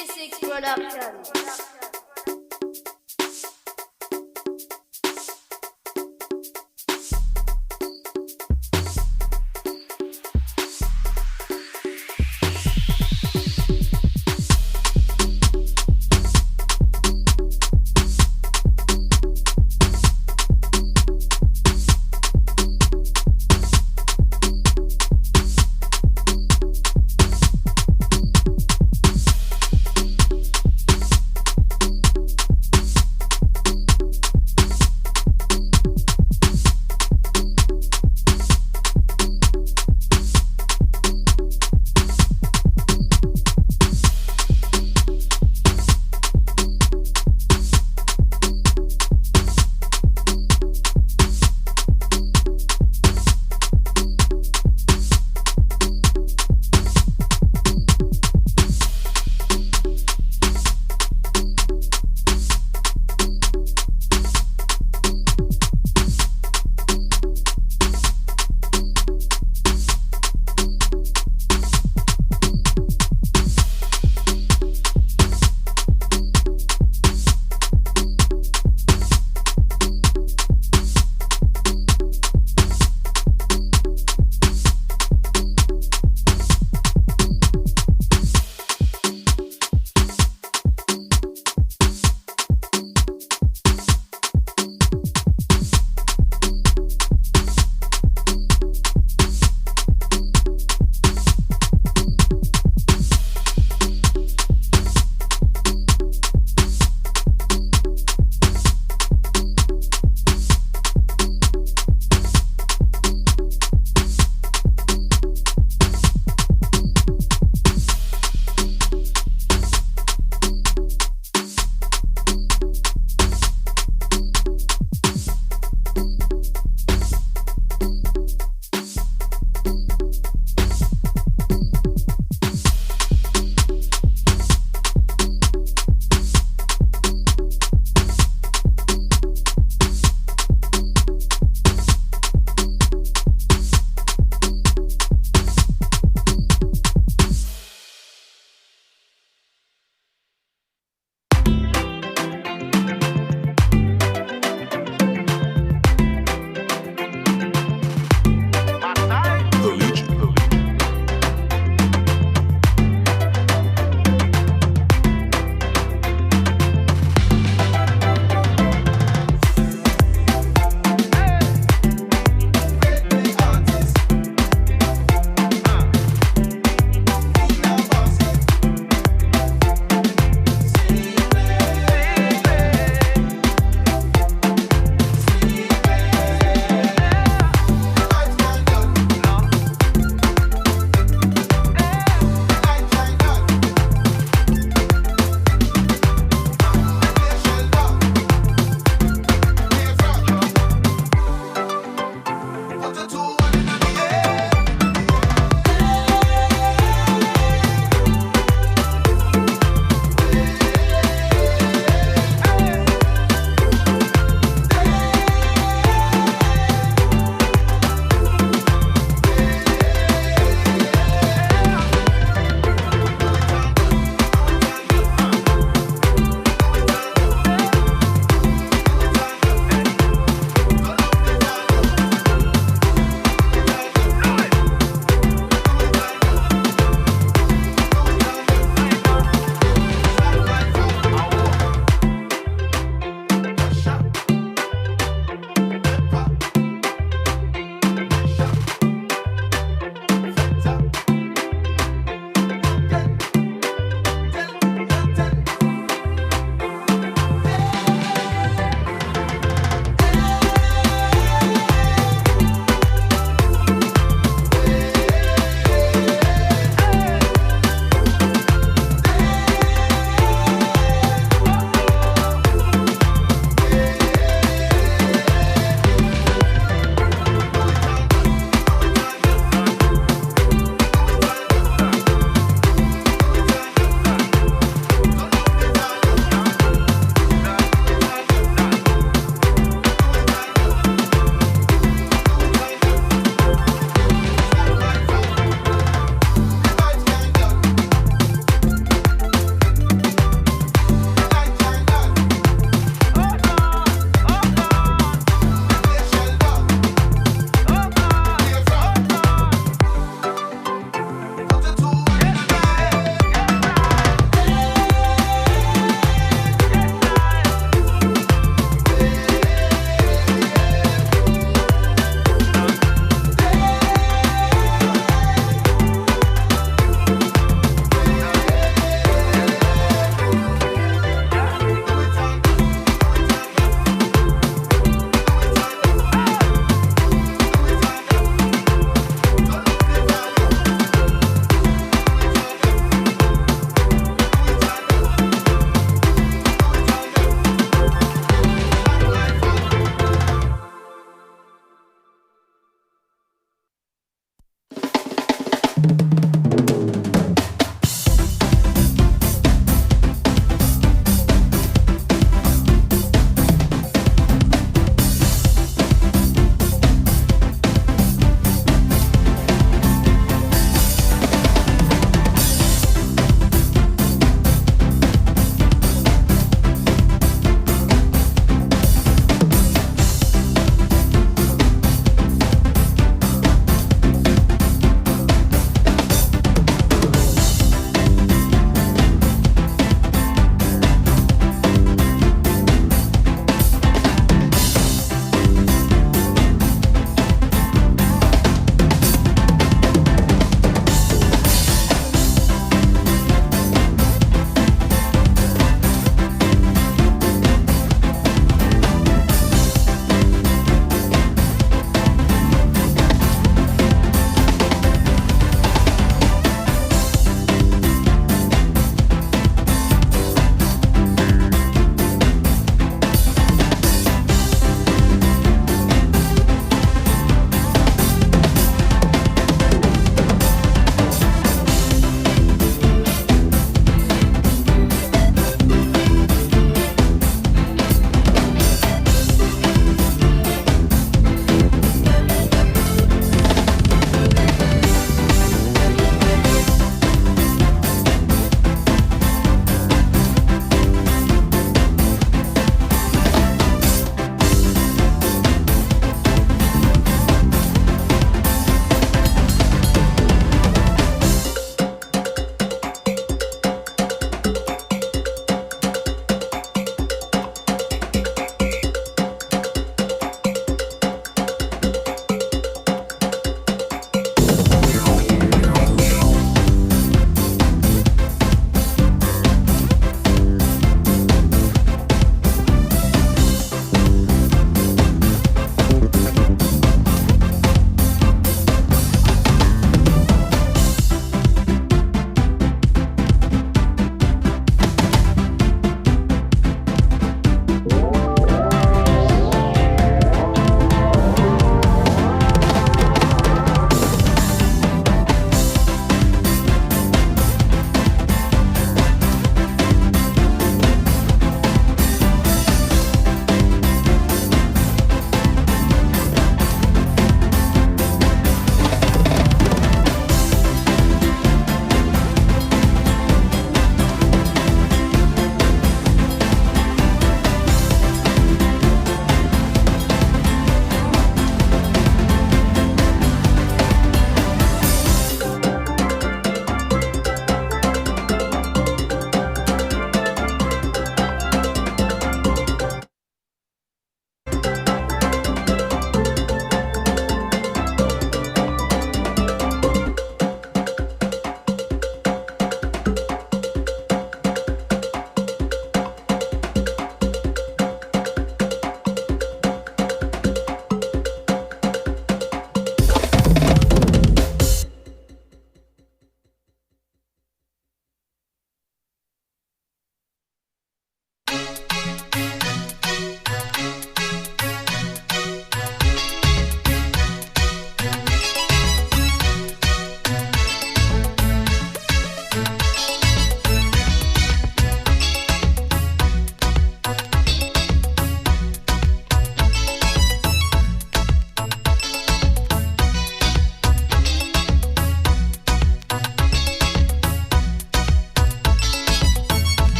G6 Production.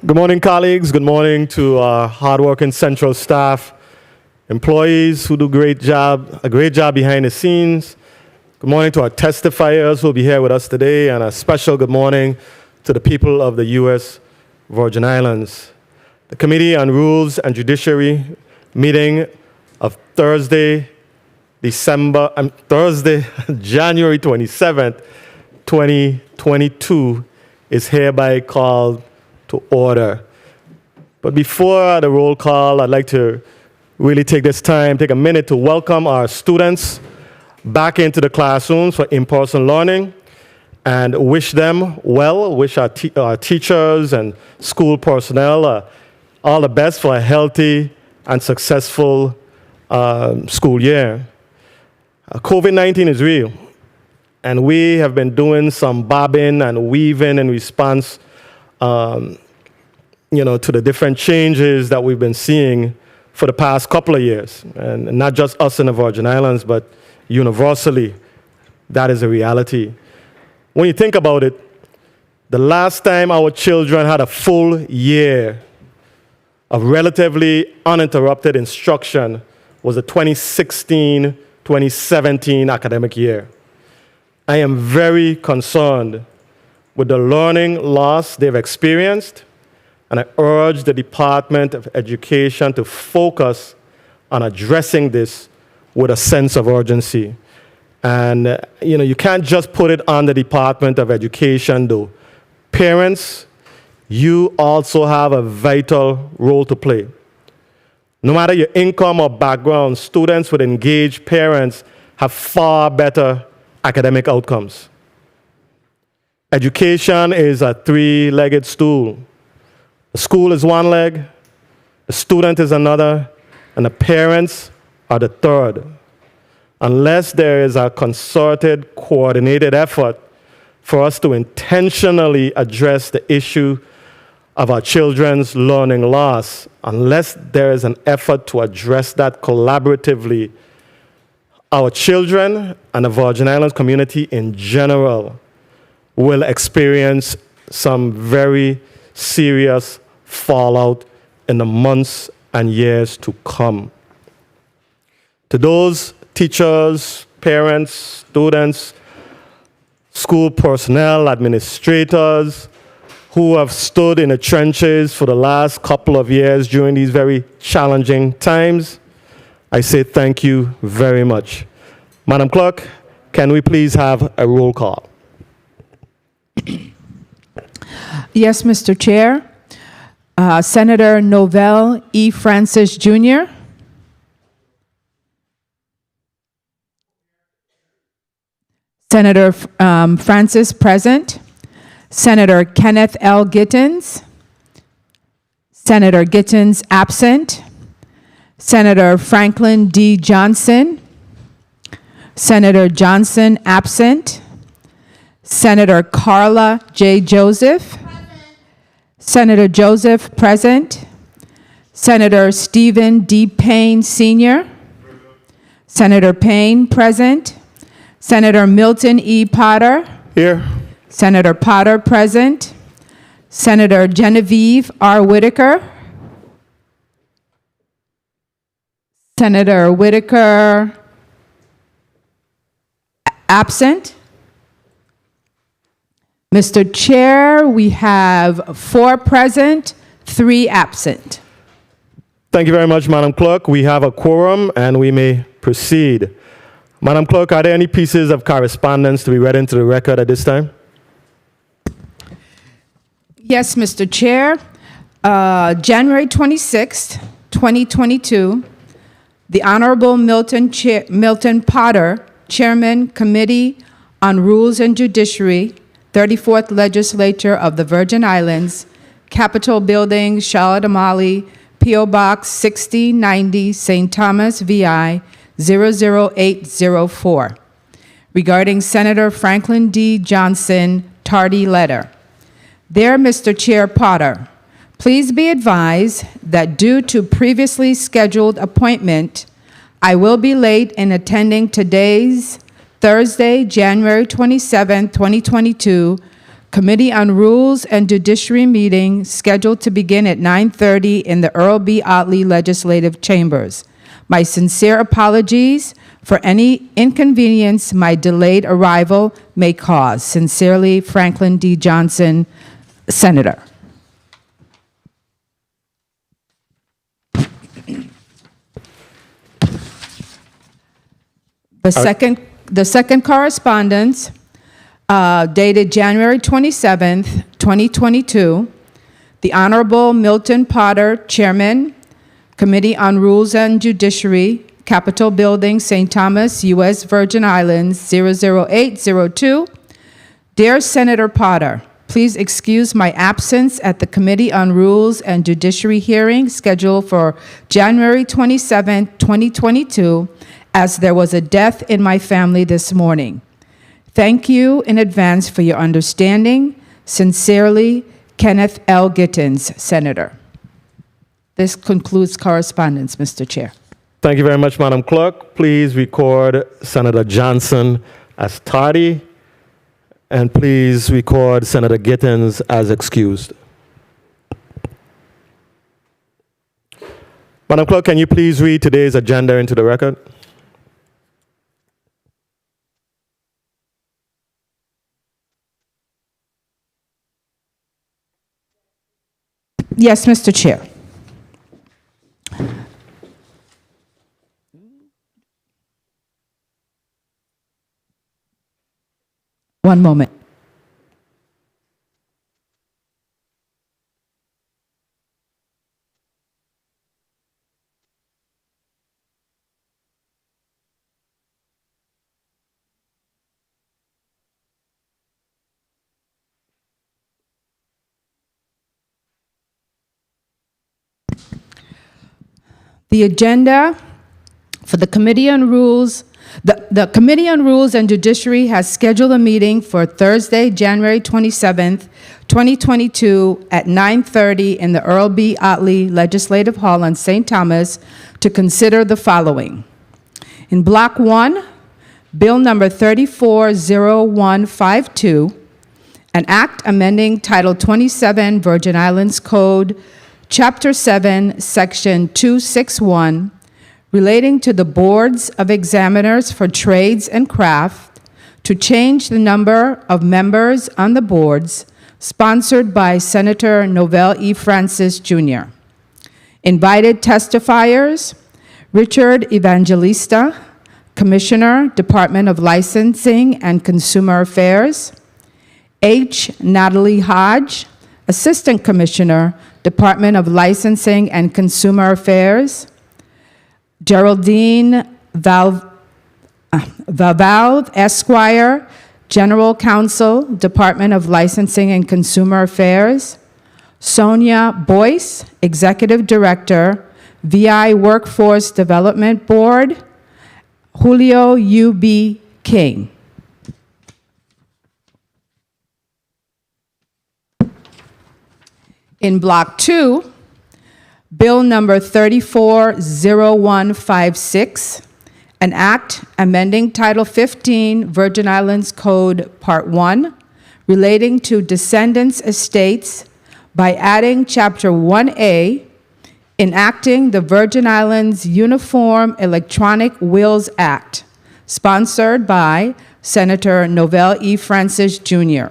Good morning, colleagues. Good morning to our hardworking central staff, employees who do a great job behind the scenes. Good morning to our testifiers who will be here with us today, and a special good morning to the people of the U.S. Virgin Islands. The Committee on Rules and Judiciary meeting of Thursday, January 27th, 2022 is hereby called to order. But before the roll call, I'd like to really take a minute to welcome our students back into the classrooms for in-person learning and wish them well, wish our teachers and school personnel all the best for a healthy and successful school year. COVID-19 is real, and we have been doing some bobbing and weaving in response to the different changes that we've been seeing for the past couple of years. And not just us in the Virgin Islands, but universally, that is a reality. When you think about it, the last time our children had a full year of relatively uninterrupted instruction was the 2016-2017 academic year. I am very concerned with the learning loss they've experienced, and I urge the Department of Education to focus on addressing this with a sense of urgency. And you can't just put it on the Department of Education, though. Parents, you also have a vital role to play. No matter your income or background, students with engaged parents have far better academic outcomes. Education is a three-legged stool. The school is one leg, the student is another, and the parents are the third. Unless there is a concerted, coordinated effort for us to intentionally address the issue of our children's learning loss, unless there is an effort to address that collaboratively, our children and the Virgin Islands community in general will experience some very serious fallout in the months and years to come. To those teachers, parents, students, school personnel, administrators who have stood in the trenches for the last couple of years during these very challenging times, I say thank you very much. Madam Clerk, can we please have a roll call? Yes, Mr. Chair. Senator Novell E. Francis Jr. Senator Francis present. Senator Kenneth L. Gittins. Senator Gittins absent. Senator Franklin D. Johnson. Senator Johnson absent. Senator Carla J. Joseph. Senator Joseph present. Senator Stephen D. Payne Sr. Senator Payne present. Senator Milton E. Potter. Here. Senator Potter present. Senator Genevieve R. Whitaker. Senator Whitaker absent. Mr. Chair, we have 4 present, 3 absent. Thank you very much, Madam Clerk. We have a quorum and we may proceed. Madam Clerk, are there any pieces of correspondence to be read into the record at this time? Yes, Mr. Chair. January 26th, 2022, the Honorable Milton Potter, Chairman, Committee on Rules and Judiciary, 34th Legislature of the Virgin Islands, Capitol Building, Charlotte Amalie, P.O. Box 6090, St. Thomas, VI 00804, regarding Senator Franklin D. Johnson tardy letter. There, Mr. Chair Potter, please be advised that due to previously scheduled appointment, I will be late in attending today's Thursday, January 27, 2022, Committee on Rules and Judiciary meeting scheduled to begin at 9:30 in the Earl B. Otley Legislative Chambers. My sincere apologies for any inconvenience my delayed arrival may cause. Sincerely, Franklin D. Johnson, Senator. The second correspondence, dated January 27th, 2022, the Honorable Milton Potter, Chairman, Committee on Rules and Judiciary, Capitol Building, St. Thomas, U.S. Virgin Islands, 00802. Dear Senator Potter, please excuse my absence at the Committee on Rules and Judiciary hearing scheduled for January 27, 2022, as there was a death in my family this morning. Thank you in advance for your understanding. Sincerely, Kenneth L. Gittens, Senator. This concludes correspondence, Mr. Chair. Thank you very much, Madam Clerk. Please record Senator Johnson as tardy, and please record Senator Gittens as excused. Madam Clerk, can you please read today's agenda into the record? Yes, Mr. Chair. One moment. The agenda for the Committee on Rules, the Committee on Rules and Judiciary has scheduled a meeting for Thursday, January 27th, 2022 at 9:30 in the Earl B. Otley Legislative Hall on St. Thomas to consider the following. In Block 1, Bill number 340152, an act amending Title 27 Virgin Islands Code, Chapter 7, Section 261, relating to the boards of examiners for trades and craft, to change the number of members on the boards, sponsored by Senator Novell E. Francis, Jr. Invited testifiers, Richard Evangelista, Commissioner, Department of Licensing and Consumer Affairs; H. Natalie Hodge, Assistant Commissioner, Department of Licensing and Consumer Affairs; Geraldine Valve, Esquire, General Counsel, Department of Licensing and Consumer Affairs; Sonia Boyce, Executive Director, VI Workforce Development Board; Julio U.B. King. In Block 2, Bill number 340156, an act amending Title 15 Virgin Islands Code Part 1 relating to descendants' estates by adding Chapter 1A, enacting the Virgin Islands Uniform Electronic Wills Act, sponsored by Senator Novell E. Francis, Jr.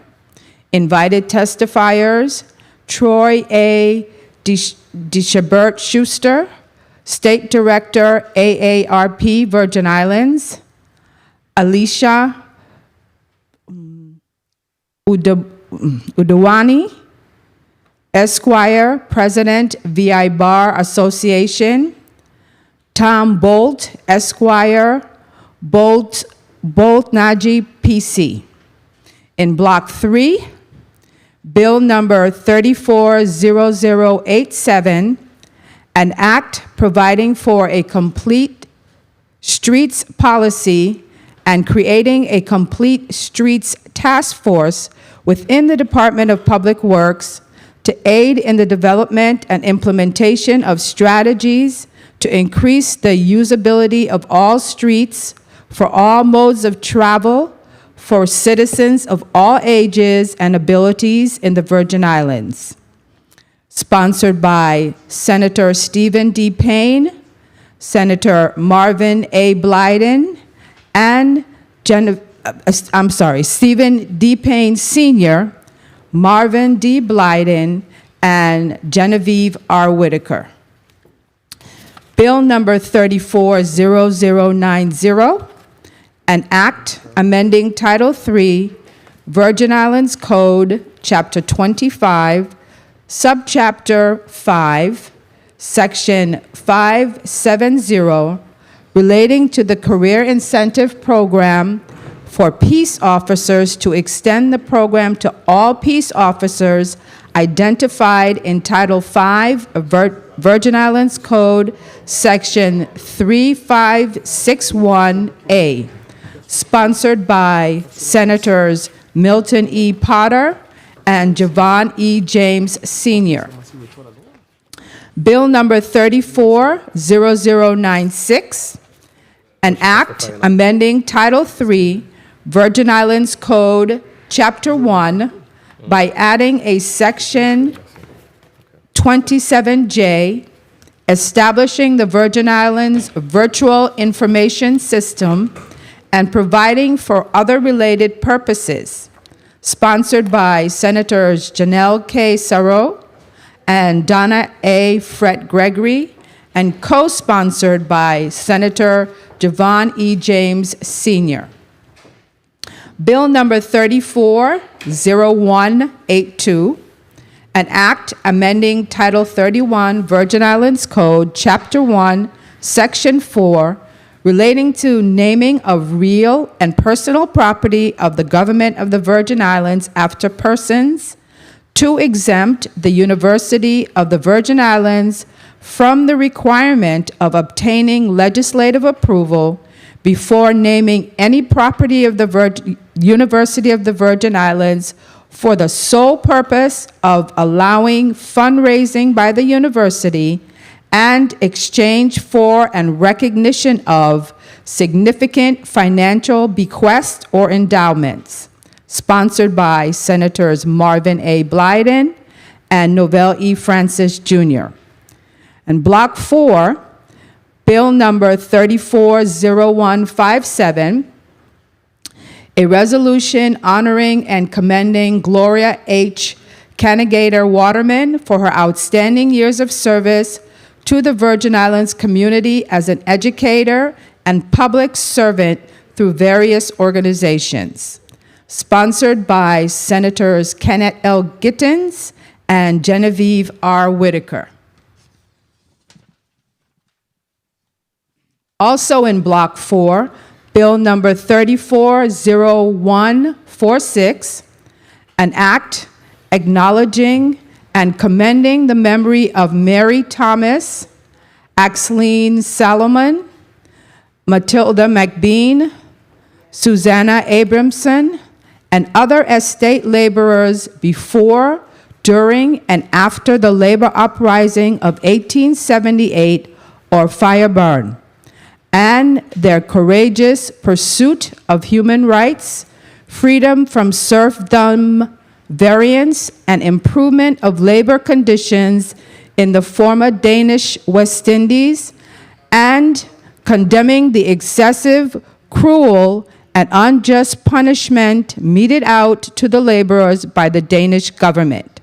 Invited testifiers, Troy A. DeShabert Schuster, State Director, AARP Virgin Islands; Alicia Udawani, Esquire, President, VI Bar Association; Tom Bolt, Esquire, Bolt Naji, PC. In Block 3, Bill number 340087, an act providing for a complete streets policy and creating a complete streets task force within the Department of Public Works to aid in the development and implementation of strategies to increase the usability of all streets for all modes of travel for citizens of all ages and abilities in the Virgin Islands. Sponsored by Senator Stephen D. Payne, Senator Marvin A. Blyden, and Stephen D. Payne Sr., Marvin D. Blyden, and Genevieve R. Whitaker. Bill number 340090, an act amending Title III, Virgin Islands Code, Chapter 25, Subchapter 5, Section 570, relating to the Career Incentive Program for peace officers to extend the program to all peace officers identified in Title V of Virgin Islands Code, Section 3561A, sponsored by Senators Milton E. Potter and Javon E. James Sr. Bill number 340096, an act amending Title III, Virgin Islands Code, Chapter 1, by adding a Section 27J, establishing the Virgin Islands Virtual Information System and providing for other related purposes, sponsored by Senators Janelle K. Sarro and Donna A. Fred Gregory, and co-sponsored by Senator Javon E. James Sr. Bill number 340182, an act amending Title 31 Virgin Islands Code, Chapter 1, Section 4, relating to naming of real and personal property of the government of the Virgin Islands after persons, to exempt the University of the Virgin Islands from the requirement of obtaining legislative approval before naming any property of the University of the Virgin Islands for the sole purpose of allowing fundraising by the university and exchange for and recognition of significant financial bequests or endowments, sponsored by Senators Marvin A. Blyden and Novell E. Francis, Jr. And Block 4, Bill number 340157, a resolution honoring and commending Gloria H. Canagater Waterman for her outstanding years of service to the Virgin Islands community as an educator and public servant through various organizations, sponsored by Senators Kenneth L. Gittins and Genevieve R. Whitaker. Also in Block 4, Bill number 340146, an act acknowledging and commending the memory of Mary Thomas, Axeline Salomon, Matilda McBean, Susanna Abramson, and other estate laborers before, during, and after the labor uprising of 1878 or fire burn, and their courageous pursuit of human rights, freedom from serfdom, variance, and improvement of labor conditions in the former Danish West Indies, and condemning the excessive, cruel, and unjust punishment meted out to the laborers by the Danish government.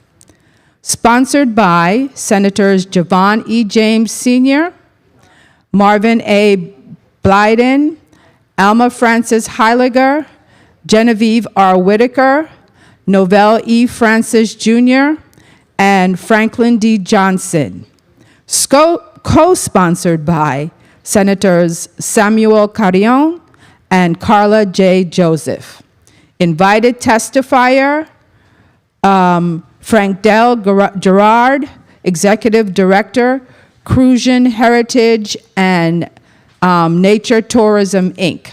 Sponsored by Senators Javon E. James Sr., Marvin A. Blyden, Alma Francis Heiliger, Genevieve R. Whitaker, Novell E. Francis, Jr., and Franklin D. Johnson. Co-sponsored by Senators Samuel Carrion and Carla J. Joseph. Invited testifier, Frank Del Gerard, Executive Director, Crucian Heritage and Nature Tourism, Inc.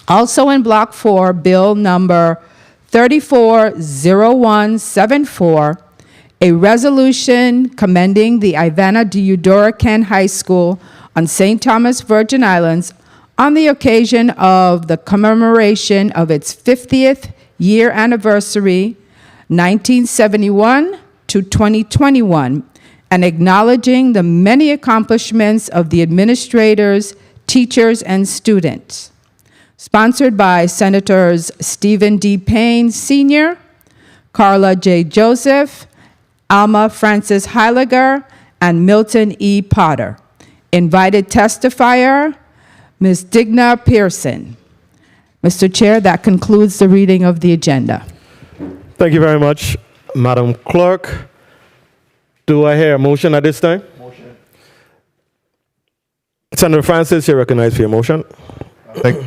Also in Block 4, Bill number 340174, a resolution commending the Ivana de Eudora Ken High School on St. Thomas, Virgin Islands, on the occasion of the commemoration of its 50th year anniversary, 1971 to 2021, and acknowledging the many accomplishments of the administrators, teachers, and students. Sponsored by Senators Stephen D. Payne Sr., Carla J. Joseph, Alma Francis Heiliger, and Milton E. Potter. Invited testifier, Ms. Digna Pearson. Mr. Chair, that concludes the reading of the agenda. Thank you very much, Madam Clerk. Do I hear a motion at this time? Motion. Senator Francis, you're recognized for your motion. Thank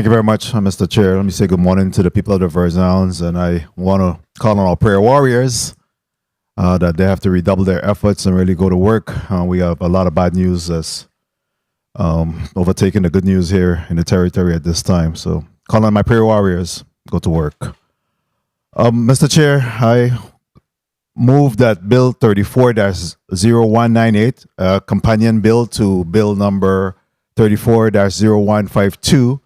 you very much, Mr. Chair. Let me say good morning to the people of the Virgin Islands, and I want to call on our prayer warriors that they have to redouble their efforts and really go to work. We have a lot of bad news that's overtaking the good news here in the territory at this time. So call on my prayer warriors, go to work. Mr. Chair, I move that Bill 34-0198, a companion bill to Bill number 34-0152.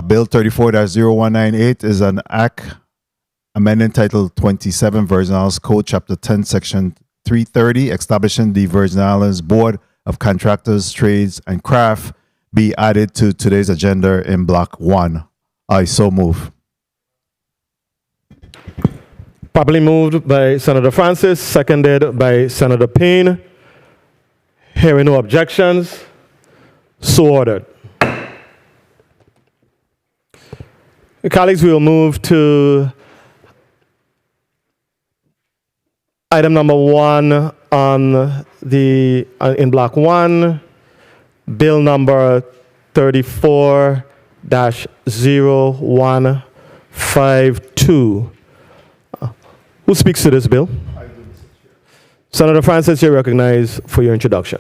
Bill 34-0198 is an act amending Title 27 Virgin Islands Code, Chapter 10, Section 330, establishing the Virgin Islands Board of Contractors, Trades, and Craft, be added to today's agenda in Block 1. I so move. Properly moved by Senator Francis, seconded by Senator Payne. Hearing no objections, so ordered. Colleagues, we will move to item number 1 on the in Block 1, Bill number 34-0152. Who speaks to this bill? I do, Mr. Chair. Senator Francis, you're recognized for your introduction.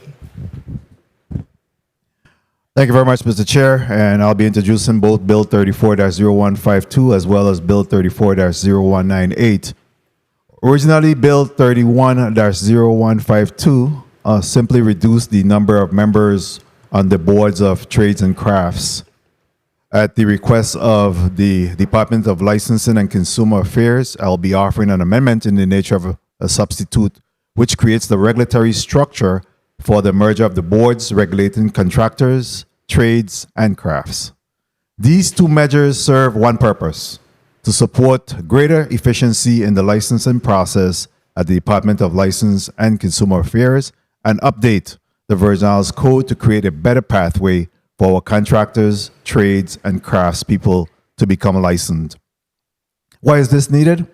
Thank you very much, Mr. Chair, and I'll be introducing both Bill 34-0152 as well as Bill 34-0198. Originally, Bill 31-0152 simply reduced the number of members on the boards of trades and crafts. At the request of the Department of Licensing and Consumer Affairs, I'll be offering an amendment in the nature of a substitute, which creates the regulatory structure for the merger of the boards regulating contractors, trades, and crafts. These two measures serve one purpose: to support greater efficiency in the licensing process at the Department of License and Consumer Affairs and update the Virgin Islands Code to create a better pathway for our contractors, trades, and crafts people to become licensed. Why is this needed?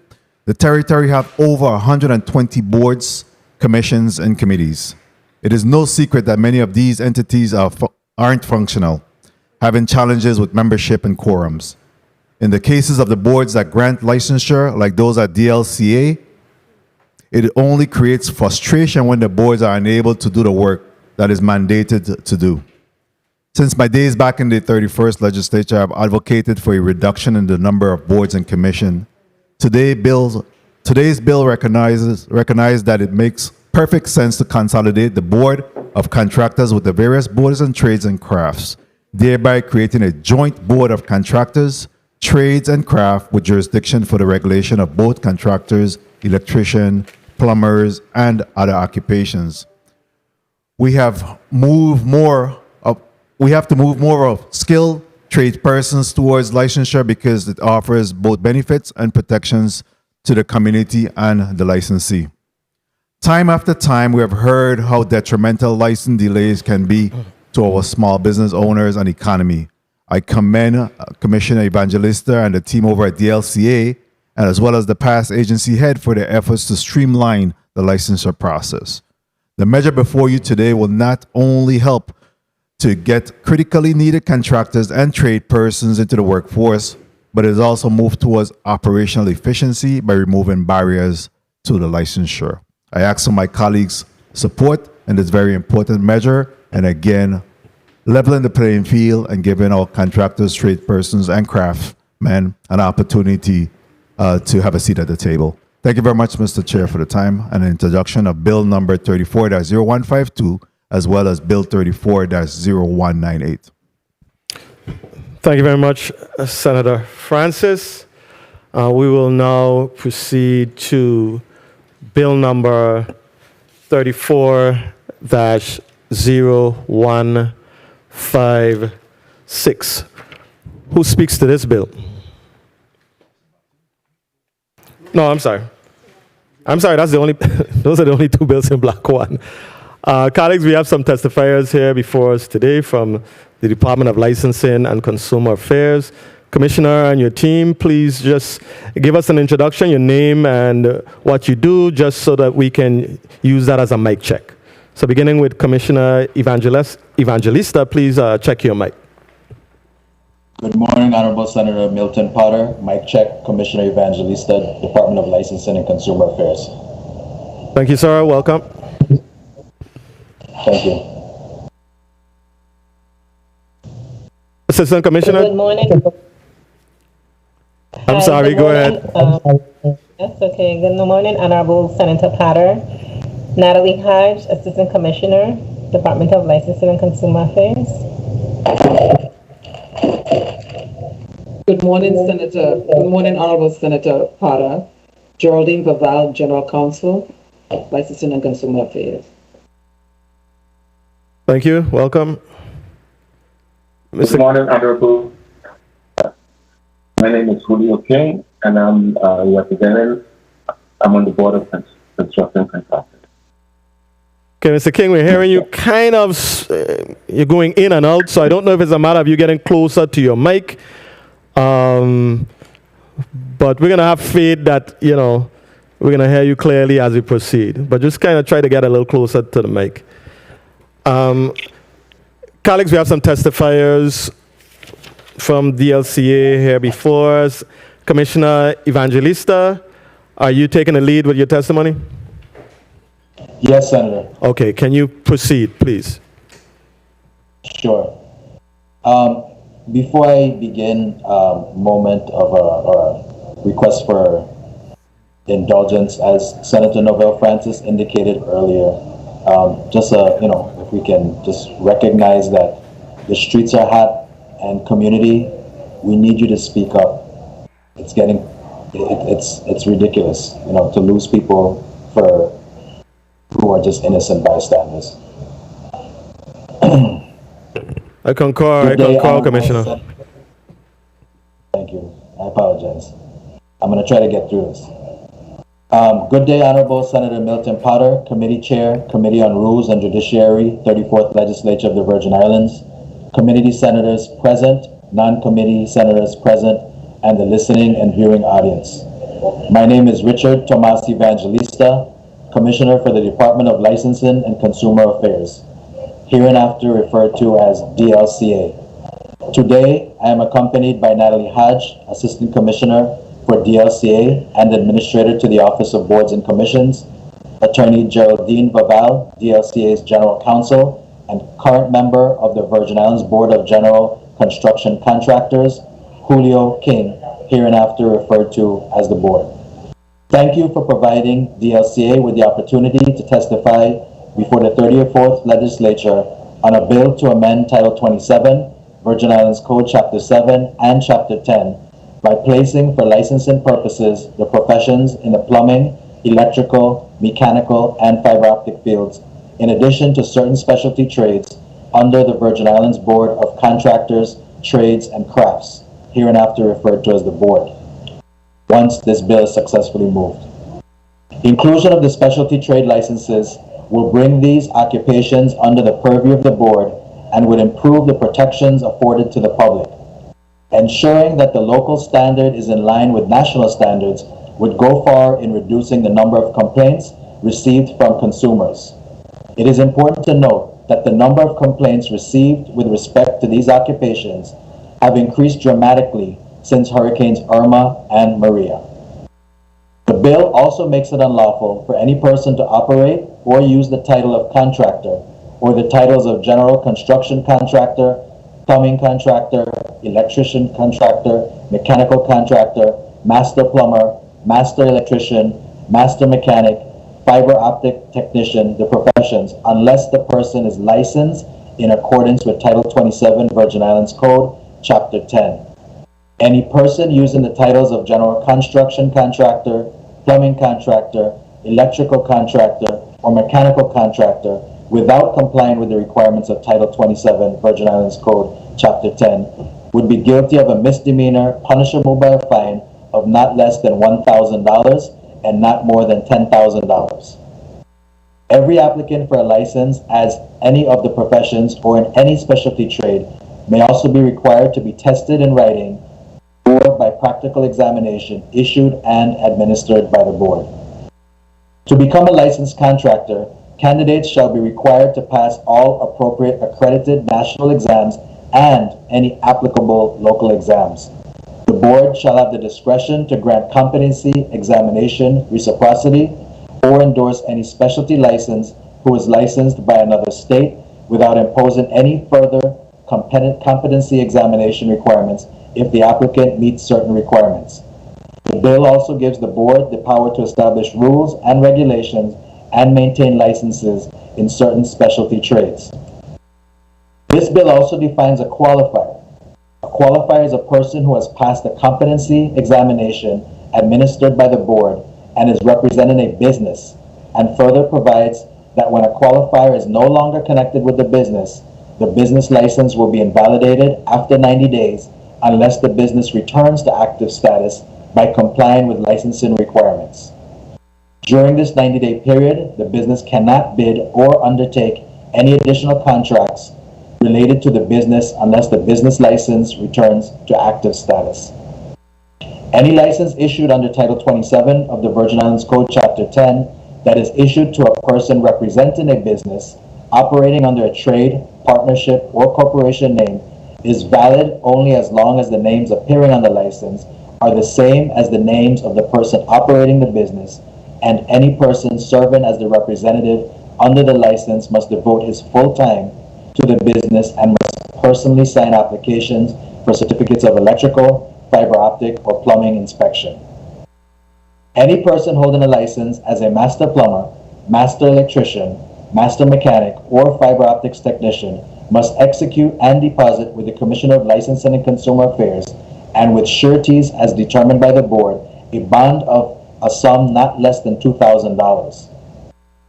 The territory has over 120 boards, commissions, and committees. It is no secret that many of these entities aren't functional, having challenges with membership and quorums. In the cases of the boards that grant licensure, like those at DLCA, it only creates frustration when the boards are unable to do the work that is mandated to do. Since my days back in the 31st legislature, I've advocated for a reduction in the number of boards and commission. Today's bill recognizes that it makes perfect sense to consolidate the board of contractors with the various boards and trades and crafts, thereby creating a joint board of contractors, trades, and craft with jurisdiction for the regulation of both contractors, electrician, plumbers, and other occupations. We have to move more of skilled trade persons towards licensure because it offers both benefits and protections to the community and the licensee. Time after time, we have heard how detrimental license delays can be to our small business owners and economy. I commend Commissioner Evangelista and the team over at DLCA, and as well as the past agency head for their efforts to streamline the licensure process. The measure before you today will not only help to get critically needed contractors and trade persons into the workforce, but it also moves towards operational efficiency by removing barriers to the licensure. I ask for my colleagues' support in this very important measure, and again, leveling the playing field and giving our contractors, trade persons, and craftsmen an opportunity to have a seat at the table. Thank you very much, Mr. Chair, for the time and the introduction of Bill number 34-0152, as well as Bill 34-0198. Thank you very much, Senator Francis. We will now proceed to bill number 34-0156. Who speaks to this bill? No, I'm sorry. That's the only, those are the only two bills in block one. Colleagues, we have some testifiers here before us today from the Department of Licensing and Consumer Affairs. Commissioner and your team, please just give us an introduction, your name and what you do, just so that we can use that as a mic check. So beginning with Commissioner Evangelista, please check your mic. Good morning, Honorable Senator Milton Potter. Mic check, Commissioner Evangelista, Department of Licensing and Consumer Affairs. Thank you, sir. Welcome. Thank you. Assistant Commissioner. Good morning. I'm sorry, go ahead. That's okay. Good morning, Honorable Senator Potter. Natalie Hodge, Assistant Commissioner, Department of Licensing and Consumer Affairs. Good morning, Senator. Good morning, Honorable Senator Potter. Geraldine Vaval, General Counsel, Licensing and Consumer Affairs. Thank you. Welcome. Good morning, Honorable. My name is Julio King, and I'm representing. I'm on the board of construction contractors. Okay, Mr. King, we're hearing you kind of, you're going in and out, so I don't know if it's a matter of you getting closer to your mic. But we're going to have faith that, we're going to hear you clearly as we proceed. But just kind of try to get a little closer to the mic. Colleagues, we have some testifiers from DLCA here before us. Commissioner Evangelista, are you taking the lead with your testimony? Yes, Senator. Okay, can you proceed, please? Sure. Before I begin, moment of a request for indulgence, as Senator Novell Francis indicated earlier, if we can just recognize that the streets are hot and community, we need you to speak up. It's ridiculous, to lose people who are just innocent bystanders. I concur, Commissioner. Thank you. I apologize. I'm going to try to get through this. Good day, Honorable Senator Milton Potter, Committee Chair, Committee on Rules and Judiciary, 34th Legislature of the Virgin Islands, Committee Senators present, non-committee Senators present, and the listening and viewing audience. My name is Richard Tomas Evangelista, Commissioner for the Department of Licensing and Consumer Affairs, hereinafter referred to as DLCA. Today, I am accompanied by Natalie Hodge, Assistant Commissioner for DLCA and Administrator to the Office of Boards and Commissions, Attorney Geraldine Vaval, DLCA's General Counsel and current member of the Virgin Islands Board of General Construction Contractors, Julio King, hereinafter referred to as the board. Thank you for providing DLCA with the opportunity to testify before the 34th Legislature on a bill to amend Title 27, Virgin Islands Code Chapter 7 and Chapter 10 by placing for licensing purposes the professions in the plumbing, electrical, mechanical, and fiber optic fields, in addition to certain specialty trades under the Virgin Islands Board of Contractors, Trades, and Crafts, hereinafter referred to as the board, once this bill is successfully moved. Inclusion of the specialty trade licenses will bring these occupations under the purview of the board and would improve the protections afforded to the public. Ensuring that the local standard is in line with national standards would go far in reducing the number of complaints received from consumers. It is important to note that the number of complaints received with respect to these occupations have increased dramatically since Hurricanes Irma and Maria. The bill also makes it unlawful for any person to operate or use the title of contractor or the titles of general construction contractor, plumbing contractor, electrician contractor, mechanical contractor, master plumber, master electrician, master mechanic, fiber optic technician, the professions, unless the person is licensed in accordance with Title 27 Virgin Islands Code Chapter 10. Any person using the titles of general construction contractor, plumbing contractor, electrical contractor, or mechanical contractor without complying with the requirements of Title 27 Virgin Islands Code, Chapter 10, would be guilty of a misdemeanor punishable by a fine of not less than $1,000 and not more than $10,000. Every applicant for a license as any of the professions or in any specialty trade may also be required to be tested in writing or by practical examination issued and administered by the board. To become a licensed contractor, candidates shall be required to pass all appropriate accredited national exams and any applicable local exams. The board shall have the discretion to grant competency, examination, reciprocity, or endorse any specialty license who is licensed by another state without imposing any further competency examination requirements if the applicant meets certain requirements. The bill also gives the board the power to establish rules and regulations and maintain licenses in certain specialty trades. This bill also defines a qualifier. A qualifier is a person who has passed a competency examination administered by the board and is representing a business, and further provides that when a qualifier is no longer connected with the business license will be invalidated after 90 days unless the business returns to active status by complying with licensing requirements. During this 90-day period, the business cannot bid or undertake any additional contracts related to the business unless the business license returns to active status. Any license issued under Title 27 of the Virgin Islands Code, Chapter 10, that is issued to a person representing a business operating under a trade, partnership, or corporation name is valid only as long as the names appearing on the license are the same as the names of the person operating the business, and any person serving as the representative under the license must devote his full time to the business and must personally sign applications for certificates of electrical, fiber optic, or plumbing inspection. Any person holding a license as a master plumber, master electrician, master mechanic, or fiber optics technician must execute and deposit with the Commissioner of Licensing and Consumer Affairs and with sureties as determined by the board a bond of a sum not less than $2,000.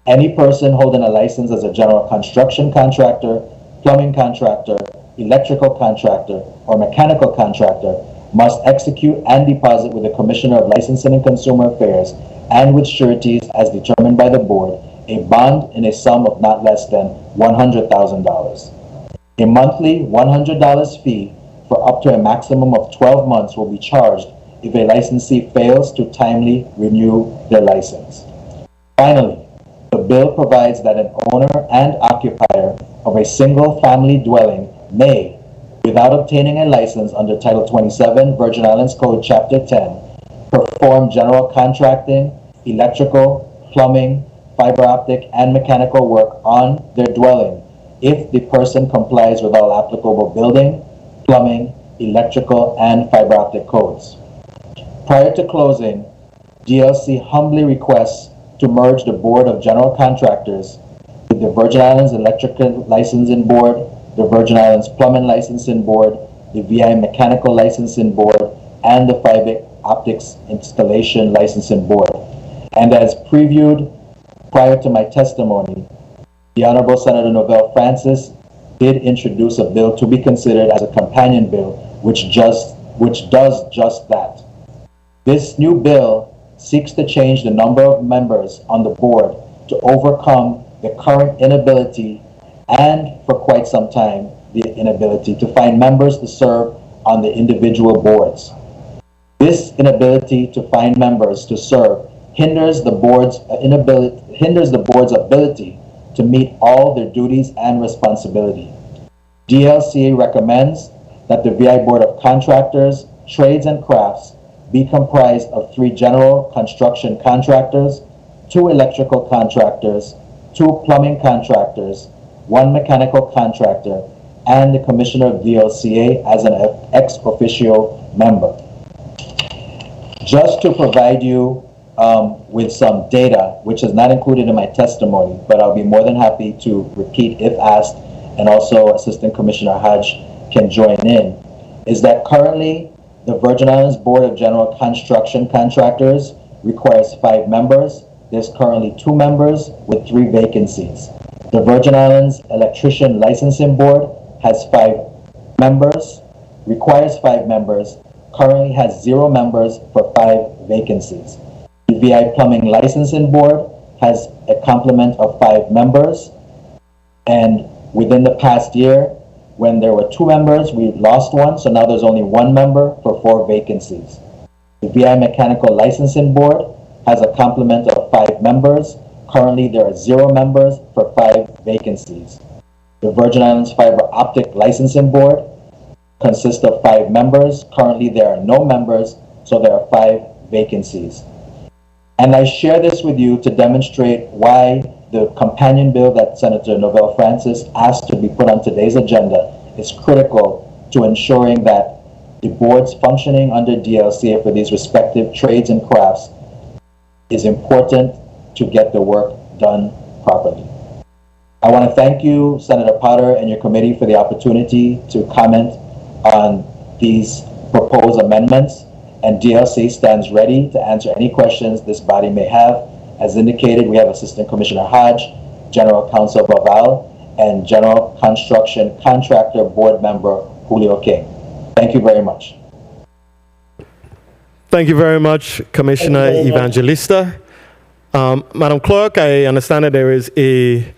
Any person holding a license as a general construction contractor, plumbing contractor, electrical contractor, or mechanical contractor must execute and deposit with the Commissioner of Licensing and Consumer Affairs and with sureties as determined by the board a bond in a sum of not less than $100,000. A monthly $100 fee for up to a maximum of 12 months will be charged if a licensee fails to timely renew their license. Finally, the bill provides that an owner and occupier of a single-family dwelling may, without obtaining a license under Title 27 Virgin Islands Code Chapter 10, perform general contracting, electrical, plumbing, fiber optic, and mechanical work on their dwelling if the person complies with all applicable building, plumbing, electrical, and fiber optic codes. Prior to closing, DLC humbly requests to merge the Board of General Contractors with the Virgin Islands Electrical Licensing Board, the Virgin Islands Plumbing Licensing Board, the VI Mechanical Licensing Board, and the Fiber Optics Installation Licensing Board. And as previewed prior to my testimony, the Honorable Senator Novell Francis did introduce a bill to be considered as a companion bill, which does just that. This new bill seeks to change the number of members on the board to overcome the current inability, and for quite some time, the inability to find members to serve on the individual boards. This inability to find members to serve hinders the board's ability to meet all their duties and responsibility. DLCA recommends that the VI Board of Contractors, Trades and Crafts be comprised of 3 general construction contractors, 2 electrical contractors, 2 plumbing contractors, 1 mechanical contractor, and the Commissioner of DLCA as an ex officio member. Just to provide you with some data, which is not included in my testimony, but I'll be more than happy to repeat if asked, and also Assistant Commissioner Hodge can join in. is that currently the Virgin Islands Board of General Construction Contractors requires 5 members. There's currently 2 members with 3 vacancies. The Virgin Islands Electrician Licensing Board has 5 members, requires 5 members, currently has 0 members for 5 vacancies. The VI Plumbing Licensing Board has a complement of 5 members, and within the past year, when there were 2 members, we lost 1, so now there's only 1 member for 4 vacancies. The VI Mechanical Licensing Board has a complement of 5 members. Currently, there are 0 members for 5 vacancies. The Virgin Islands Fiber Optic Licensing Board consists of 5 members. Currently, there are no members, so there are 5 vacancies. And I share this with you to demonstrate why the companion bill that Senator Novell Francis asked to be put on today's agenda is critical to ensuring that the boards functioning under DLCA for these respective trades and crafts is important to get the work done properly. I want to thank you, Senator Potter, and your committee for the opportunity to comment on these proposed amendments, and DLC stands ready to answer any questions this body may have. As indicated, we have Assistant Commissioner Hodge, General Counsel Baval, and General Construction Contractor Board Member Julio King. Thank you very much. Thank you very much, Commissioner Evangelista. Madam Clerk, I understand that there is a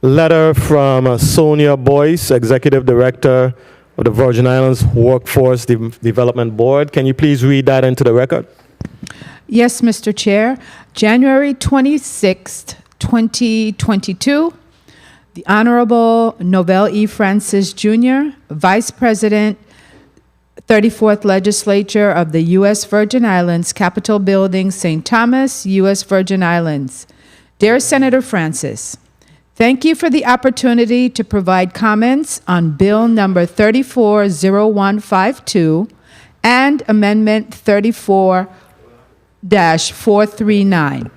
letter from Sonia Boyce, Executive Director of the Virgin Islands Workforce Development Board. Can you please read that into the record? Yes, Mr. Chair. January 26th, 2022, the Honorable Novell E. Francis Jr., Vice President, 34th Legislature of the U.S. Virgin Islands, Capitol Building, St. Thomas, U.S. Virgin Islands. Dear Senator Francis, thank you for the opportunity to provide comments on Bill number 340152 and Amendment 34-439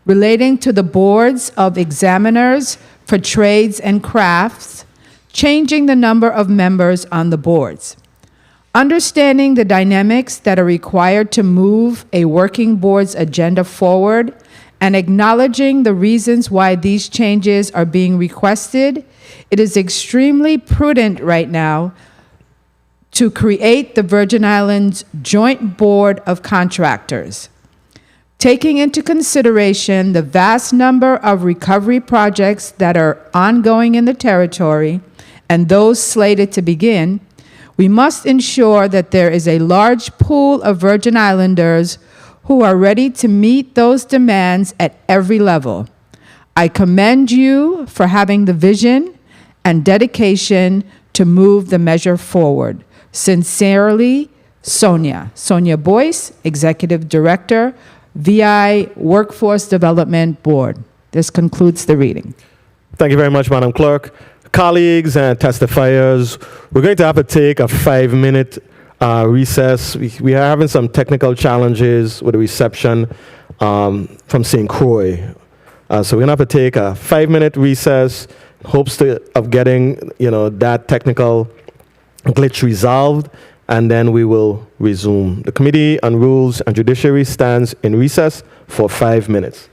relating to the boards of examiners for trades and crafts, changing the number of members on the boards. Understanding the dynamics that are required to move a working board's agenda forward and acknowledging the reasons why these changes are being requested, it is extremely prudent right now to create the Virgin Islands Joint Board of Contractors. Taking into consideration the vast number of recovery projects that are ongoing in the territory and those slated to begin, we must ensure that there is a large pool of Virgin Islanders who are ready to meet those demands at every level. I commend you for having the vision and dedication to move the measure forward. Sincerely, Sonia Boyce, Executive Director, VI Workforce Development Board. This concludes the reading. Thank you very much, Madam Clerk. Colleagues and testifiers, we're going to have to take a 5-minute recess. We are having some technical challenges with the reception from St. Croix. So we're going to have to take a 5-minute recess, hopes of getting that technical glitch resolved, and then we will resume. The Committee on Rules and Judiciary stands in recess for 5 minutes.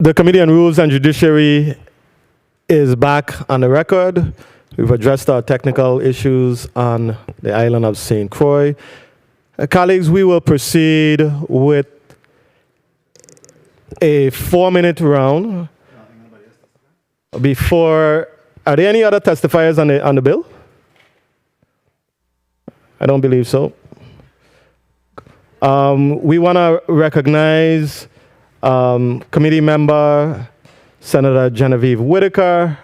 The Committee on Rules and Judiciary is back on the record. We've addressed our technical issues on the island of St. Croix. Colleagues, we will proceed with a 4-minute round. Are there any other testifiers on the bill? I don't believe so. We want to recognize committee member Senator Genevieve Whitaker,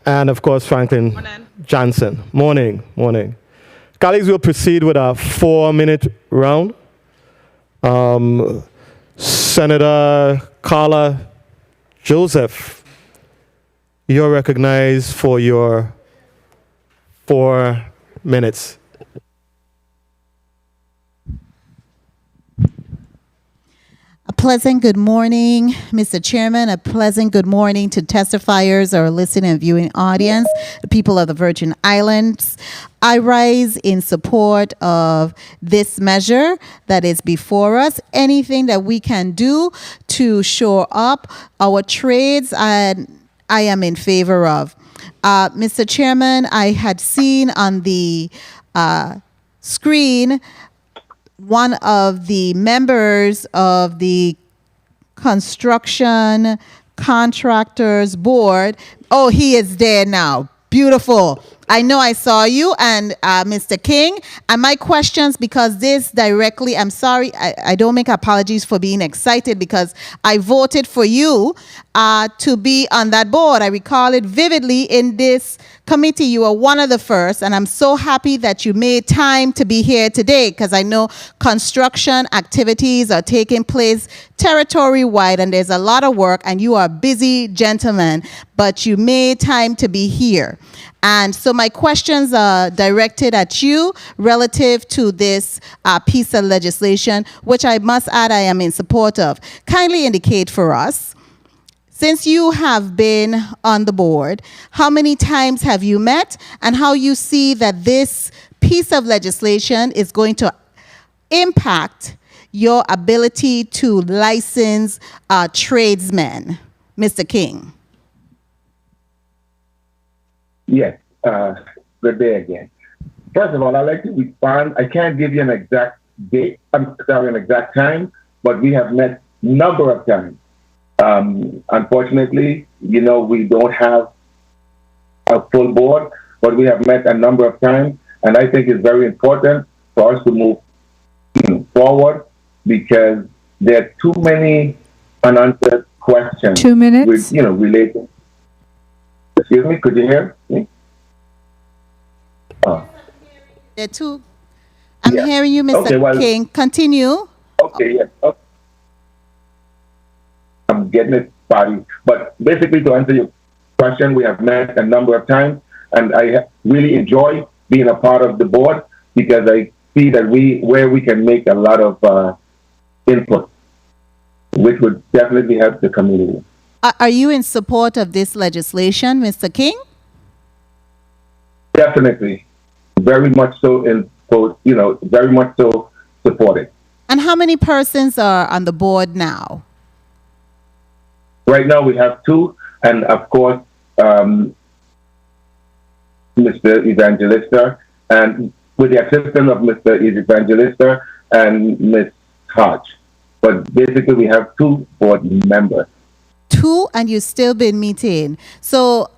and of course Franklin Johnson. Morning. Colleagues, we'll proceed with a 4-minute round. Senator Carla Joseph, you're recognized for your 4 minutes. A pleasant good morning, Mr. Chairman. A pleasant good morning to testifiers, our listening and viewing audience, the people of the Virgin Islands. I rise in support of this measure that is before us. Anything that we can do to shore up our trades, I am in favor of. Mr. Chairman, I had seen on the screen one of the members of the Construction Contractors Board. Oh, he is there now. Beautiful. I know I saw you and Mr. King. And my questions, because this directly, I'm sorry, I don't make apologies for being excited because I voted for you to be on that board. I recall it vividly in this committee. You were one of the first, and I'm so happy that you made time to be here today because I know construction activities are taking place territory-wide and there's a lot of work and you are a busy gentleman, but you made time to be here. And so my questions are directed at you relative to this piece of legislation, which I must add I am in support of. Kindly indicate for us, since you have been on the board, how many times have you met and how you see that this piece of legislation is going to impact your ability to license tradesmen? Mr. King. Yes, good day again. First of all, I'd like to respond. I can't give you an exact date, an exact time, but we have met number of times. Unfortunately, we don't have a full board, but we have met a number of times, and I think it's very important for us to move forward because there are too many unanswered questions. 2 minutes. Related. Excuse me, could you hear me? There are two. I'm hearing you, Mr. Okay, King. Continue. Okay, yes. Okay. I'm getting it spotty. But basically, to answer your question, we have met a number of times, and I really enjoy being a part of the board because I see that where we can make a lot of input, which would definitely help the community. Are you in support of this legislation, Mr. King? Definitely. Very much so, very much so supported. And how many persons are on the board now? Right now we have 2, and of course, Mr. Evangelista, and with the assistance of Mr. Evangelista and Ms. Hodge. But basically we have 2 board members. 2, and you've still been meeting. So,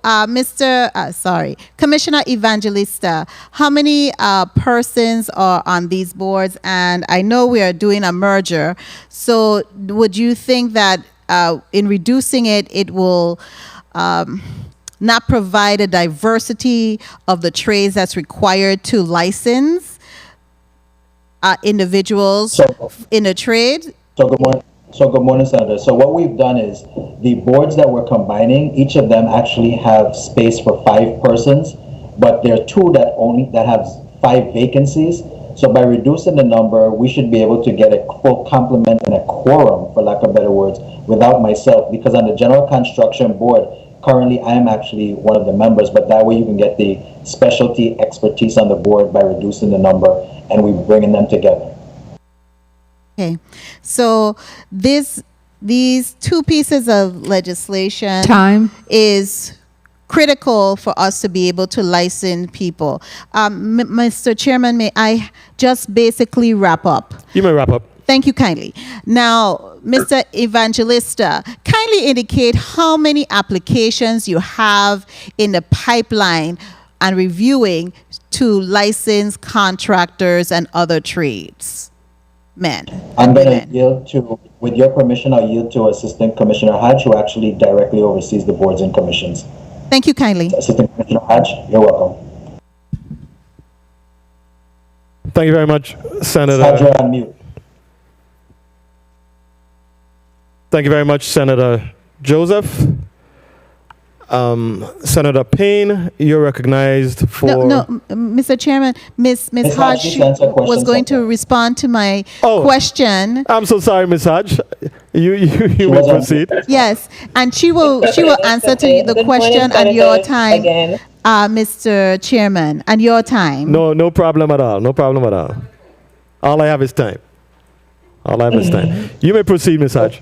Commissioner Evangelista, how many persons are on these boards? And I know we are doing a merger. So, would you think that in reducing it, it will not provide a diversity of the trades that's required to license individuals in a trade? Good morning, Senator. So what we've done is the boards that we're combining, each of them actually have space for 5 persons, but there are 2 that have 5 vacancies. So by reducing the number, we should be able to get a full complement and a quorum, for lack of better words, without myself, because on the General Construction Board, currently I am actually one of the members, but that way you can get the specialty expertise on the board by reducing the number and we're bringing them together. Okay, so this these two pieces of legislation Time. is critical for us to be able to license people. Mr. Chairman, may I just basically wrap up? You may wrap up. Thank you kindly. Now, Mr. Evangelista, kindly indicate how many applications you have in the pipeline and reviewing to license contractors and other trades. Men. I'm going to yield to, with your permission, I'll yield to Assistant Commissioner Hatch, who actually directly oversees the boards and commissions. Thank you kindly. Assistant Commissioner Hatch, you're welcome. Thank you very much, Senator. Hatch, you're on mute. Thank you very much, Senator Joseph. Senator Payne, you're recognized for... No, Mr. Chairman, Ms. Hodge was going to respond to my question. I'm so sorry, Ms. Hodge. You may proceed. Yes, and she will answer to the question at your time, Mr. Chairman, and your time. No problem at all. No problem at all. All I have is time. All I have is time. You may proceed, Ms. Hodge.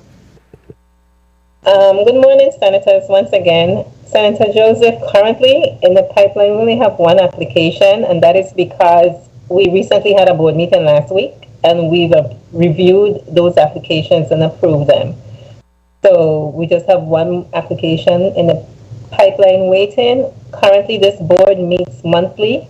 Good morning, Senators. Once again, Senator Joseph, currently in the pipeline, we only have one application, and that is because we recently had a board meeting last week, and we've reviewed those applications and approved them. So we just have one application in the pipeline waiting. Currently, this board meets monthly.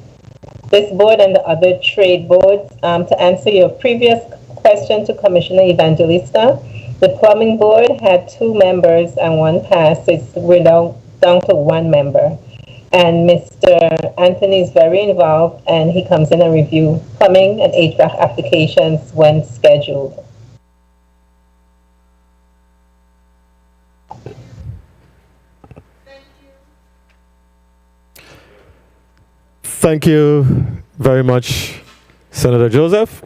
This board and the other trade boards, to answer your previous question to Commissioner Evangelista, the plumbing board had 2 members and 1 passed. So we're down to 1 member. And Mr. Anthony is very involved, and he comes in and review plumbing and HVAC applications when scheduled. Thank you very much, Senator Joseph.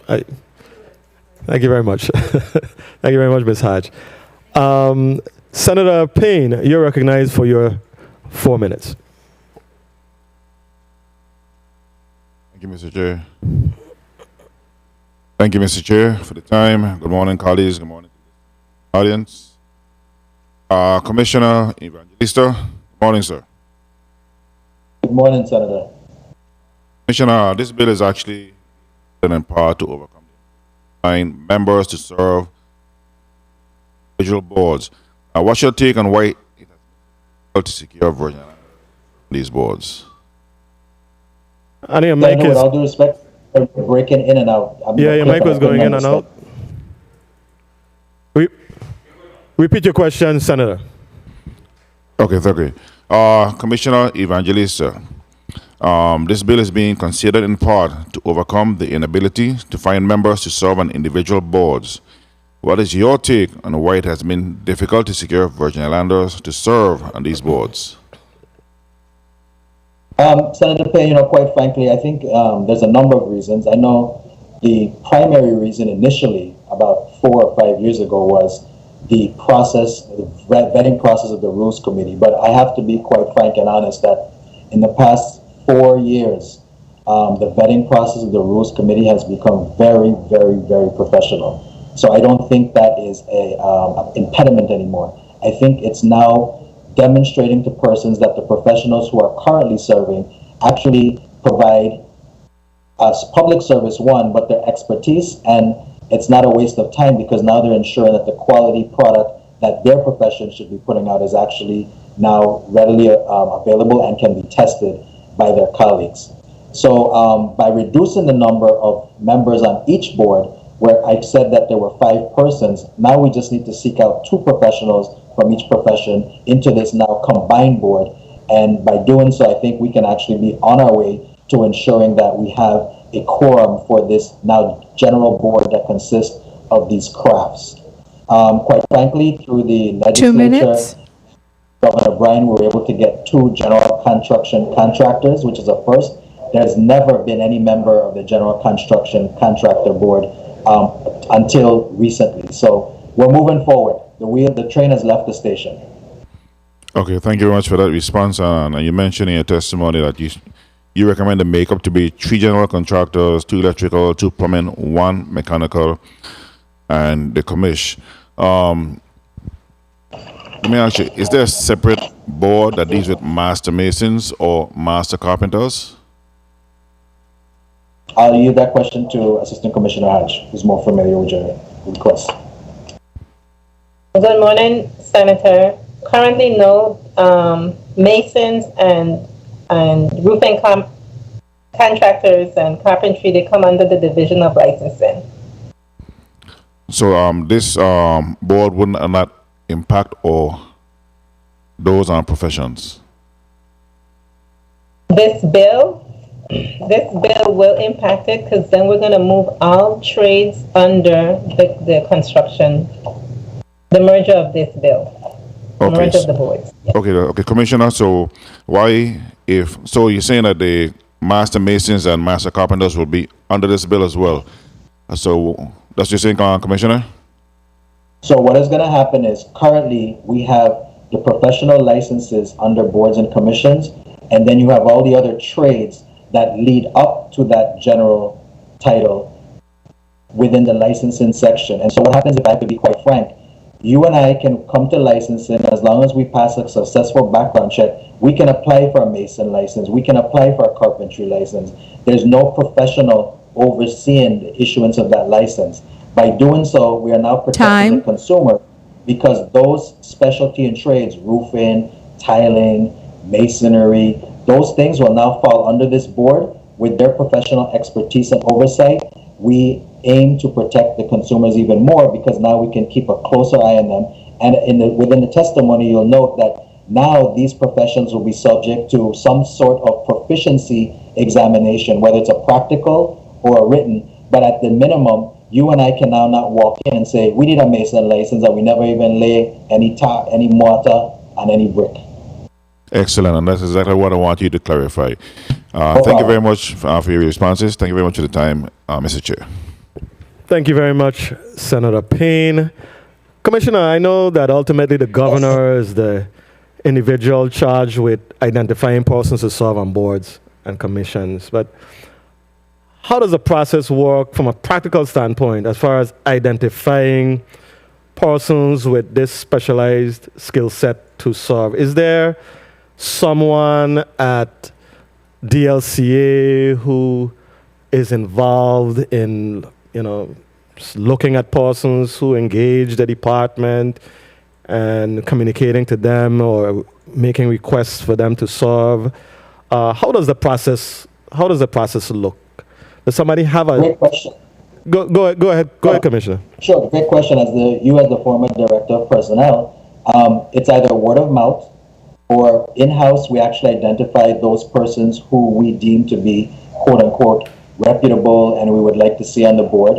Thank you very much. Thank you very much, Ms. Hodge. Senator Payne, you're recognized for your 4 minutes. Thank you, Mr. Chair. Thank you, Mr. Chair, for the time. Good morning, colleagues. Good morning, audience. Commissioner Evangelista, good morning, sir. Good morning, Senator. Commissioner, this bill is actually in part to overcome members to serve individual boards. What's your take on why it has been to secure Virgin Islands these boards? I think your mic is... With all due respect, breaking in and out. Your mic was going in and out. Repeat your question, Senator. Okay, thank you. Commissioner Evangelista, this bill is being considered in part to overcome the inability to find members to serve on individual boards. What is your take on why it has been difficult to secure Virgin Islanders to serve on these boards? Senator Payne, quite frankly, I think there's a number of reasons. I know the primary reason initially, about 4 or 5 years ago, was the process, the vetting process of the Rules Committee. But I have to be quite frank and honest that in the past 4 years, the vetting process of the Rules Committee has become very, very, very professional. So I don't think that is an impediment anymore. I think it's now demonstrating to persons that the professionals who are currently serving actually provide us public service, one, but their expertise, and it's not a waste of time because now they're ensuring that the quality product that their profession should be putting out is actually now readily available and can be tested by their colleagues. So by reducing the number of members on each board, where I said that there were 5 persons, now we just need to seek out 2 professionals from each profession into this now combined board. And by doing so, I think we can actually be on our way to ensuring that we have a quorum for this now general board that consists of these crafts. Quite frankly, through the legislature, 2 minutes. Governor Bryan, we were able to get 2 general construction contractors, which is a first. There's never been any member of the general construction contractor board until recently. So we're moving forward. The train has left the station. Okay, thank you very much for that response. And you mentioned in your testimony that you recommend the makeup to be 3 general contractors, 2 electrical, 2 plumbing, 1 mechanical, and the commish. Let me ask you, is there a separate board that deals with master masons or master carpenters? I'll leave that question to Assistant Commissioner Hatch, who's more familiar with your request. Good morning, Senator. Currently, no masons and roofing contractors and carpentry, they come under the Division of Licensing. So this board would not impact or those professions? This bill will impact it because then we're going to move all trades under the construction, the merger of this bill, the merger of the boards. Yeah. Okay, Commissioner. So you're saying that the master masons and master carpenters will be under this bill as well? So that's what you're saying, Commissioner? So what is going to happen is currently we have the professional licenses under boards and commissions, and then you have all the other trades that lead up to that general title within the licensing section. And so what happens, if I have to be quite frank, you and I can come to licensing as long as we pass a successful background check. We can apply for a mason license. We can apply for a carpentry license. There's no professional overseeing the issuance of that license. By doing so, we are now protecting the consumer, because those specialty and trades, roofing, tiling, masonry, those things will now fall under this board with their professional expertise and oversight. We aim to protect the consumers even more, because now we can keep a closer eye on them. And within the testimony, you'll note that now these professions will be subject to some sort of proficiency examination, whether it's a practical or a written. But at the minimum, you and I can now not walk in and say, we need a mason license, and we never even lay any mortar on any brick. Excellent, and that's exactly what I want you to clarify. Thank you very much for your responses. Thank you very much for the time, Mr. Chair. Thank you very much, Senator Payne. Commissioner, I know that ultimately the governor is the individual charged with identifying persons to serve on boards and commissions, but how does the process work from a practical standpoint as far as identifying persons with this specialized skill set to serve? Is there someone at DLCA who is involved in, looking at persons who engage the department and communicating to them or making requests for them to serve? How does the process look? Does somebody have a great question? Go ahead, Commissioner. Sure, great question. As the former director of personnel, it's either word of mouth or in-house. We actually identify those persons who we deem to be quote unquote reputable and we would like to see on the board.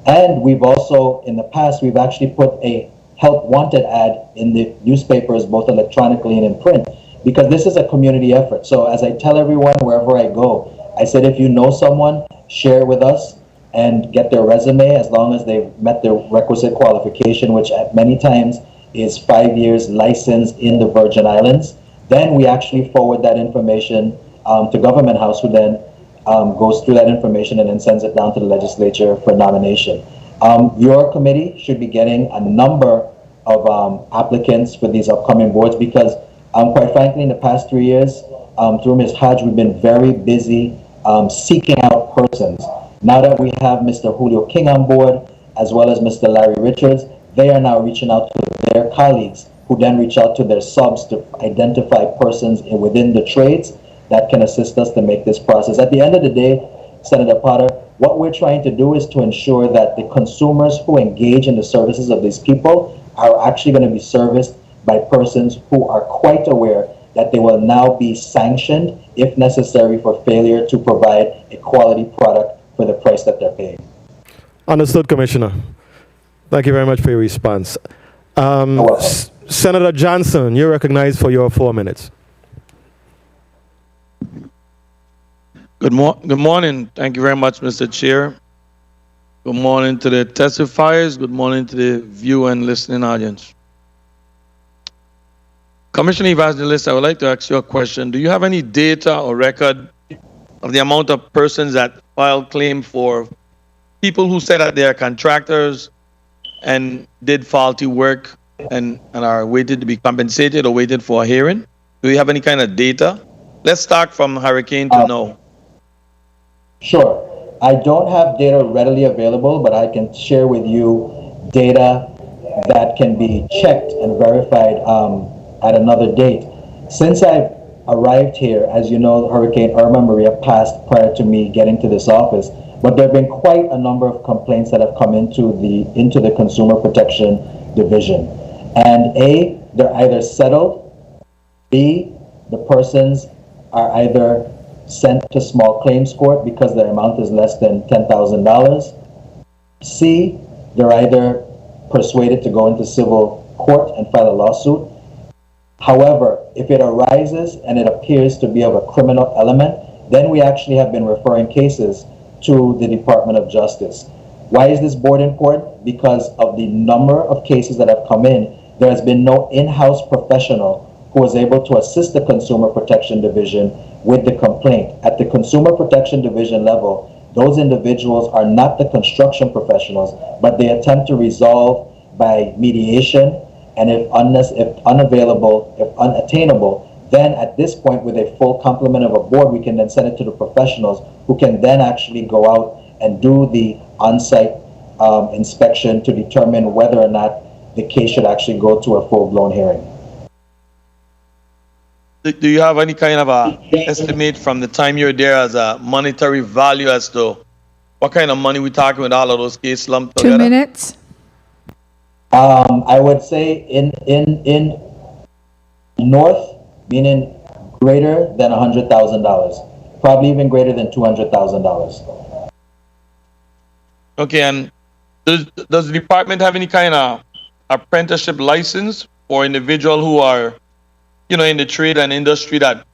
And we've also, in the past, we've actually put a help wanted ad in the newspapers, both electronically and in print, because this is a community effort. So as I tell everyone wherever I go, I said, if you know someone, share with us and get their resume as long as they've met the requisite qualification, which at many times is 5 years licensed in the Virgin Islands. Then we actually forward that information to Government House, who then goes through that information and then sends it down to the legislature for nomination. Your committee should be getting a number of applicants for these upcoming boards, because quite frankly, in the past 3 years, through Ms. Hodge, we've been very busy seeking out persons. Now that we have Mr. Julio King on board, as well as Mr. Larry Richards, they are now reaching out to their colleagues, who then reach out to their subs to identify persons within the trades that can assist us to make this process. At the end of the day, Senator Potter, what we're trying to do is to ensure that the consumers who engage in the services of these people are actually going to be serviced by persons who are quite aware that they will now be sanctioned, if necessary, for failure to provide a quality product for the price that they're paying. Understood, Commissioner. Thank you very much for your response. Senator Johnson, you're recognized for your 4 minutes. Good morning. Thank you very much, Mr. Chair. Good morning to the testifiers. Good morning to the viewer and listening audience. Commissioner Evangelist, I would like to ask you a question. Do you have any data or record of the amount of persons that filed claim for people who said that they are contractors and did faulty work and are waited to be compensated or waited for a hearing? Do you have any kind of data? Let's start from hurricane to now. Sure. I don't have data readily available, but I can share with you data that can be checked and verified at another date. Since I've arrived here, as you know, Hurricane Irma Maria passed prior to me getting to this office, but there have been quite a number of complaints that have come into the Consumer Protection Division. And A, they're either settled, B, the persons are either sent to small claims court because their amount is less than $10,000. C, they're either persuaded to go into civil court and file a lawsuit. However, if it arises and it appears to be of a criminal element, then we actually have been referring cases to the Department of Justice. Why is this board important? Because of the number of cases that have come in, there has been no in-house professional who was able to assist the Consumer Protection Division with the complaint. At the Consumer Protection Division level, those individuals are not the construction professionals, but they attempt to resolve by mediation, and if unavailable, if unattainable, then at this point, with a full complement of a board, we can then send it to the professionals who can then actually go out and do the on-site inspection to determine whether or not the case should actually go to a full-blown hearing. Do you have any kind of a estimate from the time you're there as a monetary value as to what kind of money we're talking with all of those cases lumped together? 2 minutes. I would say in north, meaning greater than $100,000, probably even greater than $200,000. Okay, and does the department have any kind of apprenticeship license for individuals who are, you know, in the trade and industry that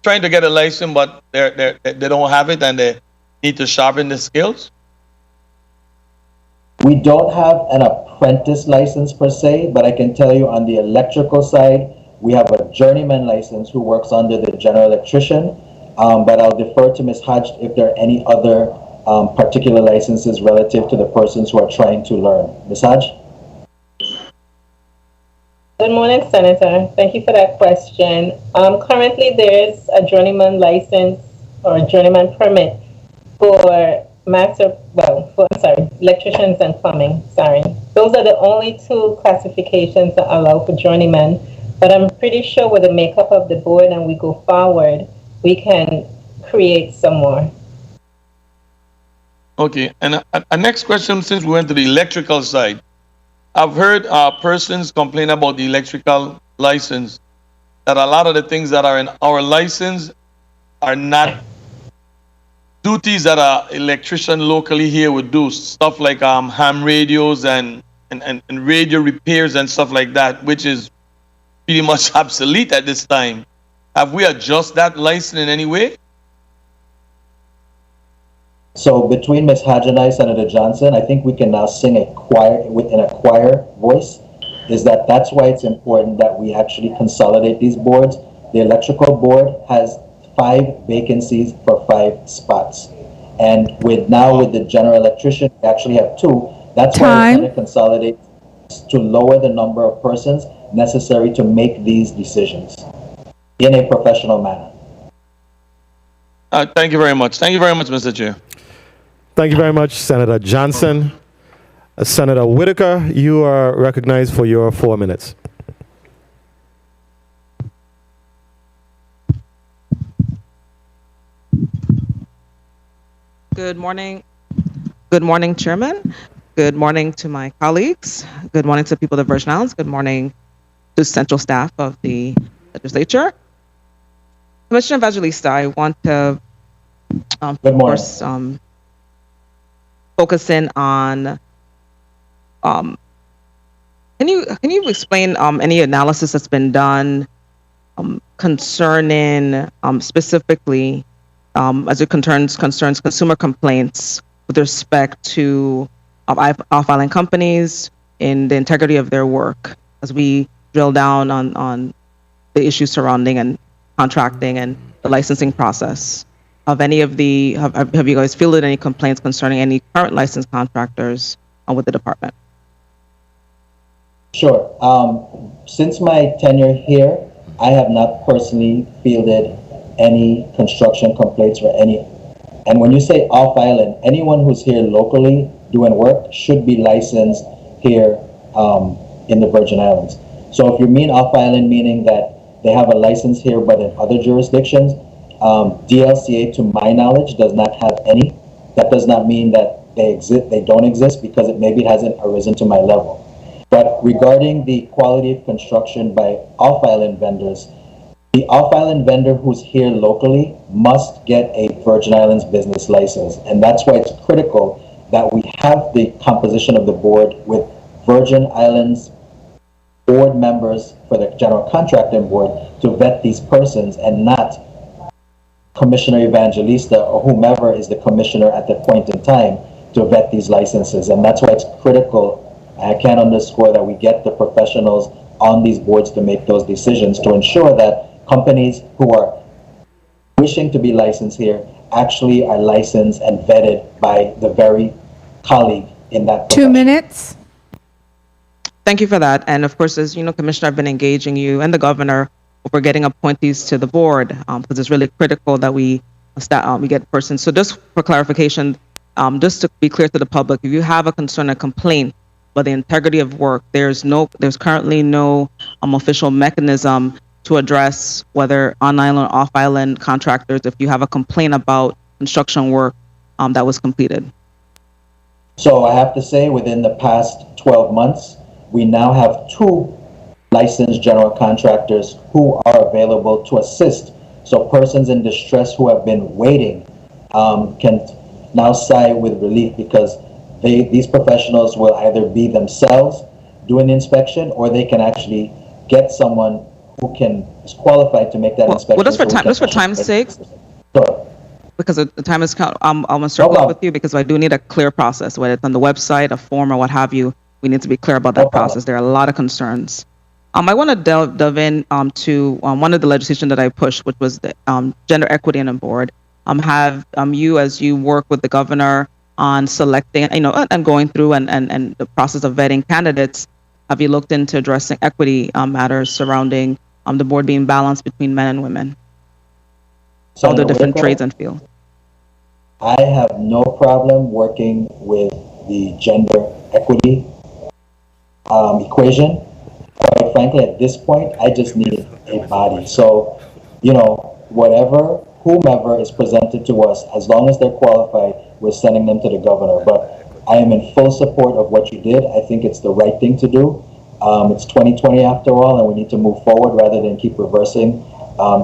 trying to get a license, but they don't have it and they need to sharpen the skills? We don't have an apprentice license per se, but I can tell you on the electrical side, we have a journeyman license who works under the general electrician. But I'll defer to Ms. Hodge if there are any other particular licenses relative to the persons who are trying to learn. Ms. Hodge? Good morning, Senator. Thank you for that question. Currently, there is a journeyman license or a journeyman permit for electricians and plumbing. Sorry. Those are the only two classifications that allow for journeyman. But I'm pretty sure with the makeup of the board and we go forward, we can create some more. Okay, and a next question, since we went to the electrical side, I've heard persons complain about the electrical license, that a lot of the things that are in our license are not duties that an electrician locally here would do. Stuff like ham radios and radio repairs and stuff like that, which is pretty much obsolete at this time. Have we adjusted that license in any way? So between Ms. Hodge and I, Senator Johnson, I think we can now sing a choir within a choir voice. That's why it's important that we actually consolidate these boards. The electrical board has 5 vacancies for 5 spots. And with the general electrician, we actually have 2. That's why we're trying to consolidate to lower the number of persons necessary to make these decisions in a professional manner. Thank you very much. Thank you very much, Mr. Chair. Thank you very much, Senator Johnson. Senator Whitaker, you are recognized for your 4 minutes. Good morning. Good morning, Chairman. Good morning to my colleagues. Good morning to the people of the Virgin Islands. Good morning to central staff of the legislature. Commissioner Evangelista, I want to, of course, focus in on, can you explain any analysis that's been done concerning specifically as it concerns consumer complaints with respect to off-island companies in the integrity of their work, as we drill down on the issues surrounding and contracting and the licensing process of any of the, have you guys fielded any complaints concerning any current licensed contractors with the department? Sure. Since my tenure here, I have not personally fielded any construction complaints for any. And when you say off island, anyone who's here locally doing work should be licensed here in the Virgin Islands. So if you mean off island, meaning that they have a license here but in other jurisdictions, DLCA, to my knowledge, does not have any. That does not mean that they exist. They don't exist because maybe it hasn't arisen to my level. But regarding the quality of construction by off-island vendors, the off-island vendor who's here locally must get a Virgin Islands business license. And that's why it's critical that we have the composition of the board with Virgin Islands board members for the general contracting board to vet these persons, and not Commissioner Evangelista or whomever is the commissioner at the point in time to vet these licenses. And that's why it's critical. I can't underscore that we get the professionals on these boards to make those decisions to ensure that companies who are wishing to be licensed here actually are licensed and vetted by the very colleague in that profession. 2 minutes. Thank you for that. And of course, as you know, Commissioner, I've been engaging you and the governor over getting appointees to the board because it's really critical that we get persons. So just for clarification, just to be clear to the public, if you have a concern, a complaint about the integrity of work, there's currently no official mechanism to address whether on-island or off-island contractors, if you have a complaint about construction work that was completed. So I have to say, within the past 12 months, we now have 2 licensed general contractors who are available to assist. So persons in distress who have been waiting can now sigh with relief, because these professionals will either be themselves doing the inspection, or they can actually get someone who is qualified to make that inspection. Well, just for time's sake, Sure. because the time is count, I'm going to circle up with you because I do need a clear process, whether it's on the website, a form, or what have you. We need to be clear about that process. There are a lot of concerns. I want to delve in to one of the legislation that I pushed, which was the gender equity on the board. Have you, as you work with the governor on selecting, and going through and the process of vetting candidates, have you looked into addressing equity matters surrounding the board being balanced between men and women? All the different trades and fields. I have no problem working with the gender equity equation. Quite frankly, at this point, I just need a body. So, whomever is presented to us, as long as they're qualified, we're sending them to the governor. But I am in full support of what you did. I think it's the right thing to do. It's 2020 after all, and we need to move forward rather than keep reversing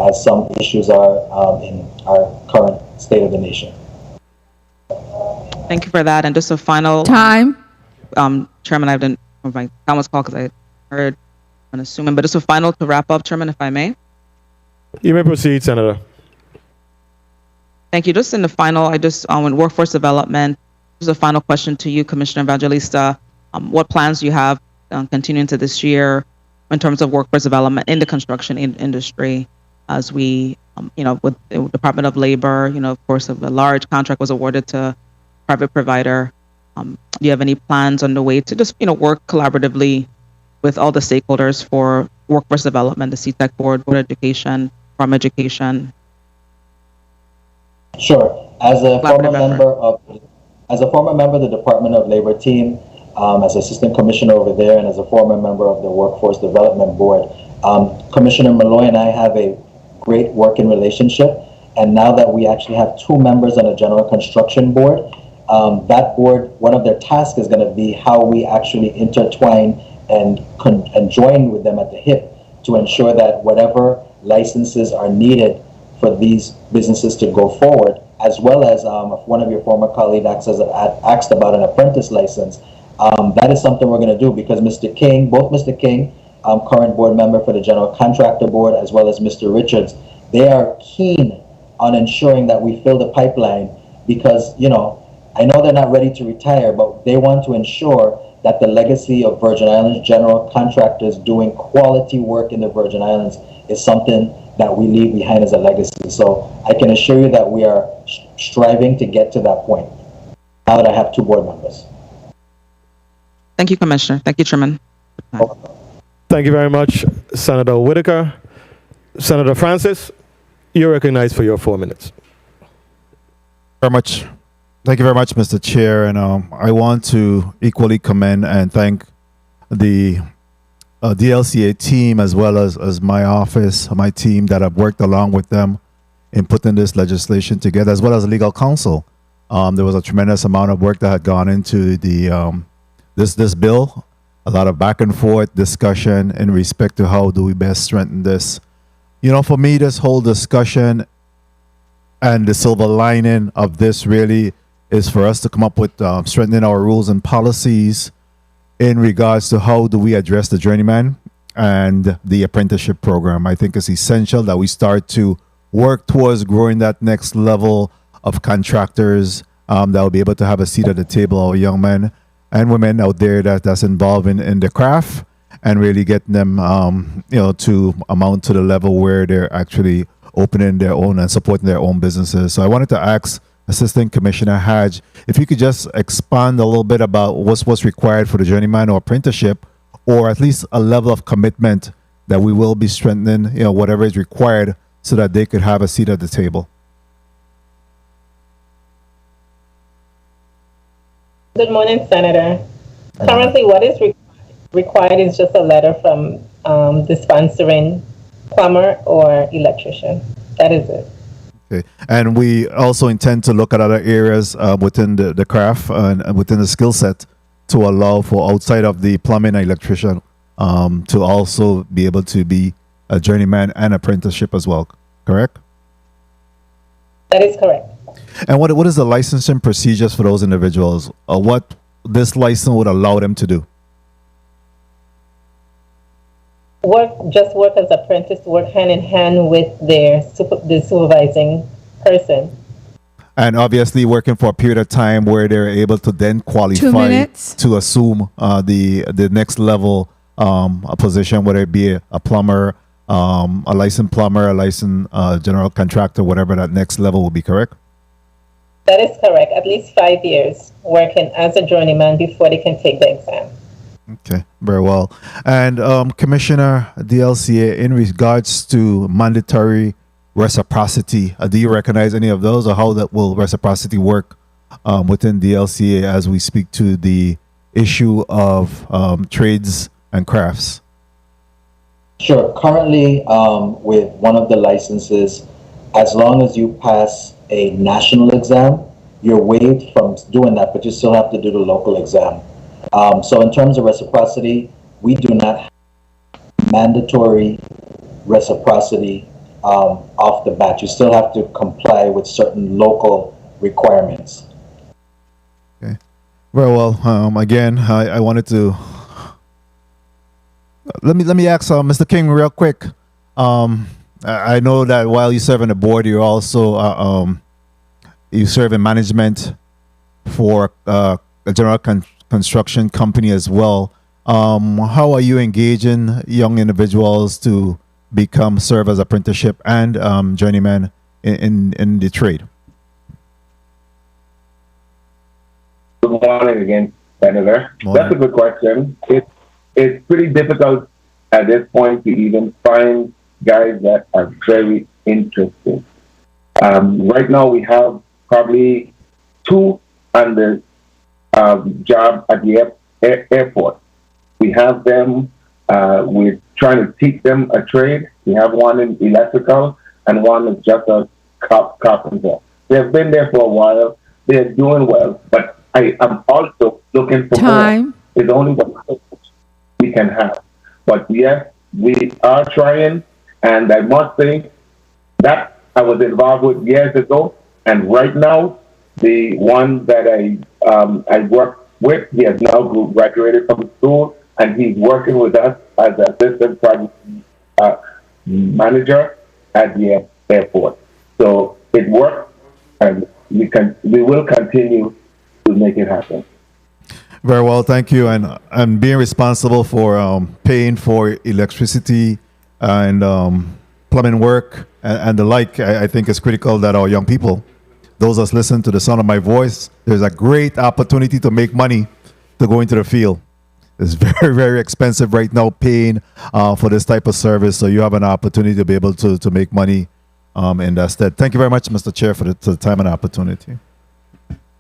as some issues are in our current state of the nation. Thank you for that. And just a final Time. Chairman, I didn't my comments call because I heard I'm assuming, but just a final to wrap up, Chairman, if I may. You may proceed, Senator. Thank you. Just in the final, I just on workforce development, just a final question to you, Commissioner Evangelista. What plans do you have continuing to this year in terms of workforce development in the construction industry, as we, with the Department of Labor, of course, a large contract was awarded to a private provider. Do you have any plans on the way to just, work collaboratively with all the stakeholders for workforce development, the CTEC board, board education, farm education? Sure. As a former member of the Department of Labor team, as assistant commissioner over there, and as a former member of the Workforce Development Board, Commissioner Malloy and I have a great working relationship. And now that we actually have 2 members on the General Construction Board, that board, one of their tasks is going to be how we actually intertwine and join with them at the hip to ensure that whatever licenses are needed for these businesses to go forward, as well as if one of your former colleagues asked about an apprentice license, that is something we're going to do, because Mr. King, current board member for the General Contractor Board, as well as Mr. Richards, they are keen on ensuring that we fill the pipeline, because, I know they're not ready to retire, but they want to ensure that the legacy of Virgin Islands general contractors doing quality work in the Virgin Islands is something that we leave behind as a legacy. So I can assure you that we are striving to get to that point, now that I have 2 board members. Thank you, Commissioner. Thank you, Chairman. Thank you very much, Senator Whitaker. Senator Francis, you're recognized for your 4 minutes. Very much. Thank you very much, Mr. Chair. And I want to equally commend and thank the DLCA team as well as my office, my team that have worked along with them in putting this legislation together, as well as legal counsel. There was a tremendous amount of work that had gone into the this bill, a lot of back and forth discussion in respect to how do we best strengthen this. You know, for me, this whole discussion and the silver lining of this really is for us to come up with strengthening our rules and policies in regards to how do we address the journeyman and the apprenticeship program. I think it's essential that we start to work towards growing that next level of contractors that will be able to have a seat at the table, our young men and women out there that's involved in the craft, and really getting them to amount to the level where they're actually opening their own and supporting their own businesses. So I wanted to ask Assistant Commissioner Hadj if you could just expand a little bit about what's required for the journeyman or apprenticeship, or at least a level of commitment that we will be strengthening, whatever is required so that they could have a seat at the table. Good morning, Senator. Currently, what is required is just a letter from the sponsoring plumber or electrician. That is it. Okay. And we also intend to look at other areas within the craft and within the skill set to allow for outside of the plumbing and electrician to also be able to be a journeyman and apprenticeship as well, correct? That is correct. And what is the licensing procedures for those individuals? What this license would allow them to do? Work as apprentice, work hand in hand with the supervising person. And obviously working for a period of time where they're able to then 2 qualify minutes. to assume the next level a position, whether it be a plumber, a licensed plumber, a licensed general contractor, whatever that next level will be, correct? That is correct. At least 5 years working as a journeyman before they can take the exam. Okay, very well. And Commissioner DLCA, in regards to mandatory reciprocity, do you recognize any of those, or how that will reciprocity work within DLCA as we speak to the issue of trades and crafts? Sure. Currently, with one of the licenses, as long as you pass a national exam, you're waived from doing that, but you still have to do the local exam. So in terms of reciprocity, we do not have mandatory reciprocity off the bat. You still have to comply with certain local requirements. Okay, very well. Again, I wanted to let me ask Mr. King real quick. I know that while you serve on the board, you're also you serve in management for a general construction company as well. How are you engaging young individuals to serve as apprenticeship and journeyman in the trade? Good morning again, Senator. That's a good question. It's pretty difficult at this point to even find guys that are very interested. Right now, we have probably 2 on the job at the airport. We have them, we're trying to teach them a trade. We have one in electrical and one is just a carpenter. They've been there for a while. They're doing well, but I am also looking for Time. more. It's only what we can have. But yes, we are trying, and I must say that I was involved with years ago, and right now, the one that I work with, he has now graduated from school, and he's working with us as an assistant project manager at the airport. So it works, and we will continue to make it happen. Very well, thank you. And being responsible for paying for electricity and plumbing work and the like, I think it's critical that our young people, those that listen to the sound of my voice, there's a great opportunity to make money to go into the field. is very, very expensive right now paying for this type of service. So you have an opportunity to be able to make money in that stead. Thank you very much, Mr. Chair, for the time and opportunity.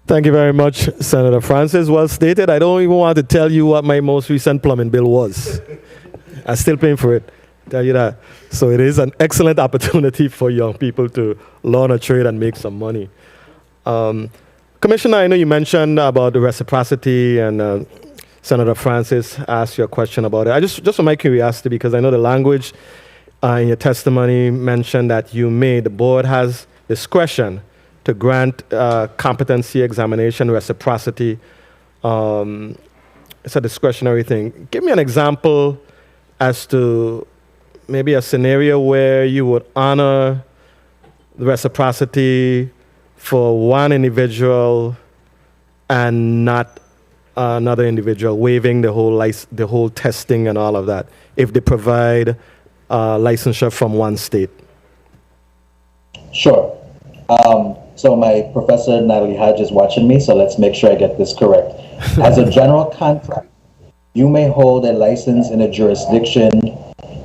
Thank you very much, Senator Francis. Well stated. I don't even want to tell you what my most recent plumbing bill was. I'm still paying for it. Tell you that. So it is an excellent opportunity for young people to learn a trade and make some money. Commissioner, I know you mentioned about the reciprocity, and Senator Francis asked you a question about it. Just for my curiosity, because I know the language in your testimony mentioned that the board has discretion to grant competency examination reciprocity. It's a discretionary thing. Give me an example as to maybe a scenario where you would honor the reciprocity for one individual and not another individual, waiving the whole testing and all of that, if they provide licensure from one state. Sure. So my professor, Natalie Hodge, is watching me, so let's make sure I get this correct. As a general contract, you may hold a license in a jurisdiction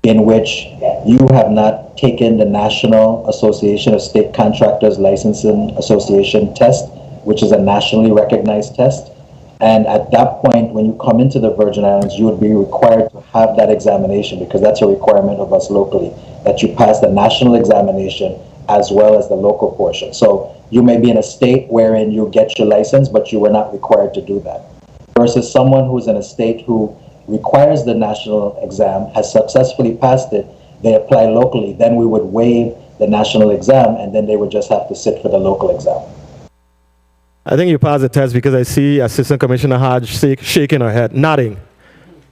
in which you have not taken the National Association of State Contractors Licensing Association test, which is a nationally recognized test. And at that point, when you come into the Virgin Islands, you would be required to have that examination, because that's a requirement of us locally, that you pass the national examination as well as the local portion. So you may be in a state wherein you get your license, but you were not required to do that. Versus someone who's in a state who requires the national exam, has successfully passed it, they apply locally, then we would waive the national exam, and then they would just have to sit for the local exam. I think you passed the test because I see Assistant Commissioner Hodge shaking her head, nodding.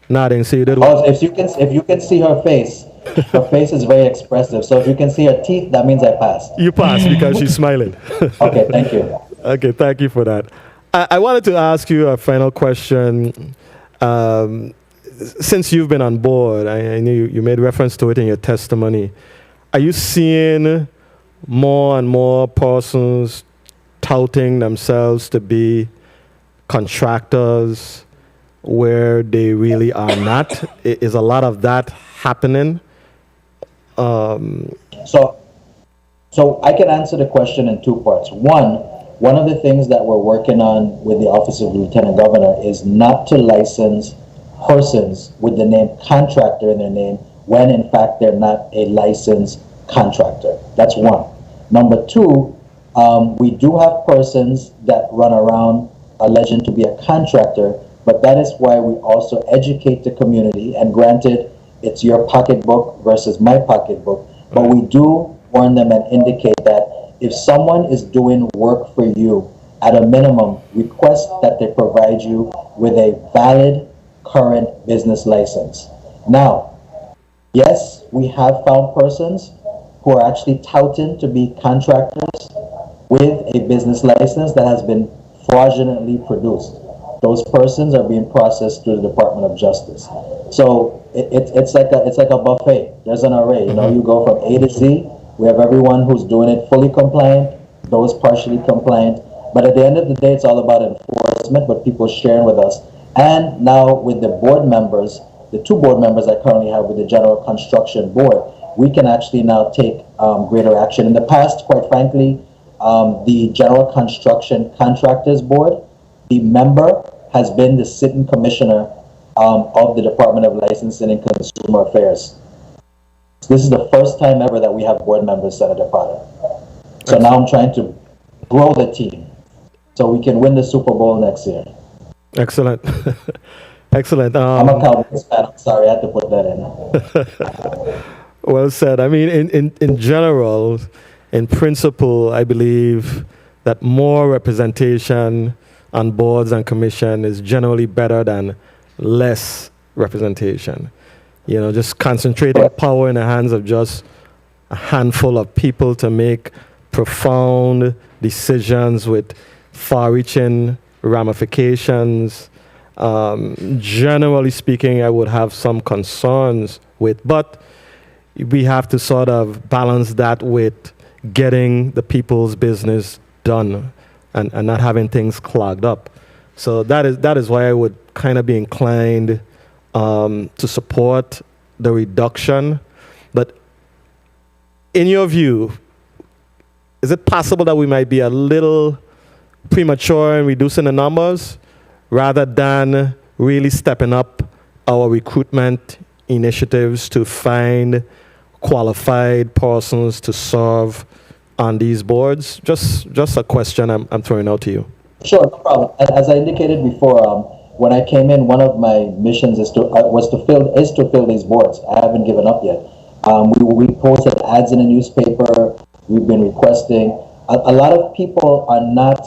So you did well. Oh, if you can see her face is very expressive. So if you can see her teeth, that means I passed. You passed because she's smiling. Okay, thank you. Okay, thank you for that. I wanted to ask you a final question. Since you've been on board, I knew you made reference to it in your testimony. Are you seeing more and more persons touting themselves to be contractors where they really are not? Is a lot of that happening? So I can answer the question in two parts. One of the things that we're working on with the Office of the Lieutenant Governor is not to license persons with the name contractor in their name when in fact they're not a licensed contractor. That's one. Number two, we do have persons that run around alleging to be a contractor, but that is why we also educate the community, and granted, it's your pocketbook versus my pocketbook, but we do warn them and indicate that if someone is doing work for you, at a minimum, request that they provide you with a valid current business license. Now, yes, we have found persons who are actually touting to be contractors with a business license that has been fraudulently produced. Those persons are being processed through the Department of Justice. So it's like a buffet. There's an array. You know, you go from A to Z. We have everyone who's doing it fully compliant, those partially compliant. But at the end of the day, it's all about enforcement, but people sharing with us. And now with the board members, the two board members I currently have with the General Construction Board, we can actually now take greater action. In the past, quite frankly, the General Construction Contractors Board, the member has been the sitting commissioner of the Department of Licensing and Consumer Affairs. This is the first time ever that we have board members, Senator Potter. So now I'm trying to grow the team so we can win the Super Bowl next year. Excellent. Excellent. I'm a Cowboys fan. I'm sorry, I had to put that in. Well said. I mean, in general, in principle, I believe that more representation on boards and commission is generally better than less representation. You know, just concentrating power in the hands of just a handful of people to make profound decisions with far-reaching ramifications. Generally speaking, I would have some concerns with, but we have to sort of balance that with getting the people's business done and not having things clogged up. So that is why I would kind of be inclined to support the reduction. But in your view, is it possible that we might be a little premature in reducing the numbers rather than really stepping up our recruitment initiatives to find qualified persons to serve on these boards? Just a question I'm throwing out to you. Sure, no problem. As I indicated before, when I came in, one of my missions is to fill these boards. I haven't given up yet. We posted ads in the newspaper. We've been requesting. A lot of people are not,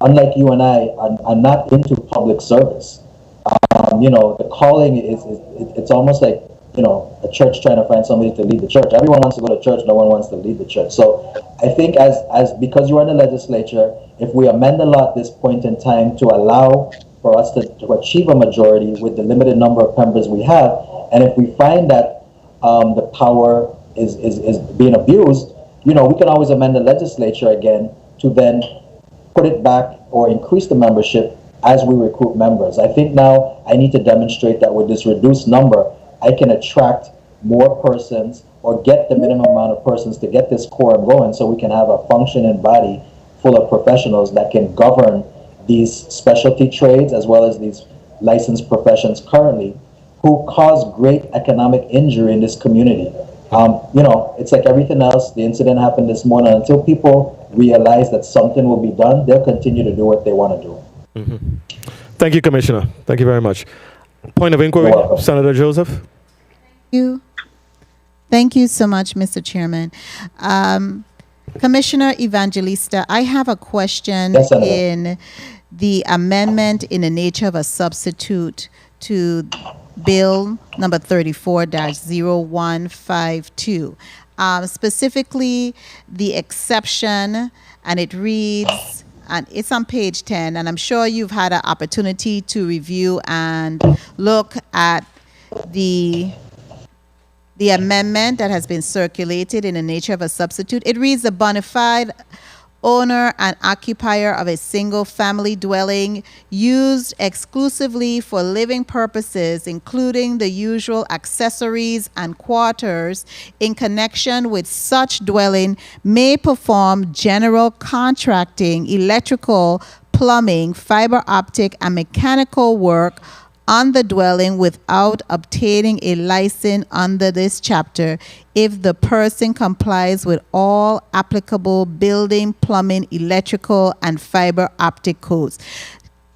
unlike you and I, are not into public service. The calling it's almost like, a church trying to find somebody to lead the church. Everyone wants to go to church, no one wants to lead the church. So I think because you're in the legislature, if we amend the law at this point in time to allow for us to achieve a majority with the limited number of members we have, and if we find that the power is being abused, we can always amend the legislature again to then put it back or increase the membership as we recruit members. I think now I need to demonstrate that with this reduced number, I can attract more persons or get the minimum amount of persons to get this quorum going so we can have a functioning body full of professionals that can govern these specialty trades as well as these licensed professions currently who cause great economic injury in this community. It's like everything else. The incident happened this morning. Until people realize that something will be done, they'll continue to do what they want to do. Mm-hmm. Thank you, Commissioner. Thank you very much. Point of inquiry, Senator Joseph. Thank you so much, Mr. Chairman. Commissioner Evangelista, I have a question in the amendment in the nature of a substitute to Bill number 34-0152. Specifically, the exception, and it reads, and it's on page 10, and I'm sure you've had an opportunity to review and look at the amendment that has been circulated in the nature of a substitute. It reads, the bona fide owner and occupier of a single family dwelling used exclusively for living purposes, including the usual accessories and quarters in connection with such dwelling, may perform general contracting, electrical, plumbing, fiber optic, and mechanical work on the dwelling without obtaining a license under this chapter if the person complies with all applicable building, plumbing, electrical, and fiber optic codes.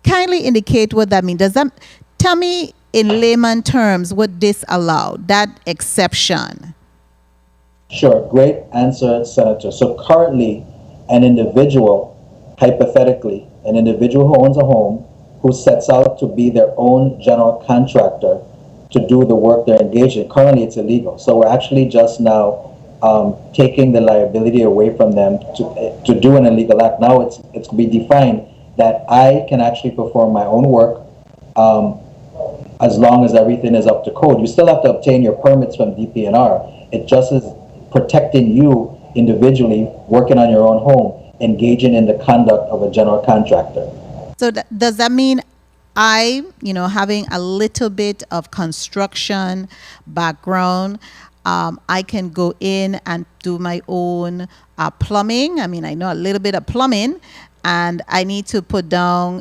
Kindly indicate what that means. Does that tell me in layman terms what this allowed, that exception? Sure, great answer, Senator. So currently, hypothetically, an individual who owns a home who sets out to be their own general contractor to do the work they're engaged in. Currently, it's illegal. So we're actually just now taking the liability away from them to do an illegal act. Now it's be defined that I can actually perform my own work as long as everything is up to code. You still have to obtain your permits from DPNR. It just is protecting you individually, working on your own home, engaging in the conduct of a general contractor. So does that mean having a little bit of construction background, I can go in and do my own plumbing? I mean, I know a little bit of plumbing, and I need to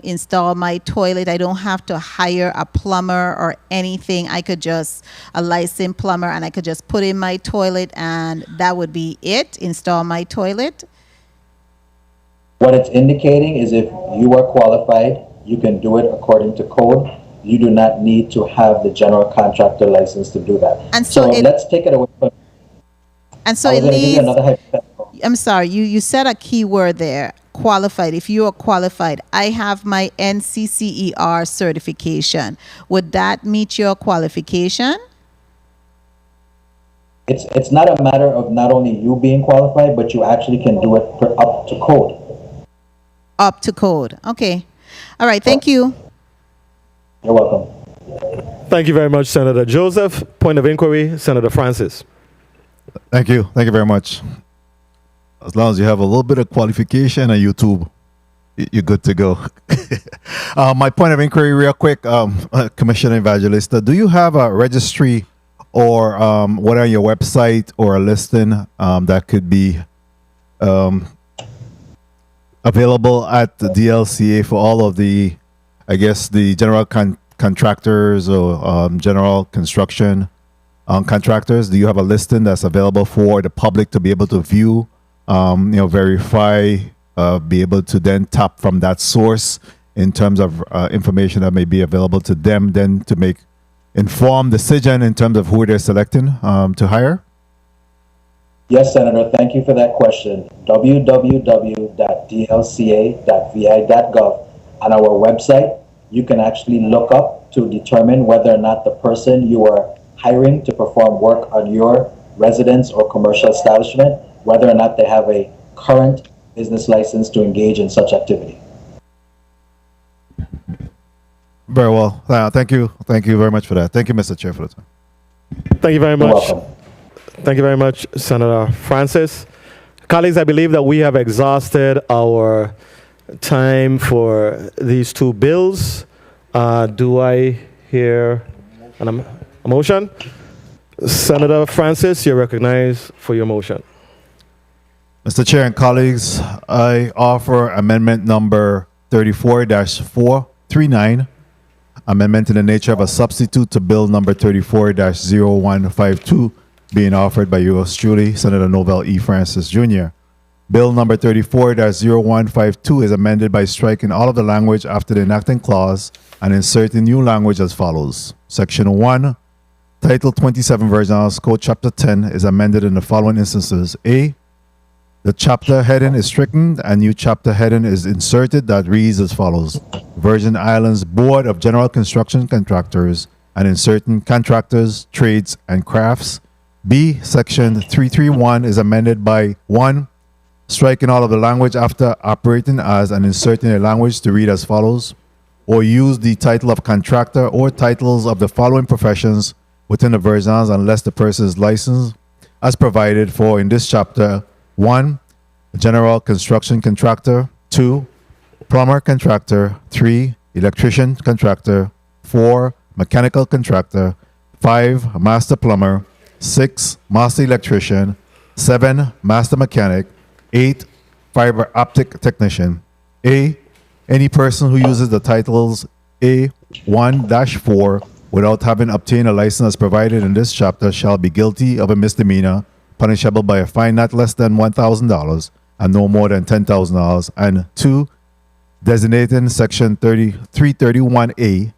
install my toilet. I don't have to hire a plumber or anything. I could just, a licensed plumber, and I could just put in my toilet, and that would be it, install my toilet. What it's indicating is if you are qualified, you can do it according to code. You do not need to have the general contractor license to do that. And so let's take it away from. And so it leaves. I'm sorry, you said a key word there, qualified. If you are qualified, I have my NCCER certification. Would that meet your qualification? It's not a matter of not only you being qualified, but you actually can do it up to code. Up to code. Okay. All right. Thank you. You're welcome. Thank you very much, Senator Joseph. Point of inquiry, Senator Francis. Thank you. Thank you very much. As long as you have a little bit of qualification on YouTube, you're good to go. My point of inquiry, real quick, Commissioner Evangelista, do you have a registry or what on your website or a listing that could be available at the DLCA for all of the, I guess, the general contractors or general construction contractors? Do you have a listing that's available for the public to be able to view, verify, be able to then tap from that source in terms of information that may be available to them, then to make informed decision in terms of who they're selecting to hire? Yes, Senator, thank you for that question. www.dlca.vi.gov. On our website, you can actually look up to determine whether or not the person you are hiring to perform work on your residence or commercial establishment, whether or not they have a current business license to engage in such activity. Very well. Thank you. Thank you very much for that. Thank you, Mr. Chair, for the time. Thank you very You're much. welcome. Thank you very much, Senator Francis. Colleagues, I believe that we have exhausted our time for these two bills. Do I hear a motion? Senator Francis, you're recognized for your motion. Mr. Chair and colleagues, I offer amendment number 34-439, amendment in the nature of a substitute to bill number 34-0152, being offered by yours truly, Senator Novell E. Francis Jr. Bill number 34-0152 is amended by striking all of the language after the enacting clause and inserting new language as follows. Section 1, Title 27 Virgin Code Chapter 10 is amended in the following instances. A, the chapter heading is stricken and new chapter heading is inserted that reads as follows. Virgin Islands Board of General Construction Contractors and inserting contractors, trades, and crafts. B, Section 331 is amended by 1, striking all of the language after operating as and inserting a language to read as follows, or use the title of contractor or titles of the following professions within the versions unless the person is licensed as provided for in this chapter. 1, general construction contractor. 2, plumber contractor. 3, electrician contractor. 4, mechanical contractor. 5, master plumber. 6, master electrician. 7, master mechanic. 8, fiber optic technician. A, any person who uses the titles A1-4 without having obtained a license as provided in this chapter shall be guilty of a misdemeanor, punishable by a fine not less than $1,000 and no more than $10,000. And 2, designating Section 331A.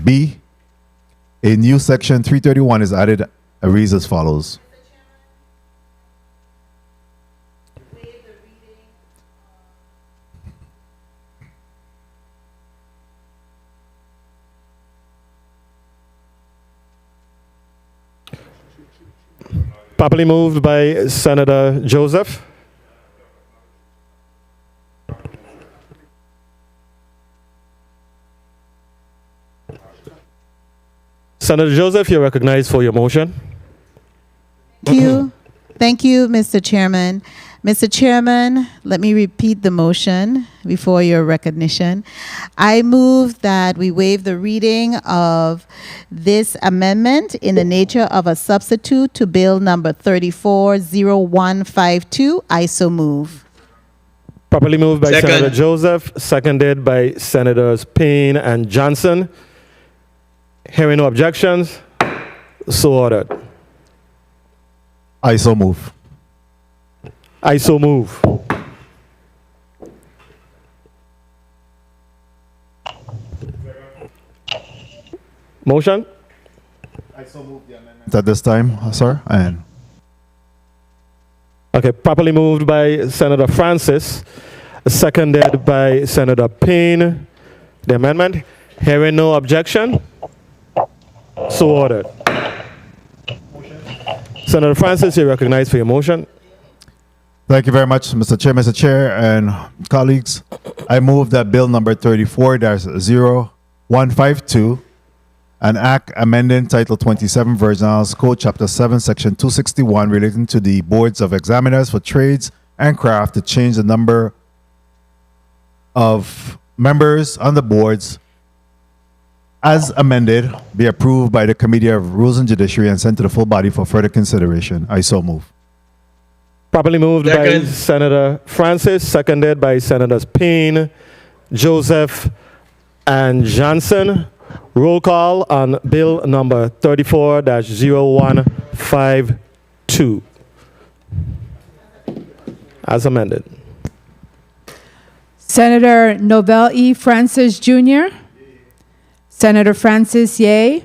B, a new Section 331 is added. It reads as follows. Properly moved by Senator Joseph. Senator Joseph, you're recognized for your motion. Thank you. Thank you, Mr. Chairman. Mr. Chairman, let me repeat the motion before your recognition. I move that we waive the reading of this amendment in the nature of a substitute to Bill number 34-0152. I so move. Properly moved by Second. Senator Joseph, seconded by Senators Payne and Johnson. Hearing no objections, so ordered. I so move. I so move. Motion? I so move the amendment at this time, sir. And Okay, properly moved by Senator Francis, seconded by Senator Payne. The amendment, hearing no objection, so ordered. Senator Francis, you're recognized for your motion. thank you very much, Mr. Chair. Mr. Chair and colleagues, I move that Bill number 34-0152, an act amending Title 27 Virgin Code Chapter 7, Section 261 relating to the boards of examiners for trades and craft to change the number of members on the boards as amended be approved by the Committee of Rules and Judiciary and sent to the full body for further consideration. I so move. Properly moved by Second. Senator Francis, seconded by Senators Payne, Joseph, and Johnson. Roll call on bill number 34-0152 as amended. Senator Novell E. Francis Jr., Senator Francis Ye,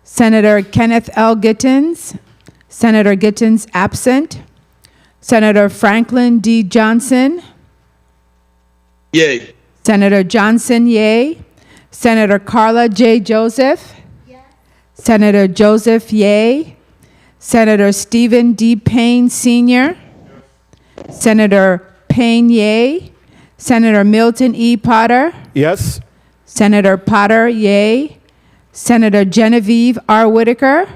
Senator Kenneth L. Gittens, Senator Gittens absent, Senator Franklin D. Johnson, Yay. Senator Johnson Ye, Senator Carla J. Joseph, Senator Joseph Ye, Senator Stephen D. Payne Sr., Senator Payne Ye, Senator Milton E. Potter, Yes? Senator Potter Ye, Senator Genevieve R. Whitaker,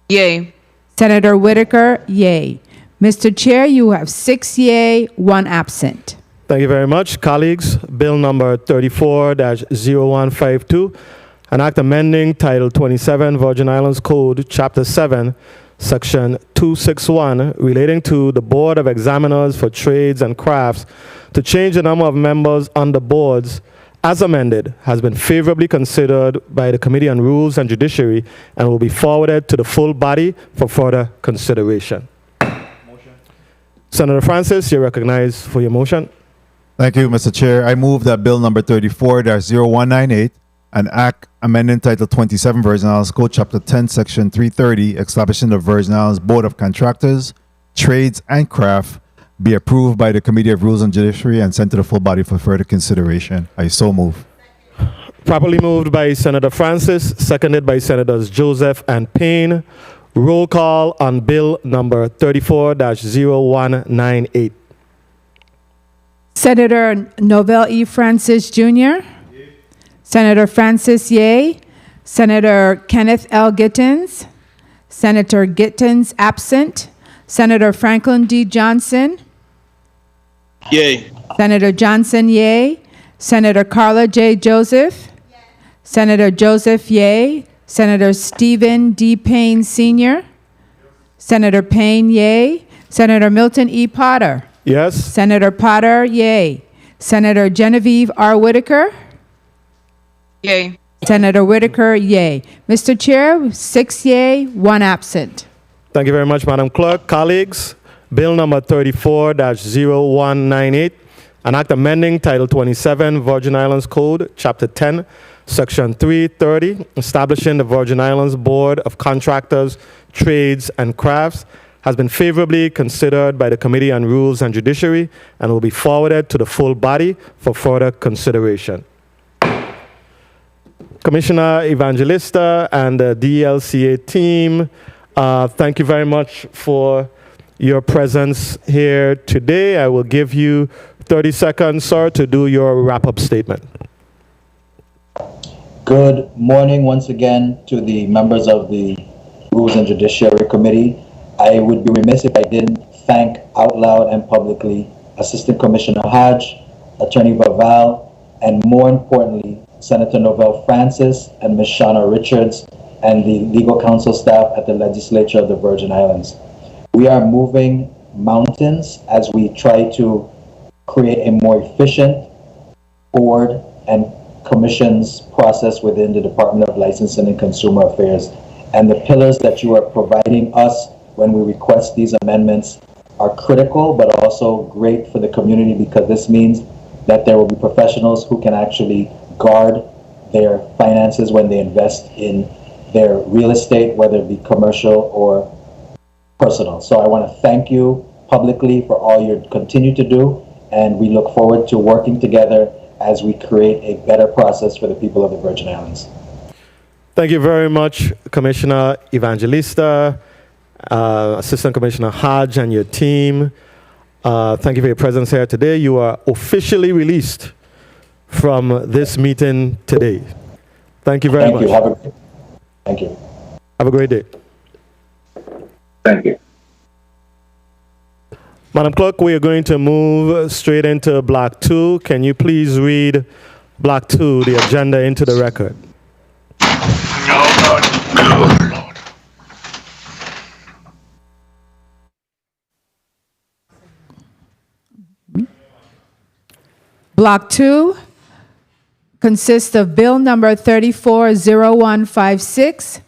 Yay. Senator Whitaker Yay. Mr. Chair, you have 6 yay, 1 absent. Thank you very much, colleagues. Bill number 34-0152, an act amending Title 27 Virgin Islands Code, Chapter 7, Section 261, relating to the Board of Examiners for Trades and Crafts to change the number of members on the boards as amended, has been favorably considered by the Committee on Rules and Judiciary and will be forwarded to the full body for further consideration. Senator Francis, you're recognized for your motion. Thank you, Mr. Chair. I move that bill number 34-0198, an act amending Title 27 Virgin Islands Code, Chapter 10, Section 330, establishing the Virgin Islands Board of Contractors, Trades, and Craft, be approved by the Committee of Rules and Judiciary and sent to the full body for further consideration. I so move. Properly moved by Senator Francis, seconded by Senators Joseph and Payne. Roll call on bill number 34-0198. Senator Novell E. Francis Jr., Senator Francis Ye, Senator Kenneth L. Gittens, Senator Gittens absent, Senator Franklin D. Johnson, Yay. Senator Johnson Ye, Senator Carla J. Joseph, Senator Joseph Ye, Senator Stephen D. Payne Sr., Senator Payne Ye, Senator Milton E. Potter, Yes? Senator Potter Ye, Senator Genevieve R. Whitaker, Yay. Senator Whitaker Yay. Mr. Chair, 6 yay, 1 absent. Thank you very much, Madam Clerk. Colleagues, bill number 34-0198, an act amending Title 27 Virgin Islands Code, Chapter 10, Section 330, establishing the Virgin Islands Board of Contractors, Trades, and Crafts, has been favorably considered by the Committee on Rules and Judiciary and will be forwarded to the full body for further consideration. Commissioner Evangelista and the DLCA team, thank you very much for your presence here today. I will give you 30 seconds, sir, to do your wrap-up statement. Good morning once again to the members of the Rules and Judiciary Committee. I would be remiss if I didn't thank out loud and publicly Assistant Commissioner Hodge, Attorney Vaval, and more importantly, Senator Novell Francis and Ms. Shauna Richards and the legal counsel staff at the Legislature of the Virgin Islands. We are moving mountains as we try to create a more efficient board and commissions process within the Department of Licensing and Consumer Affairs. And the pillars that you are providing us when we request these amendments are critical, but also great for the community because this means that there will be professionals who can actually guard their finances when they invest in their real estate, whether it be commercial or personal. So I want to thank you publicly for all you continue to do, and we look forward to working together as we create a better process for the people of the Virgin Islands. Thank you very much, Commissioner Evangelista, Assistant Commissioner Hodge, and your team. Thank you for your presence here today. You are officially released from this meeting today. Thank you very much. Thank you. Have a great day. Thank you. Madam Clerk, we are going to move straight into Block 2. Can you please read Block 2, the agenda, into the record? Block 2 consists of Bill number 340156,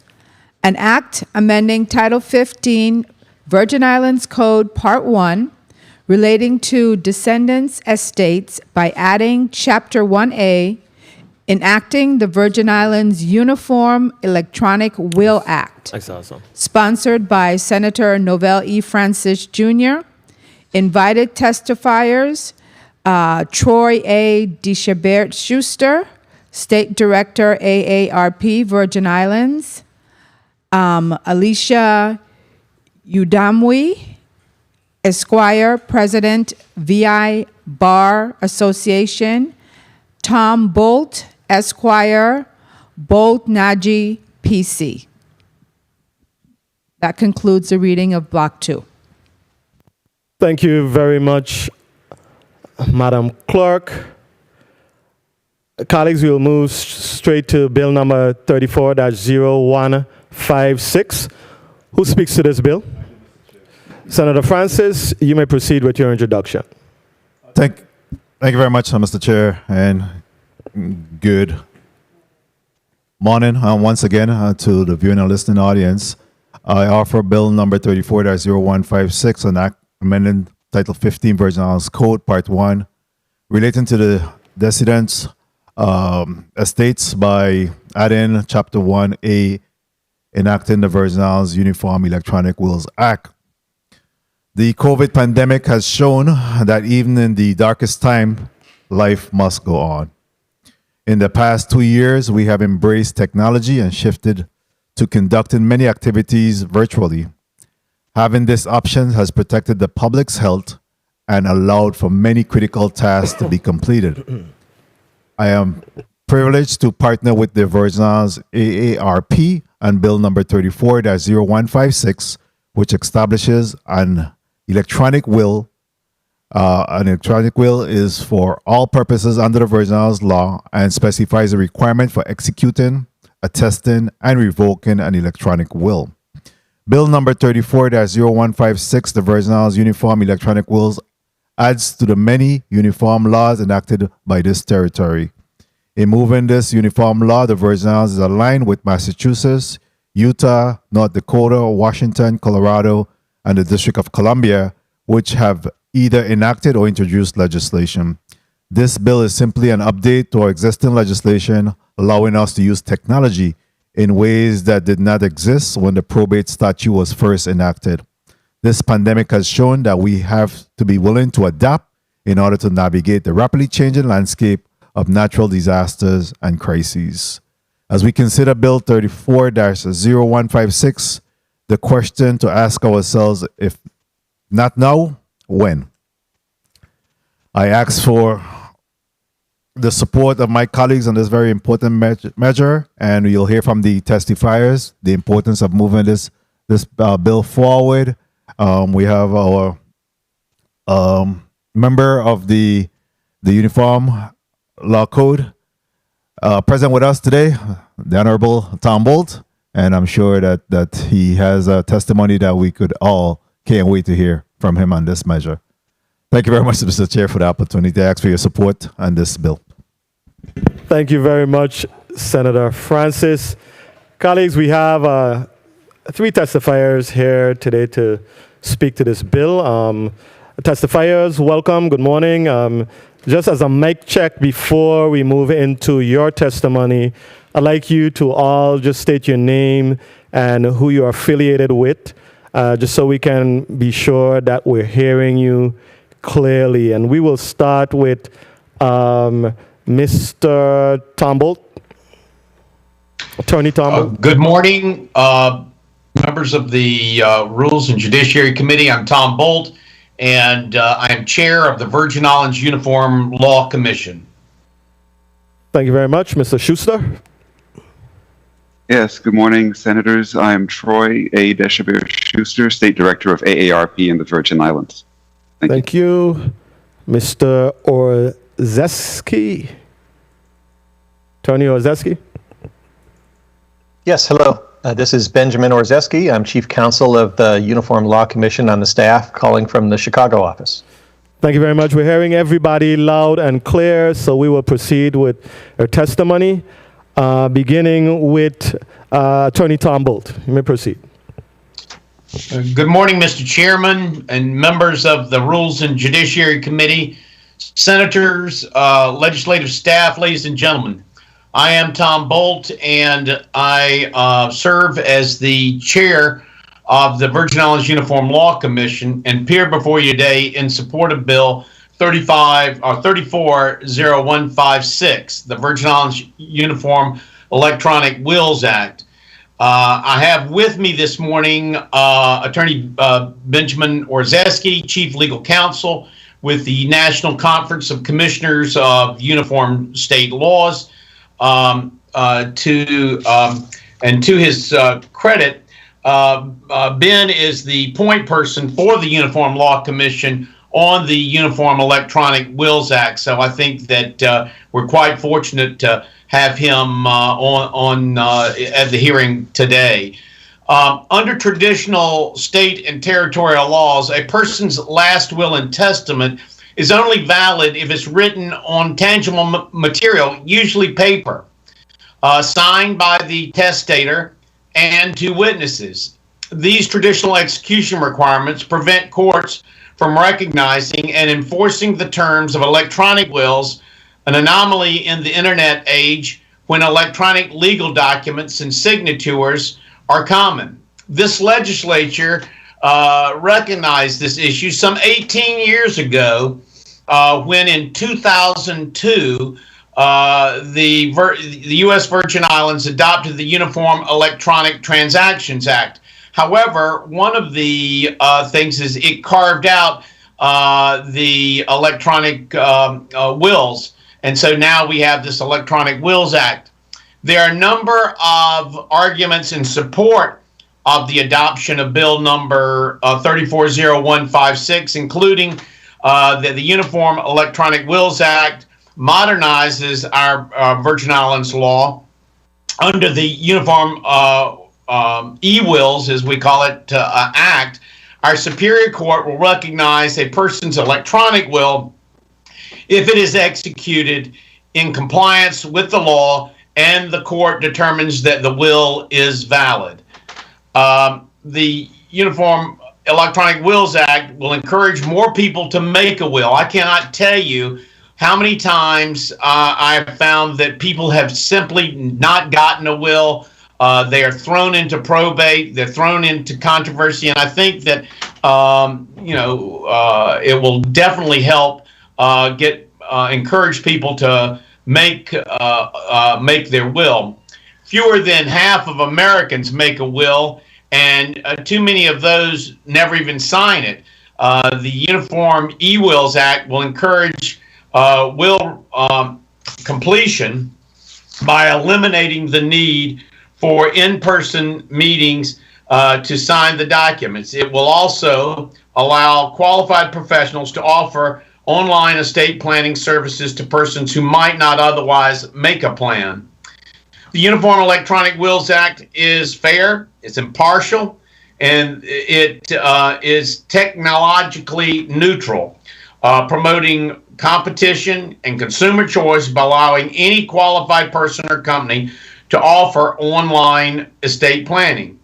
an act amending Title 15 Virgin Islands Code Part 1 relating to descendants' estates by adding Chapter 1A, enacting the Virgin Islands Uniform Electronic Will Act, sponsored by Senator Novell E. Francis Jr., invited testifiers, Troy A. DeChabert Schuster, State Director, AARP, Virgin Islands, Alicia Udamwi, Esquire, President, VI Bar Association, Tom Bolt, Esquire, Bolt Naji, PC. That concludes the reading of Block 2. Thank you very much, Madam Clerk. Colleagues, we will move straight to Bill number 34-0156. Who speaks to this bill? Senator Francis, you may proceed with your introduction. Thank you very much, Mr. Chair, and good morning once again to the viewing and listening audience. I offer Bill number 34-0156, an act amending Title 15 Virgin Islands Code Part 1 relating to the descendants' estates by adding Chapter 1A, enacting the Virgin Islands Uniform Electronic Wills Act. The COVID pandemic has shown that even in the darkest time, life must go on. In the past 2 years, we have embraced technology and shifted to conducting many activities virtually. Having this option has protected the public's health and allowed for many critical tasks to be completed. I am privileged to partner with the Virgin Islands AARP on Bill number 34-0156, which establishes an electronic will. An electronic will is for all purposes under the Virgin Islands law and specifies a requirement for executing, attesting, and revoking an electronic will. Bill number 34-0156, the Virgin Islands Uniform Electronic Wills, adds to the many uniform laws enacted by this territory. In moving this uniform law, the Virgin Islands is aligned with Massachusetts, Utah, North Dakota, Washington, Colorado, and the District of Columbia, which have either enacted or introduced legislation. This bill is simply an update to our existing legislation, allowing us to use technology in ways that did not exist when the probate statute was first enacted. This pandemic has shown that we have to be willing to adapt in order to navigate the rapidly changing landscape of natural disasters and crises. As we consider Bill 34-0156, the question to ask ourselves, if not now, when? I ask for the support of my colleagues on this very important measure, and you'll hear from the testifiers the importance of moving this bill forward. We have our member of the Uniform Law Code present with us today, the Honorable Tom Bolt, and I'm sure that he has a testimony that we could all can't wait to hear from him on this measure. Thank you very much, Mr. Chair, for the opportunity to ask for your support on this bill. Thank you very much, Senator Francis. Colleagues, we have 3 testifiers here today to speak to this bill. Testifiers, welcome, good morning. Just as a mic check before we move into your testimony, I'd like you to all just state your name and who you're affiliated with, just so we can be sure that we're hearing you clearly. And we will start with Mr. Tombolt, Attorney Tombolt. Good morning, members of the Rules and Judiciary Committee. I'm Tom Bolt, and I am chair of the Virgin Islands Uniform Law Commission. Thank you very much. Mr. Schuster. Yes, good morning, Senators. I'm Troy A. DeChabert Schuster, State Director of AARP in the Virgin Islands. Thank you. Mr. Orzeski. Attorney Orzeski. Yes, hello. This is Benjamin Orzeski. I'm Chief Counsel of the Uniform Law Commission on the staff, calling from the Chicago office. Thank you very much. We're hearing everybody loud and clear, so we will proceed with our testimony, beginning with Attorney Tom Bolt. You may proceed. Good morning, Mr. Chairman and members of the Rules and Judiciary Committee, senators, legislative staff, ladies and gentlemen. I am Tom Bolt, and I serve as the chair of the Virgin Islands Uniform Law Commission and appear before you today in support of Bill 340156, the Virgin Islands Uniform Electronic Wills Act. I have with me this morning Attorney Benjamin Orzeski, Chief Legal Counsel with the National Conference of Commissioners of Uniform State Laws. And to his credit, Ben is the point person for the Uniform Law Commission on the Uniform Electronic Wills Act. So I think that we're quite fortunate to have him at the hearing today. Under traditional state and territorial laws, a person's last will and testament is only valid if it's written on tangible material, usually paper, signed by the testator and two witnesses. These traditional execution requirements prevent courts from recognizing and enforcing the terms of electronic wills, an anomaly in the internet age when electronic legal documents and signatures are common. This legislature recognized this issue some 18 years ago when in 2002 the U.S. Virgin Islands adopted the Uniform Electronic Transactions Act. However, one of the things is it carved out the electronic wills, and so now we have this Electronic Wills Act. There are a number of arguments in support of the adoption of Bill number 340156, including that the Uniform Electronic Wills Act modernizes our Virgin Islands law. Under the Uniform E-Wills, as we call it, Act, our Superior Court will recognize a person's electronic will if it is executed in compliance with the law and the court determines that the will is valid. The Uniform Electronic Wills Act will encourage more people to make a will. I cannot tell you how many times I have found that people have simply not gotten a will. They are thrown into probate, they're thrown into controversy, and I think that it will definitely help encourage people to make their will. Fewer than half of Americans make a will, and too many of those never even sign it. The Uniform E-Wills Act will encourage will completion by eliminating the need for in-person meetings to sign the documents. It will also allow qualified professionals to offer online estate planning services to persons who might not otherwise make a plan. The Uniform Electronic Wills Act is fair, it's impartial, and it is technologically neutral, promoting competition and consumer choice by allowing any qualified person or company to offer online estate planning.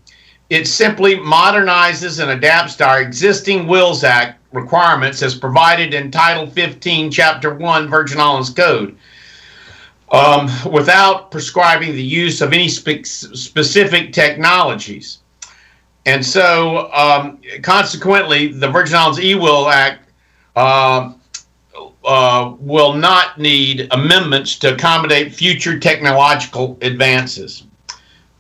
It simply modernizes and adapts to our existing Wills Act requirements as provided in Title 15, Chapter 1, Virgin Islands Code, without prescribing the use of any specific technologies. And so, consequently, the Virgin Islands E-Will Act will not need amendments to accommodate future technological advances.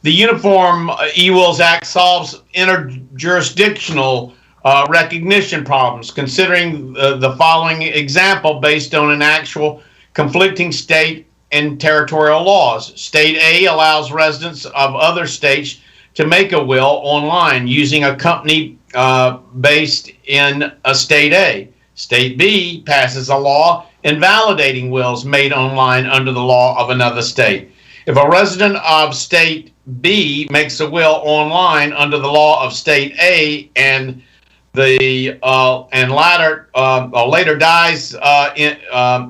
The Uniform E-Wills Act solves interjurisdictional recognition problems, considering the following example based on an actual conflicting state and territorial laws. State A allows residents of other states to make a will online using a company based in a State A. State B passes a law invalidating wills made online under the law of another state. If a resident of state B makes a will online under the law of state A and later dies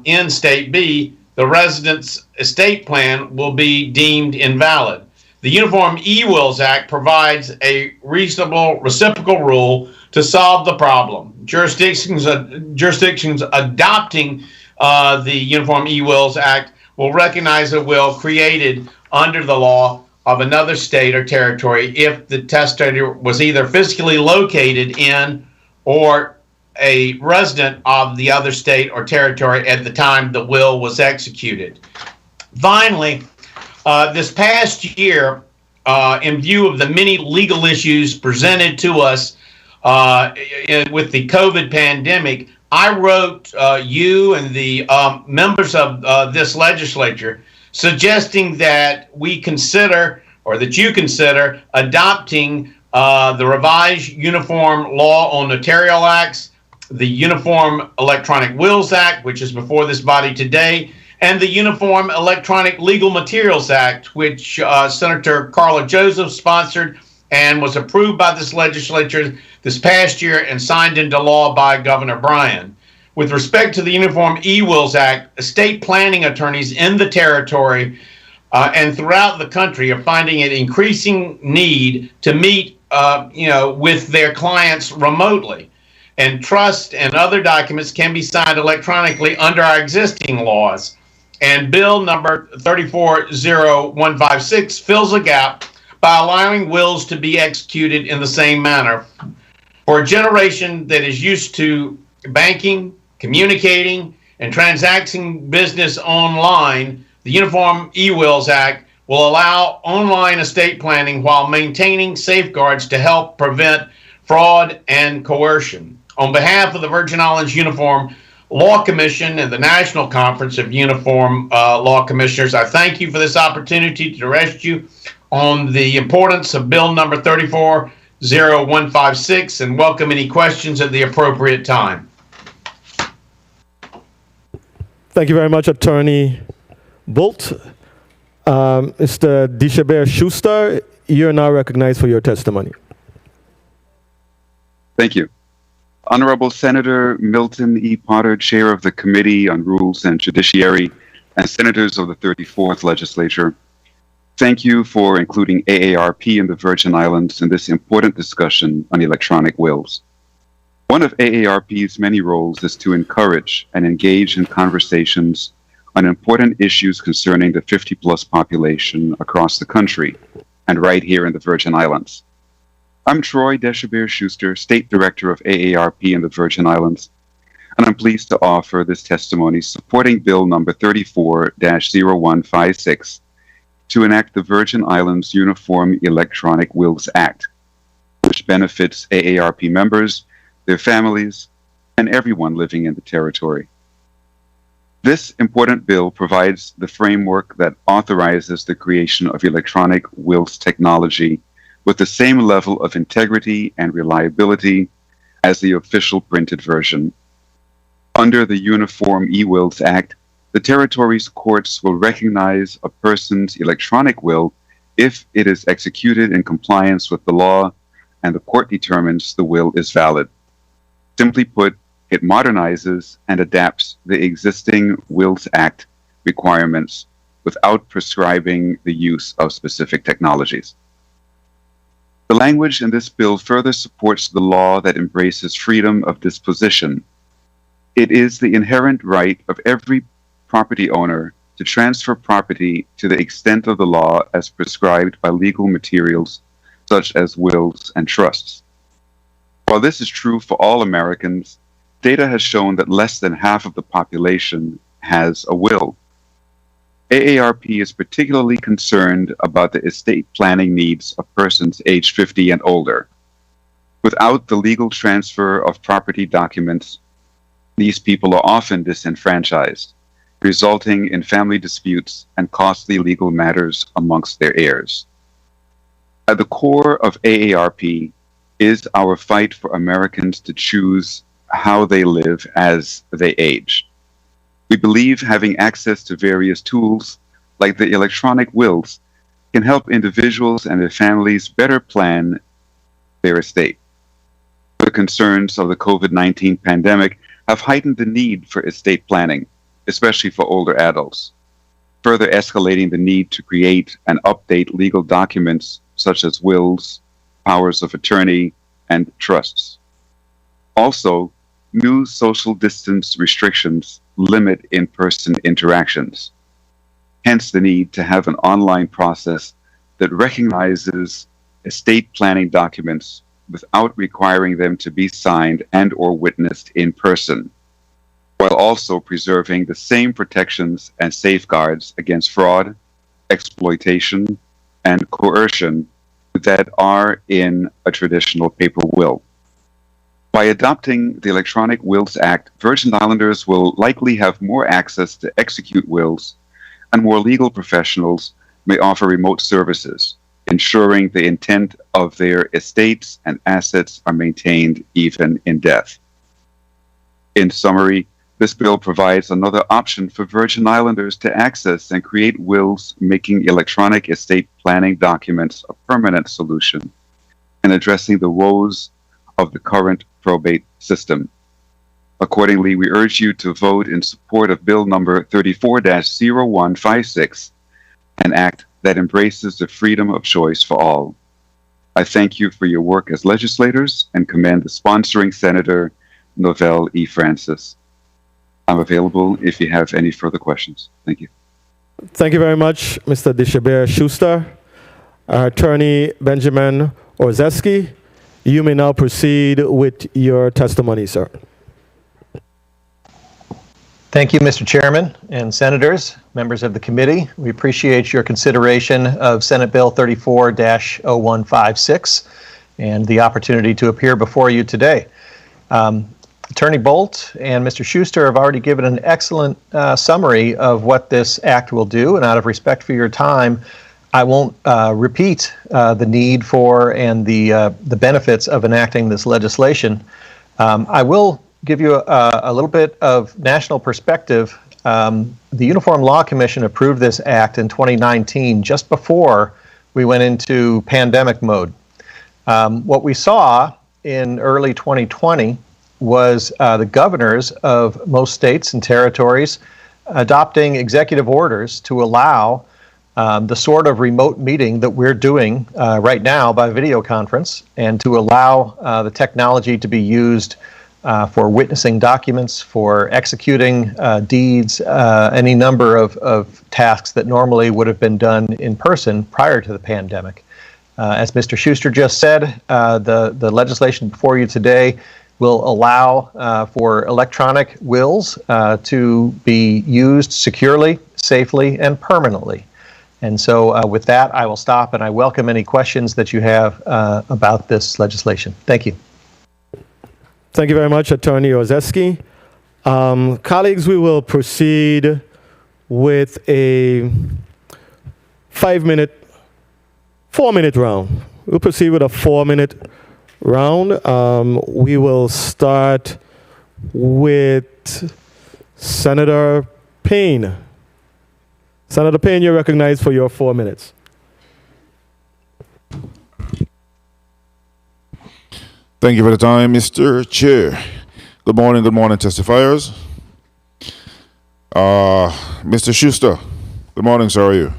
in state B, the resident's estate plan will be deemed invalid. The Uniform E-Wills Act provides a reasonable reciprocal rule to solve the problem. Jurisdictions adopting the Uniform E-Wills Act will recognize a will created under the law of another state or territory if the testator was either physically located in or a resident of the other state or territory at the time the will was executed. Finally, this past year, in view of the many legal issues presented to us with the COVID pandemic, I wrote you and the members of this legislature suggesting that we consider, or that you consider, adopting the revised Uniform Law on Notarial Acts, the Uniform Electronic Wills Act, which is before this body today, and the Uniform Electronic Legal Materials Act, which Senator Carla Joseph sponsored and was approved by this legislature this past year and signed into law by Governor Bryan. With respect to the Uniform E-Wills Act, estate planning attorneys in the territory and throughout the country are finding an increasing need to meet with their clients remotely. And trust and other documents can be signed electronically under our existing laws. And Bill number 340156 fills a gap by allowing wills to be executed in the same manner. For a generation that is used to banking, communicating, and transacting business online, the Uniform E-Wills Act will allow online estate planning while maintaining safeguards to help prevent fraud and coercion. On behalf of the Virgin Islands Uniform Law Commission and the National Conference of Uniform Law Commissioners, I thank you for this opportunity to direct you on the importance of Bill number 340156 and welcome any questions at the appropriate time. Thank you very much, Attorney Bolt. Mr. Dishabert Schuster, you're now recognized for your testimony. Thank you. Honorable Senator Milton E. Potter, Chair of the Committee on Rules and Judiciary, and Senators of the 34th Legislature, thank you for including AARP in the Virgin Islands in this important discussion on electronic wills. One of AARP's many roles is to encourage and engage in conversations on important issues concerning the 50-plus population across the country and right here in the Virgin Islands. I'm Troy Deshabert Schuster, State Director of AARP in the Virgin Islands, and I'm pleased to offer this testimony supporting Bill number 34-0156 to enact the Virgin Islands Uniform Electronic Wills Act, which benefits AARP members, their families, and everyone living in the territory. This important bill provides the framework that authorizes the creation of electronic wills technology with the same level of integrity and reliability as the official printed version. Under the Uniform E-Wills Act, the territory's courts will recognize a person's electronic will if it is executed in compliance with the law and the court determines the will is valid. Simply put, it modernizes and adapts the existing Wills Act requirements without prescribing the use of specific technologies. The language in this bill further supports the law that embraces freedom of disposition. It is the inherent right of every property owner to transfer property to the extent of the law as prescribed by legal materials such as wills and trusts. While this is true for all Americans, data has shown that less than half of the population has a will. AARP is particularly concerned about the estate planning needs of persons aged 50 and older. Without the legal transfer of property documents, these people are often disenfranchised, resulting in family disputes and costly legal matters amongst their heirs. At the core of AARP is our fight for Americans to choose how they live as they age. We believe having access to various tools like the electronic wills can help individuals and their families better plan their estate. The concerns of the COVID-19 pandemic have heightened the need for estate planning, especially for older adults, further escalating the need to create and update legal documents such as wills, powers of attorney, and trusts. Also, new social distance restrictions limit in-person interactions, hence the need to have an online process that recognizes estate planning documents without requiring them to be signed and or witnessed in person, while also preserving the same protections and safeguards against fraud, exploitation, and coercion that are in a traditional paper will. By adopting the Electronic Wills Act, Virgin Islanders will likely have more access to execute wills, and more legal professionals may offer remote services, ensuring the intent of their estates and assets are maintained even in death. In summary, this bill provides another option for Virgin Islanders to access and create wills, making electronic estate planning documents a permanent solution and addressing the woes of the current probate system. Accordingly, we urge you to vote in support of Bill number 34-0156, an act that embraces the freedom of choice for all. I thank you for your work as legislators and commend the sponsoring Senator Novelle E. Francis. I'm available if you have any further questions. Thank you. Thank you very much, Mr. Dishabert Schuster. Attorney Benjamin Orzeski, you may now proceed with your testimony, sir. Thank you, Mr. Chairman and Senators, members of the committee. We appreciate your consideration of Senate Bill 34-0156 and the opportunity to appear before you today. Attorney Bolt and Mr. Schuster have already given an excellent summary of what this act will do, and out of respect for your time, I won't repeat the need for and the benefits of enacting this legislation. I will give you a little bit of national perspective. The Uniform Law Commission approved this act in 2019, just before we went into pandemic mode. What we saw in early 2020 was the governors of most states and territories adopting executive orders to allow the sort of remote meeting that we're doing right now by video conference, and to allow the technology to be used for witnessing documents, for executing deeds, any number of tasks that normally would have been done in person prior to the pandemic. As Mr. Schuster just said, the legislation before you today will allow for electronic wills to be used securely, safely, and permanently. And so with that, I will stop, and I welcome any questions that you have about this legislation. Thank you. Thank you very much, Attorney Orzeski. Colleagues, we will proceed with a 4-minute round. We'll proceed with a 4-minute round. We will start with Senator Payne. Senator Payne, you're recognized for your 4 minutes. Thank you for the time, Mr. Chair. Good morning, testifiers. Mr. Schuster, good morning, sir, how are you?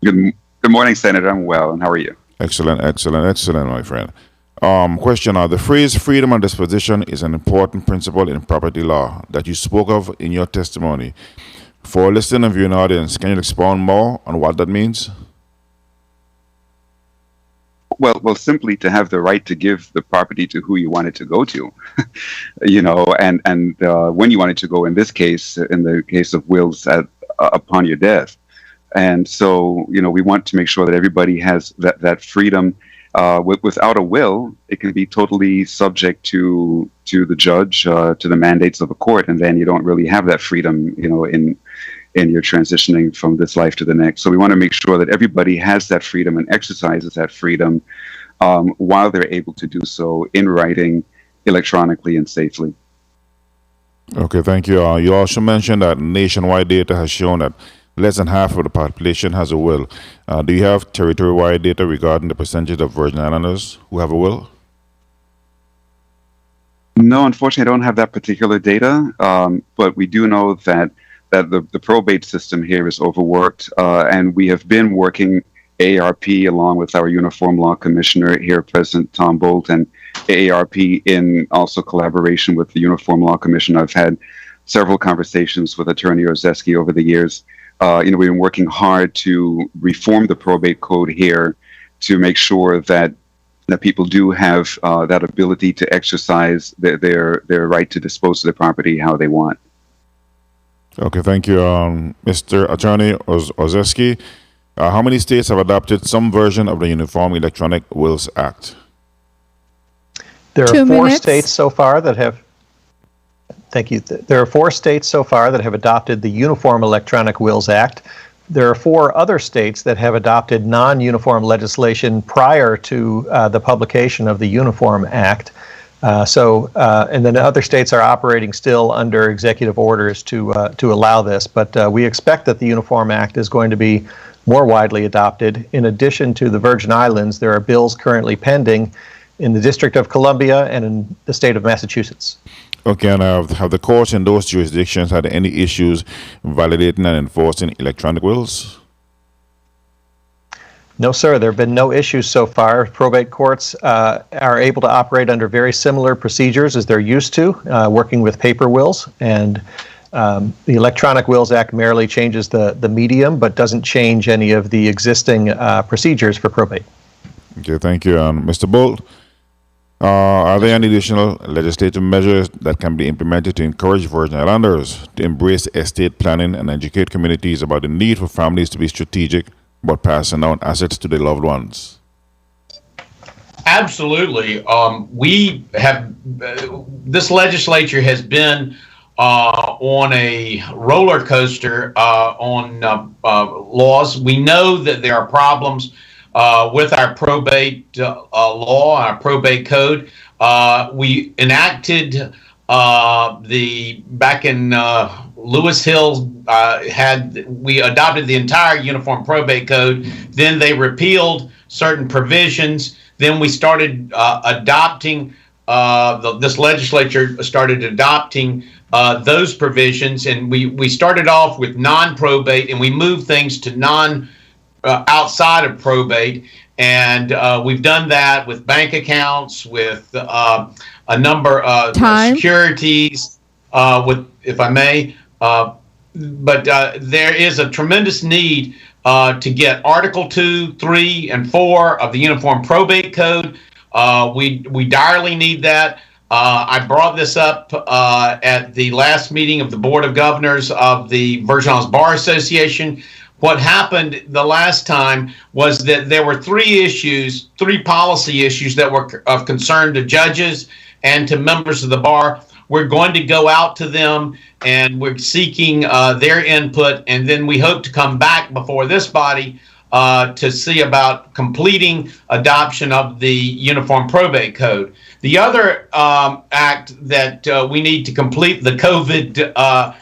Good morning, Senator. I'm well, and how are you? Excellent, my friend. Question, the phrase freedom of disposition is an important principle in property law that you spoke of in your testimony. For a listening and viewing audience, can you expound more on what that means? Well, simply to have the right to give the property to who you want it to go to, and when you want it to go. In this case, in the case of wills upon your death, and so we want to make sure that everybody has that freedom. Without a will, it can be totally subject to the judge, to the mandates of a court, and then you don't really have that freedom, in your transitioning from this life to the next. So we want to make sure that everybody has that freedom and exercises that freedom while they're able to do so in writing electronically and safely. Okay, thank you. You also mentioned that nationwide data has shown that less than half of the population has a will. Do you have territory-wide data regarding the percentage of Virgin Islanders who have a will? No, unfortunately, I don't have that particular data, but we do know that the probate system here is overworked, and we have been working AARP along with our Uniform Law Commissioner here, President Tom Bolt, and AARP in also collaboration with the Uniform Law Commission. I've had several conversations with Attorney Ozeski over the years. We've been working hard to reform the probate code here to make sure that people do have that ability to exercise their right to dispose of their property how they want. Okay, thank you, Mr. Attorney Ozeski. How many states have adopted some version of the Uniform Electronic Wills Act? There are 2 four minutes. states so far that have. Thank you. There are 4 states so far that have adopted the Uniform Electronic Wills Act. There are 4 other states that have adopted non-uniform legislation prior to the publication of the Uniform Act. And then other states are operating still under executive orders to allow this. But we expect that the Uniform Act is going to be more widely adopted. In addition to the Virgin Islands, there are bills currently pending in the District of Columbia and in the state of Massachusetts. Okay, and have the courts in those jurisdictions had any issues validating and enforcing electronic wills? No, sir. There have been no issues so far. Probate courts are able to operate under very similar procedures as they're used to, working with paper wills. And the Electronic Wills Act merely changes the medium, but doesn't change any of the existing procedures for probate. Okay, thank you. Mr. Bolt, are there any additional legislative measures that can be implemented to encourage Virgin Islanders to embrace estate planning and educate communities about the need for families to be strategic about passing down assets to their loved ones? Absolutely. We have, this legislature has been on a roller coaster on laws. We know that there are problems with our probate law, our probate code. We enacted back in Lewis Hill, we adopted the entire Uniform Probate Code. Then they repealed certain provisions. Then we started adopting, this legislature started adopting those provisions, and we started off with non-probate, and we moved things to outside of probate, and we've done that with bank accounts, with a number of securities, with, if I may, but there is a tremendous need to get Article 2, 3, and 4 of the Uniform Probate Code. We direly need that. I brought this up at the last meeting of the Board of Governors of the Virgin Islands Bar Association. What happened the last time was that there were 3 policy issues that were of concern to judges and to members of the bar. We're going to go out to them, and we're seeking their input, and then we hope to come back before this body to see about completing adoption of the Uniform Probate Code. The other act that we need to complete, the COVID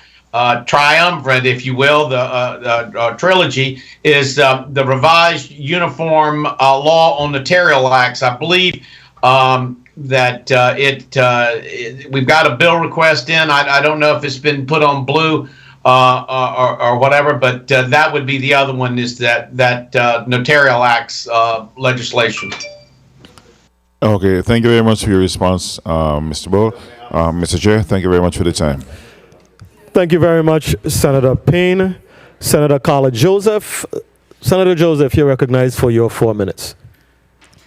triumvirate, if you will, the trilogy, is the revised Uniform Law on Notarial Acts. I believe that we've got a bill request in. I don't know if it's been put on blue or whatever, but that would be the other one, is that Notarial Acts legislation. Okay, thank you very much for your response, Mr. Bull. Mr. Chair, thank you very much for the time. Thank you very much, Senator Payne. Senator Carla Joseph. Senator Joseph, you're recognized for your 4 minutes.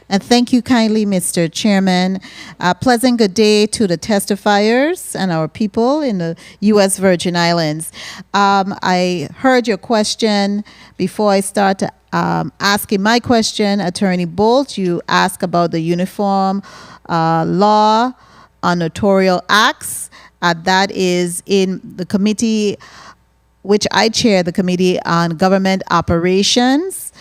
And thank you kindly, Mr. Chairman. Pleasant good day to the testifiers and our people in the U.S. Virgin Islands. I heard your question. Before I start asking my question, Attorney Bolt, you asked about the Uniform Law on Notarial Acts. That is in the committee, which I chair, the Committee on Government Operations.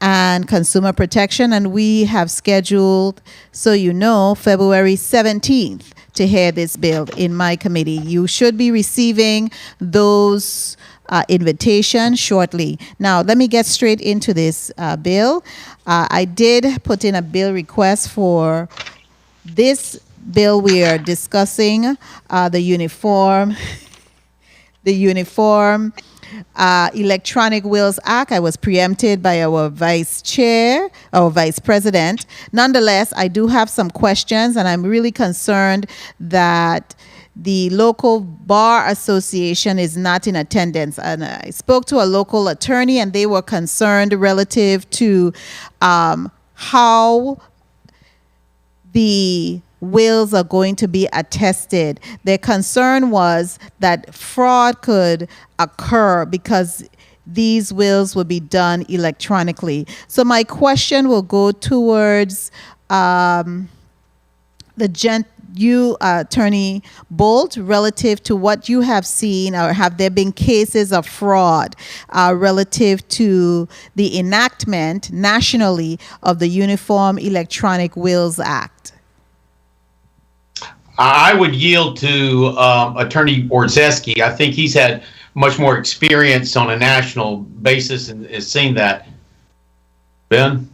and Consumer Protection, and we have scheduled, so you know, February 17th to hear this bill in my committee. You should be receiving those invitation shortly. Now, let me get straight into this bill. I did put in a bill request for this bill we are discussing, the Uniform Electronic Wills Act. I was preempted by our vice president. Nonetheless, I do have some questions, and I'm really concerned that the local bar association is not in attendance. And I spoke to a local attorney, and they were concerned relative to how the wills are going to be attested. Their concern was that fraud could occur because these wills will be done electronically. So my question will go towards you, Attorney Bolt, relative to what you have seen, or have there been cases of fraud relative to the enactment nationally of the Uniform Electronic Wills Act? I would yield to Attorney Orzeski. I think he's had much more experience on a national basis and has seen that. Ben?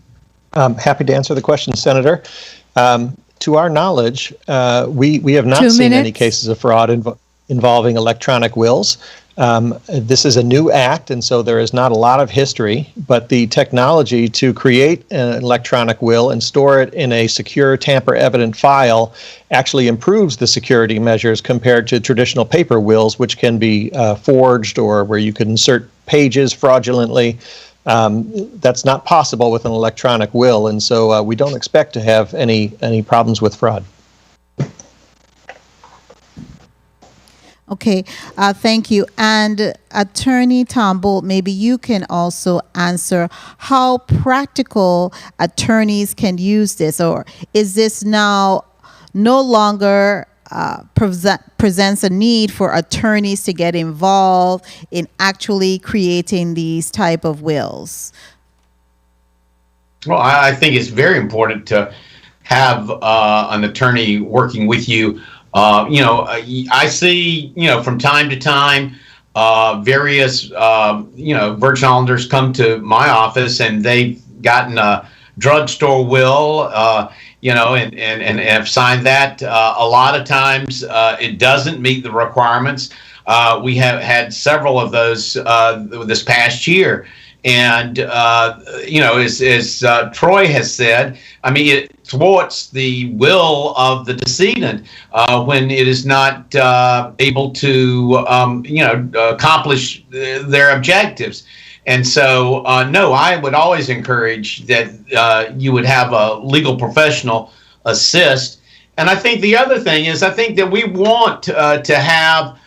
Happy to answer the question, Senator. To our knowledge, we have not seen any cases of fraud involving electronic wills. This is a new act, and so there is not a lot of history, but the technology to create an electronic will and store it in a secure, tamper-evident file actually improves the security measures compared to traditional paper wills, which can be forged or where you could insert pages fraudulently. That's not possible with an electronic will, and so we don't expect to have any problems with fraud. Okay, thank you. And Attorney Tom Bolt, maybe you can also answer how practical attorneys can use this, or is this now no longer presents a need for attorneys to get involved in actually creating these type of wills? Well, I think it's very important to have an attorney working with you. I see, from time to time, various, Virgin Islanders come to my office and they've gotten a drugstore will, and have signed that. A lot of times it doesn't meet the requirements. We have had several of those this past year. And, as Troy has said, I mean, it thwarts the will of the decedent when it is not able to, accomplish their objectives. And so, no, I would always encourage that you would have a legal professional assist. And I think the other thing is, I think that we want to have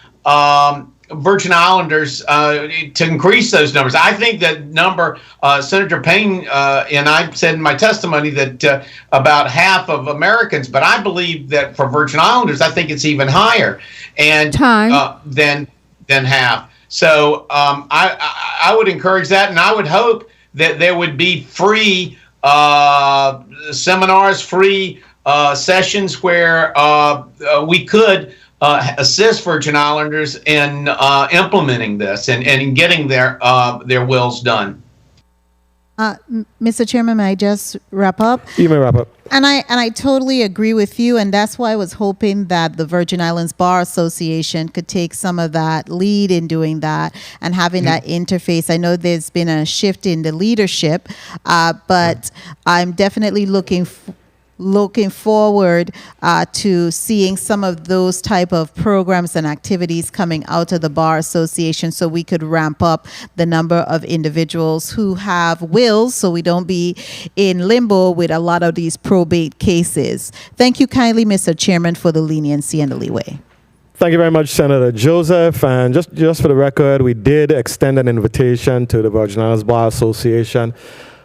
Virgin Islanders to increase those numbers. I think that number, Senator Payne and I said in my testimony that about half of Americans, but I believe that for Virgin Islanders, I think it's even higher and than half. So I would encourage that, and I would hope that there would be free seminars, free sessions where we could assist Virgin Islanders in implementing this and in getting their wills done. Mr. Chairman, may I just wrap up? You may wrap up. And I totally agree with you, and that's why I was hoping that the Virgin Islands Bar Association could take some of that lead in doing that and having that interface. I know there's been a shift in the leadership, but I'm definitely looking forward to seeing some of those type of programs and activities coming out of the Bar Association, so we could ramp up the number of individuals who have wills, so we don't be in limbo with a lot of these probate cases. Thank you kindly, Mr. Chairman, for the leniency and the leeway. Thank you very much, Senator Joseph. And just for the record, we did extend an invitation to the Virgin Islands Bar Association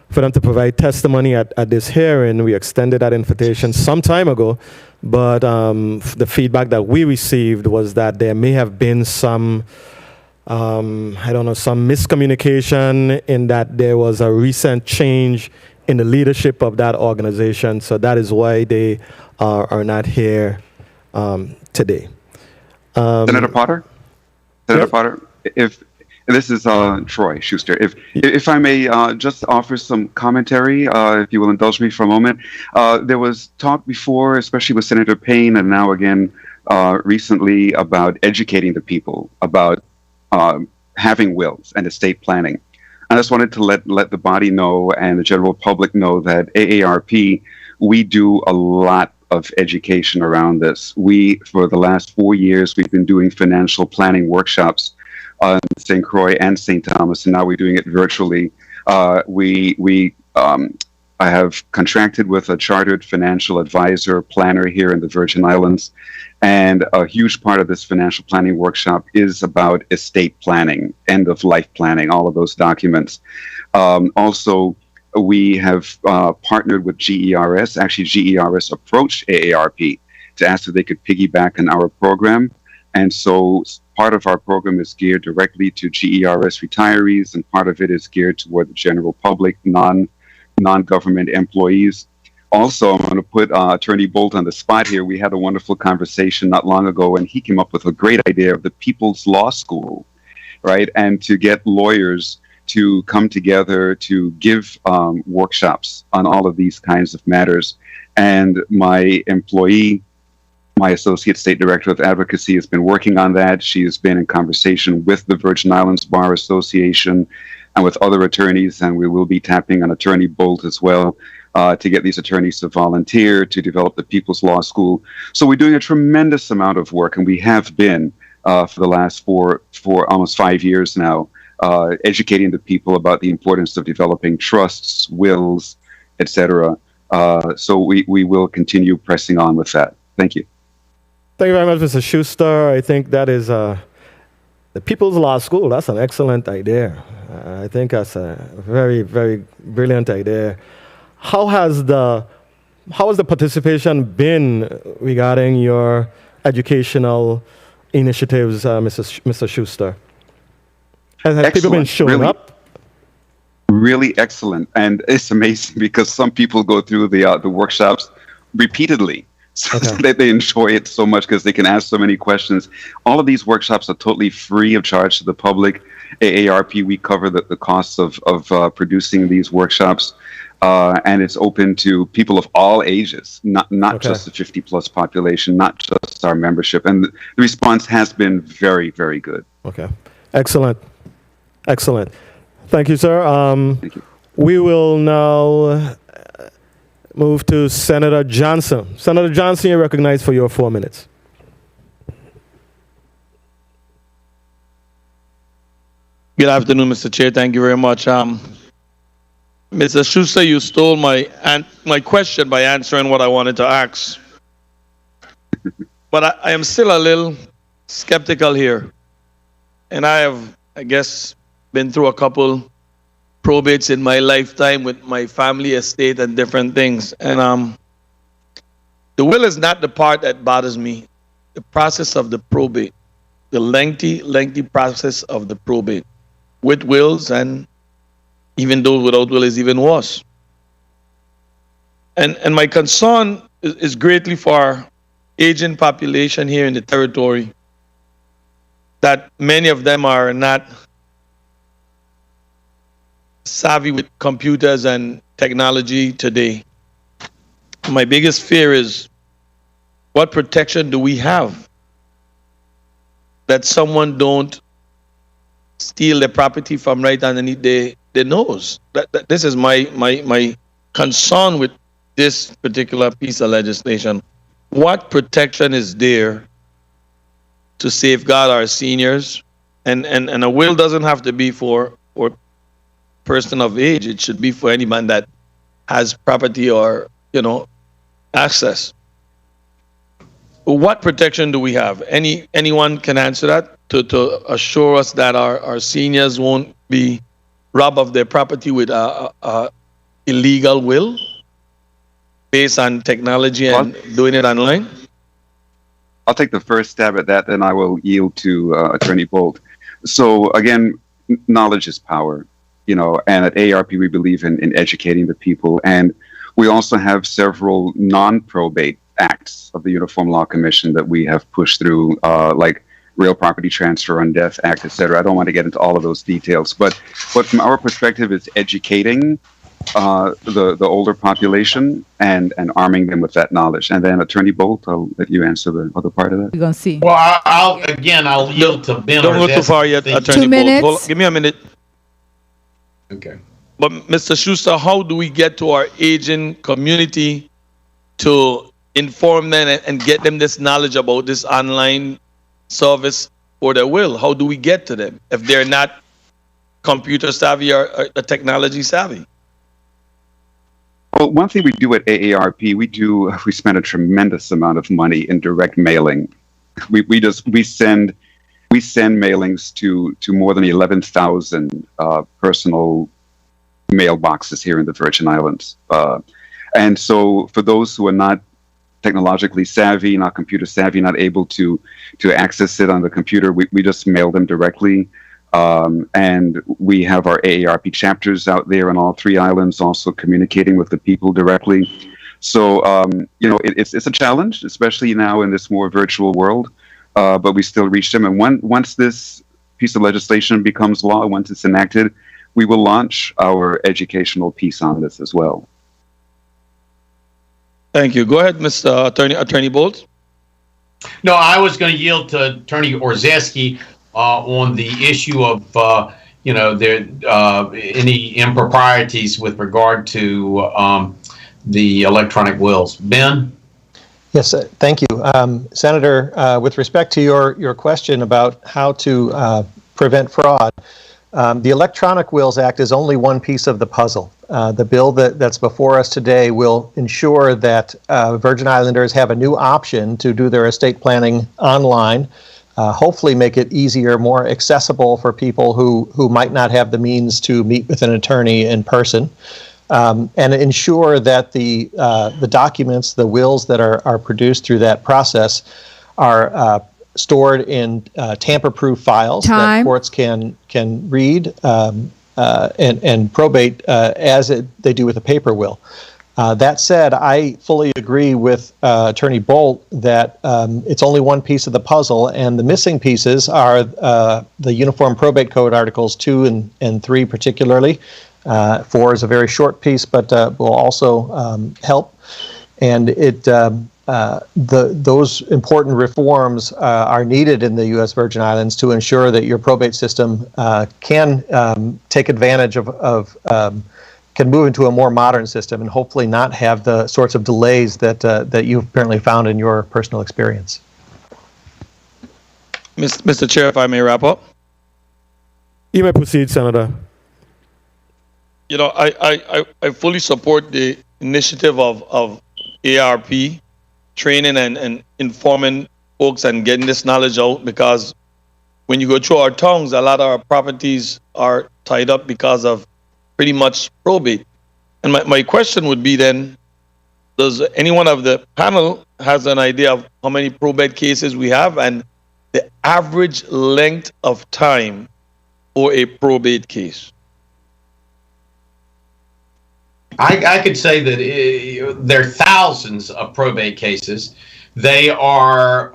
for them to provide testimony at this hearing. We extended that invitation some time ago, but the feedback that we received was that there may have been some I don't know, some miscommunication in that there was a recent change in the leadership of that organization. So that is why they are not here today. Senator Potter? Senator Yes. Potter, if this is Troy Schuster, if I may just offer some commentary, if you will indulge me for a moment. There was talk before, especially with Senator Payne, and now again recently, about educating the people about having wills and estate planning. I just wanted to let the body know and the general public know that AARP, we do a lot of education around this. For the last 4 years, we've been doing financial planning workshops on St. Croix and St. Thomas, and now we're doing it virtually. I have contracted with a chartered financial advisor planner here in the Virgin Islands, and a huge part of this financial planning workshop is about estate planning, end of life planning, all of those documents. Also, we have partnered with GERS. Actually, GERS approached AARP to ask if they could piggyback on our program. And so part of our program is geared directly to GERS retirees, and part of it is geared toward the general public, non-government employees. Also, I'm going to put Attorney Bolt on the spot here. We had a wonderful conversation not long ago, and he came up with a great idea of the People's Law School, right? And to get lawyers to come together to give workshops on all of these kinds of matters. And my employee, my Associate State Director of Advocacy, has been working on that. She has been in conversation with the Virgin Islands Bar Association and with other attorneys, and we will be tapping on Attorney Bolt as well to get these attorneys to volunteer to develop the People's Law School. So we're doing a tremendous amount of work, and we have been for the last four almost 5 years now, educating the people about the importance of developing trusts, wills, etc. So we will continue pressing on with that. Thank you. Thank you very much, Mr. Schuster. I think that is the People's Law School. That's an excellent idea. I think that's a very, very brilliant idea. How has the participation been regarding your educational initiatives, Mr. Schuster? Has people been showing up? Really excellent, and it's amazing because some people go through the workshops repeatedly. So they enjoy it so much because they can ask so many questions. All of these workshops are totally free of charge to the public. AARP, we cover the costs of producing these workshops, and it's open to people of all ages, not just the 50-plus population, not just our membership. And the response has been very, very good. Okay, excellent. Excellent. Thank you, sir. Thank you. We will now move to Senator Johnson. Senator Johnson, you're recognized for your 4 minutes. Good afternoon, Mr. Chair. Thank you very much. Mr. Schuster, you stole my question by answering what I wanted to ask. But I am still a little skeptical here. And I have, I guess, been through a couple probates in my lifetime with my family estate and different things. And the will is not the part that bothers me. The process of the probate, the lengthy process of the probate with wills, and even those without will is even worse. And my concern is greatly for our aging population here in the territory, that many of them are not savvy with computers and technology today. My biggest fear is, what protection do we have that someone don't steal the property from right underneath their nose? That this is my concern with this particular piece of legislation. What protection is there to safeguard our seniors? And a will doesn't have to be for person of age. It should be for anyone that has property or access. What protection do we have? Anyone can answer that to assure us that our seniors won't be robbed of their property with a illegal will based on technology and doing it online? I'll take the first stab at that, then I will yield to Attorney Bolt. So again, knowledge is power, and at AARP we believe in educating the people. And we also have several non-probate acts of the Uniform Law Commission that we have pushed through, like Real Property Transfer and Death Act, et cetera. I don't want to get into all of those details, but from our perspective, it's educating the older population and arming them with that knowledge. And then Attorney Bolt, I'll let you answer the other part of that. We're going to see. Well, I'll yield to Ben. Don't go too far yet, Attorney 2 Bolt. minutes. Hold on, give me a minute. Okay. But Mr. Schuster, how do we get to our aging community to inform them and get them this knowledge about this online service for their will? How do we get to them if they're not computer savvy or technology savvy? Well, one thing we do at AARP, we spend a tremendous amount of money in direct mailing. We send mailings to more than 11,000 personal mailboxes here in the Virgin Islands. And so for those who are not technologically savvy, not computer savvy, not able to access it on the computer, we just mail them directly. And we have our AARP chapters out there on all 3 islands, also communicating with the people directly. So, it's a challenge, especially now in this more virtual world, but we still reach them. And once this piece of legislation becomes law, once it's enacted, we will launch our educational piece on this as well. Thank you. Go ahead, Mr. Attorney Bolt. No, I was going to yield to Attorney Orzeski on the issue of any improprieties with regard to the electronic wills. Ben? Yes, thank you. Senator, with respect to your question about how to prevent fraud, the Electronic Wills Act is only one piece of the puzzle. The bill that's before us today will ensure that Virgin Islanders have a new option to do their estate planning online, hopefully make it easier, more accessible for people who might not have the means to meet with an attorney in person, and ensure that the documents, the wills that are produced through that process are stored in tamper-proof files that courts can read and probate as they do with a paper will. That said, I fully agree with Attorney Bolt that it's only one piece of the puzzle, and the missing pieces are the Uniform Probate Code Articles 2 and 3 particularly. 4 is a very short piece, but will also help. And those important reforms are needed in the U.S. Virgin Islands to ensure that your probate system can take advantage can move into a more modern system and hopefully not have the sorts of delays that you've apparently found in your personal experience. Mr. Chair, if I may wrap up. You may proceed, Senator. I fully support the initiative of ARP training and informing folks and getting this knowledge out, because when you go through our tongues, a lot of our properties are tied up because of pretty much probate. And my question would be then, does anyone of the panel has an idea of how many probate cases we have and the average length of time for a probate case? I could say that there are thousands of probate cases. They are,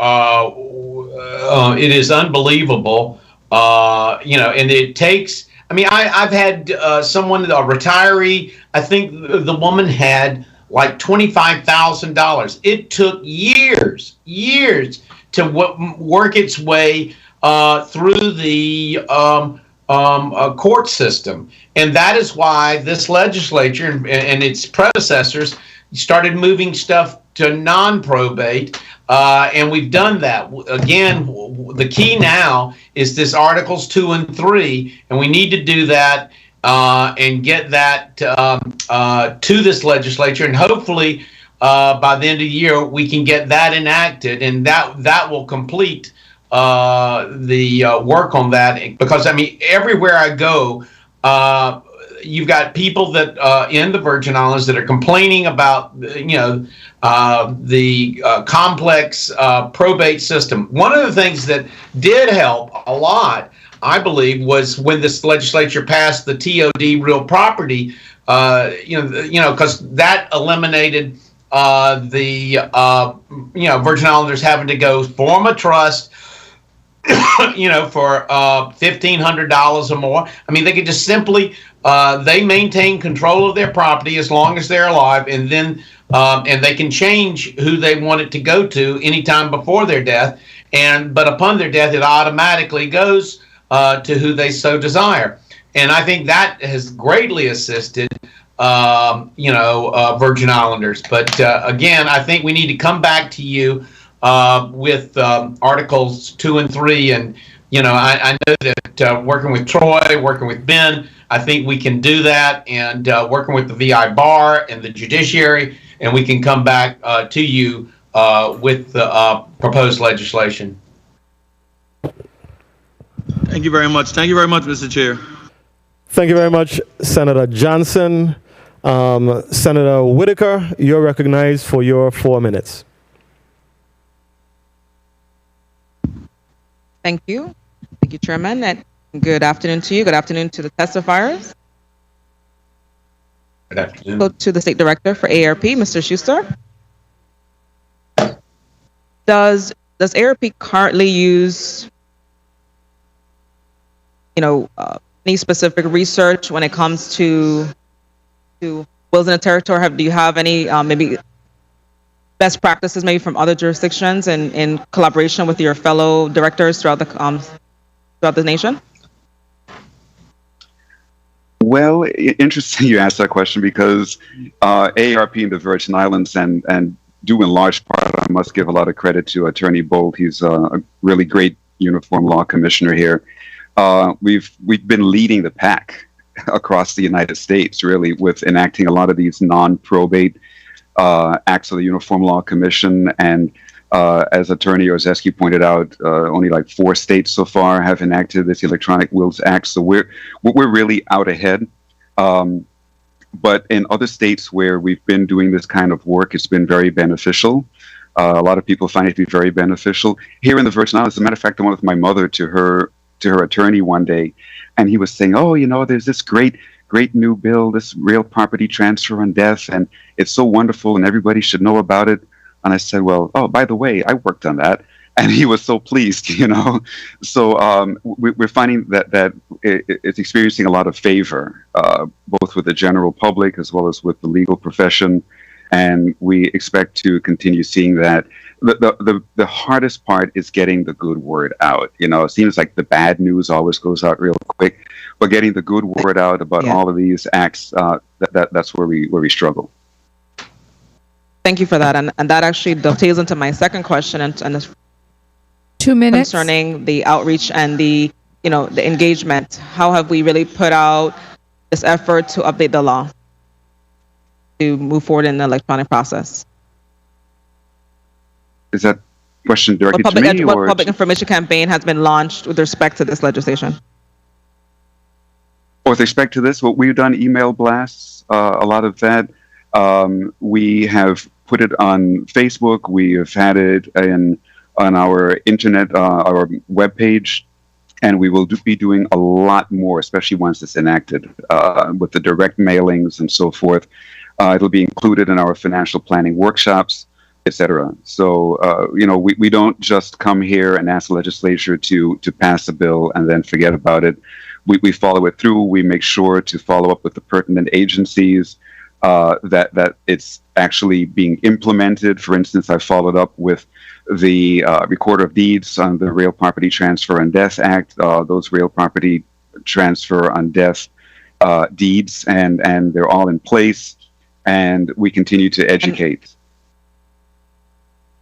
it is unbelievable, and it takes, I've had someone, a retiree, I think the woman had like $25,000. It took years to work its way through the court system. And that is why this legislature and its predecessors started moving stuff to non-probate, and we've done that. Again, the key now is this Articles 2 and 3, and we need to do that and get that to this legislature, and hopefully by the end of the year we can get that enacted, and that will complete the work on that. Because everywhere I go, you've got people that in the Virgin Islands that are complaining about the complex probate system. One of the things that did help a lot I believe, was when this legislature passed the TOD real property. Because that eliminated the Virgin Islanders having to go form a trust, for $1,500 or more. I mean, they could just simply they maintain control of their property as long as they're alive, and then and they can change who they want it to go to anytime before their death. But upon their death, it automatically goes to who they so desire. And I think that has greatly assisted, Virgin Islanders. But again, I think we need to come back to you with Articles 2 and 3. And, I know that working with Troy, working with Ben, I think we can do that, and working with the VI Bar and the Judiciary, and we can come back to you with the proposed legislation. Thank you very much. Thank you very much, Mr. Chair. Thank you very much, Senator Johnson. Senator Whitaker, you're recognized for your 4 minutes. Thank you. Thank you, Chairman. And good afternoon to you. Good afternoon to the testifiers. Good afternoon. Go to the State Director for ARP, Mr. Schuster. Does ARP currently use, any specific research when it comes to wills in the territory? Do you have any maybe best practices maybe from other jurisdictions and in collaboration with your fellow directors throughout the nation? Well, interesting you asked that question, because AARP in the Virgin Islands and due in large part, I must give a lot of credit to Attorney Bolt. He's a really great uniform law commissioner here. We've been leading the pack across the United States, really, with enacting a lot of these non-probate acts of the Uniform Law Commission. And as Attorney Orzeski pointed out, only like 4 states so far have enacted this Electronic Wills Act. So we're really out ahead. But in other states where we've been doing this kind of work, it's been very beneficial. A lot of people find it to be very beneficial. Here in the Virgin Islands, as a matter of fact, I went with my mother to her attorney one day, and he was saying, "Oh, there's this great new bill, this real property transfer on death, and it's so wonderful, and everybody should know about it." And I said, "Well, oh, by the way, I worked on that." And he was so pleased, So we're finding that it's experiencing a lot of favor, both with the general public as well as with the legal profession. And we expect to continue seeing that. The hardest part is getting the good word out. It seems like the bad news always goes out real quick, but getting the good word out about all of these acts, that's where we struggle. Thank you for that. And that actually dovetails into my second question, and 2 minutes. Concerning the outreach and the engagement. How have we really put out this effort to update the law to move forward in the electronic process? Is that question directed to me? What public information campaign has been launched with respect to this legislation? With respect to this, what we've done, email blasts, a lot of that. We have put it on Facebook. We have had it on our internet, our webpage, and we will be doing a lot more, especially once it's enacted, with the direct mailings and so forth. It'll be included in our financial planning workshops, etc. So, we don't just come here and ask the legislature to pass a bill and then forget about it. We follow it through. We make sure to follow up with the pertinent agencies, that it's actually being implemented. For instance, I followed up with the Recorder of Deeds on the Real Property Transfer on Death Act, those real property transfer on death deeds, and they're all in place, and we continue to educate.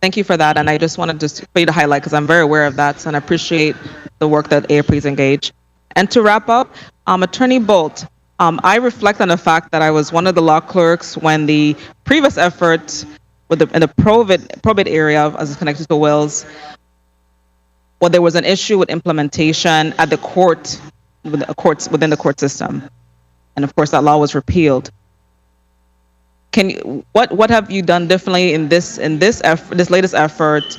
Thank you for that, and I just wanted for you to highlight, because I'm very aware of that, and I appreciate the work that ARP is engaged. And to wrap up, Attorney Bolt, I reflect on the fact that I was one of the law clerks when the previous effort in the probate area, as it's connected to wills, when there was an issue with implementation at the court, within the court system, and of course that law was repealed. What have you done differently in this latest effort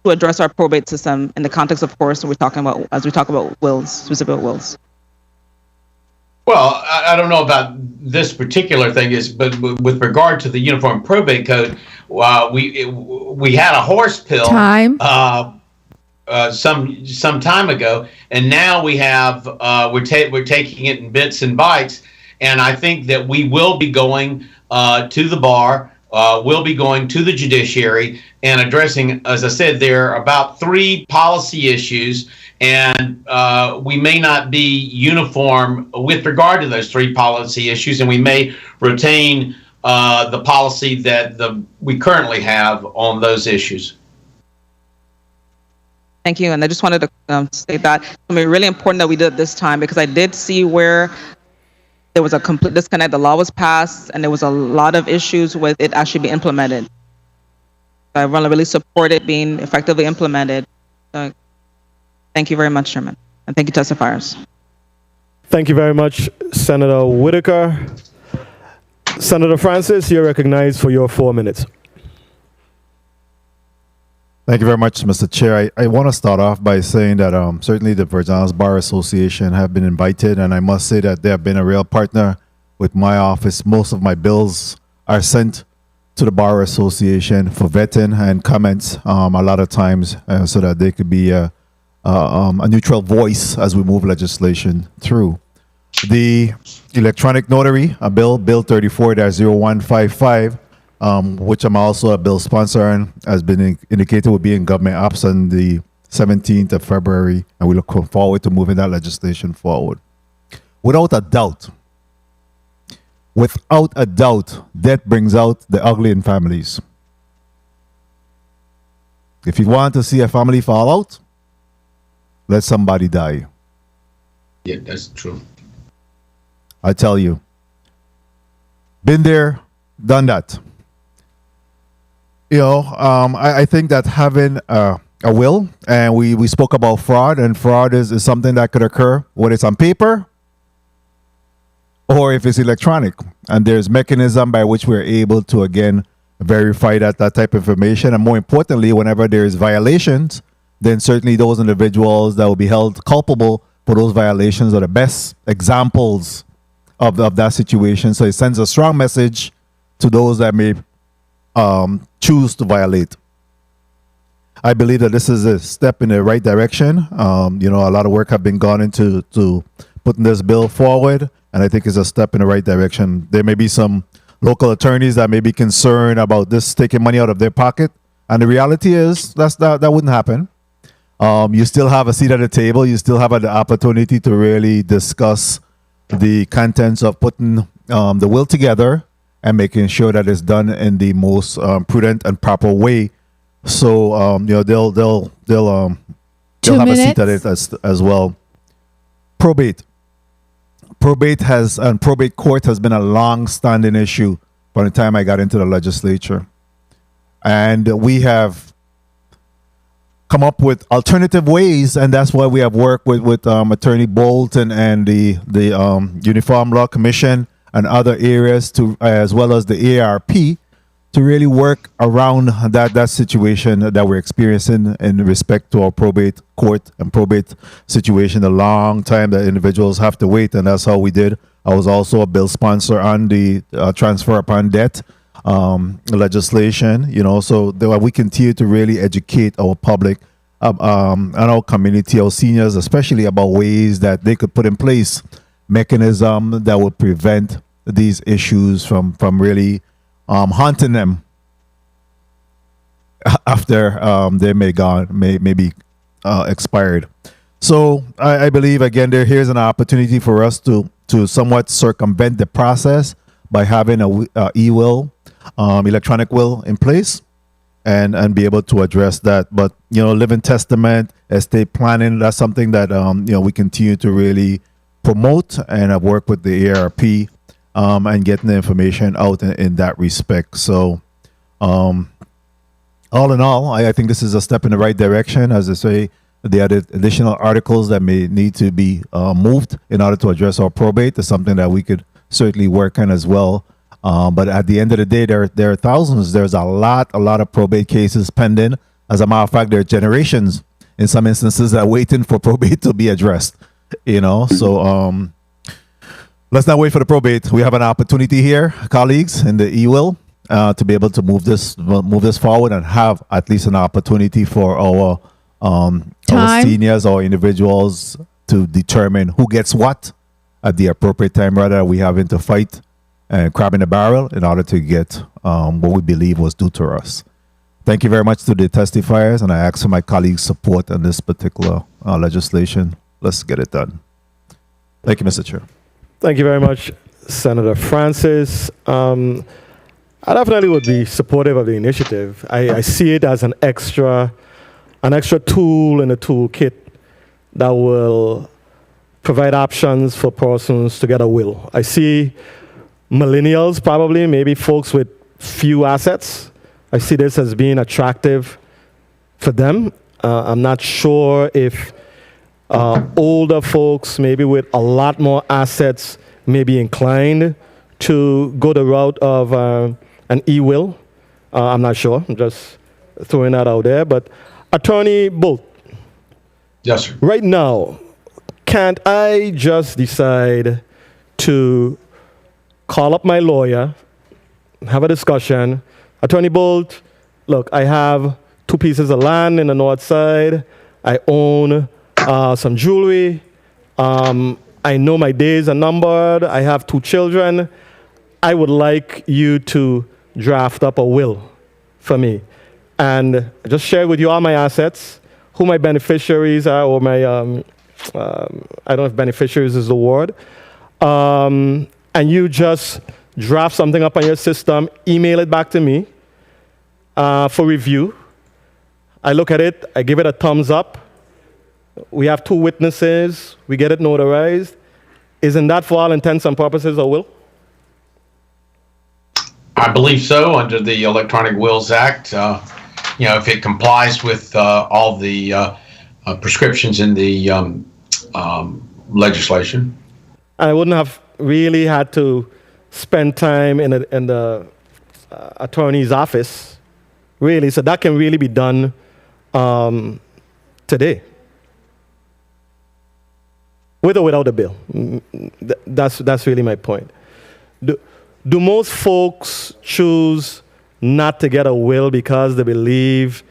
to address our probate system in the context, of course, we talk about wills, specific wills. Well, I don't know about this particular thing, but with regard to the Uniform Probate Code, we had a horse pill Time. some time ago, and now we have we're taking it in bits and bytes, and I think that we will be going to the bar. We'll be going to the judiciary and addressing, as I said, there are about 3 policy issues, and we may not be uniform with regard to those 3 policy issues, and we may retain the policy that we currently have on those issues. Thank you, and I just wanted to state that really important that we did it this time, because I did see where there was a complete disconnect. The law was passed, and there was a lot of issues with it actually being implemented. I want to really support it being effectively implemented. Thank you very much, Chairman, and thank you, testifiers. Thank you very much, Senator Whitaker. Senator Francis, you're recognized for your 4 minutes. Thank you very much, Mr. Chair. I want to start off by saying that certainly the Virgin Islands Bar Association have been invited, and I must say that they have been a real partner with my office. Most of my bills are sent to the Bar Association for vetting and comments a lot of times so that they could be a neutral voice as we move legislation through. The electronic notary, Bill 34-0155, which I'm also a bill sponsor and has been indicated will be in government ops on the 17th of February, and we look forward to moving that legislation forward. Without a doubt, death brings out the ugly in families. If you want to see a family fall out, let somebody die. Yeah, that's true. I tell you. Been there, done that. You know, I think that having a will, and we spoke about fraud, and fraud is something that could occur when it's on paper or if it's electronic. And there's mechanism by which we're able to, again, verify that type of information. And more importantly, whenever there's violations, then certainly those individuals that will be held culpable for those violations are the best examples of that situation. So it sends a strong message to those that may choose to violate. I believe that this is a step in the right direction. You know, a lot of work have been gone into putting this bill forward, and I think it's a step in the right direction. There may be some local attorneys that may be concerned about this taking money out of their pocket, and the reality is that wouldn't happen. You still have a seat at the table. You still have the opportunity to really discuss the contents of putting the will together and making sure that it's done in the most prudent and proper way. So you know, they'll have a seat at it as well. Probate court has been a long-standing issue from the time I got into the legislature, and we have come up with alternative ways, and that's why we have worked with Attorney Bolt and the Uniform Law Commission and other areas to, as well as the AARP, to really work around that situation that we're experiencing in respect to our probate court and probate situation. The long time that individuals have to wait, and that's how we did. I was also a bill sponsor on the transfer upon debt legislation. You know, so we continue to really educate our public and our community, our seniors, especially about ways that they could put in place mechanism that would prevent these issues from really haunting them after they may be expired. So I believe, again, here's an opportunity for us to somewhat circumvent the process by having a e-will, electronic will in place, and be able to address that. But you know, living testament, estate planning, that's something that you know, we continue to really promote, and I've worked with the ARP and getting the information out in that respect. So all in all, I think this is a step in the right direction. As I say, the other additional articles that may need to be moved in order to address our probate is something that we could certainly work on as well. But at the end of the day, there are thousands. There's a lot of probate cases pending As a matter of fact, there are generations in some instances that are waiting for probate to be addressed. So let's not wait for the probate. We have an opportunity here, colleagues, in the e-will to be able to move this forward and have at least an opportunity for our seniors or individuals to determine who gets what at the appropriate time, rather than we having to fight and crab in the barrel in order to get what we believe was due to us. Thank you very much to the testifiers, and I ask for my colleagues' support on this particular legislation. Let's get it done. Thank you, Mr. Chair. Thank you very much, Senator Francis. I definitely would be supportive of the initiative. I see it as an extra tool in the toolkit that will provide options for persons to get a will. I see millennials, probably, maybe folks with few assets. I see this as being attractive for them. I'm not sure if older folks, maybe with a lot more assets, may be inclined to go the route of an e-will. I'm not sure. I'm just throwing that out there. But Attorney Bolt. Yes, sir. Right now, can't I just decide to call up my lawyer, have a discussion? Attorney Bolt, look, I have 2 pieces of land in the north side. I own some jewelry. I know my days are numbered. I have 2 children. I would like you to draft up a will for me and just share with you all my assets, who my beneficiaries are, or my, I don't know if beneficiaries is the word. And you just draft something up on your system, email it back to me for review. I look at it, I give it a thumbs up. We have 2 witnesses, we get it notarized. Isn't that, for all intents and purposes, a will? I believe so, under the Electronic Wills Act. If it complies with all the prescriptions in the legislation. I wouldn't have really had to spend time in the attorney's office, really. So that can really be done today, with or without a bill. That's really my point. Do most folks choose not to get a will because they believe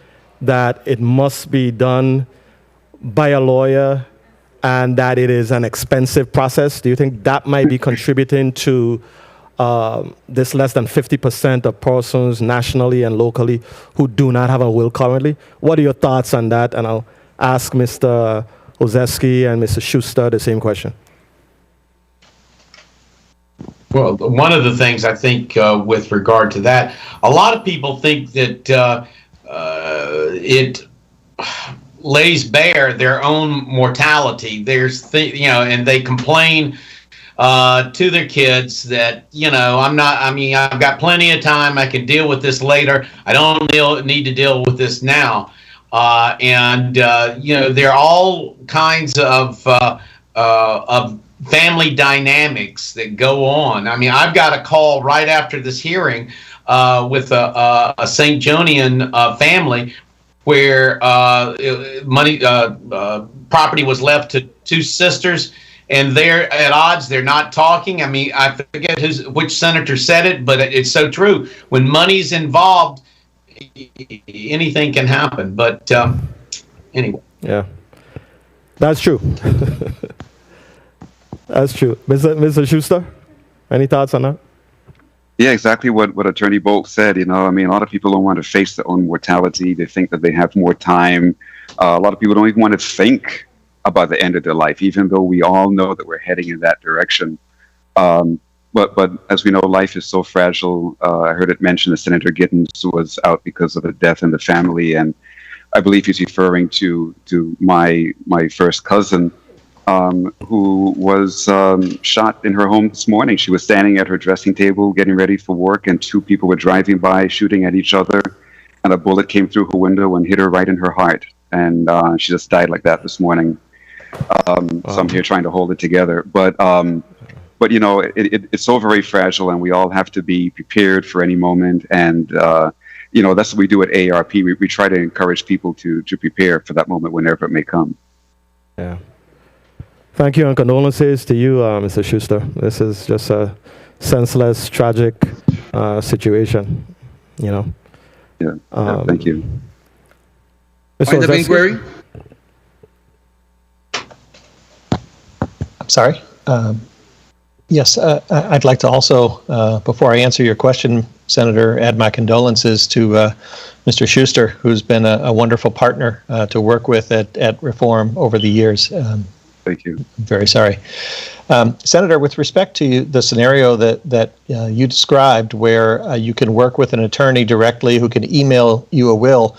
that it must be done by a lawyer and that it is an expensive process? Do you think that might be contributing to this less than 50% of persons nationally and locally who do not have a will currently? What are your thoughts on that? And I'll ask Mr. Ozeski and Mr. Schuster the same question. Well, one of the things I think with regard to that, a lot of people think that it lays bare their own mortality. And they complain to their kids that, I've got plenty of time. I can deal with this later. I don't need to deal with this now. There are all kinds of family dynamics that go on. I've got a call right after this hearing with a St. Jonian family where property was left to 2 sisters, and they're at odds. They're not talking. I forget which senator said it, but it's so true. When money's involved, anything can happen. But anyway. Yeah, that's true. That's true. Mr. Schuster, any thoughts on that? Yeah, exactly what Attorney Bolt said. A lot of people don't want to face their own mortality. They think that they have more time. A lot of people don't even want to think about the end of their life, even though we all know that we're heading in that direction. But as we know, life is so fragile. I heard it mentioned that Senator Gittens was out because of a death in the family, and I believe he's referring to my first cousin, who was shot in her home this morning. She was standing at her dressing table getting ready for work, and 2 people were driving by shooting at each other, and a bullet came through her window and hit her right in her heart, and she just died like that this morning. So I'm here trying to hold it together, but it's so very fragile, and we all have to be prepared for any moment. And that's what we do at AARP. We try to encourage people to prepare for that moment whenever it may come. Yeah. Thank you, and condolences to you, Mr. Schuster. This is just a senseless, tragic situation, Yeah. Thank you. Mr. Point of Ozeski? inquiry? I'm sorry. Yes, I'd like to also, before I answer your question, Senator, add my condolences to Mr. Schuster, who's been a wonderful partner to work with at Reform over the years. Thank you. I'm very sorry. Senator, with respect to the scenario that you described, where you can work with an attorney directly who can email you a will,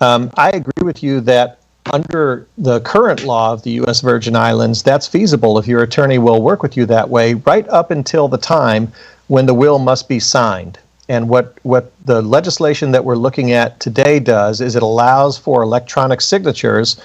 I agree with you that under the current law of the U.S. Virgin Islands, that's feasible if your attorney will work with you that way, right up until the time when the will must be signed. And what the legislation that we're looking at today does is it allows for electronic signatures,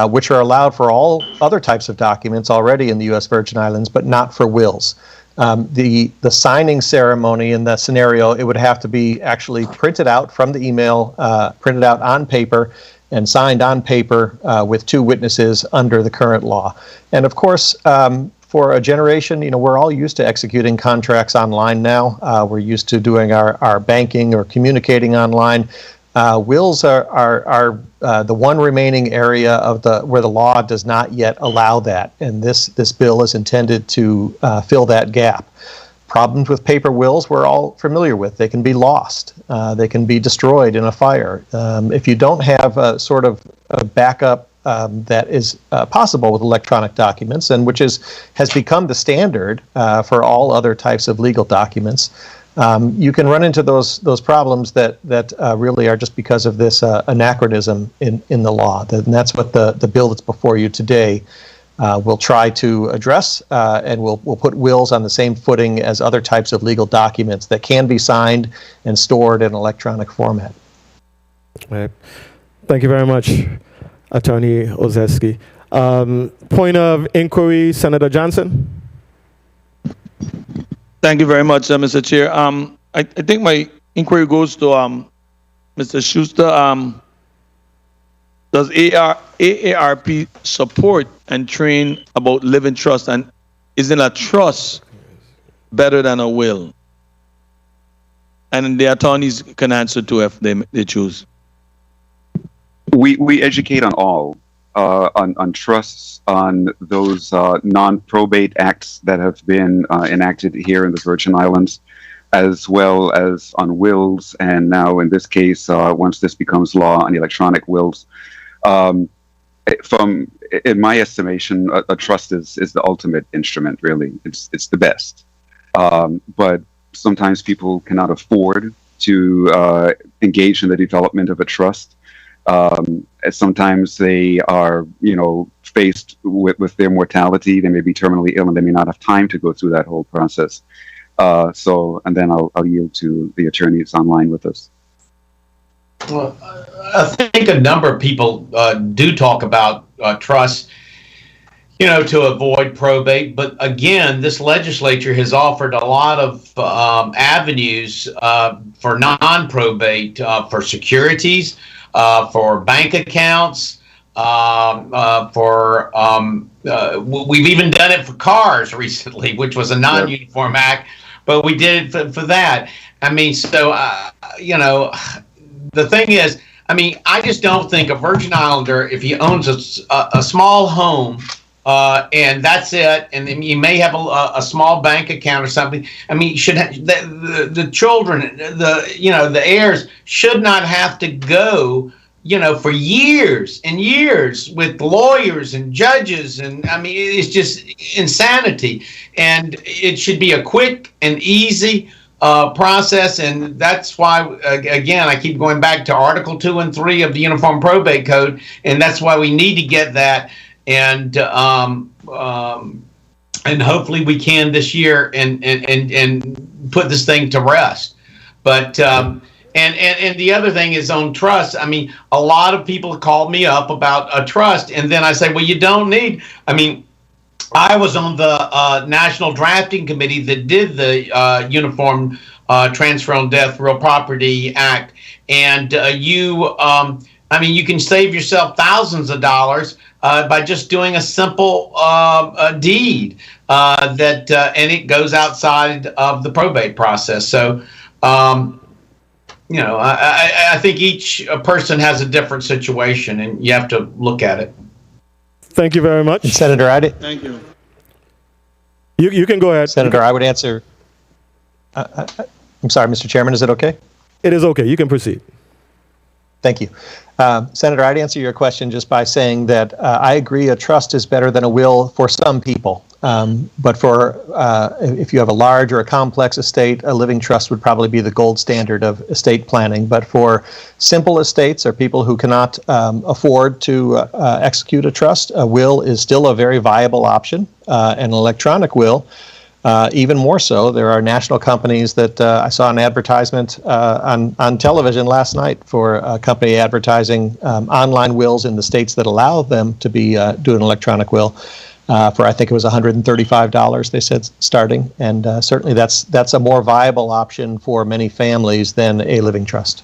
which are allowed for all other types of documents already in the U.S. Virgin Islands, but not for wills. The signing ceremony in that scenario, it would have to be actually printed out from the email, printed out on paper, and signed on paper with two witnesses under the current law. And of course, for a generation, we're all used to executing contracts online now. We're used to doing our banking or communicating online. Wills are the one remaining area of where the law does not yet allow that, and this bill is intended to fill that gap. Problems with paper wills we're all familiar with. They can be lost. They can be destroyed in a fire. If you don't have a sort of a backup that is possible with electronic documents, and which has become the standard for all other types of legal documents, you can run into those problems that really are just because of this anachronism in the law. And that's what the bill that's before you today will try to address, and we'll put wills on the same footing as other types of legal documents that can be signed and stored in electronic format. Right. Thank you very much, Attorney Ozeski. Point of inquiry, Senator Johnson. Thank you very much, Mr. Chair. I think my inquiry goes to Mr. Schuster. Does AARP support and train about living trust, and isn't a trust better than a will? And the attorneys can answer too if they choose. We educate on all, on trusts, on those non-probate acts that have been enacted here in the Virgin Islands, as well as on wills, and now in this case, once this becomes law, on electronic wills. In my estimation, a trust is the ultimate instrument, really. It's the best. But sometimes people cannot afford to engage in the development of a trust. Sometimes they are, faced with their mortality. They may be terminally ill and they may not have time to go through that whole process. And then I'll yield to the attorneys online with us. Well, I think a number of people do talk about trust, to avoid probate. But again, this legislature has offered a lot of avenues for non-probate, for securities, for bank accounts, we've even done it for cars recently, which was a non-uniform act, but we did it for that. I mean, so, the thing is, I just don't think a Virgin Islander, if he owns a small home, and that's it, and then you may have a small bank account or something. Should the children, the heirs should not have to go, for years and years with lawyers and judges, and it's just insanity. And it should be a quick and easy process, and that's why, again, I keep going back to Article 2 and 3 of the Uniform Probate Code, and that's why we need to get that, and hopefully we can this year and put this thing to rest. But and the other thing is on trust. A lot of people called me up about a trust, and then I say, well, you don't need. I was on the National Drafting Committee that did the Uniform Transfer on Death Real Property Act, and you can save yourself thousands of dollars by just doing a simple deed and it goes outside of the probate process. So, I think each person has a different situation, and you have to look at it. Thank you very much. And Senator, Thank you. You can go ahead. Senator, I would answer. I'm sorry, Mr. Chairman, is it okay? It is okay. You can proceed. Thank you. Senator, I'd answer your question just by saying that I agree a trust is better than a will for some people. But if you have a large or a complex estate, a living trust would probably be the gold standard of estate planning. But for simple estates or people who cannot afford to execute a trust, a will is still a very viable option. An electronic will, even more so. There are national companies that I saw an advertisement on television last night for a company advertising online wills in the states that allow them to do an electronic will. For I think it was $135 they said starting, and certainly that's a more viable option for many families than a living trust.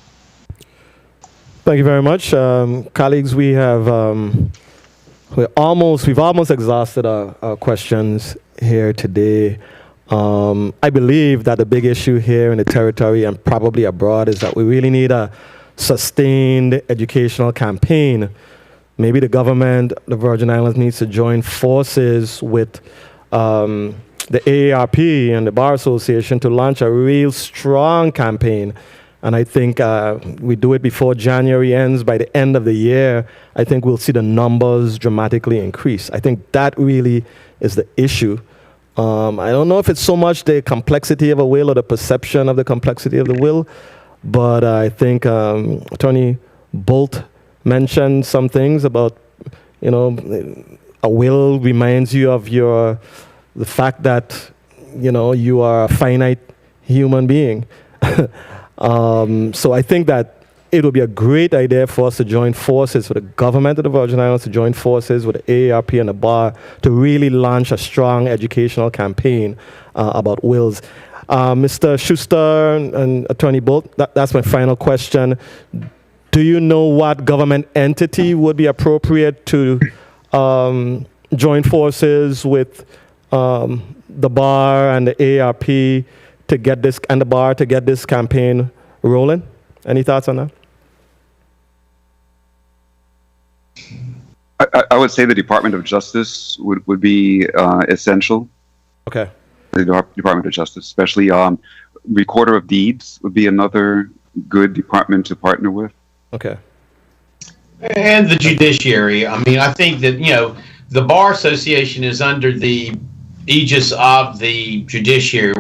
Thank you very much, colleagues. We've almost exhausted our questions here today. I believe that the big issue here in the territory and probably abroad is that we really need a sustained educational campaign. Maybe the government, the Virgin Islands, needs to join forces with the AARP and the Bar Association to launch a real strong campaign. And I think we do it before January ends. By the end of the year, I think we'll see the numbers dramatically increase. I think that really is the issue. I don't know if it's so much the complexity of a will or the perception of the complexity of the will, but I think Attorney Bolt mentioned some things about, a will reminds you of the fact that, you are a finite human being. So I think that it would be a great idea for us to join forces, for the government of the Virgin Islands to join forces with the AARP and the Bar to really launch a strong educational campaign about wills. Mr. Schuster and Attorney Bolt, that's my final question. Do you know what government entity would be appropriate to join forces with the Bar and the AARP to get this, and the Bar to get this campaign rolling? Any thoughts on that? I would say the Department of Justice would be essential. Okay. The Department of Justice, especially Recorder of Deeds would be another good department to partner with. Okay. And the Judiciary. I mean, I think that, the Bar Association is under the aegis of the Judiciary.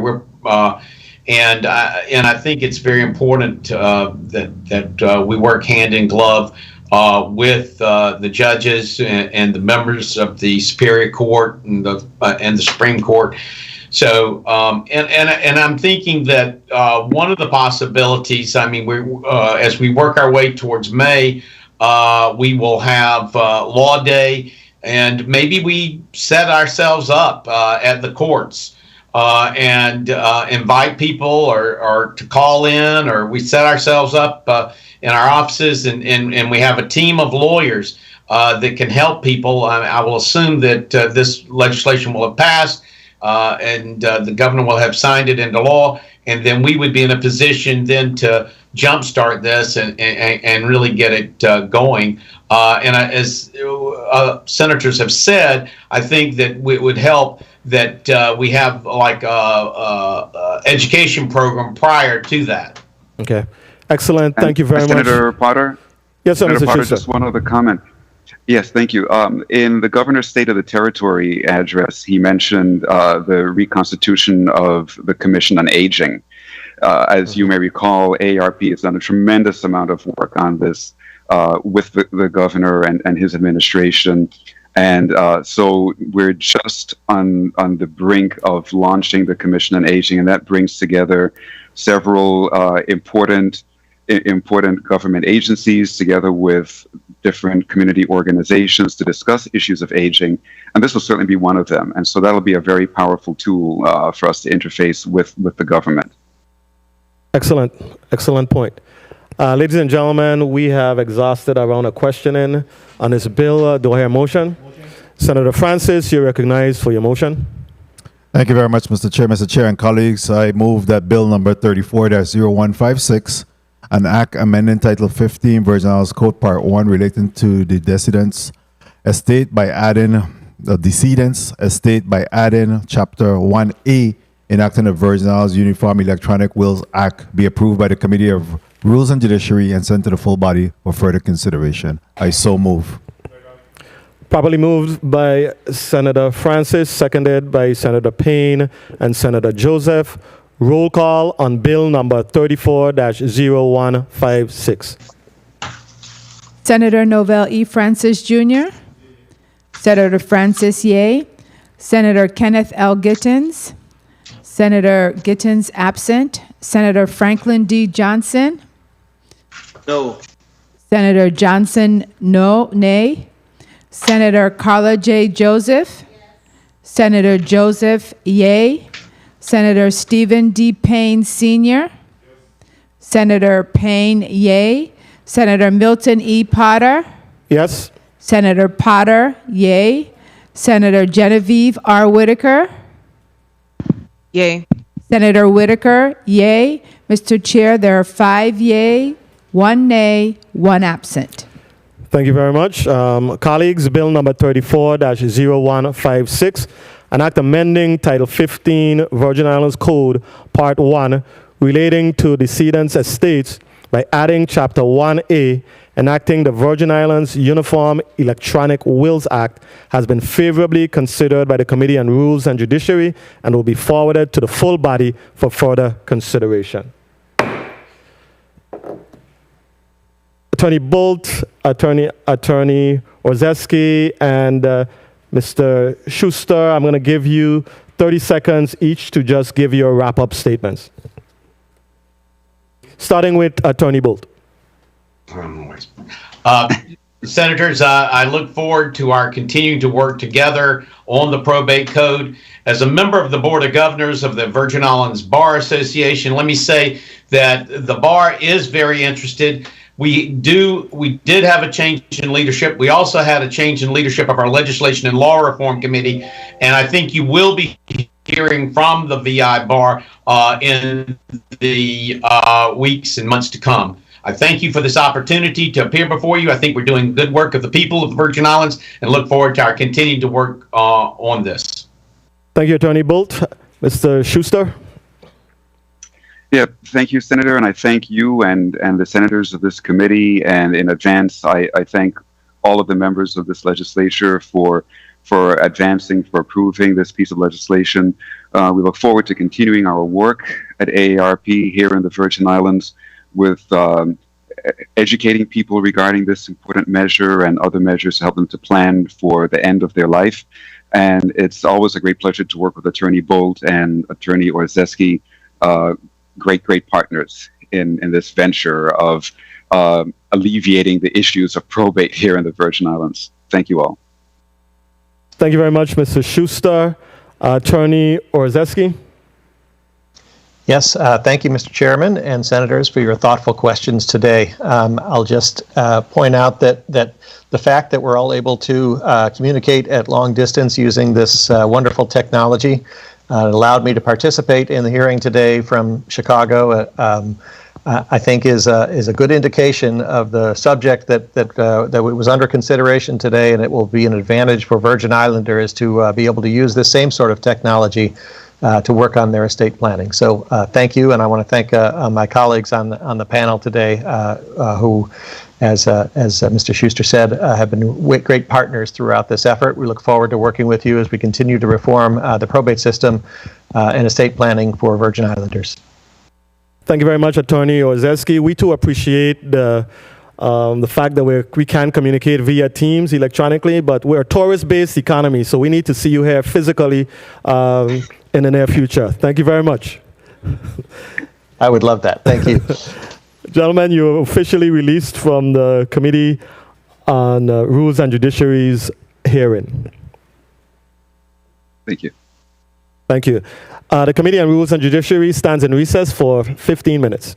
And I think it's very important that we work hand in glove with the judges and the members of the Superior Court and the Supreme Court. So, and I'm thinking that one of the possibilities, as we work our way towards May, we will have Law Day, and maybe we set ourselves up at the courts and invite people or to call in, or we set ourselves up in our offices and we have a team of lawyers that can help people. I will assume that this legislation will have passed. And the governor will have signed it into law, and then we would be in a position then to jumpstart this and really get it going. And as senators have said, I think that it would help that we have like a education program prior to that. Okay, excellent. Thank you very much, Senator Potter. Yes, sir, Senator Mr. Potter. Schuster. Just one other comment. Yes, thank you. In the Governor's State of the Territory address, he mentioned the reconstitution of the Commission on Aging. As you may recall, AARP has done a tremendous amount of work on this with the governor and his administration. And so we're just on the brink of launching the Commission on Aging, and that brings together several important important government agencies together with different community organizations to discuss issues of aging, and this will certainly be one of them. And so that'll be a very powerful tool for us to interface with the government. Excellent. Excellent point. Ladies and gentlemen, we have exhausted our round of questioning on this bill. Do I hear a motion? Senator Francis, you're recognized for your motion. Thank you very much, Mr. Chair. Mr. Chair and colleagues, I move that Bill number 34-0156, an act amending Title 15, Virgin Islands Code Part 1 relating to the decedent's estate by adding the decedent's estate by adding Chapter 1A, enacting the Virgin Islands Uniform Electronic Wills Act, be approved by the Committee of Rules and Judiciary and sent to the full body for further consideration. I so move. Properly moved by Senator Francis, seconded by Senator Payne and Senator Joseph. Roll call on bill number 34-0156. Senator Novell E. Francis Jr., Senator Francis Ye, Senator Kenneth L. Gittens, Senator Gittens absent, Senator Franklin D. Johnson, No. Senator Johnson, nay. Senator Carla J. Joseph, Senator Joseph Ye, Senator Stephen D. Payne Sr., Senator Payne Ye, Senator Milton E. Potter, Yes. Senator Potter Ye, Senator Genevieve R. Whitaker, Yay. Senator Whitaker, yay. Mr. Chair, there are 5 yay, 1 nay, 1 absent. Thank you very much. Colleagues, bill number 34-0156, an act amending Title 15, Virgin Islands Code, Part 1, relating to decedents' estates by adding Chapter 1A, enacting the Virgin Islands Uniform Electronic Wills Act, has been favorably considered by the Committee on Rules and Judiciary and will be forwarded to the full body for further consideration. Attorney Bolt, Attorney Orzeski, and Mr. Schuster, I'm going to give you 30 seconds each to just give your wrap-up statements. Starting with Attorney Bolt. Senators, I look forward to our continuing to work together on the probate code. As a member of the Board of Governors of the Virgin Islands Bar Association, let me say that the bar is very interested. We did have a change in leadership. We also had a change in leadership of our Legislation and Law Reform Committee, and I think you will be hearing from the VI bar in the weeks and months to come. I thank you for this opportunity to appear before you. I think we're doing good work of the people of the Virgin Islands and look forward to our continuing to work on this. Thank you, Attorney Bolt. Mr. Schuster. Yeah, thank you, Senator, and I thank you and the senators of this committee. And in advance, I thank all of the members of this legislature for advancing, for approving this piece of legislation. We look forward to continuing our work at AARP here in the Virgin Islands with educating people regarding this important measure and other measures to help them to plan for the end of their life. And it's always a great pleasure to work with Attorney Bolt and Attorney Orzeski, great partners in this venture of alleviating the issues of probate here in the Virgin Islands. Thank you all. Thank you very much, Mr. Schuster. Attorney Orzeski. Yes, thank you, Mr. Chairman and Senators, for your thoughtful questions today. I'll just point out that the fact that we're all able to communicate at long distance using this wonderful technology allowed me to participate in the hearing today from Chicago. I think is a good indication of the subject that was under consideration today, and it will be an advantage for Virgin Islanders to be able to use this same sort of technology to work on their estate planning. So thank you, and I want to thank my colleagues on the panel today who, as Mr. Schuster said, have been great partners throughout this effort. We look forward to working with you as we continue to reform the probate system and estate planning for Virgin Islanders. Thank you very much, Attorney Orzeski. We too appreciate the fact that we can communicate via Teams electronically, but we're a tourist-based economy, so we need to see you here physically in the near future. Thank you very much. I would love that. Thank you. Gentlemen, you're officially released from the Committee on Rules and Judiciary's hearing. Thank you. Thank you. The Committee on Rules and Judiciary stands in recess for 15 minutes.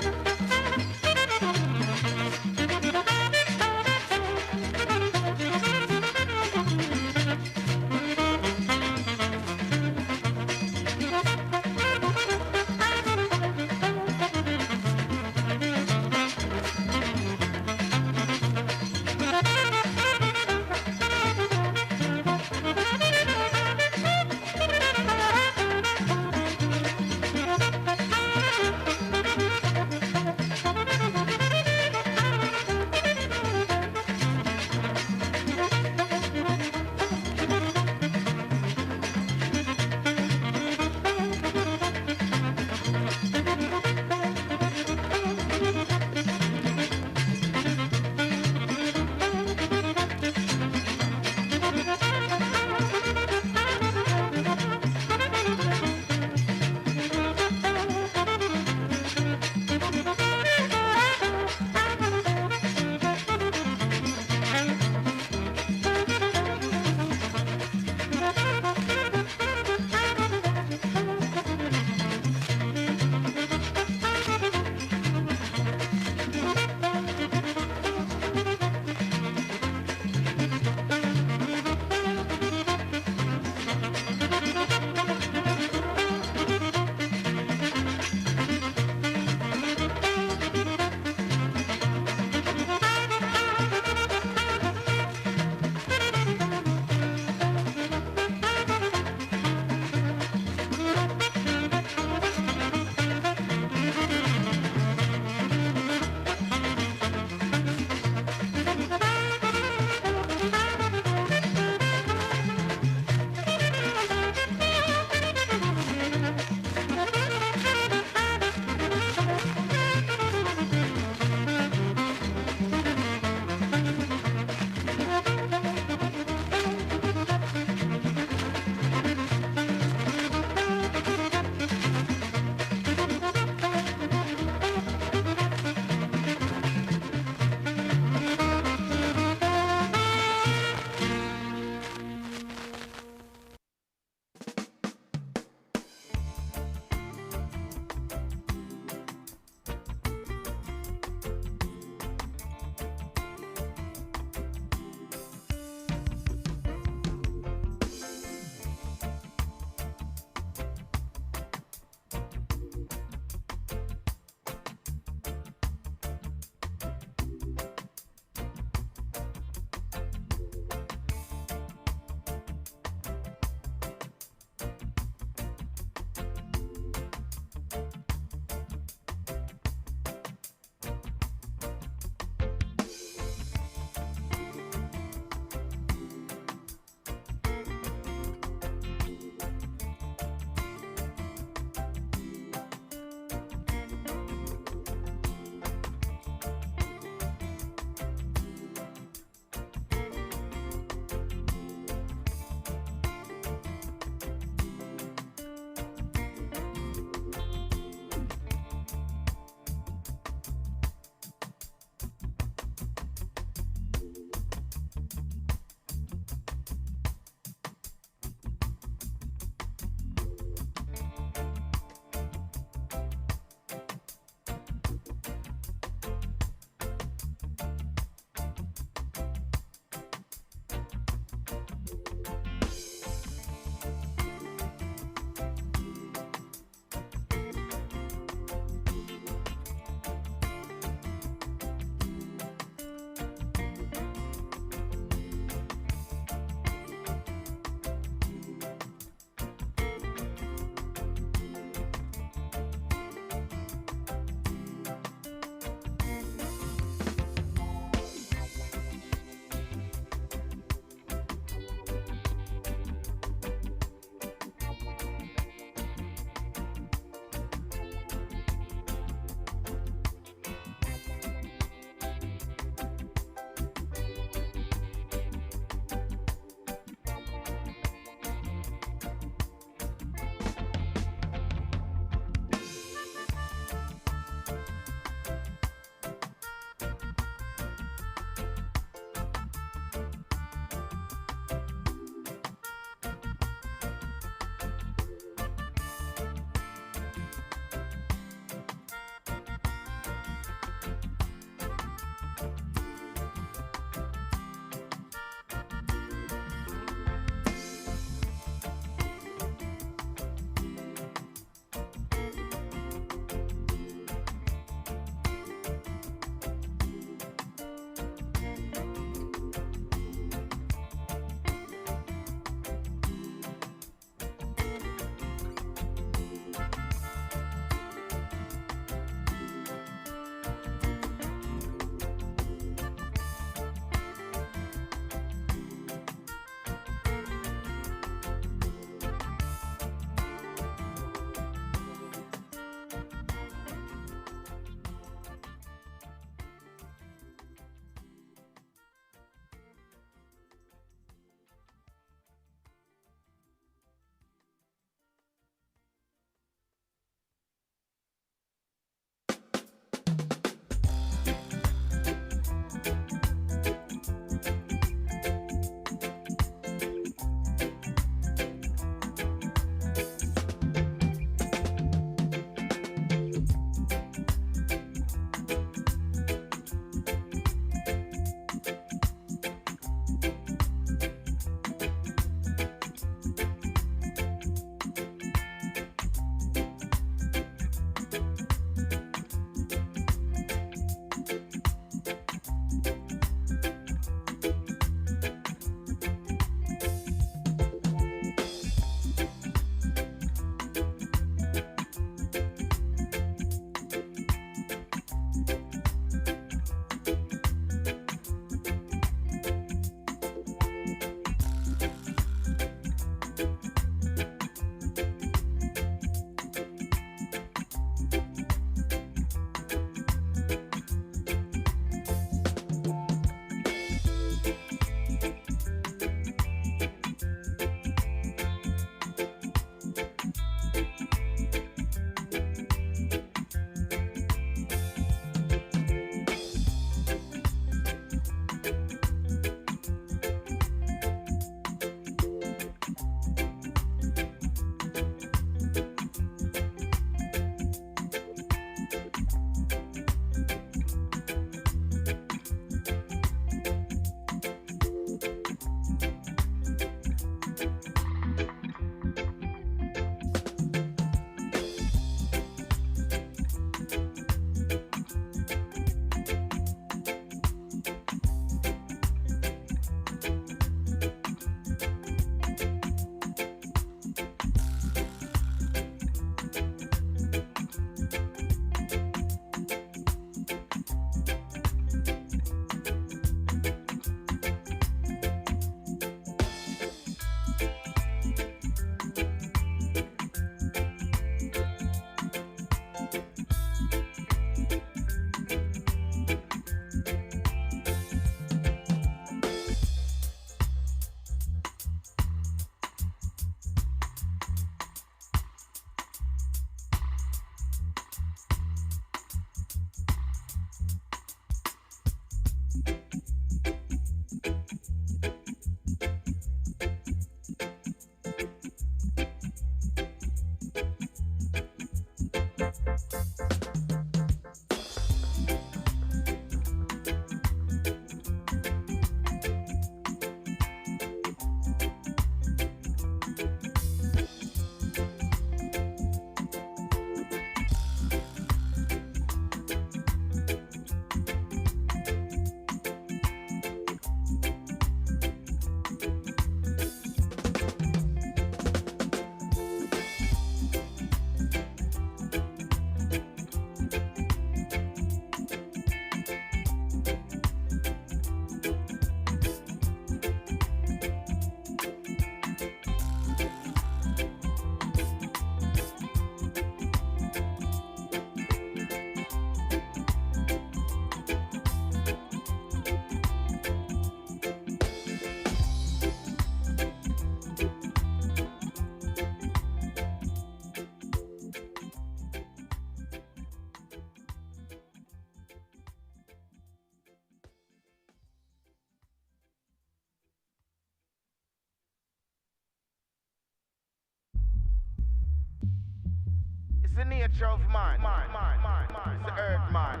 the nature of man. It's the earth man.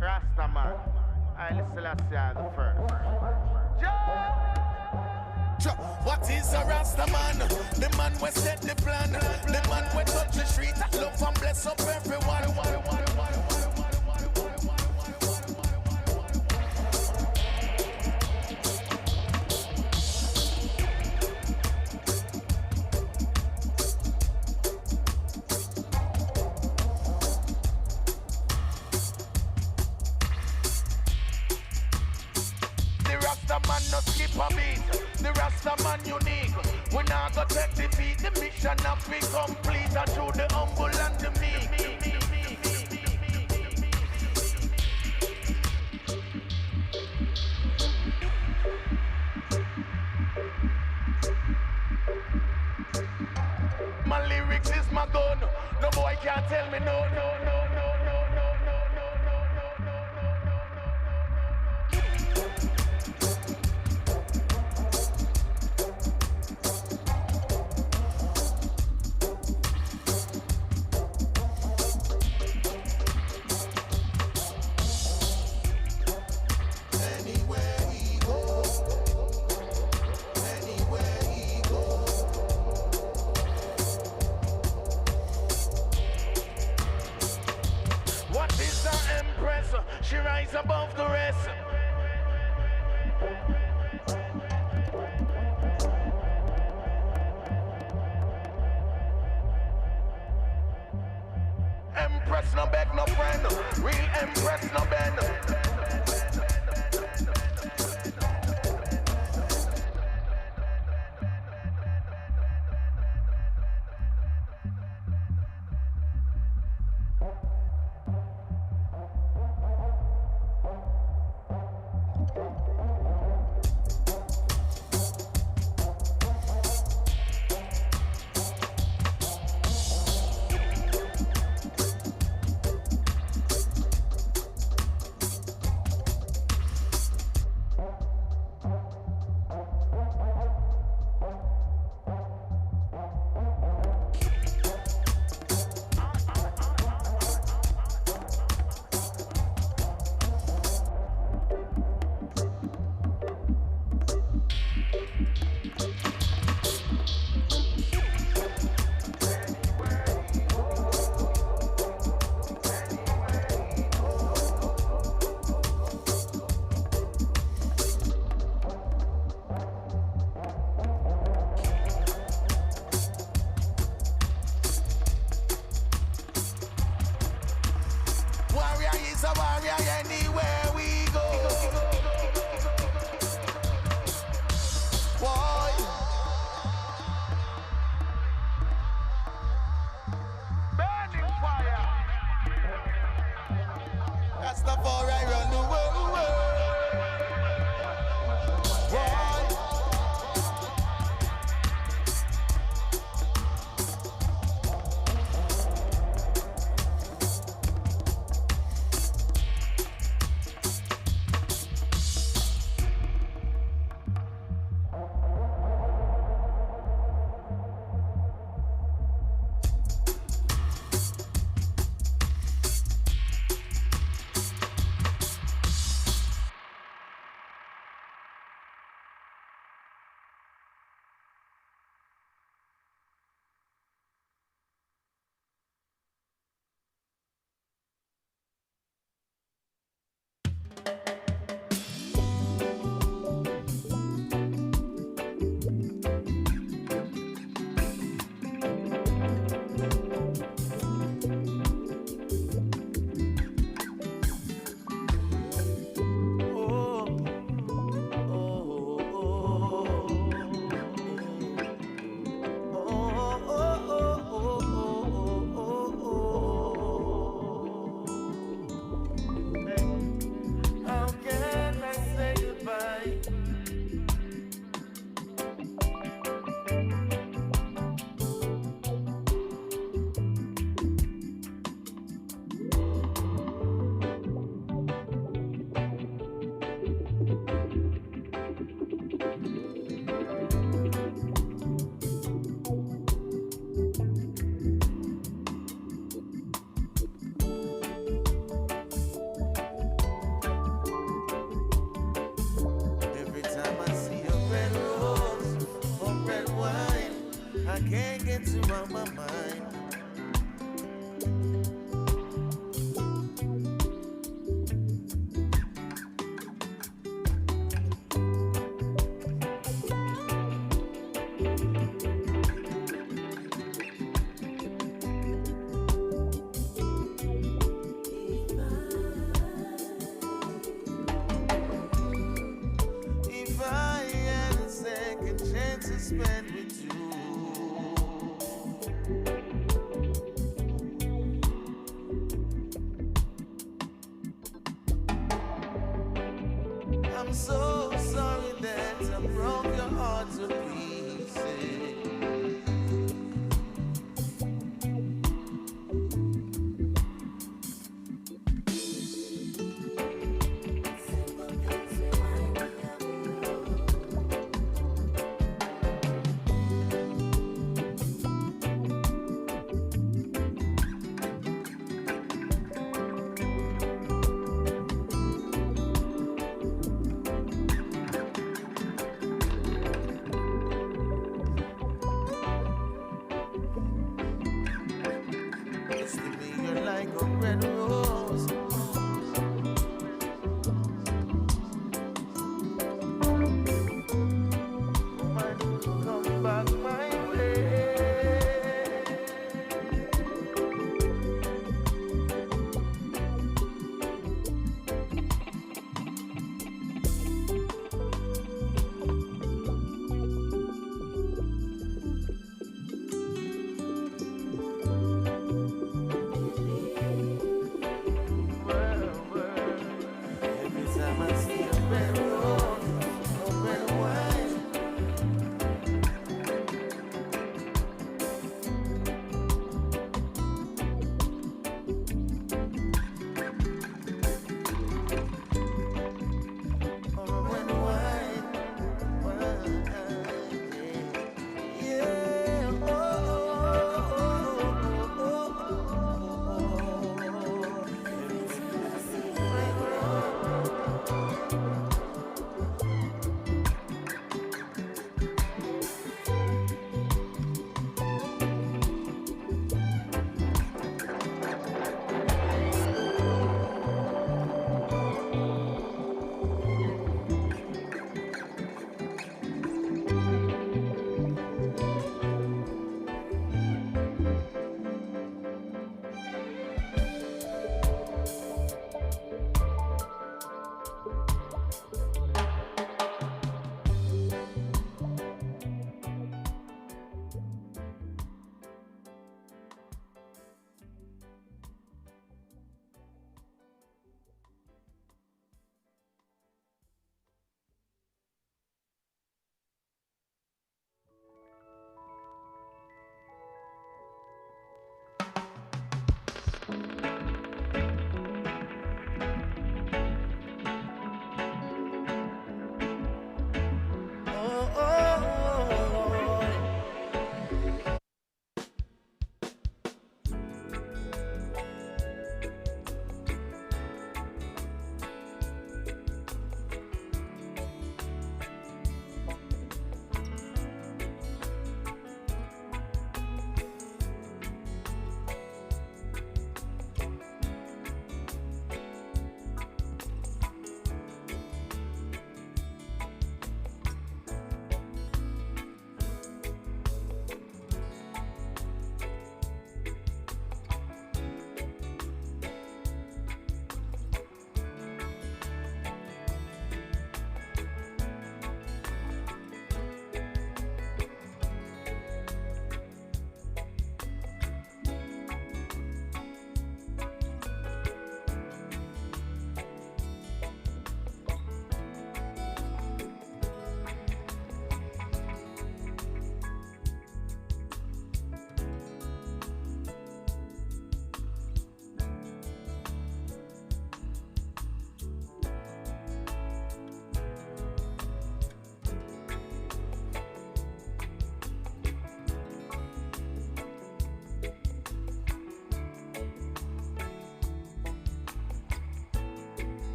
Rasta man. I listen to the first. What is a Rasta man? The man we set the plan. The man we touch the street and love and bless up everyone. The Rasta man no skip a beat. The Rasta man unique. We now go take defeat. The mission have be complete. And through the humble and the meek. My lyrics is my gun. No boy can't tell me no. She rise above the rest. Empress no beg no friend. Real empress no bend. I'm so sorry that I broke your heart to pieces. Used to be you're like a red rose. Woman, come back my way.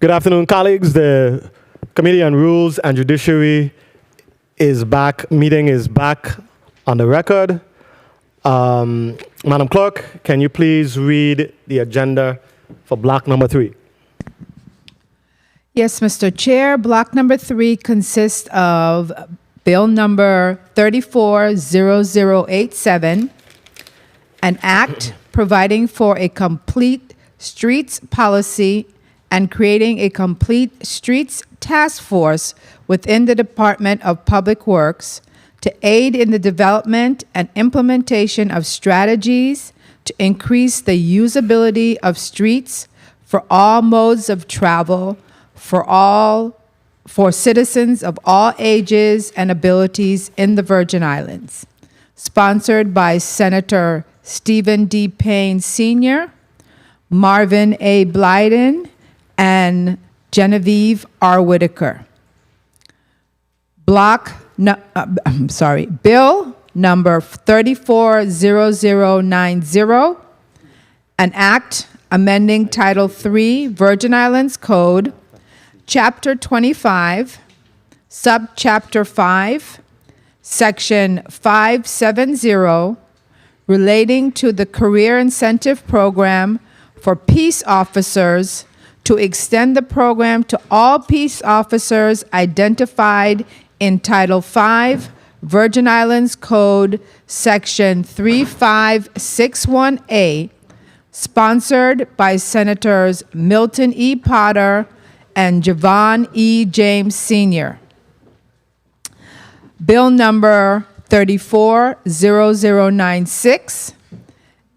Good afternoon, colleagues. The Committee on Rules and Judiciary is back. Meeting is back on the record. Madam Clerk, can you please read the agenda for block number 3? Yes, Mr. Chair. Block number 3 consists of Bill number 340087, an act providing for a complete streets policy and creating a complete streets task force within the Department of Public Works to aid in the development and implementation of strategies to increase the usability of streets for all modes of travel for citizens of all ages and abilities in the Virgin Islands. Sponsored by Senator Stephen D. Payne Sr., Marvin A. Blyden, and Genevieve R. Whitaker. Bill number 340090, an act amending Title III Virgin Islands Code, Chapter 25, Subchapter 5, Section 570, relating to the Career Incentive Program for peace officers to extend the program to all peace officers identified in Title V Virgin Islands Code, Section 3561A, sponsored by Senators Milton E. Potter and Javon E. James Sr. Bill number 340096,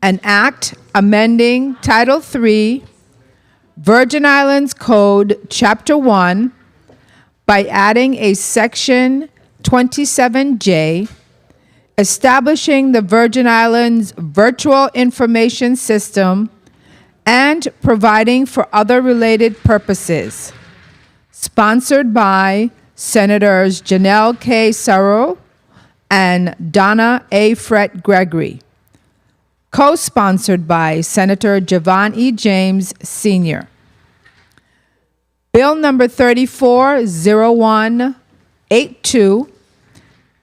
an act amending Title III Virgin Islands Code, Chapter 1, by adding a Section 27J, establishing the Virgin Islands Virtual Information System and providing for other related purposes. Sponsored by Senators Janelle K. Sarro and Donna A. Fret Gregory. Co-sponsored by Senator Javon E. James Sr. Bill number 340182,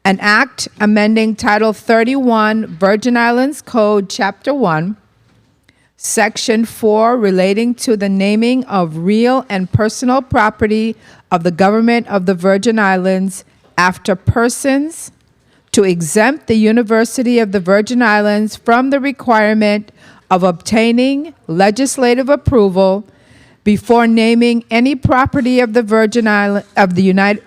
an act amending Title 31 Virgin Islands Code, Chapter 1, Section 4, relating to the naming of real and personal property of the government of the Virgin Islands after persons, to exempt the University of the Virgin Islands from the requirement of obtaining legislative approval before naming any property of the Virgin Island of the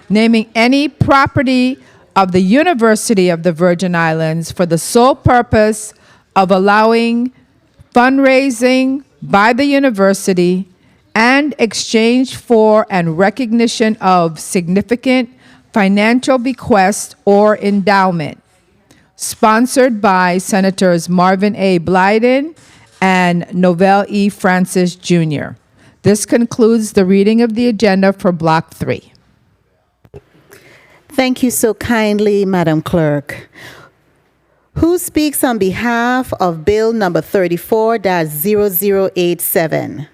naming any property of the University of the Virgin Islands for the sole purpose of allowing fundraising by the university and exchange for and recognition of significant financial bequest or endowment. Sponsored by Senators Marvin A. Blyden and Novell E. Francis Jr. This concludes the reading of the agenda for Block 3. Thank you so kindly, Madam Clerk. Who speaks on behalf of Bill number 34-0087?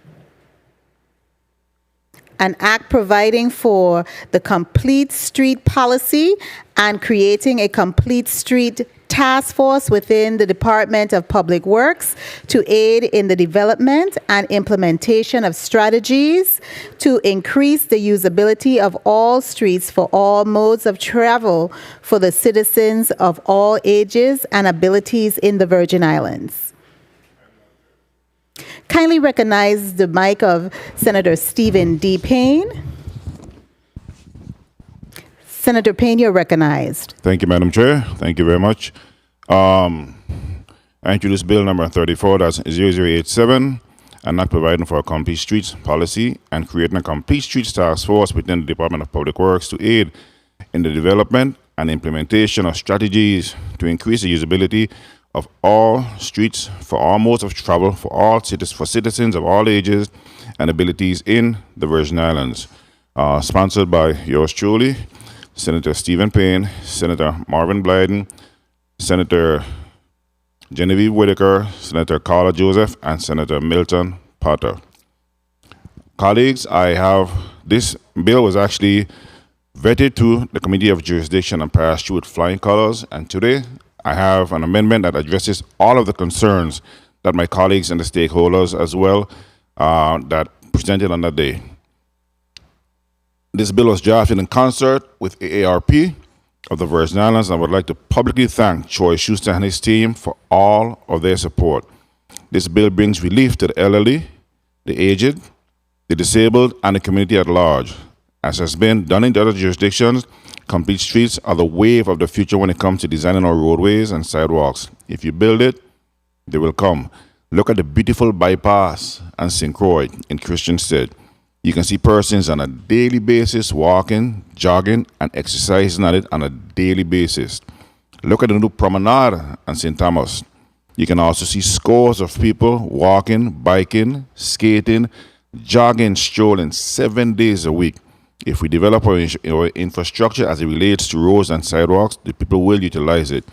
An act providing for the complete street policy and creating a complete street task force within the Department of Public Works to aid in the development and implementation of strategies to increase the usability of all streets for all modes of travel for the citizens of all ages and abilities in the Virgin Islands. Kindly recognize the mic of Senator Stephen D. Payne. Senator Payne, you're recognized. Thank you, Madam Chair. Thank you very much. I introduce Bill number 34-0087, and not providing for a complete streets policy and creating a complete streets task force within the Department of Public Works to aid in the development and implementation of strategies to increase the usability of all streets for all modes of travel for citizens of all ages and abilities in the Virgin Islands. Sponsored by yours truly, Senator Stephen Payne, Senator Marvin Blyden, Senator Genevieve Whitaker, Senator Carla Joseph, and Senator Milton Potter. Colleagues, this bill was actually vetted to the Committee of Jurisdiction and passed through with flying colors, and today I have an amendment that addresses all of the concerns that my colleagues and the stakeholders as well that presented on that day. This bill was drafted in concert with AARP of the Virgin Islands, and I would like to publicly thank Troy Schuster and his team for all of their support. This bill brings relief to the elderly, the aged, the disabled, and the community at large. As has been done in the other jurisdictions, complete streets are the wave of the future when it comes to designing our roadways and sidewalks. If you build it, they will come. Look at the beautiful bypass and St. Croix in Christiansted. You can see persons on a daily basis walking, jogging, and exercising on it on a daily basis. Look at the new promenade on St. Thomas. You can also see scores of people walking, biking, skating, jogging, strolling 7 days a week. If we develop our infrastructure as it relates to roads and sidewalks, the people will utilize it.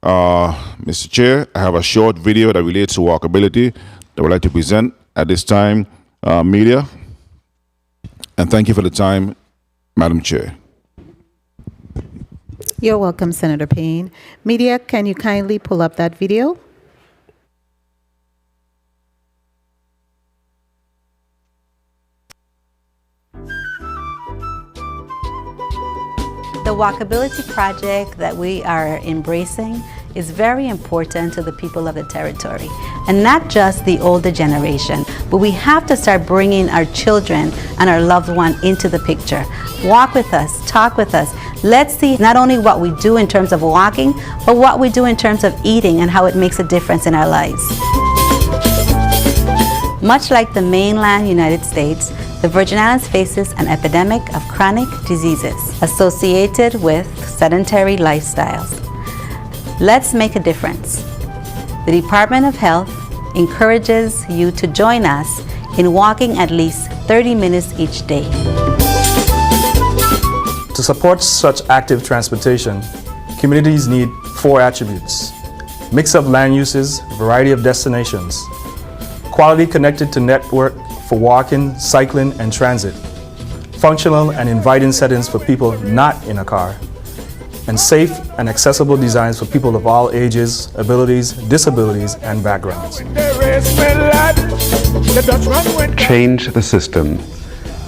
Mr. Chair, I have a short video that relates to walkability that I would like to present at this time, media. And thank you for the time, Madam Chair. You're welcome, Senator Payne. Media, can you kindly pull up that video? The walkability project that we are embracing is very important to the people of the territory, and not just the older generation, but we have to start bringing our children and our loved one into the picture. Walk with us, talk with us. Let's see not only what we do in terms of walking, but what we do in terms of eating and how it makes a difference in our lives. Much like the mainland United States, the Virgin Islands faces an epidemic of chronic diseases associated with sedentary lifestyles. Let's make a difference. The Department of Health encourages you to join us in walking at least 30 minutes each day. To support such active transportation, communities need 4 attributes: mix-up land uses, variety of destinations, quality connected to network for walking, cycling, and transit, functional and inviting settings for people not in a car, and safe and accessible designs for people of all ages, abilities, disabilities, and backgrounds. Change the system.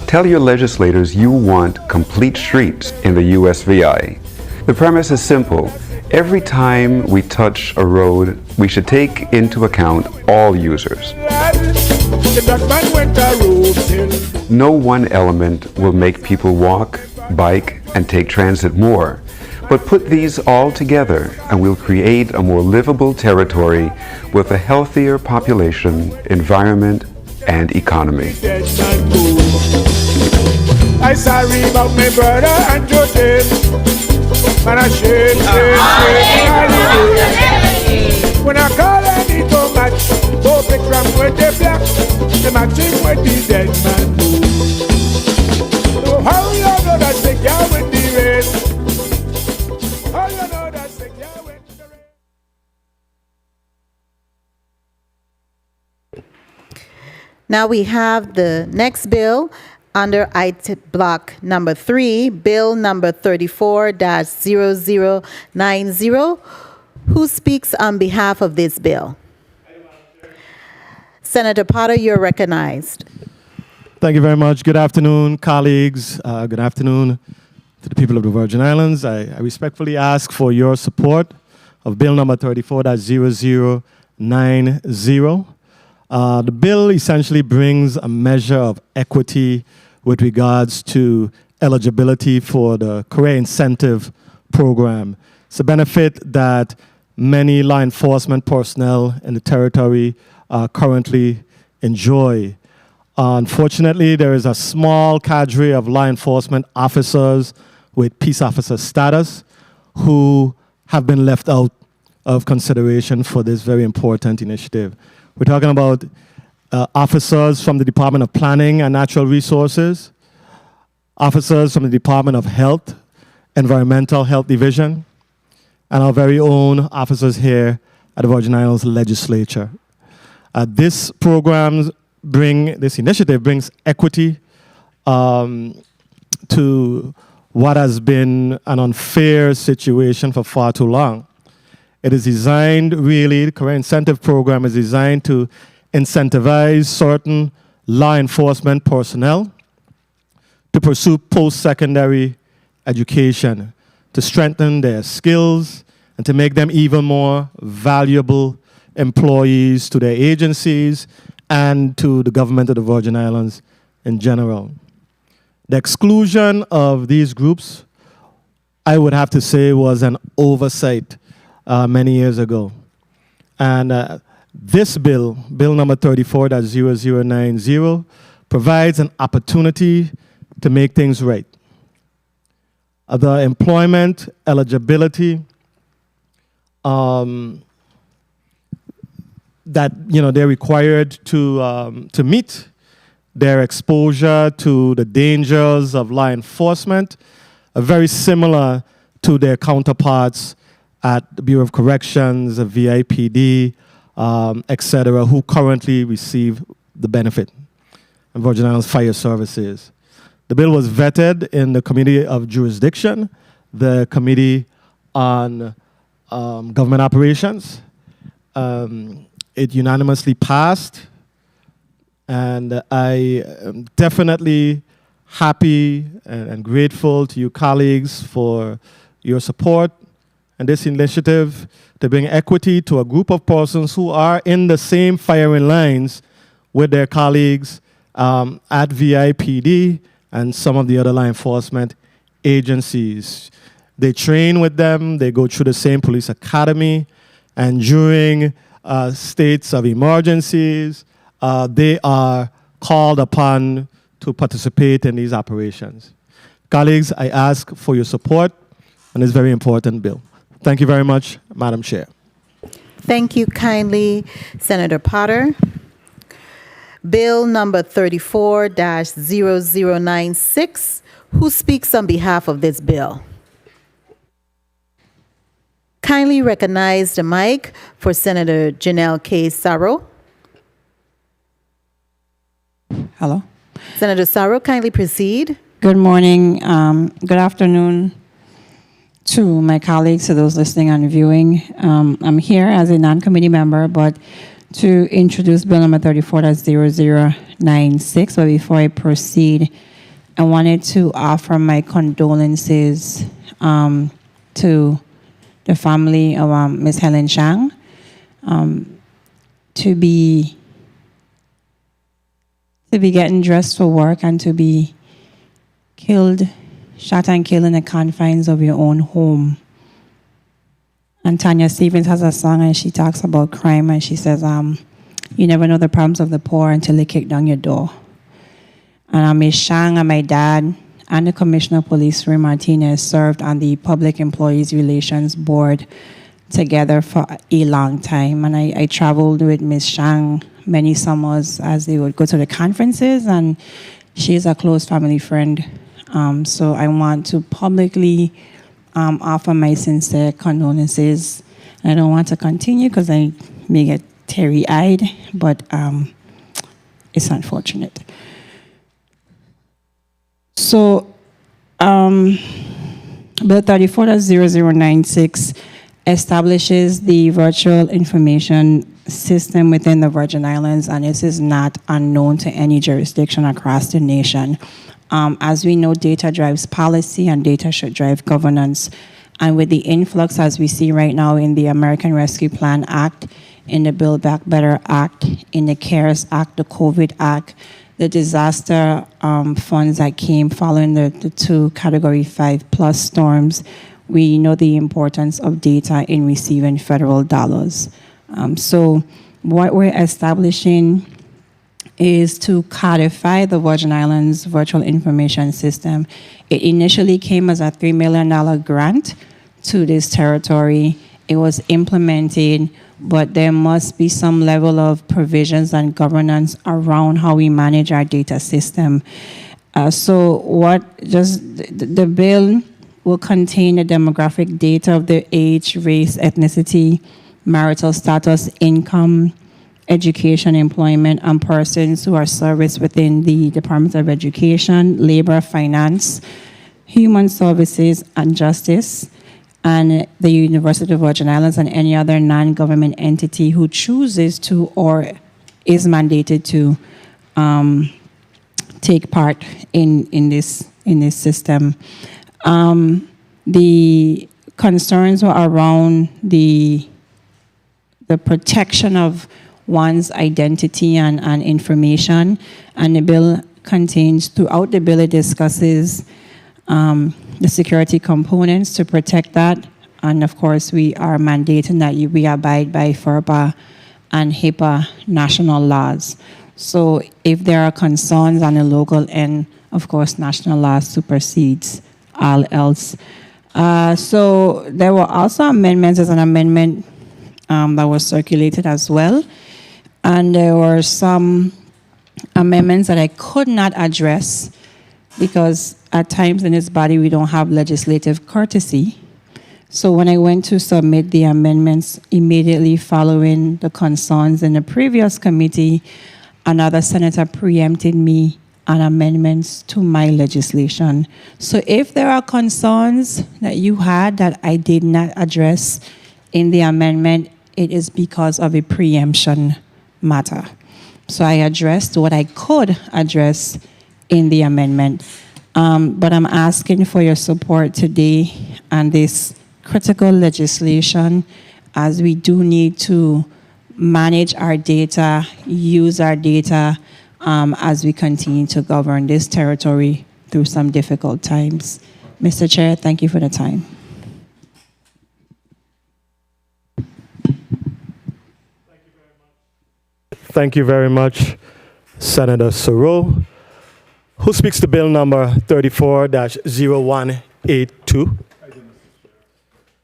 Tell your legislators you want complete streets in the USVI. The premise is simple. Every time we touch a road, we should take into account all users. No one element will make people walk, bike, and take transit more. But put these all together and we'll create a more livable territory with a healthier population, environment, and economy. I sorry about my brother and Joseph. Man, I shame. When I call, I need to match. Both the crap with the black, the matching with the dead man. So how you know that the girl with the race? How you know that the girl with the race? Now we have the next bill under IT block number 3, bill number 34-0090. Who speaks on behalf of this bill? Senator Potter, you're recognized. Thank you very much. Good afternoon, colleagues. Good afternoon to the people of the Virgin Islands. I respectfully ask for your support of bill number 34-0090. The bill essentially brings a measure of equity with regards to eligibility for the career incentive program. It's a benefit that many law enforcement personnel in the territory currently enjoy. Unfortunately, there is a small cadre of law enforcement officers with peace officer status who have been left out of consideration for this very important initiative. We're talking about officers from the Department of Planning and Natural Resources, officers from the Department of Health, Environmental Health Division, and our very own officers here at the Virgin Islands Legislature. This program this initiative brings equity to what has been an unfair situation for far too long. It is designed, really, the career incentive program is designed to incentivize certain law enforcement personnel to pursue post-secondary education, to strengthen their skills, and to make them even more valuable employees to their agencies and to the government of the Virgin Islands in general. The exclusion of these groups, I would have to say, was an oversight many years ago. And this bill, Bill number 34.0090, provides an opportunity to make things right. The employment eligibility that they're required to meet, their exposure to the dangers of law enforcement are very similar to their counterparts at the Bureau of Corrections, the VIPD, etc., who currently receive the benefit of Virgin Islands Fire Services. The bill was vetted in the Committee of Jurisdiction, the Committee on Government Operations. It unanimously passed, and I am definitely happy and grateful to you colleagues for your support and this initiative to bring equity to a group of persons who are in the same firing lines with their colleagues at VIPD and some of the other law enforcement agencies. They train with them, they go through the same police academy, and during states of emergencies, they are called upon to participate in these operations. Colleagues, I ask for your support on this very important bill. Thank you very much, Madam Chair. Thank you kindly, Senator Potter. Bill number 34-0096. Who speaks on behalf of this bill? Kindly recognize the mic for Senator Janelle K. Sarro. Hello. Senator Sarro, kindly proceed. Good morning. Good afternoon to my colleagues, to those listening and viewing. I'm here as a non-committee member, but to introduce Bill number 34-0096. But before I proceed, I wanted to offer my condolences to the family of Ms. Helen Chang. To be getting dressed for work and to be killed, shot and killed in the confines of your own home. And Tanya Stevens has a song and she talks about crime and she says, you never know the problems of the poor until they kick down your door. And Ms. Chang and my dad and the Commissioner of Police, Ray Martinez, served on the Public Employees Relations Board together for a long time. And I traveled with Ms. Chang many summers as they would go to the conferences, and she's a close family friend. So I want to publicly offer my sincere condolences. I don't want to continue because I may get teary-eyed, but it's unfortunate. So Bill 34-0096 establishes the virtual information system within the Virgin Islands, and this is not unknown to any jurisdiction across the nation. As we know, data drives policy and data should drive governance. And with the influx, as we see right now in the American Rescue Plan Act, in the Build Back Better Act, in the CARES Act, the COVID Act, the disaster funds that came following the two Category 5+ storms, we know the importance of data in receiving federal dollars. So what we're establishing is to codify the Virgin Islands Virtual Information System. It initially came as a $3 million grant to this territory. It was implemented, but there must be some level of provisions and governance around how we manage our data system. The bill will contain the demographic data of the age, race, ethnicity, marital status, income, education, employment, and persons who are serviced within the Department of Education, Labor, Finance, Human Services, and Justice, and the University of Virgin Islands, and any other non-government entity who chooses to or is mandated to take part in this system. The concerns were around the protection of one's identity and information, and the bill contains, throughout the bill, it discusses the security components to protect that, and of course we are mandating that we abide by FERPA and HIPAA national laws. So if there are concerns on the local end, of course national law supersedes all else. So there were also amendments. As an amendment that was circulated as well. And there were some amendments that I could not address because at times in this body we don't have legislative courtesy. So when I went to submit the amendments immediately following the concerns in the previous committee, another senator preempted me on amendments to my legislation. So if there are concerns that you had that I did not address in the amendment, it is because of a preemption matter. So I addressed what I could address in the amendment. But I'm asking for your support today on this critical legislation, as we do need to manage our data, use our data, as we continue to govern this territory through some difficult times. Mr. Chair, thank you for the time. Thank you very much, Senator Soro. Who speaks to bill number 34-0182?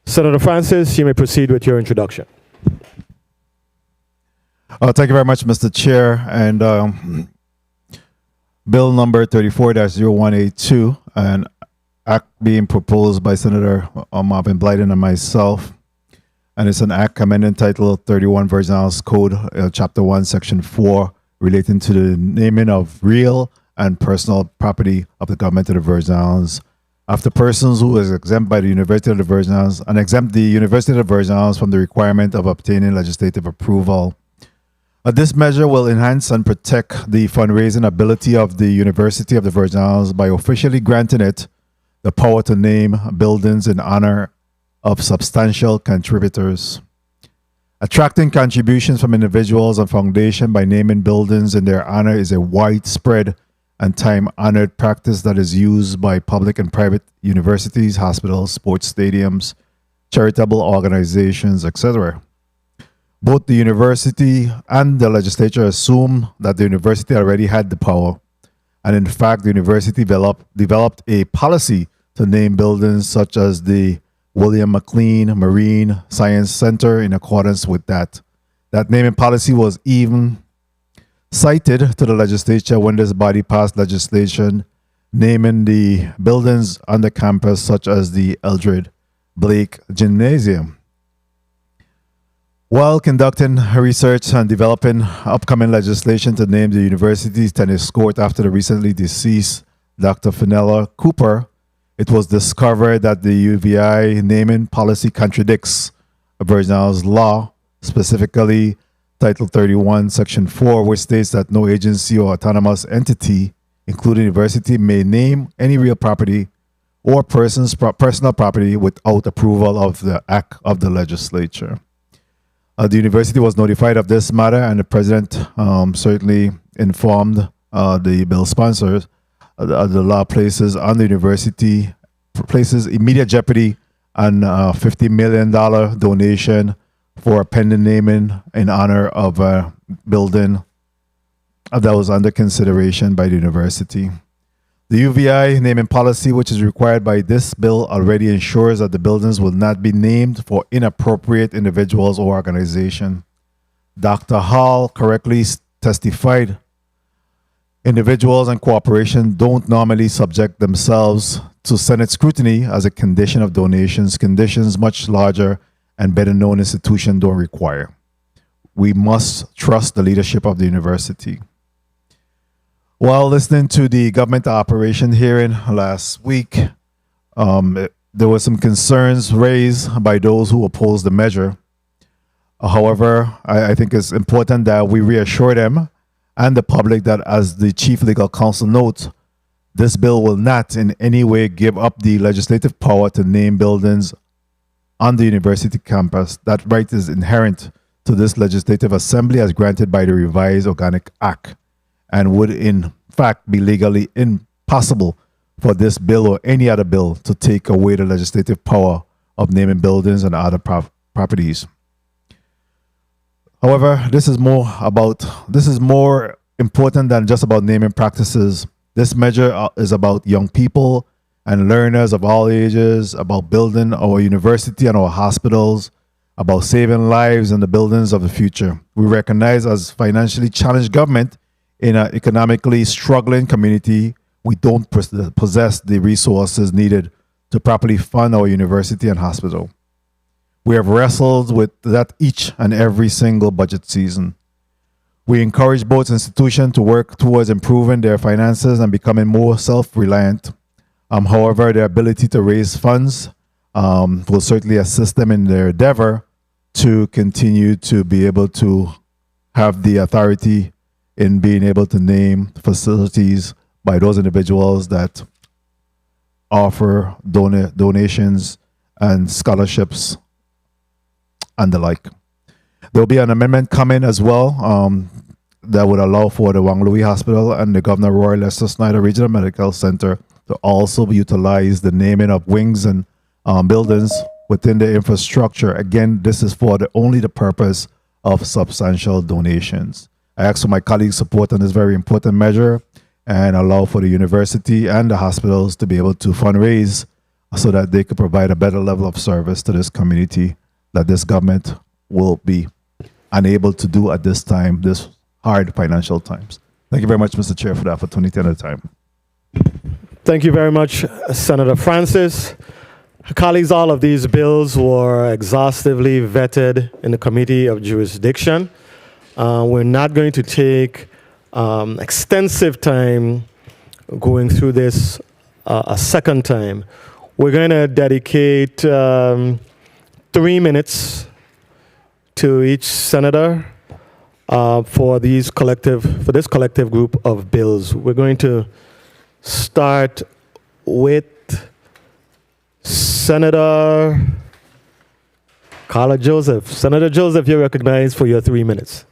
Senator Francis, you may proceed with your introduction. Thank you very much, Mr. Chair. And bill number 34-0182, an act being proposed by Senator Marvin Blyden and myself. And it's an act amending Title 31 Virgin Islands Code, Chapter 1, Section 4, relating to the naming of real and personal property of the government of the Virgin Islands, after persons who is exempt by the University of the Virgin Islands and exempt the University of the Virgin Islands from the requirement of obtaining legislative approval. This measure will enhance and protect the fundraising ability of the University of the Virgin Islands by officially granting it the power to name buildings in honor of substantial contributors. Attracting contributions from individuals and foundations by naming buildings in their honor is a widespread and time-honored practice that is used by public and private universities, hospitals, sports stadiums, charitable organizations, etc. Both the university and the legislature assume that the university already had the power, and in fact, the university developed a policy to name buildings such as the William McLean Marine Science Center in accordance with that. That naming policy was even cited to the legislature when this body passed legislation naming the buildings on the campus such as the Eldred Blake Gymnasium. While conducting research and developing upcoming legislation to name the university's tennis court after the recently deceased Dr. Fenella Cooper, it was discovered that the UVI naming policy contradicts Virgin Islands law, specifically Title 31, Section 4, which states that no agency or autonomous entity, including university, may name any real property or person's personal property without approval of the act of the legislature. The university was notified of this matter, and the president certainly informed the bill sponsors. The law places on the university, places immediate jeopardy on a $50 million donation for a pending naming in honor of a building that was under consideration by the university. The UVI naming policy, which is required by this bill, already ensures that the buildings will not be named for inappropriate individuals or organizations. Dr. Hall correctly testified individuals and corporations don't normally subject themselves to Senate scrutiny as a condition of donations. Conditions much larger and better known institutions don't require. we must trust the leadership of the university. While listening to the government operation hearing last week, there were some concerns raised by those who oppose the measure. However, I think it's important that we reassure them and the public that, as the Chief Legal Counsel notes, this bill will not in any way give up the legislative power to name buildings on the university campus. That right is inherent to this legislative assembly as granted by the revised Organic Act, and would in fact be legally impossible for this bill or any other bill to take away the legislative power of naming buildings and other properties. However, this is more important than just about naming practices. This measure is about young people and learners of all ages, about building our university and our hospitals, about saving lives and the buildings of the future. We recognize as financially challenged government in an economically struggling community, we don't possess the resources needed to properly fund our university and hospital. We have wrestled with that each and every single budget season. We encourage both institutions to work towards improving their finances and becoming more self-reliant. However, their ability to raise funds will certainly assist them in their endeavor to continue to be able to have the authority in being able to name facilities by those individuals that offer donations and scholarships and the like. There'll be an amendment coming as well that would allow for the Wang Louis Hospital and the Governor Roy Lester Snyder Regional Medical Center to also utilize the naming of wings and buildings within the infrastructure. Again, this is for only the purpose of substantial donations. I ask for my colleagues' support on this very important measure and allow for the university and the hospitals to be able to fundraise so that they could provide a better level of service to this community that this government will be unable to do at this time, this hard financial times. Thank you very much, Mr. Chair, for the opportunity and the time. Thank you very much, Senator Francis. Colleagues, all of these bills were exhaustively vetted in the Committee of Jurisdiction. We're not going to take extensive time going through this a second time. We're going to dedicate 3 minutes to each senator for this collective group of bills. We're going to start with Senator Carla Joseph. Senator Joseph, you're recognized for your 3 minutes.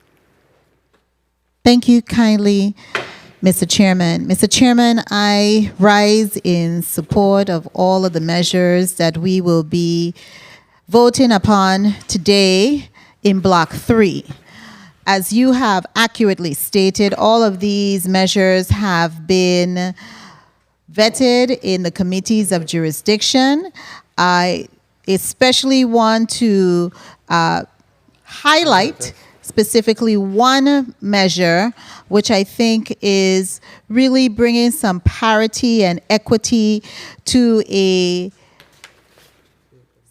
Thank you kindly, Mr. Chairman. Mr. Chairman, I rise in support of all of the measures that we will be voting upon today in Block 3. As you have accurately stated, all of these measures have been vetted in the committees of jurisdiction. I especially want to highlight specifically one measure, which I think is really bringing some parity and equity to a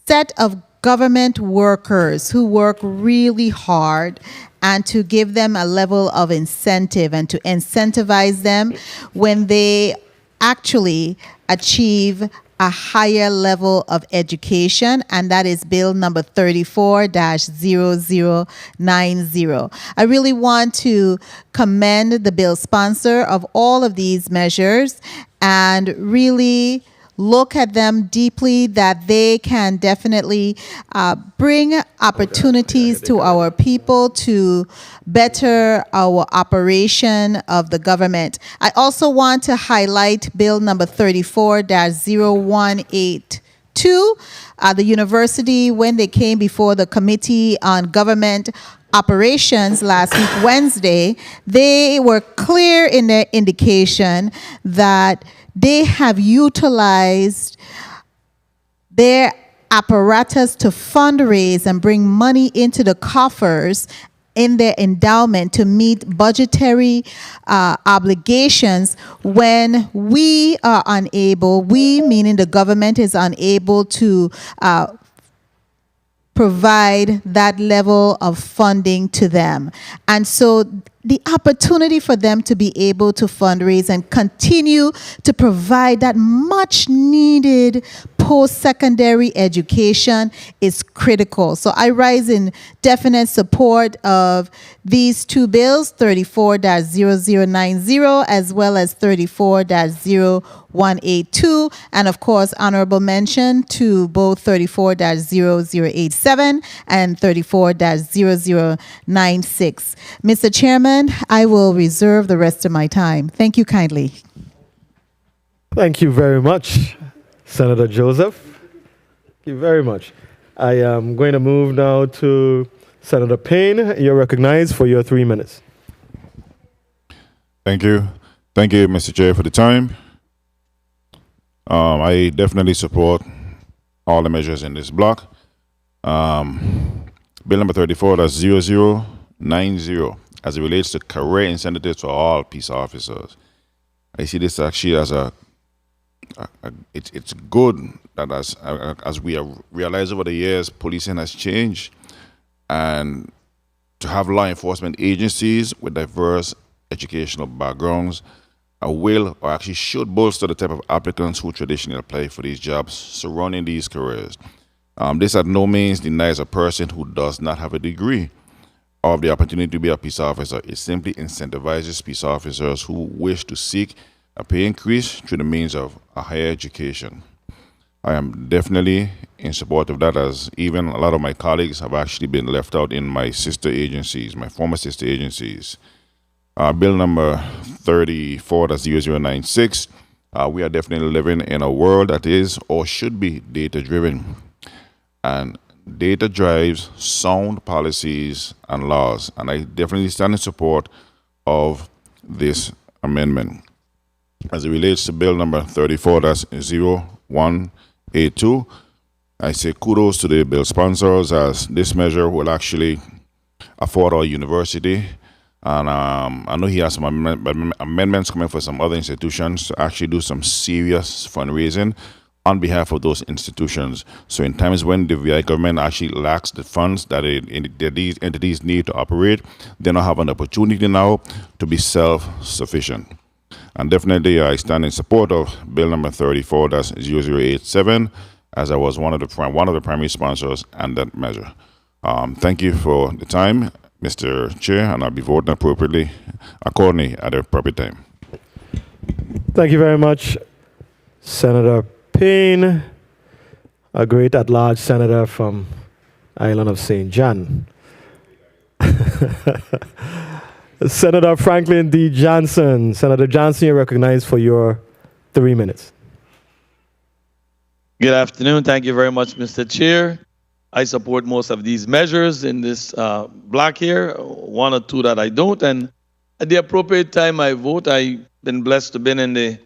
set of government workers who work really hard, and to give them a level of incentive and to incentivize them when they actually achieve a higher level of education, and that is Bill number 34-0090. I really want to commend the bill sponsor of all of these measures and really look at them deeply, that they can definitely bring opportunities to our people to better our operation of the government. I also want to highlight Bill number 34-0182. The university, when they came before the Committee on Government Operations last week, Wednesday, they were clear in their indication that they have utilized their apparatus to fundraise and bring money into the coffers in their endowment to meet budgetary obligations when we are unable, we meaning the government is unable to provide that level of funding to them. And so the opportunity for them to be able to fundraise and continue to provide that much needed post-secondary education is critical. So I rise in definite support of these two bills, 34-0090 as well as 34-0182, and of course honorable mention to both 34-0087 and 34-0096. Mr. Chairman, I will reserve the rest of my time. Thank you kindly. Thank you very much, Senator Joseph. Thank you very much. I am going to move now to Senator Payne. You're recognized for your 3 minutes. Thank you. Thank you, Mr. Chair, for the time. I definitely support all the measures in this block. Bill number 34, that's 0090, as it relates to career incentives for all peace officers. I see this actually as it's good that as we have realized over the years, policing has changed, and to have law enforcement agencies with diverse educational backgrounds will or actually should bolster the type of applicants who traditionally apply for these jobs surrounding these careers. This at no means denies a person who does not have a degree of the opportunity to be a peace officer. It simply incentivizes peace officers who wish to seek a pay increase through the means of a higher education. I am definitely in support of that, as even a lot of my colleagues have actually been left out in my sister agencies, my former sister agencies. Bill number 34, that's 0096. We are definitely living in a world that is or should be data-driven. And data drives sound policies and laws. And I definitely stand in support of this amendment. As it relates to bill number 34, that's 0182, I say kudos to the bill sponsors, as this measure will actually afford our university. And I know he has some amendments coming for some other institutions to actually do some serious fundraising on behalf of those institutions. So in times when the VI government actually lacks the funds that these entities need to operate, they now have an opportunity now to be self-sufficient. And definitely I stand in support of bill number 34, that's 0087, as I was one of the primary sponsors and that measure. Thank you for the time, Mr. Chair, and I'll be voting appropriately accordingly at the appropriate time. Thank you very much, Senator Payne, a great at-large senator from Island of St. John. Senator Franklin D. Johnson. Senator Johnson, you're recognized for your 3 minutes. Good afternoon. Thank you very much, Mr. Chair. I support most of these measures in this block here, one or two that I don't. And at the appropriate time, I vote. I've been blessed to be in the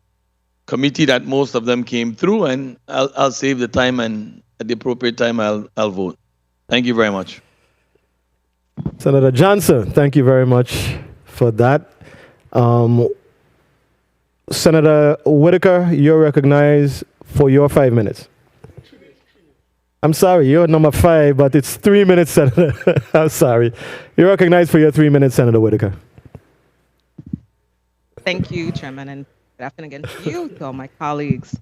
committee that most of them came through, and I'll save the time, and at the appropriate time, I'll vote. Thank you very much. Senator Johnson, thank you very much for that. Senator Whitaker, you're recognized for your 5 minutes. I'm sorry, you're number 5, but it's 3 minutes, Senator. I'm sorry. You're recognized for your 3 minutes, Senator Whitaker. Thank you, Chairman, and good afternoon again to you, to all my colleagues.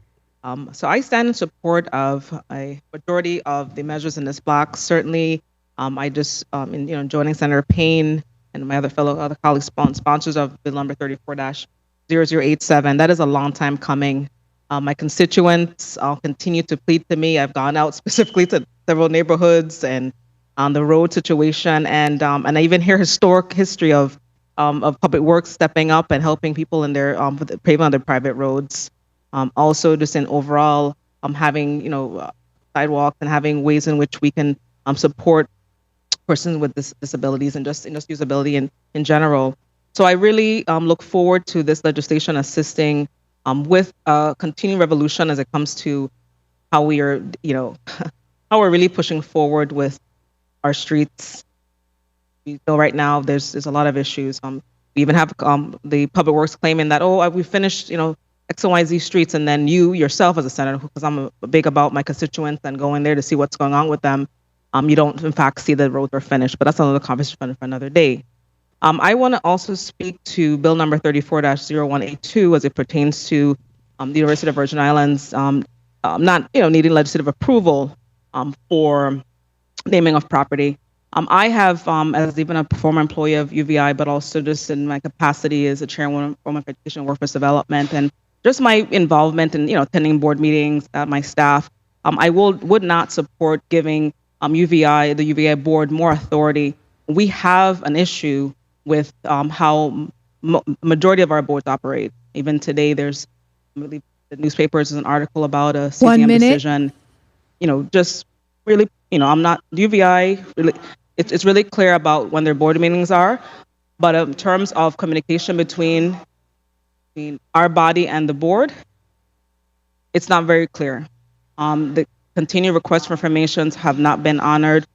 So I stand in support of a majority of the measures in this block. Certainly, I just, joining Senator Payne and my other colleagues, sponsors of Bill number 34-0087. That is a long time coming. My constituents continue to plead to me. I've gone out specifically to several neighborhoods and on the road situation, and I even hear history of public works stepping up and helping people in their paving on their private roads. Also, just in overall having sidewalks and having ways in which we can support persons with disabilities and just usability in general. So I really look forward to this legislation assisting with continuing revolution as it comes to how we are, how we're really pushing forward with our streets. We know right now there's a lot of issues. We even have the public works claiming that, we finished, X and Y, Z streets, and then you yourself as a senator, because I'm big about my constituents and going there to see what's going on with them, You don't, in fact, see the roads are finished, but that's another conversation for another day. I want to also speak to Bill number 34-0182 as it pertains to the University of Virgin Islands not needing legislative approval for naming of property. I have, as even a former employee of UVI, but also just in my capacity as a chairwoman of Education and Workforce Development, and just my involvement in attending board meetings, my staff, I would not support giving UVI, the UVI board, more authority. We have an issue with how majority of our boards operate. Even today, there's, I believe, the newspapers is an article about a CCM decision. Just really, I'm not UVI. Really, it's really clear about when their board meetings are, but in terms of communication between our body and the board, it's not very clear. The continued requests for information have not been honored,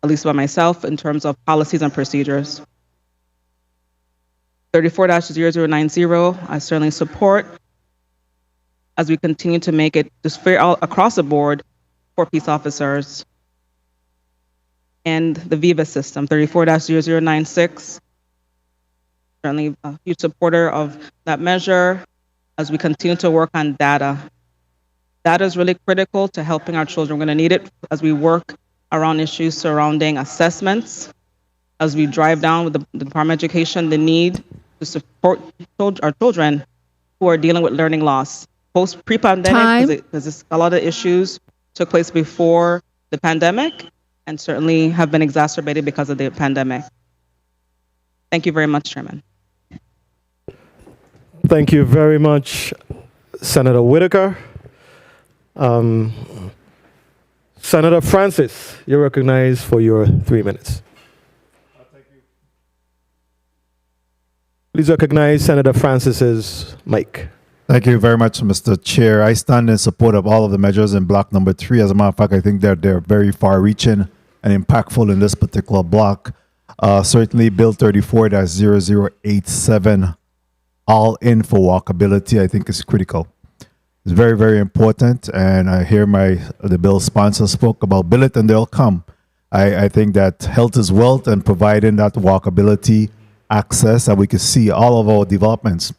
at least by myself, in terms of policies and procedures. 34-0090, I certainly support as we continue to make it just fair across the board for peace officers. And the VIVA system, 34-0096, certainly a huge supporter of that measure as we continue to work on data. Data is really critical to helping our children. We're going to need it as we work around issues surrounding assessments, as we drive down with the Department of Education the need to support our children who are dealing with learning loss. Pre-pandemic, because a lot of issues took place before the pandemic and certainly have been exacerbated because of the pandemic. Thank you very much, Chairman. Thank you very much, Senator Whitaker. Senator Francis, you're recognized for your 3 minutes. Please recognize Senator Francis's mic. Thank you very much, Mr. Chair. I stand in support of all of the measures in block number 3. As a matter of fact, I think they're very far-reaching and impactful in this particular block. Certainly, Bill 34-0087, all in for walkability, I think is critical. It's very, very important, and I hear the bill sponsor spoke about bill it and they'll come. I think that health is wealth, and providing that walkability access, and we can see all of our developments,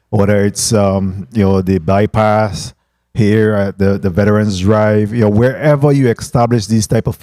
whether it's the bypass here at the Veterans Drive, wherever you establish these type of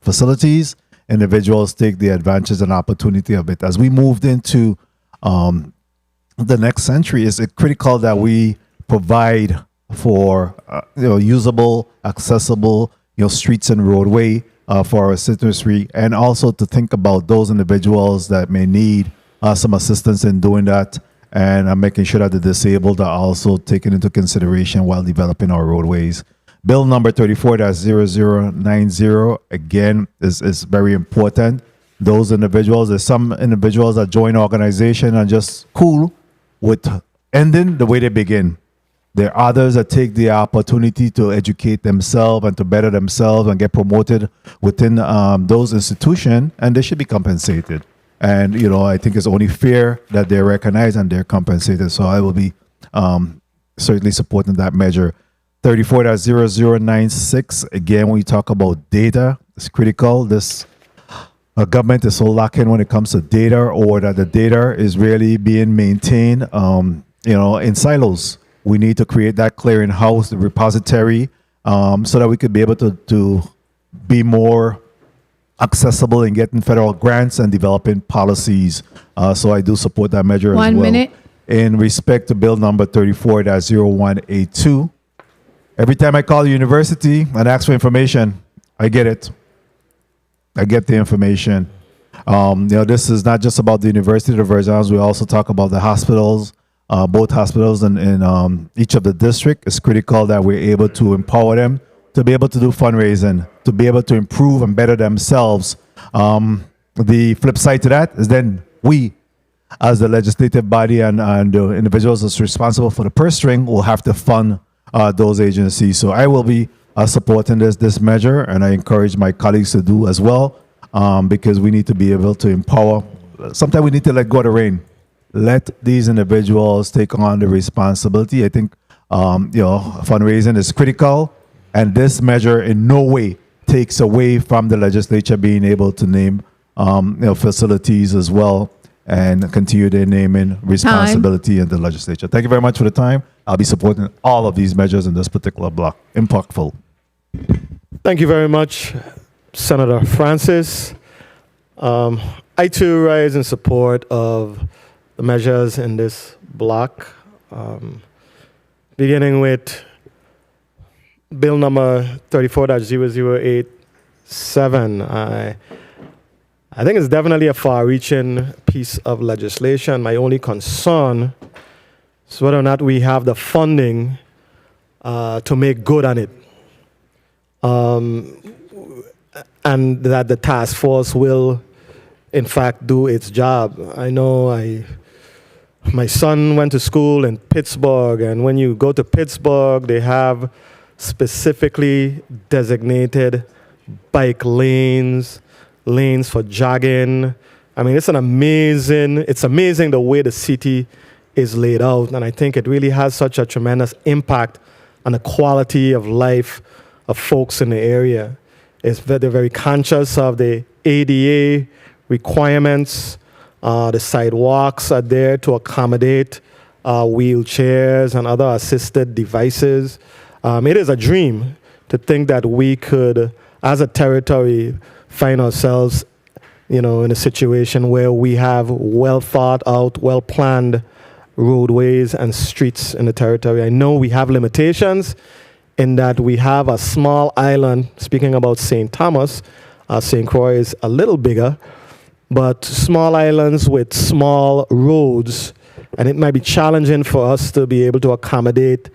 facilities, individuals take the advantage and opportunity of it. As we moved into the next century, it's critical that we provide for usable, accessible streets and roadway for our citizenry, and also to think about those individuals that may need some assistance in doing that, and making sure that the disabled are also taken into consideration while developing our roadways. Bill number 34-0090, again, is very important. Those individuals, there's some individuals that join organization and just cool with ending the way they begin. There are others that take the opportunity to educate themselves and to better themselves and get promoted within those institutions, and they should be compensated. And, I think it's only fair that they're recognized and they're compensated. So I will be certainly supporting that measure. 34-0096, again, when we talk about data, it's critical. This government is so locked in when it comes to data, or that the data is really being maintained, in silos. We need to create that clearinghouse, the repository, so that we could be able to be more accessible in getting federal grants and developing policies. So I do support that measure as well. 1 minute. In respect to bill number 34-0182, every time I call the university and ask for information, I get it. I get the information. This is not just about the University of the Virgin Islands. We also talk about the hospitals, both hospitals in each of the districts. It's critical that we're able to empower them to be able to do fundraising, to be able to improve and better themselves. The flip side to that is then we, as the legislative body and the individuals that's responsible for the purse string, will have to fund those agencies. So I will be supporting this measure, and I encourage my colleagues to do as well, because we need to be able to empower. Sometimes we need to let go of the rein. Let these individuals take on the responsibility. I think fundraising is critical, and this measure in no way takes away from the legislature being able to name facilities as well and continue their naming responsibility in the legislature. Thank you very much for the time. I'll be supporting all of these measures in this particular block. Impactful. Thank you very much, Senator Francis. I too rise in support of the measures in this block, beginning with Bill number 34-0087. I think it's definitely a far-reaching piece of legislation. My only concern is whether or not we have the funding to make good on it, and that the task force will, in fact, do its job. I know my son went to school in Pittsburgh, and when you go to Pittsburgh, they have specifically designated bike lanes for jogging. I mean, it's amazing the way the city is laid out, and I think it really has such a tremendous impact on the quality of life of folks in the area. They're very conscious of the ADA requirements. The sidewalks are there to accommodate wheelchairs and other assisted devices. It is a dream to think that we could, as a territory, find ourselves, in a situation where we have well thought out, well planned roadways and streets in the territory. I know we have limitations in that we have a small island. Speaking about St. Thomas, St. Croix is a little bigger, but small islands with small roads, and it might be challenging for us to be able to accommodate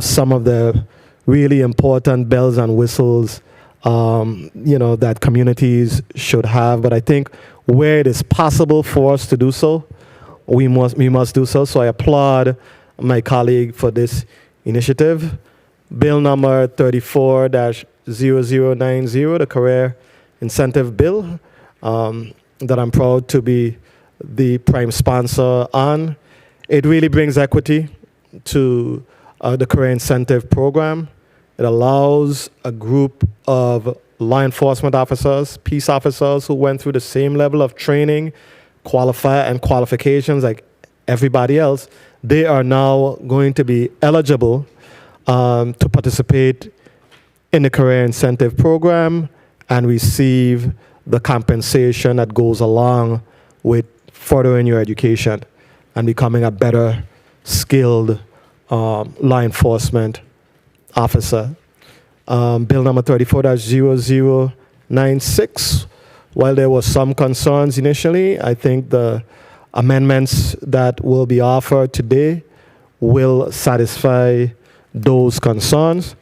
some of the really important bells and whistles that communities should have. But I think where it is possible for us to do so, we must do so. So I applaud my colleague for this initiative. Bill number 34-0090, the Career Incentive Bill, that I'm proud to be the prime sponsor on. It really brings equity to the Career Incentive Program. It allows a group of law enforcement officers, peace officers who went through the same level of training, qualifications like everybody else. They are now going to be eligible to participate in the Career Incentive Program and receive the compensation that goes along with furthering your education and becoming a better skilled law enforcement officer. Bill number 34-0096, while there were some concerns initially, I think the amendments that will be offered today will satisfy those concerns.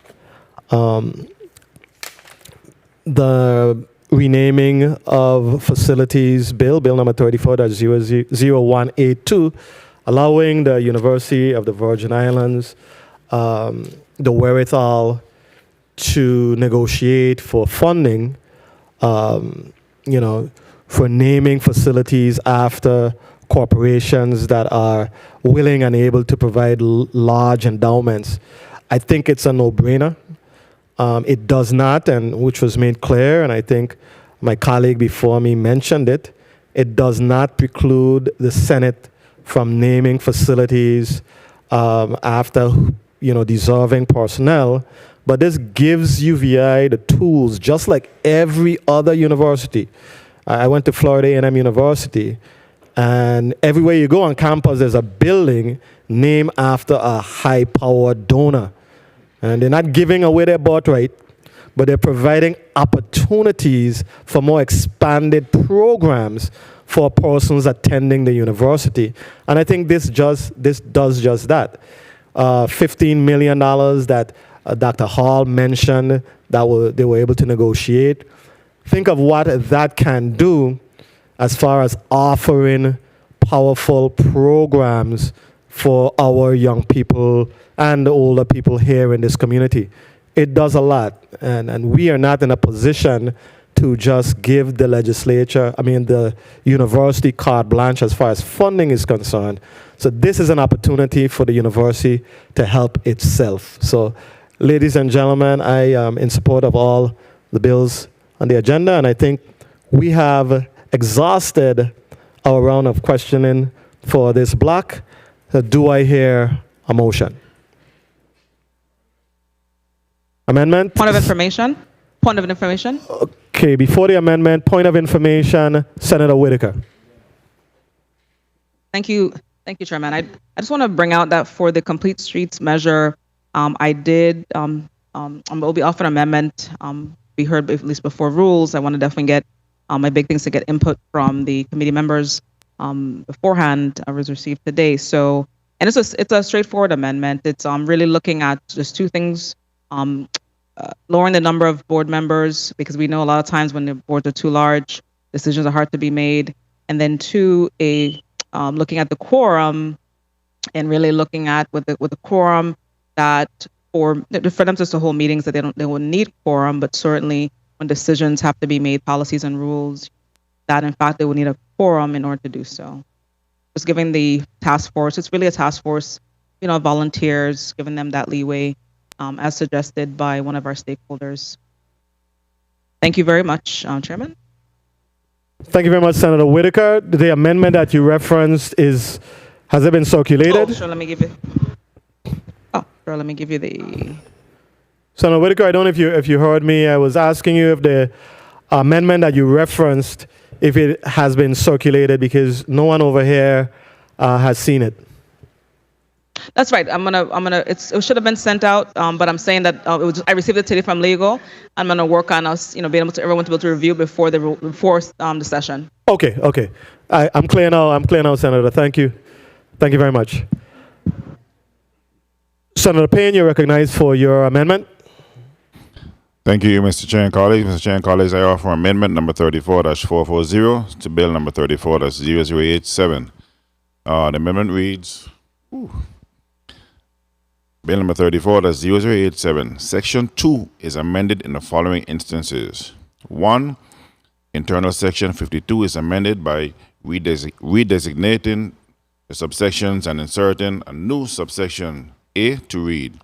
The renaming of facilities bill number 34-0182, allowing the University of the Virgin Islands the wherewithal to negotiate for funding, for naming facilities after corporations that are willing and able to provide large endowments. I think it's a no-brainer. It does not, and which was made clear, and I think my colleague before me mentioned it, it does not preclude the Senate from naming facilities after deserving personnel, but this gives UVI the tools, just like every other university. I went to Florida A&M University, and everywhere you go on campus, there's a building named after a high-powered donor. And they're not giving away their birthright, but they're providing opportunities for more expanded programs for persons attending the university. And I think this does just that. $15 million that Dr. Hall mentioned that they were able to negotiate. Think of what that can do as far as offering powerful programs for our young people and the older people here in this community. It does a lot, and we are not in a position to just give the the university carte blanche as far as funding is concerned. So this is an opportunity for the university to help itself. So, ladies and gentlemen, I am in support of all the bills on the agenda, and I think we have exhausted our round of questioning for this block. Do I hear a motion? Amendment? Point of information. Point of information. Okay, before the amendment, point of information, Senator Whitaker. Thank you, Chairman. I just want to bring out that for the Complete Streets measure, I did will be offered an amendment. We heard at least before rules. I want to definitely get my big things to get input from the committee members beforehand. I was received today. So, and it's a straightforward amendment. It's really looking at just two things. Lowering the number of board members, because we know a lot of times when the boards are too large, decisions are hard to be made. And then two, looking at the quorum and really looking at with the quorum that for them just to hold meetings that they wouldn't need quorum, but certainly when decisions have to be made, policies and rules, that in fact they would need a quorum in order to do so. Just giving the task force, it's really a task force, volunteers, giving them that leeway as suggested by one of our stakeholders. Thank you very much, Chairman. Thank you very much, Senator Whitaker. The amendment that you referenced has it been circulated? Oh, sure, let me give you the... Senator Whitaker, I don't know if you heard me. I was asking you if the amendment that you referenced, if it has been circulated, because no one over here has seen it. That's right. It should have been sent out, but I'm saying that I received it today from legal. I'm gonna work on us, being able to everyone to be able to review before the session. Okay. I'm clear now, Senator. Thank you very much. Senator Payne, you're recognized for your amendment. Thank you, Mr. Chair and colleagues. Mr. Chair and colleagues, I offer amendment number 34-440 to bill number 34-0087. The amendment reads, Bill number 34-0087, Section 2 is amended in the following instances. 1. Internal Section 52 is amended by redesignating the subsections and inserting a new subsection A to read.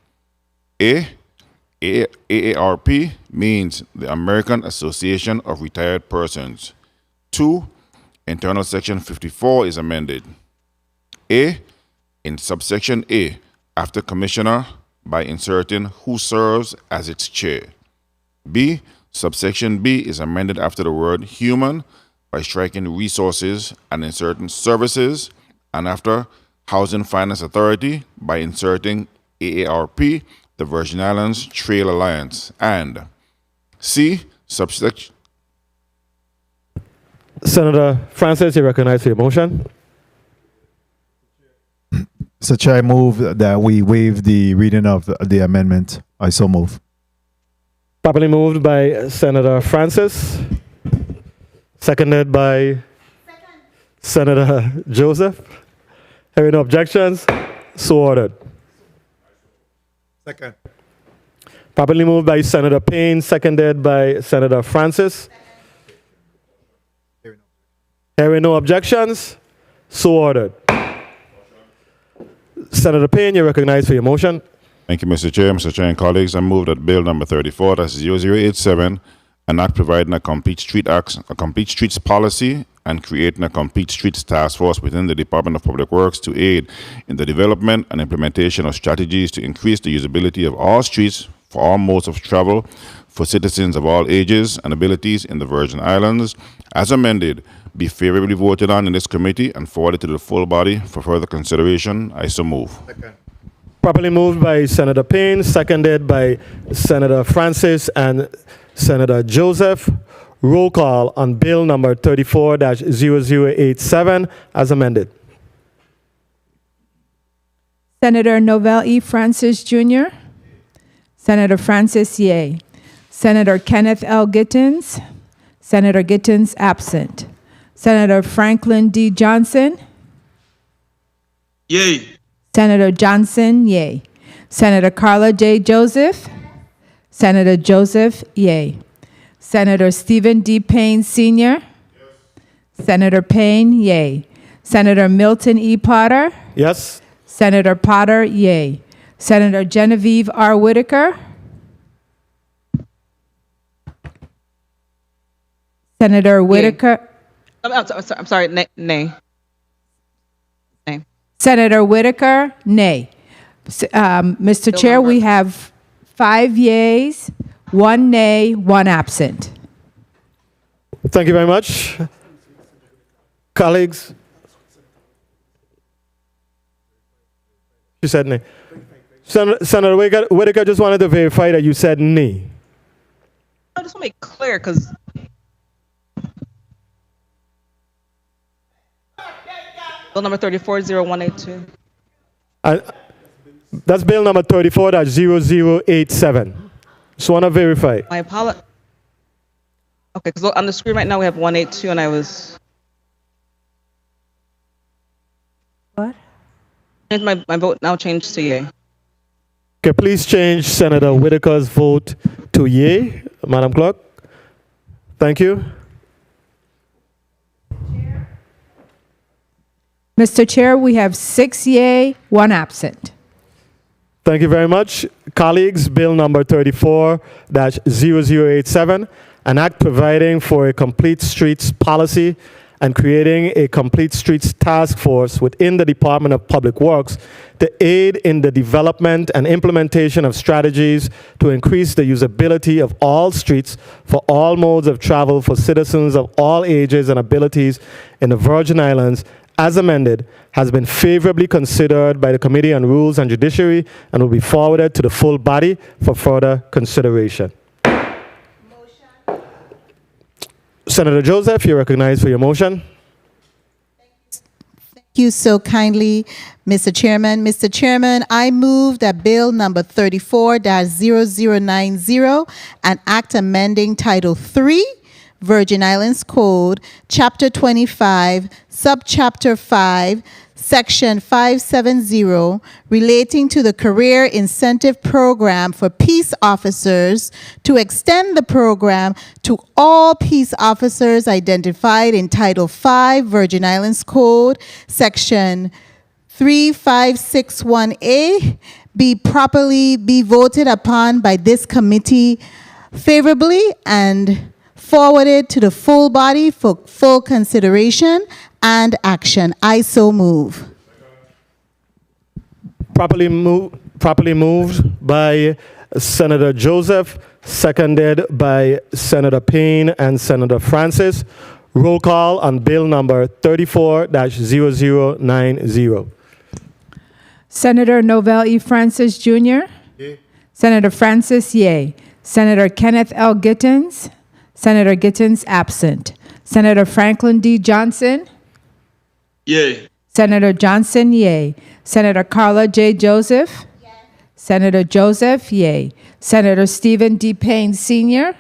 AARP means the American Association of Retired Persons. 2. Internal Section 54 is amended. In subsection A, after Commissioner, by inserting who serves as its chair. B, subsection B is amended after the word human by striking resources and inserting services, and after Housing Finance Authority by inserting AARP, the Virgin Islands Trail Alliance, and C, subsection... Senator Francis, you're recognized for your motion. Mr. Chair, I move that we waive the reading of the amendment. I so move. Properly moved by Senator Francis, seconded by Senator Joseph. Hearing no objections, so ordered. Second. Properly moved by Senator Payne, seconded by Senator Francis. Hearing no objections, so ordered. Senator Payne, you're recognized for your motion. Thank you, Mr. Chair. Mr. Chair and colleagues, I move that Bill number 34-0087, an act providing a complete streets policy and creating a complete streets task force within the Department of Public Works to aid in the development and implementation of strategies to increase the usability of all streets for all modes of travel for citizens of all ages and abilities in the Virgin Islands, as amended, be favorably voted on in this committee and forwarded to the full body for further consideration. I so move. Second. Properly moved by Senator Payne, seconded by Senator Francis and Senator Joseph. Roll call on bill number 34-0087 as amended. Senator Novell E. Francis Jr., Senator Francis Yeh, Senator Kenneth L. Gittins, Senator Gittins absent, Senator Franklin D. Johnson, Yay. Senator Johnson, yay. Senator Carla J. Joseph, Senator Joseph, yay. Senator Stephen D. Payne Sr., Senator Payne, yay. Senator Milton E. Potter, Yes. Senator Potter, yay. Senator Genevieve R. Whitaker, Senator Whitaker. I'm sorry, nay. Senator Whitaker, nay. Mr. Chair, we have 5 yeas, 1 nay, 1 absent. Thank you very much. Colleagues. You said nay. Senator Whitaker just wanted to verify that you said nay. I just want to make clear because bill number 340182. That's bill number 34-0087. Just want to verify. My apologies. Okay, because on the screen right now we have 182, and I was. What? My vote now changed to yay. Okay, please change Senator Whitaker's vote to yay, Madam Clerk. Thank you. Mr. Chair, we have 6 yea, 1 absent. Thank you very much. Colleagues, bill number 34-0087, an act providing for a complete streets policy and creating a complete streets task force within the Department of Public Works to aid in the development and implementation of strategies to increase the usability of all streets for all modes of travel for citizens of all ages and abilities in the Virgin Islands, as amended, has been favorably considered by the Committee on Rules and Judiciary and will be forwarded to the full body for further consideration. Senator Joseph, you're recognized for your motion. Thank you so kindly, Mr. Chairman. Mr. Chairman, I move that bill number 34-0090, an act amending Title 3, Virgin Islands Code, Chapter 25, Subchapter 5, Section 570, relating to the Career Incentive Program for Peace Officers, to extend the program to all peace officers identified in Title 5, Virgin Islands Code, Section 3561A, be voted upon by this committee favorably and forwarded to the full body for full consideration and action. I so move. Properly moved by Senator Joseph, seconded by Senator Payne and Senator Francis. Roll call on bill number 34-0090. Senator Novell E. Francis Jr. Yay. Senator Francis, yay. Senator Kenneth L. Gittens. Senator Gittens, absent. Senator Franklin D. Johnson. Yay. Senator Johnson, yay. Senator Carla J. Joseph. Yes. Senator Joseph, yay. Senator Stephen D. Payne Sr. Yes.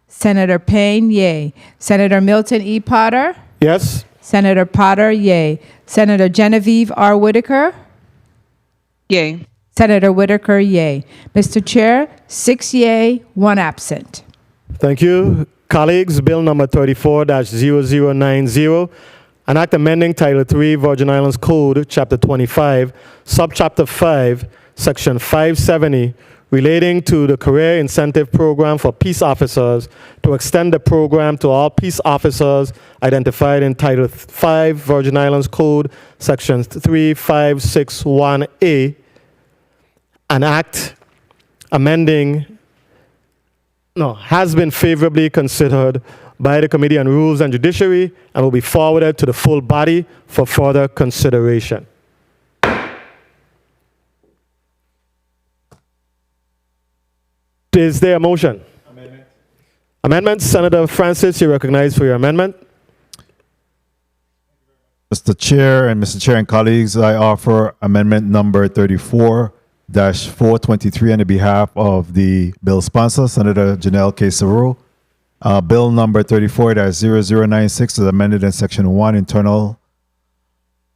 Senator Payne, yay. Senator Milton E. Potter. Yes. Senator Potter, yay. Senator Genevieve R. Whitaker. Yay. Senator Whitaker, yay. Mr. Chair, 6 yay, 1 absent. Thank you. Colleagues, bill number 34-0090, an act amending Title 3, Virgin Islands Code, Chapter 25, Subchapter 5, Section 570, relating to the Career Incentive Program for Peace Officers, to extend the program to all peace officers identified in Title 5, Virgin Islands Code, Section 3561A, an act amending has been favorably considered by the Committee on Rules and Judiciary and will be forwarded to the full body for further consideration. Is there a motion? Amendment. Senator Francis, you're recognized for your amendment. Mr. Chair and colleagues, I offer amendment number 34-423 on the behalf of the bill sponsor, Senator Janelle K. Saru. Bill number 34-0096 is amended in Section 1, Internal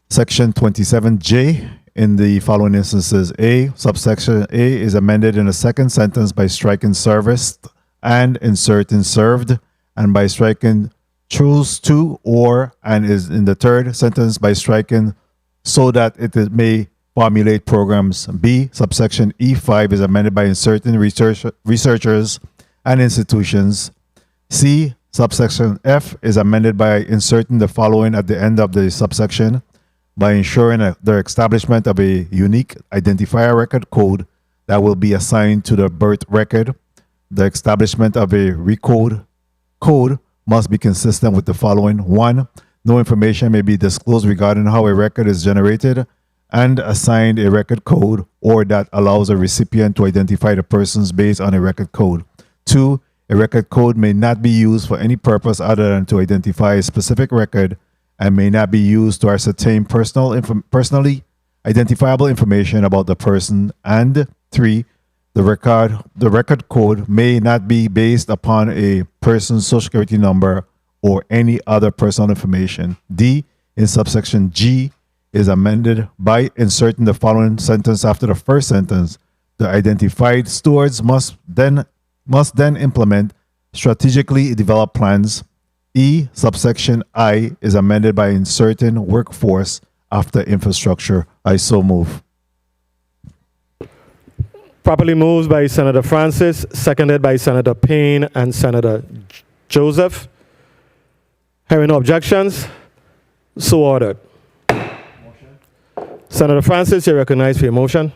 Section 27J in the following instances. A, subsection A is amended in the second sentence by striking serviced and inserting served, and by striking choose to or, and is in the third sentence by striking so that it may formulate programs. B, subsection E5 is amended by inserting researchers and institutions. C, Subsection F is amended by inserting the following at the end of the subsection: by ensuring the establishment of a unique identifier record code that will be assigned to the birth record. The establishment of a recode code must be consistent with the following. 1. No information may be disclosed regarding how a record is generated and assigned a record code, or that allows a recipient to identify the persons based on a record code. 2. A record code may not be used for any purpose other than to identify a specific record and may not be used to ascertain personally identifiable information about the person. And 3. The record code may not be based upon a person's social security number or any other personal information. D, in subsection G, is amended by inserting the following sentence after the first sentence. The identified stewards must then implement strategically developed plans. E, subsection I, is amended by inserting workforce after infrastructure. I so move. Properly moved by Senator Francis, seconded by Senator Payne and Senator Joseph. Hearing no objections, so ordered. Senator Francis, you're recognized for your motion.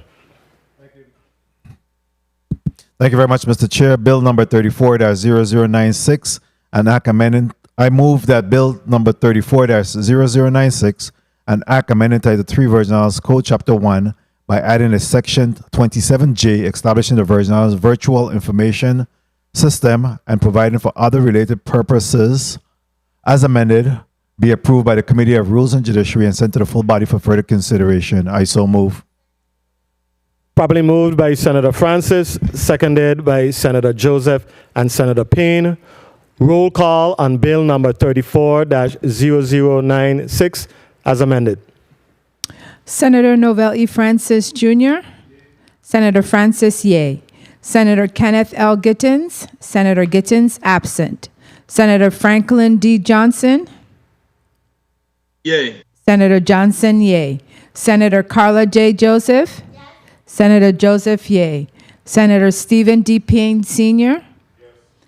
Thank you very much, Mr. Chair. Bill number 34-0096, an act amending. I move that Bill number 34-0096, an act amending Title 3 Virgin Islands Code, Chapter 1, by adding a Section 27J establishing the Virgin Islands Virtual Information System and providing for other related purposes, as amended, be approved by the Committee of Rules and Judiciary and sent to the full body for further consideration. I so move. Properly moved by Senator Francis, seconded by Senator Joseph and Senator Payne. Roll call on Bill number 34-0096 as amended. Senator Novell E. Francis Jr., Senator Francis Yeh, Senator Kenneth L. Gittins, Senator Gittins absent, Senator Franklin D. Johnson, Yay. Senator Johnson Yeh, Senator Carla J. Joseph, Senator Joseph Yeh, Senator Stephen D. Payne Sr.,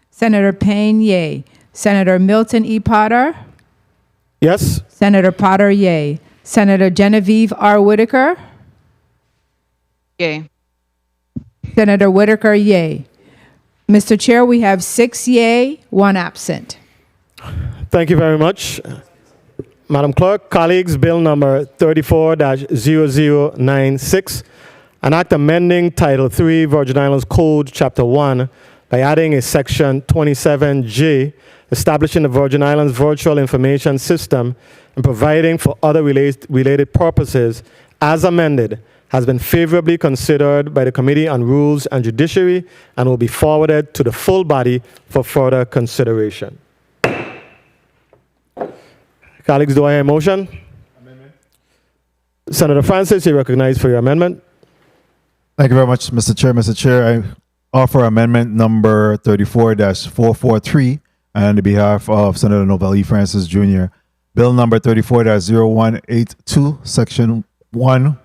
Senator Payne Yeh, Senator Milton E. Potter, Yes. Senator Potter Yeh, Senator Genevieve R. Whitaker, Yay. Senator Whitaker Yeh. Mr. Chair, we have 6 yea, 1 absent. Thank you very much. Madam Clerk, colleagues, Bill number 34-0096, an act amending Title 3 Virgin Islands Code, Chapter 1, by adding a Section 27J, establishing the Virgin Islands Virtual Information System and providing for other related purposes, as amended, has been favorably considered by the Committee on Rules and Judiciary and will be forwarded to the full body for further consideration. Colleagues, do I hear a motion? Amendment. Senator Francis, you're recognized for your amendment. Thank you very much, Mr. Chair. Mr. Chair, I offer amendment number 34-443 on behalf of Senator Novell E. Francis Jr. Bill number 34-0182, Section 1,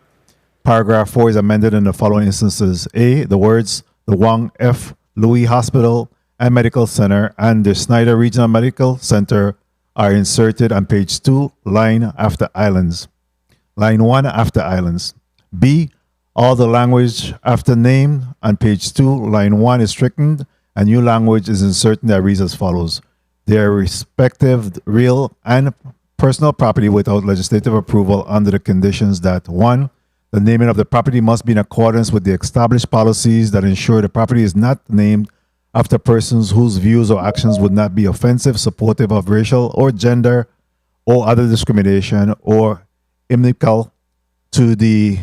Paragraph 4 is amended in the following instances. A, the words the Wang F. Louis Hospital and Medical Center and the Snyder Regional Medical Center are inserted on page 2, line after islands. Line 1 after islands. B, all the language after name on page 2, line 1 is stricken, and new language is inserted that reads as follows. Their respective real and personal property without legislative approval under the conditions that 1, the naming of the property must be in accordance with the established policies that ensure the property is not named after persons whose views or actions would not be offensive, supportive of racial or gender or other discrimination or inimical to the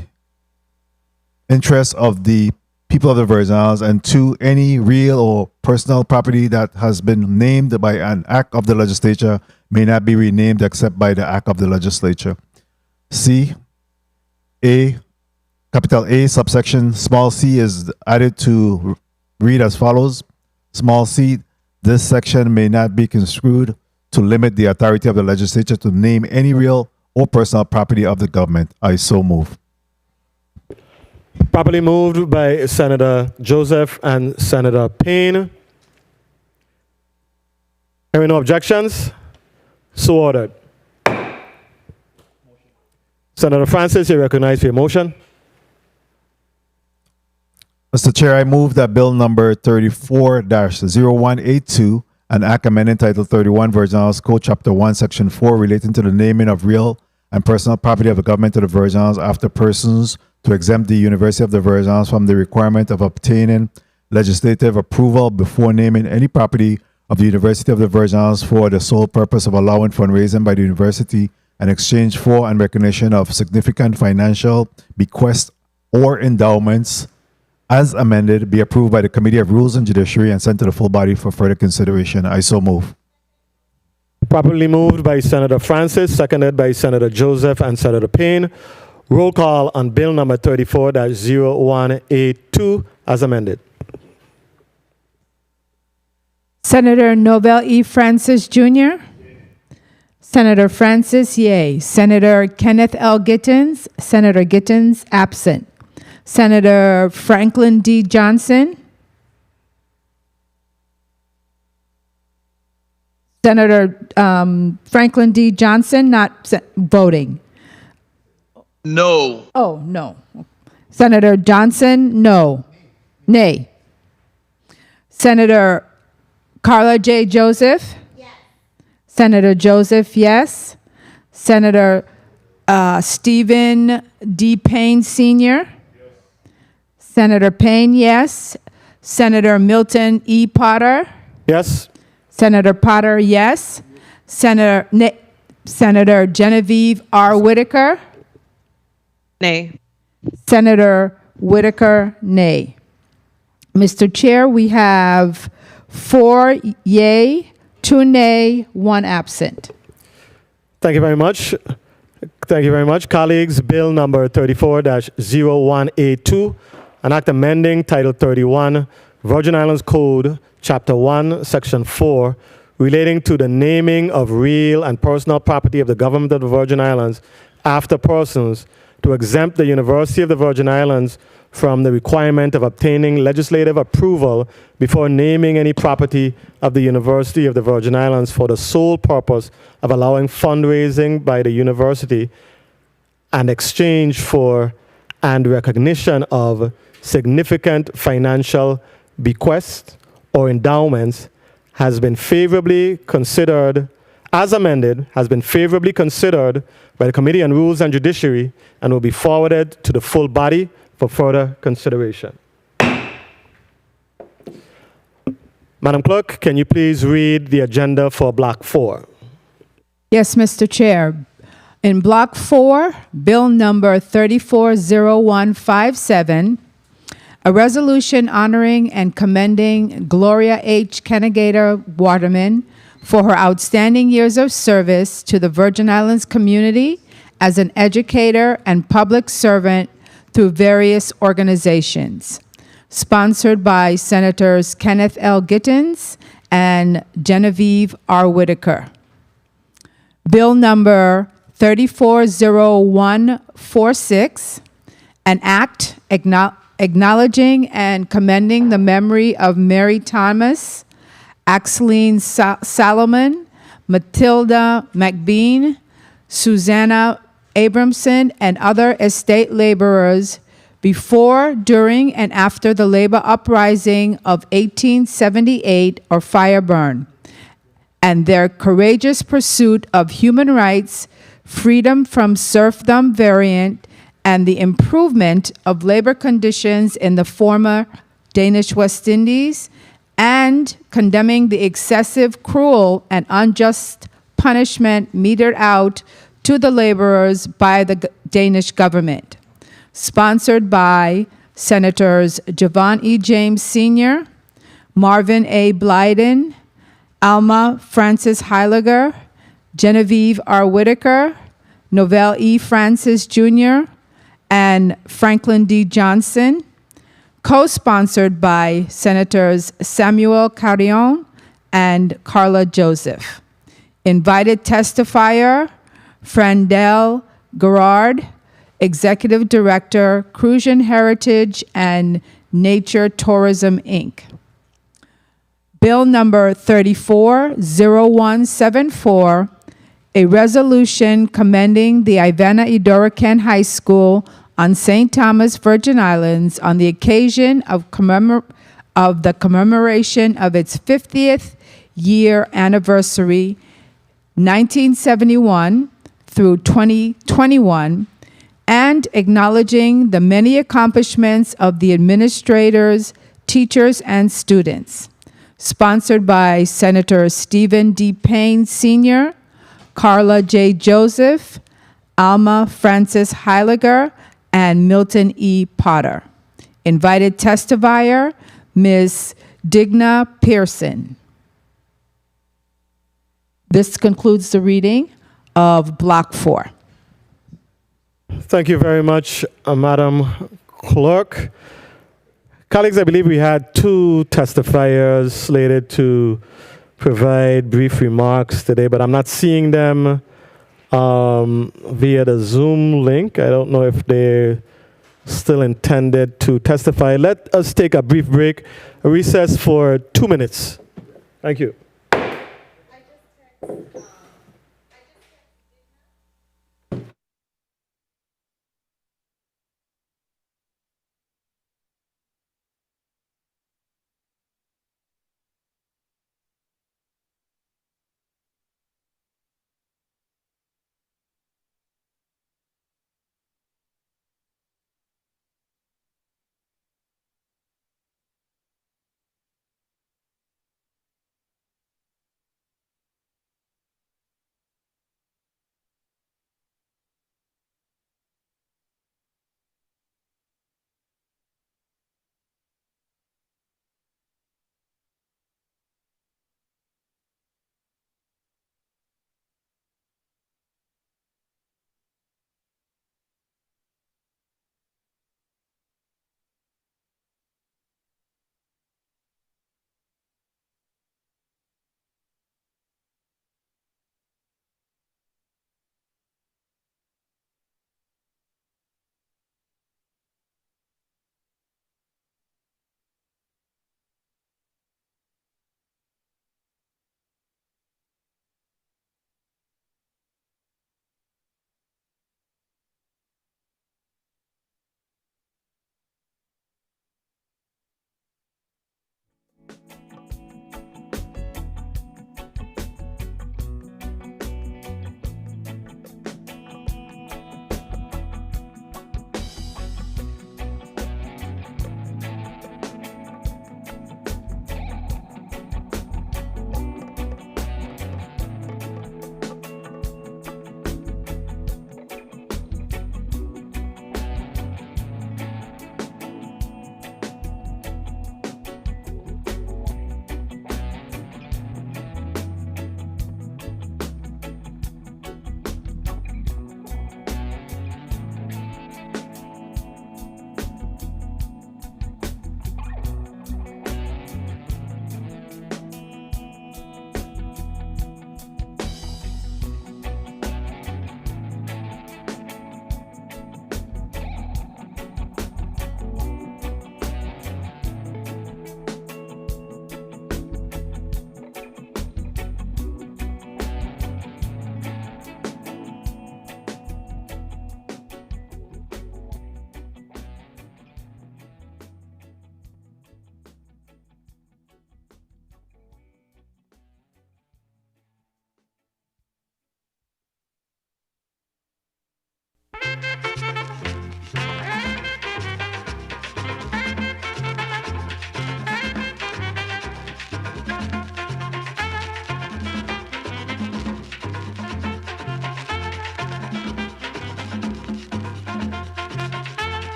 interests of the people of the Virgin Islands, and 2, any real or personal property that has been named by an act of the legislature may not be renamed except by the act of the legislature. C, A, capital A, subsection small c is added to read as follows. Small c, this section may not be construed to limit the authority of the legislature to name any real or personal property of the government. I so move. Properly moved by Senator Joseph and Senator Payne. Hearing no objections, so ordered. Senator Francis, you recognize for your motion. Mr. Chair, I move that Bill number 34-0182, an act amending Title 31, Virgin Islands Code, Chapter 1, Section 4, relating to the naming of real and personal property of the government of the Virgin Islands after persons, to exempt the University of the Virgin Islands from the requirement of obtaining legislative approval before naming any property of the University of the Virgin Islands for the sole purpose of allowing fundraising by the university in exchange for and recognition of significant financial bequests or endowments, as amended, be approved by the Committee of Rules and Judiciary and sent to the full body for further consideration. I so move. Properly moved by Senator Francis, seconded by Senator Joseph and Senator Payne. Roll call on Bill number 34-0182 as amended. Senator Nobel E. Francis Jr. Senator Francis, yea. Senator Kenneth L. Gittens. Senator Gittens, absent. Senator Franklin D. Johnson. Senator Franklin D. Johnson, not voting. No. Oh, no. Senator Johnson, no. Nay. Senator Carla J. Joseph? Yes. Senator Joseph, yes. Senator Stephen D. Payne Sr.? Yes. Senator Payne, yes. Senator Milton E. Potter? Yes. Senator Potter, yes. Senator Genevieve R. Whitaker? Nay. Senator Whitaker, nay. Mr. Chair, we have 4 yea, 2 nay, 1 absent. Thank you very much. Thank you very much. Colleagues, Bill number 34-0182, an act amending Title 31, Virgin Islands Code, Chapter 1, Section 4, relating to the naming of real and personal property of the government of the Virgin Islands after persons, to exempt the University of the Virgin Islands from the requirement of obtaining legislative approval before naming any property of the University of the Virgin Islands for the sole purpose of allowing fundraising by the university and exchange for and recognition of significant financial bequests or endowments has been favorably considered, as amended, has been favorably considered by the Committee on Rules and Judiciary and will be forwarded to the full body for further consideration. Madam Clerk, can you please read the agenda for Block 4? Yes, Mr. Chair. In Block 4, Bill number 340157, a resolution honoring and commending Gloria H. Kennegator Waterman for her outstanding years of service to the Virgin Islands community as an educator and public servant through various organizations. Sponsored by Senators Kenneth L. Gittens and Genevieve R. Whitaker. Bill number 340146, an act acknowledging and commending the memory of Mary Thomas, Axeline Salomon, Matilda McBean, Susanna Abramson, and other estate laborers before, during, and after the labor uprising of 1878 or fire burn, and their courageous pursuit of human rights, freedom from serfdom variant, and the improvement of labor conditions in the former Danish West Indies, and condemning the excessive, cruel, and unjust punishment meted out to the laborers by the Danish government. Sponsored by Senators Javon E. James Sr., Marvin A. Blyden, Alma Francis Heiliger, Genevieve R. Whitaker, Novell E. Francis Jr., and Franklin D. Johnson, co-sponsored by Senators Samuel Carrion and Carla Joseph. Invited testifier, Frandel Gerard, Executive Director, Crucian Heritage and Nature Tourism, Inc. Bill number 340174, a resolution commending the Ivana Idora High School on St. Thomas, Virgin Islands on the occasion of the commemoration of its 50th year anniversary, 1971 through 2021, and acknowledging the many accomplishments of the administrators, teachers, and students. Sponsored by Senator Stephen D. Payne Sr., Carla J. Joseph, Alma Francis Heiliger, and Milton E. Potter. Invited testifier, Ms. Digna Pearson. This concludes the reading of Block 4. Thank you very much, Madam Clerk. Colleagues, I believe we had 2 testifiers slated to provide brief remarks today, but I'm not seeing them via the Zoom link. I don't know if they're still intended to testify. Let us take a brief break, a recess for 2 minutes. Thank you.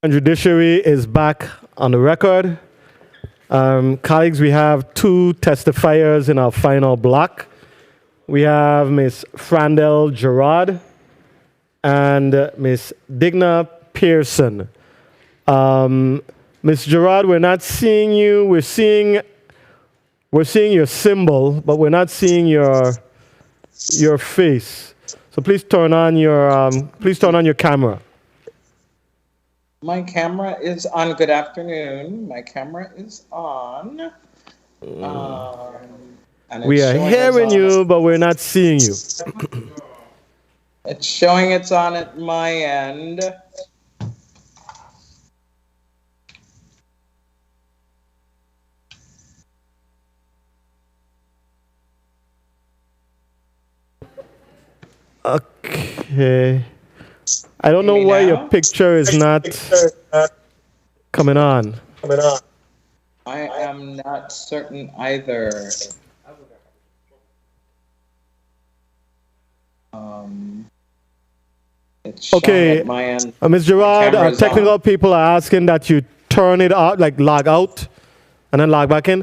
And Judiciary is back on the record. Colleagues, we have two testifiers in our final block. We have Ms. Frandel Gerard and Ms. Digna Pearson. Ms. Gerard, we're not seeing you. We're seeing your symbol, but we're not seeing your face. So please turn on your camera. My camera is on. Good afternoon. My camera is on. And We are hearing you, but we're not seeing you. It's showing it's on at my end. Okay. I don't know why your picture is not coming on. I am not certain either. It's showing Okay, at my end. Ms. Gerard, camera is technical on. people are asking that you turn it out, like log out, and then log back in.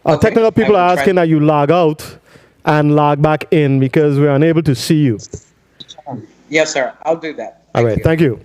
Technical people are asking that you log out and log back in because we're unable to see you. Yes, sir. I'll do that. All right, thank you.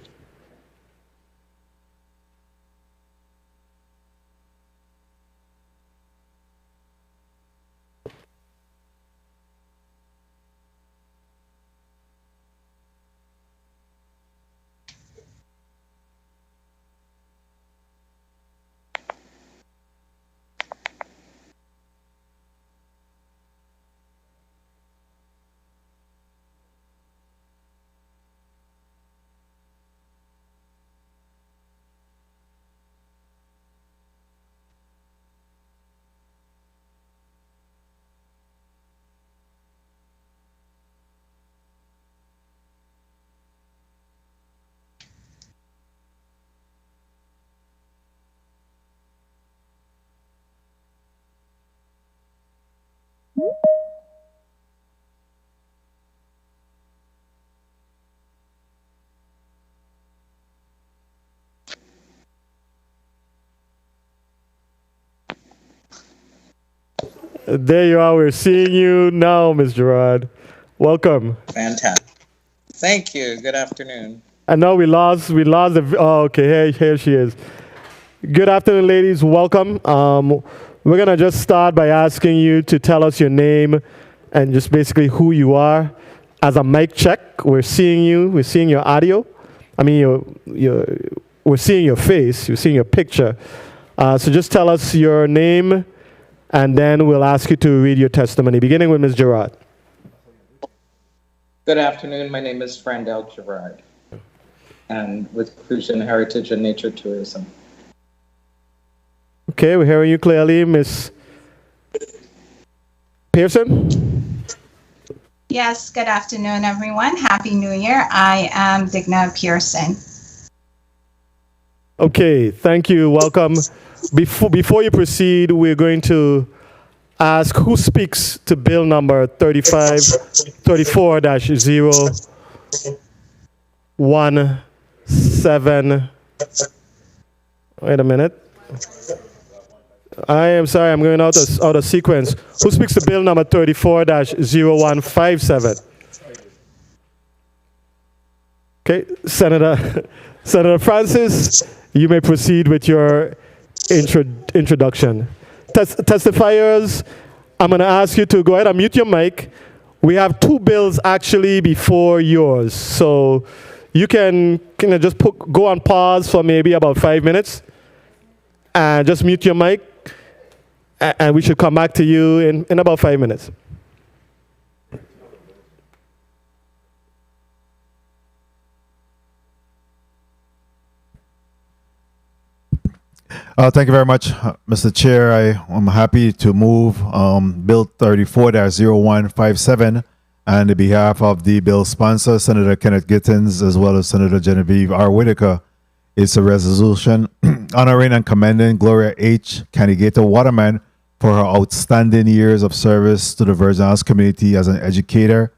There you are. We're seeing you now, Ms. Gerard. Welcome. Fantastic. Thank you. Good afternoon. And now we lost the. Oh, okay. Here she is. Good afternoon, ladies. Welcome. We're gonna just start by asking you to tell us your name and just basically who you are. As a mic check, we're seeing you. We're seeing your audio. I mean, we're seeing your face. We're seeing your picture. So just tell us your name, and then we'll ask you to read your testimony, beginning with Ms. Gerard. Good afternoon. My name is Frandel Gerard, and with Fusion Heritage and Nature Tourism. Okay, we're hearing you clearly, Ms. Pearson. Yes, good afternoon, everyone. Happy New Year. I am Digna Pearson. Okay, thank you. Welcome. Before you proceed, we're going to ask who speaks to bill number 34-017. Wait a minute. I am sorry, I'm going out of sequence. Who speaks to bill number 34-0157? Okay, Senator Francis, you may proceed with your introduction. Testifiers, I'm going to ask you to go ahead and mute your mic. We have two bills actually before yours, so you can just go on pause for maybe about 5 minutes and just mute your mic, and we should come back to you in about 5 minutes. Thank you very much, Mr. Chair. I'm happy to move Bill 34-0157 on the behalf of the bill sponsor, Senator Kenneth Gittins, as well as Senator Genevieve R. Whitaker. It's a resolution honoring and commending Gloria H. Canigata Waterman for her outstanding years of service to the Virgin Islands community as an educator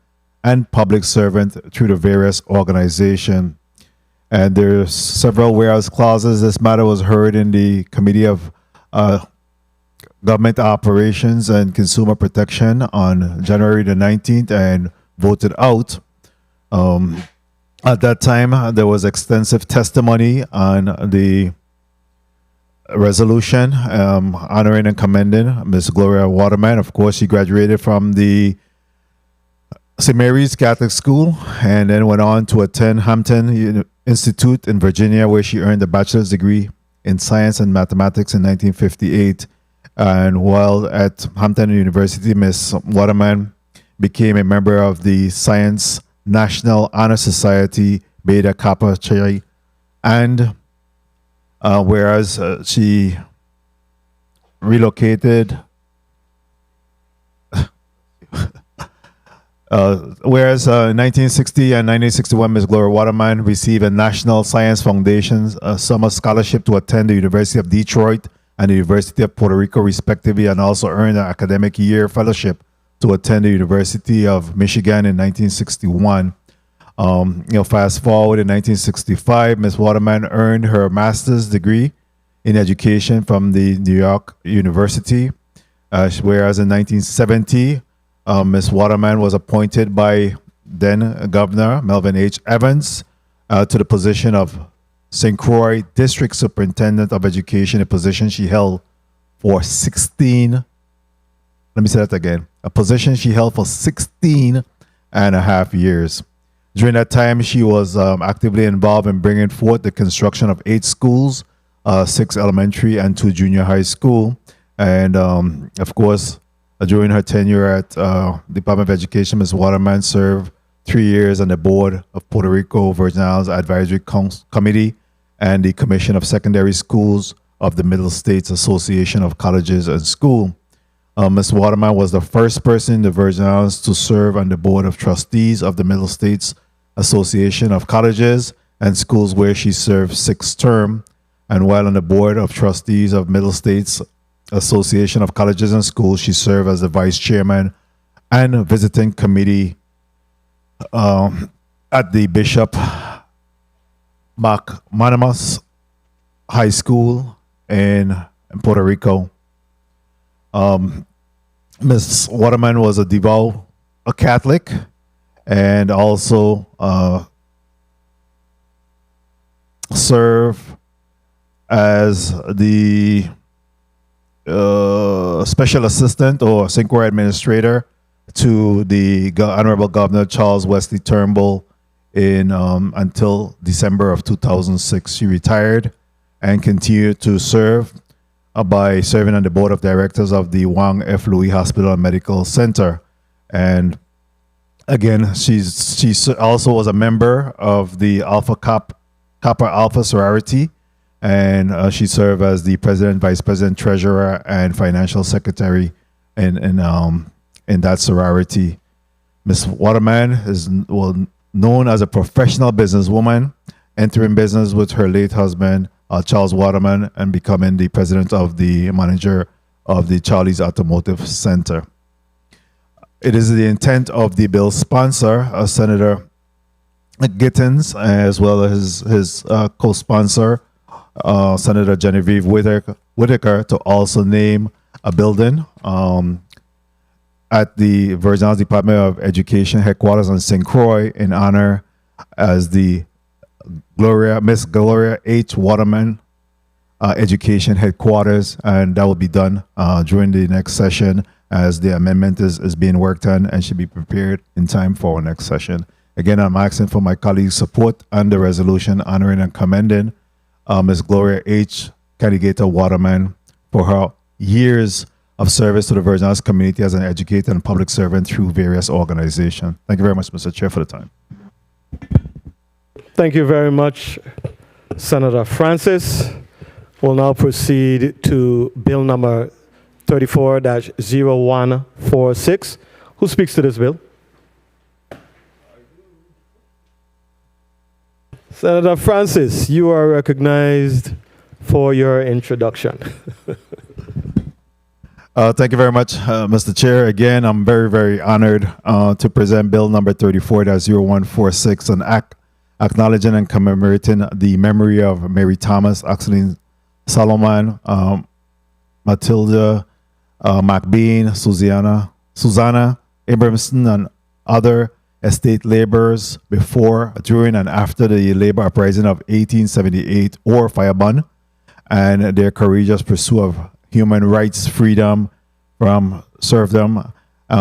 and public servant through the various organizations. And there's several whereas clauses. This matter was heard in the Committee of Government Operations and Consumer Protection on January the 19th and voted out. At that time, there was extensive testimony on the resolution honoring and commending Miss Gloria Waterman. Of course, she graduated from the St. Mary's Catholic School and then went on to attend Hampton Institute in Virginia, where she earned a bachelor's degree in science and mathematics in 1958. And while at Hampton University, Miss Waterman became a member of the Science National Honor Society, Beta Kappa Chi, and whereas she relocated, whereas in 1960 and 1961, Ms. Gloria Waterman received a National Science Foundation summer scholarship to attend the University of Detroit and the University of Puerto Rico, respectively, and also earned an academic year fellowship to attend the University of Michigan in 1961. Fast forward in 1965, Ms. Waterman earned her master's degree in education from the New York University, whereas in 1970, Ms. Waterman was appointed by then Governor Melvin H. Evans to the position of St. Croix District Superintendent of Education, a position she held for 16, let me say that again, a position she held for 16 and a half years. During that time, she was actively involved in bringing forth the construction of 8 schools, 6 elementary and 2 junior high school. And of course, during her tenure at Department of Education, Ms. Waterman served 3 years on the board of Puerto Rico Virgin Islands Advisory Committee and the Commission of Secondary Schools of the Middle States Association of Colleges and Schools. Ms. Waterman was the first person in the Virgin Islands to serve on the Board of Trustees of the Middle States Association of Colleges and Schools, where she served 6 terms. And while on the Board of Trustees of Middle States Association of Colleges and Schools, she served as the Vice Chairman and Visiting Committee at the Bishop McManamas High School in Puerto Rico. Ms. Waterman was a devout Catholic and also served as the special assistant or St. Croix administrator to the Honorable Governor Charles Wesley Turnbull in until December of 2006. She retired and continued to serve by serving on the board of directors of the Wang F. Louis Hospital and Medical Center. And again, she also was a member of the Kappa Alpha sorority, and she served as the president, vice president, treasurer, and financial secretary in that sorority. Ms. Waterman is known as a professional businesswoman, entering business with her late husband, Charles Waterman, and becoming the president of the manager of the Charlie's Automotive Center. It is the intent of the bill's sponsor, Senator Gittins, as well as his co-sponsor, Senator Genevieve Whitaker, to also name a building at the Virgin Islands Department of Education headquarters on St. Croix in honor as the Miss Gloria H. Waterman Education Headquarters, and that will be done during the next session as the amendment is being worked on and should be prepared in time for our next session. Again, I'm asking for my colleagues' support on the resolution honoring and commending Ms. Gloria H. Candidata Waterman for her years of service to the Virgin Islands community as an educator and public servant through various organizations. Thank you very much, Mr. Chair, for the time. Thank you very much, Senator Francis. We'll now proceed to bill number 34-0146. Who speaks to this bill? Senator Francis, you are recognized for your introduction. Thank you very much, Mr. Chair. Again, I'm very, very honored to present bill number 34-0146, acknowledging and commemorating the memory of Mary Thomas, Axeline Solomon, Matilda McBean, Susanna Abramson, and other estate laborers before, during, and after the labor uprising of 1878 or Firebun, and their courageous pursuit of human rights, freedom from serfdom,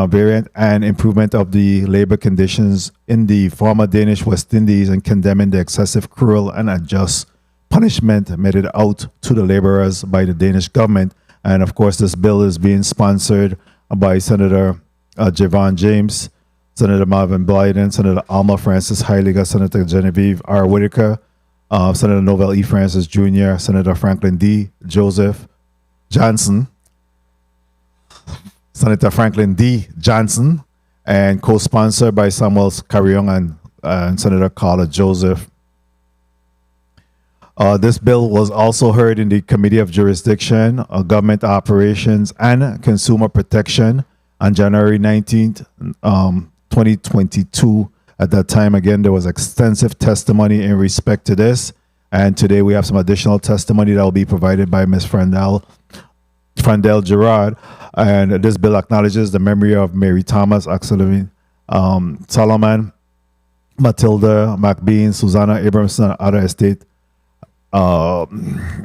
variant and improvement of the labor conditions in the former Danish West Indies, and condemning the excessive, cruel, and unjust punishment meted out to the laborers by the Danish government. And of course, this bill is being sponsored by Senator Javon James, Senator Marvin Blyden, Senator Alma Francis Heiliger, Senator Genevieve R. Whitaker, Senator Novell E. Francis Jr., Senator Franklin D. Joseph Johnson, Senator Franklin D. Johnson, and co-sponsored by Samuel Carrion and Senator Carla Joseph. This bill was also heard in the Committee of Jurisdiction, Government Operations, and Consumer Protection on January 19th, 2022. At that time, again, there was extensive testimony in respect to this. And today we have some additional testimony that will be provided by Ms. Frandel Gerard. And this bill acknowledges the memory of Mary Thomas, Axeline Solomon, Matilda McBean, Susanna Abramson, and other estate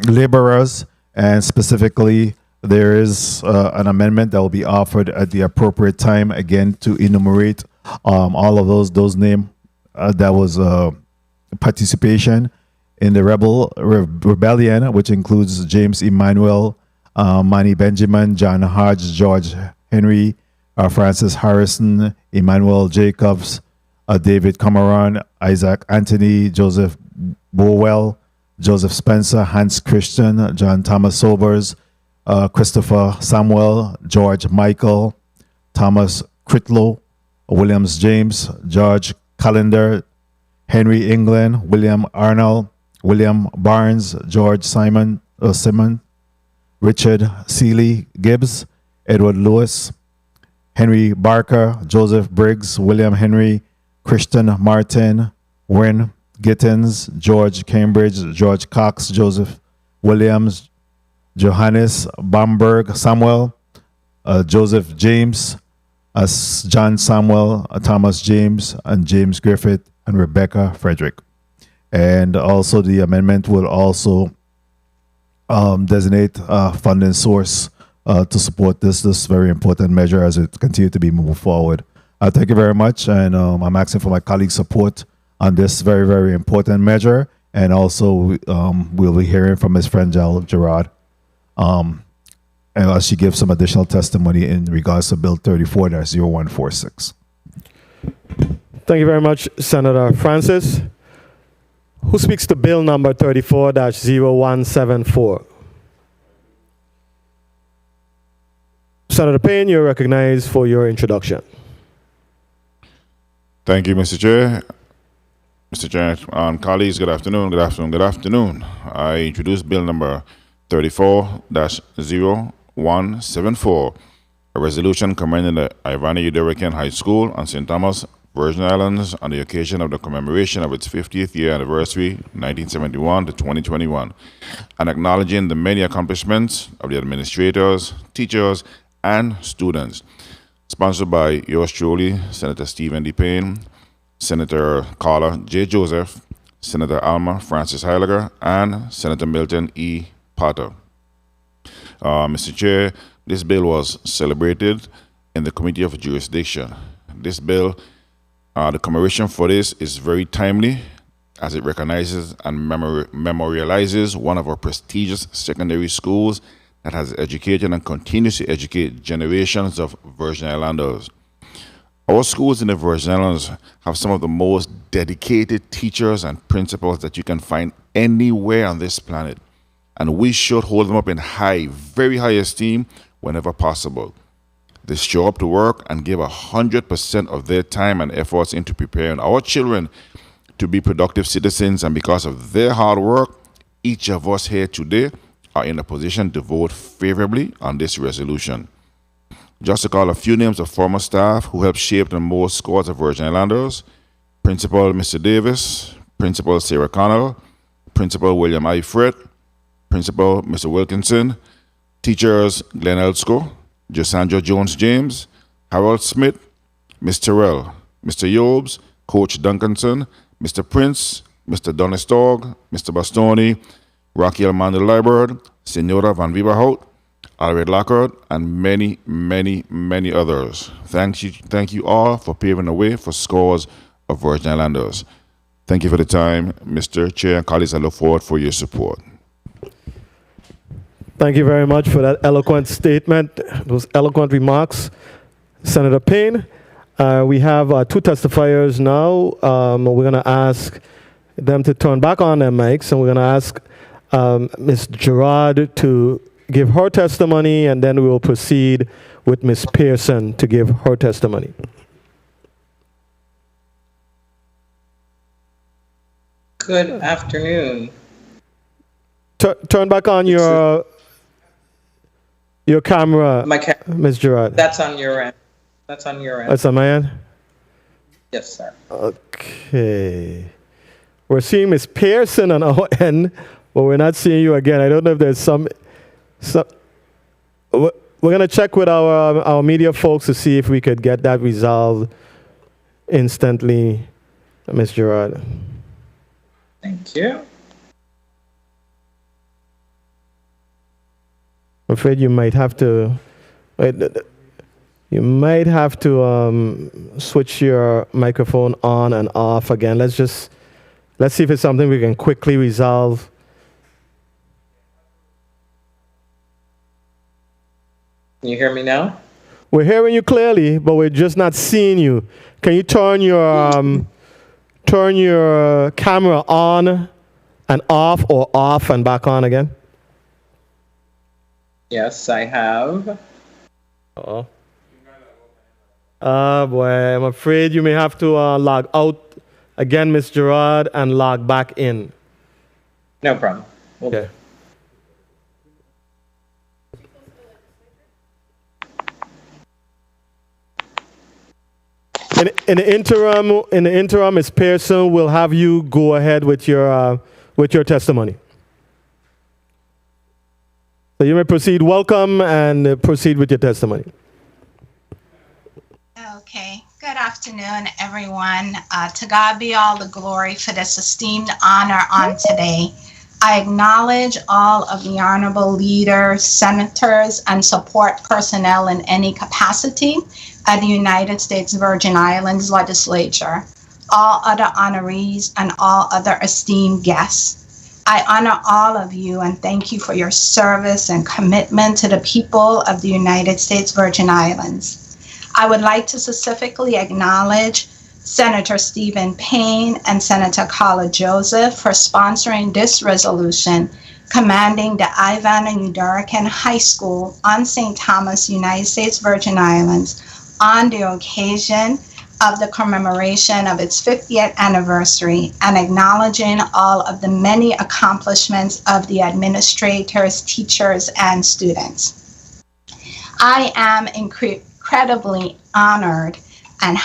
laborers. And specifically, there is an amendment that will be offered at the appropriate time, again, to enumerate all of those names that was participation in the rebellion, which includes James Emmanuel, Manny Benjamin, John Hodge, George Henry, Francis Harrison, Emmanuel Jacobs, David Cameron, Isaac Anthony, Joseph Bowell, Joseph Spencer, Hans Christian, John Thomas Sobers, Christopher Samuel, George Michael, Thomas Critlow, Williams James, George Callender, Henry England, William Arnold, William Barnes, George Simon, Richard Seeley Gibbs, Edward Lewis, Henry Barker, Joseph Briggs, William Henry, Christian Martin, Wynne Gittins, George Cambridge, George Cox, Joseph Williams, Johannes Bamberg Samuel, Joseph James, John Samuel, Thomas James, and James Griffith, and Rebecca Frederick. And also the amendment will also designate a funding source to support this very important measure as it continues to be moved forward. Thank you very much, and I'm asking for my colleagues' support on this very, very important measure. And also we'll be hearing from Ms. Frangel Gerard as she gives some additional testimony in regards to Bill 34-0146. Thank you very much, Senator Francis. Who speaks to Bill number 34-0174? Senator Payne, you're recognized for your introduction. Thank you, Mr. Chair. Mr. Chair and colleagues, good afternoon, good afternoon, good afternoon. I introduce Bill number 34-0174, a resolution commending the Ivana Udereken High School on St. Thomas, Virgin Islands, on the occasion of the commemoration of its 50th year anniversary, 1971 to 2021, and acknowledging the many accomplishments of the administrators, teachers, and students. Sponsored by yours truly, Senator Stephen D. Payne, Senator Carla J. Joseph, Senator Alma Francis Heiliger, and Senator Milton E. Potter. Mr. Chair, this bill was celebrated in the Committee of Jurisdiction. This bill, the commemoration for this is very timely as it recognizes and memorializes one of our prestigious secondary schools that has educated and continues to educate generations of Virgin Islanders. Our schools in the Virgin Islands have some of the most dedicated teachers and principals that you can find anywhere on this planet. And we should hold them up in high, very high esteem whenever possible. They show up to work and give 100% of their time and efforts into preparing our children to be productive citizens. And because of their hard work, each of us here today are in a position to vote favorably on this resolution. Just to call a few names of former staff who helped shape the most scores of Virgin Islanders: Principal Mr. Davis, Principal Sarah Connell, Principal William I. Fred, Principal Mr. Wilkinson, teachers Glenn Elsko, Josandra Jones-James, Harold Smith, Ms. Terrell, Mr. Yobes, Coach Duncanson, Mr. Prince, Mr. Donestog, Mr. Bastoni, Raquel Mandel-Liebert, Senora Van Wieberhout, Alred Lockhart, and many, many, many others. Thank you all for paving the way for scores of Virgin Islanders. Thank you for the time, Mr. Chair and colleagues. I look forward for your support. Thank you very much for that eloquent statement, those eloquent remarks, Senator Payne. We have two testifiers now. We're going to ask them to turn back on their mics, and we're going to ask Ms. Gerard to give her testimony, and then we will proceed with Ms. Pearson to give her testimony. Good afternoon. Turn back on your camera, Ms. Gerard. That's on your end. That's on your end. That's on my end? Yes, sir. Okay. We're seeing Ms. Pearson on our end, but we're not seeing you again. I don't know if there's some we're going to check with our media folks to see if we could get that resolved instantly, Ms. Gerard. Thank you. I'm afraid you might have to switch your microphone on and off again. Let's see if it's something we can quickly resolve. Can you hear me now? We're hearing you clearly, but we're just not seeing you. Can you turn your camera on and off, or off and back on again? Yes, I have. Oh boy, I'm afraid you may have to log out again, Ms. Gerard, and log back in. No problem. Okay. In the interim, Ms. Pearson will have you go ahead with your testimony. So you may proceed. Welcome, and proceed with your testimony. Okay. Good afternoon, everyone. To God be all the glory for this esteemed honor on today. I acknowledge all of the honorable leaders, senators, and support personnel in any capacity at the United States Virgin Islands Legislature, all other honorees, and all other esteemed guests. I honor all of you and thank you for your service and commitment to the people of the United States Virgin Islands. I would like to specifically acknowledge Senator Stephen Payne and Senator Carla Joseph for sponsoring this resolution commanding the Ivan and Udarken High School on St. Thomas, United States Virgin Islands on the occasion of the commemoration of its 50th anniversary, and acknowledging all of the many accomplishments of the administrators, teachers, and students. I am incredibly honored and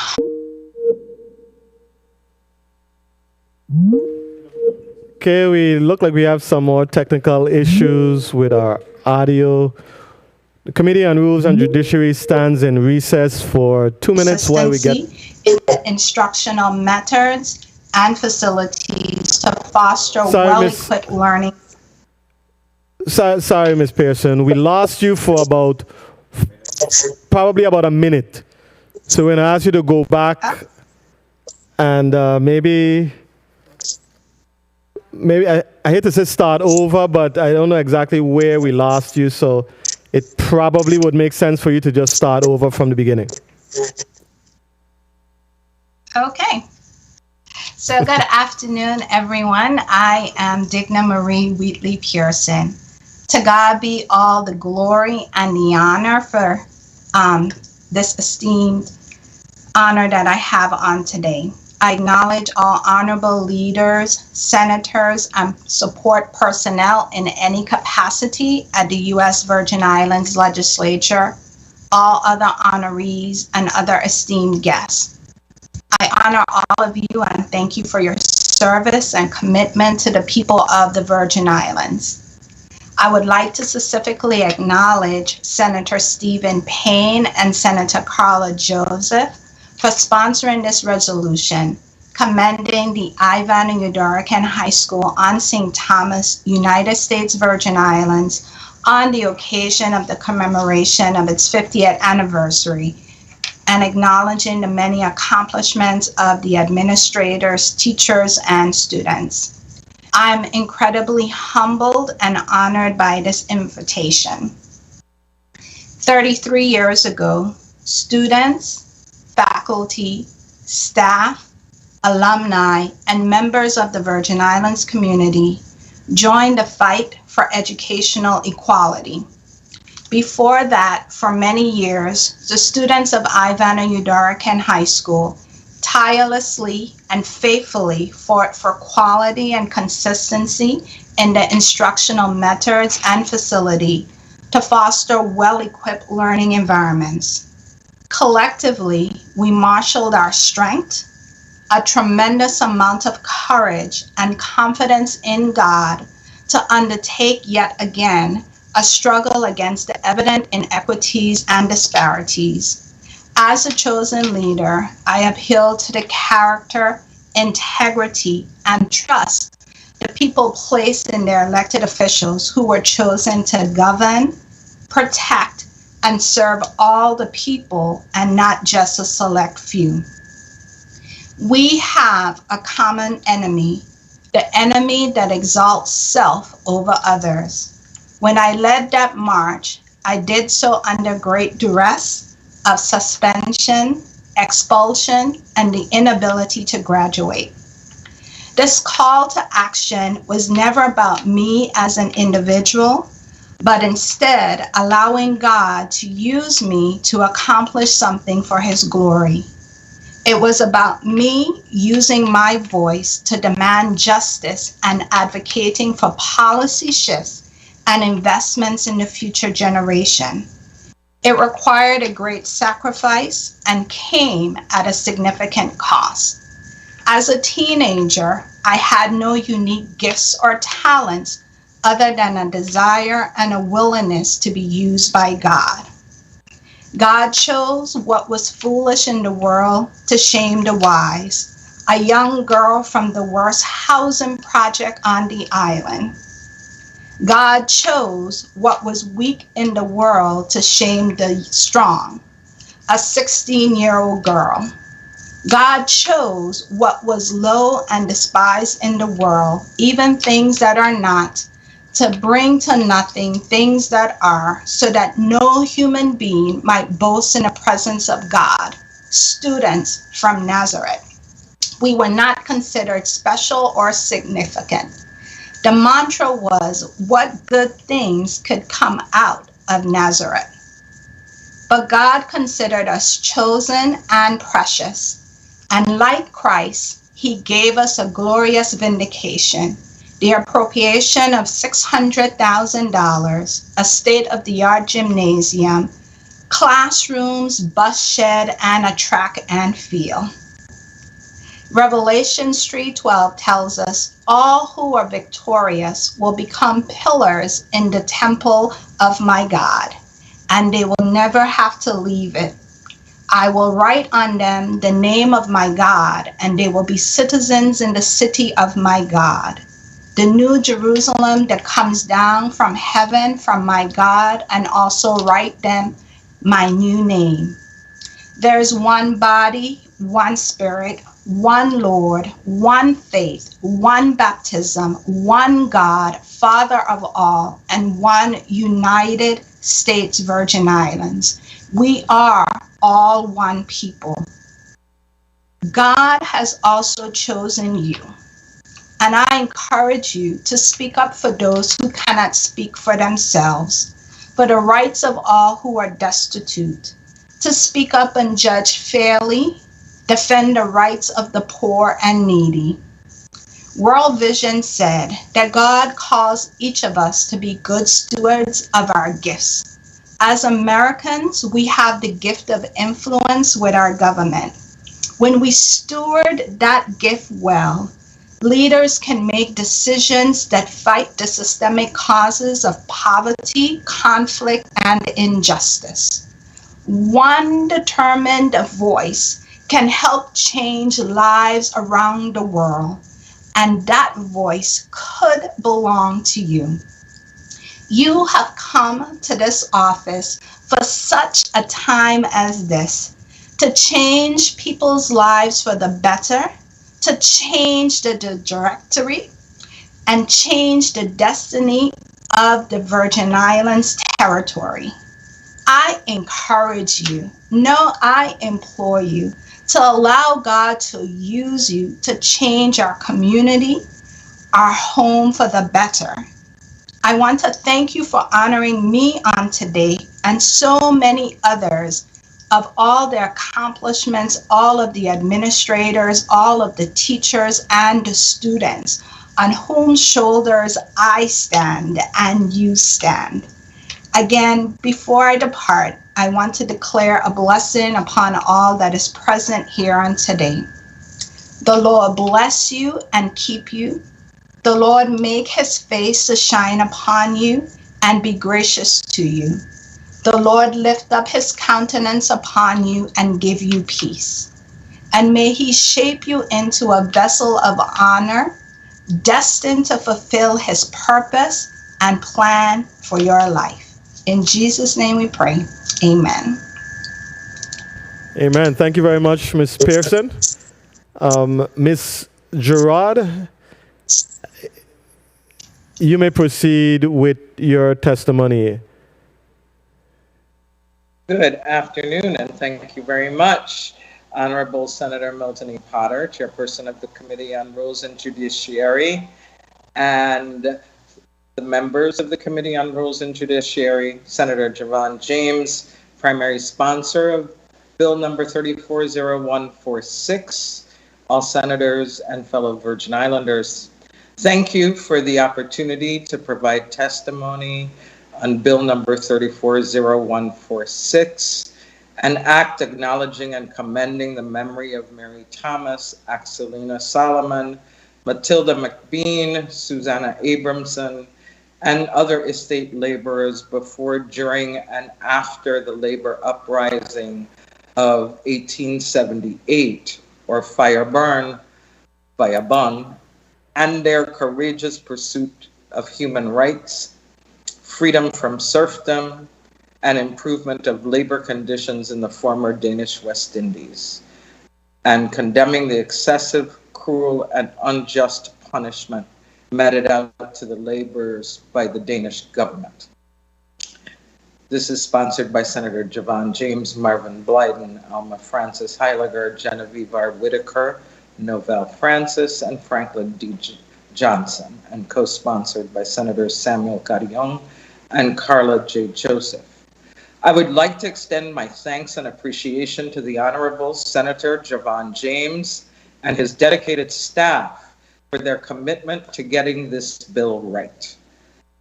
Okay, we look like we have some more technical issues with our audio. The Committee on Rules and Judiciary stands in recess for 2 minutes while we get instructional methods and facilities to foster well-equipped learning. Sorry, Ms. Pearson. We lost you for probably about a minute. So we're going to ask you to go back and maybe I hate to say start over, but I don't know exactly where we lost you. So it probably would make sense for you to just start over from the beginning. Okay. So good afternoon, everyone. I am Digna Marie Wheatley Pearson. To God be all the glory and the honor for this esteemed honor that I have on today. I acknowledge all honorable leaders, senators, and support personnel in any capacity at the U.S. Virgin Islands Legislature, all other honorees, and other esteemed guests. I honor all of you and thank you for your service and commitment to the people of the Virgin Islands. I would like to specifically acknowledge Senator Stephen Payne and Senator Carla Joseph for sponsoring this resolution, commending the Ivan and Eudorican High School on St. Thomas, United States Virgin Islands, on the occasion of the commemoration of its 50th anniversary, and acknowledging the many accomplishments of the administrators, teachers, and students. I'm incredibly humbled and honored by this invitation. 33 years ago, students, faculty, staff, alumni, and members of the Virgin Islands community joined the fight for educational equality. Before that, for many years, the students of Ivana Eudorican High School tirelessly and faithfully fought for quality and consistency in the instructional methods and facility to foster well-equipped learning environments. Collectively, we marshaled our strength, a tremendous amount of courage and confidence in God to undertake yet again a struggle against the evident inequities and disparities. As a chosen leader, I appeal to the character, integrity, and trust the people placed in their elected officials who were chosen to govern, protect, and serve all the people and not just a select few. We have a common enemy, the enemy that exalts self over others. When I led that march, I did so under great duress of suspension, expulsion, and the inability to graduate. This call to action was never about me as an individual, but instead allowing God to use me to accomplish something for His glory. It was about me using my voice to demand justice and advocating for policy shifts and investments in the future generation. It required a great sacrifice and came at a significant cost. As a teenager, I had no unique gifts or talents other than a desire and a willingness to be used by God. God chose what was foolish in the world to shame the wise, a young girl from the worst housing project on the island. God chose what was weak in the world to shame the strong, a 16-year-old girl. God chose what was low and despised in the world, even things that are not, to bring to nothing things that are, so that no human being might boast in the presence of God. Students from Nazareth. We were not considered special or significant. The mantra was, what good things could come out of Nazareth? But God considered us chosen and precious. And like Christ, He gave us a glorious vindication, the appropriation of $600,000, a state-of-the-art gymnasium, classrooms, bus shed, and a track and field. Revelation 3:12 tells us, all who are victorious will become pillars in the temple of my God, and they will never have to leave it. I will write on them the name of my God, and they will be citizens in the city of my God, the new Jerusalem that comes down from heaven from my God, and also write them my new name. There's one body, one spirit, one Lord, one faith, one baptism, one God, Father of all, and one United States Virgin Islands. We are all one people. God has also chosen you, and I encourage you to speak up for those who cannot speak for themselves, for the rights of all who are destitute, to speak up and judge fairly, defend the rights of the poor and needy. World Vision said that God calls each of us to be good stewards of our gifts. As Americans, we have the gift of influence with our government. When we steward that gift well, Leaders can make decisions that fight the systemic causes of poverty, conflict, and injustice. One determined voice can help change lives around the world, and that voice could belong to you. You have come to this office for such a time as this, to change people's lives for the better, to change the directory, and change the destiny of the Virgin Islands territory. I encourage you, no, I implore you to allow God to use you to change our community, our home for the better. I want to thank you for honoring me on today and so many others of all their accomplishments, all of the administrators, all of the teachers and the students on whose shoulders I stand and you stand. Again, before I depart, I want to declare a blessing upon all that is present here on today. The Lord bless you and keep you. The Lord make his face to shine upon you and be gracious to you. The Lord lift up his countenance upon you and give you peace. And may he shape you into a vessel of honor, destined to fulfill his purpose and plan for your life. In Jesus' name we pray. Amen. Amen. Thank you very much, Ms. Pearson. Ms. Gerard, you may proceed with your testimony. Good afternoon, and thank you very much, Honorable Senator Milton E. Potter, Chairperson of the Committee on Rules and Judiciary, and the members of the Committee on Rules and Judiciary, Senator Javon James, primary sponsor of Bill number 340146, all senators and fellow Virgin Islanders. Thank you for the opportunity to provide testimony on Bill number 340146, an act acknowledging and commending the memory of Mary Thomas, Axelina Solomon, Matilda McBean, Susanna Abramson, and other estate laborers before, during, and after the labor uprising of 1878, or Fire Burn, and their courageous pursuit of human rights, freedom from serfdom, and improvement of labor conditions in the former Danish West Indies, and condemning the excessive, cruel, and unjust punishment meted out to the laborers by the Danish government. This is sponsored by Senator Javon James, Marvin Blyden, Alma Francis Heiliger, Genevieve R. Whitaker, Novell Francis, and Franklin D. Johnson, and co-sponsored by Senators Samuel Carrion and Carla J. Joseph. I would like to extend my thanks and appreciation to the Honorable Senator Javon James and his dedicated staff for their commitment to getting this bill right.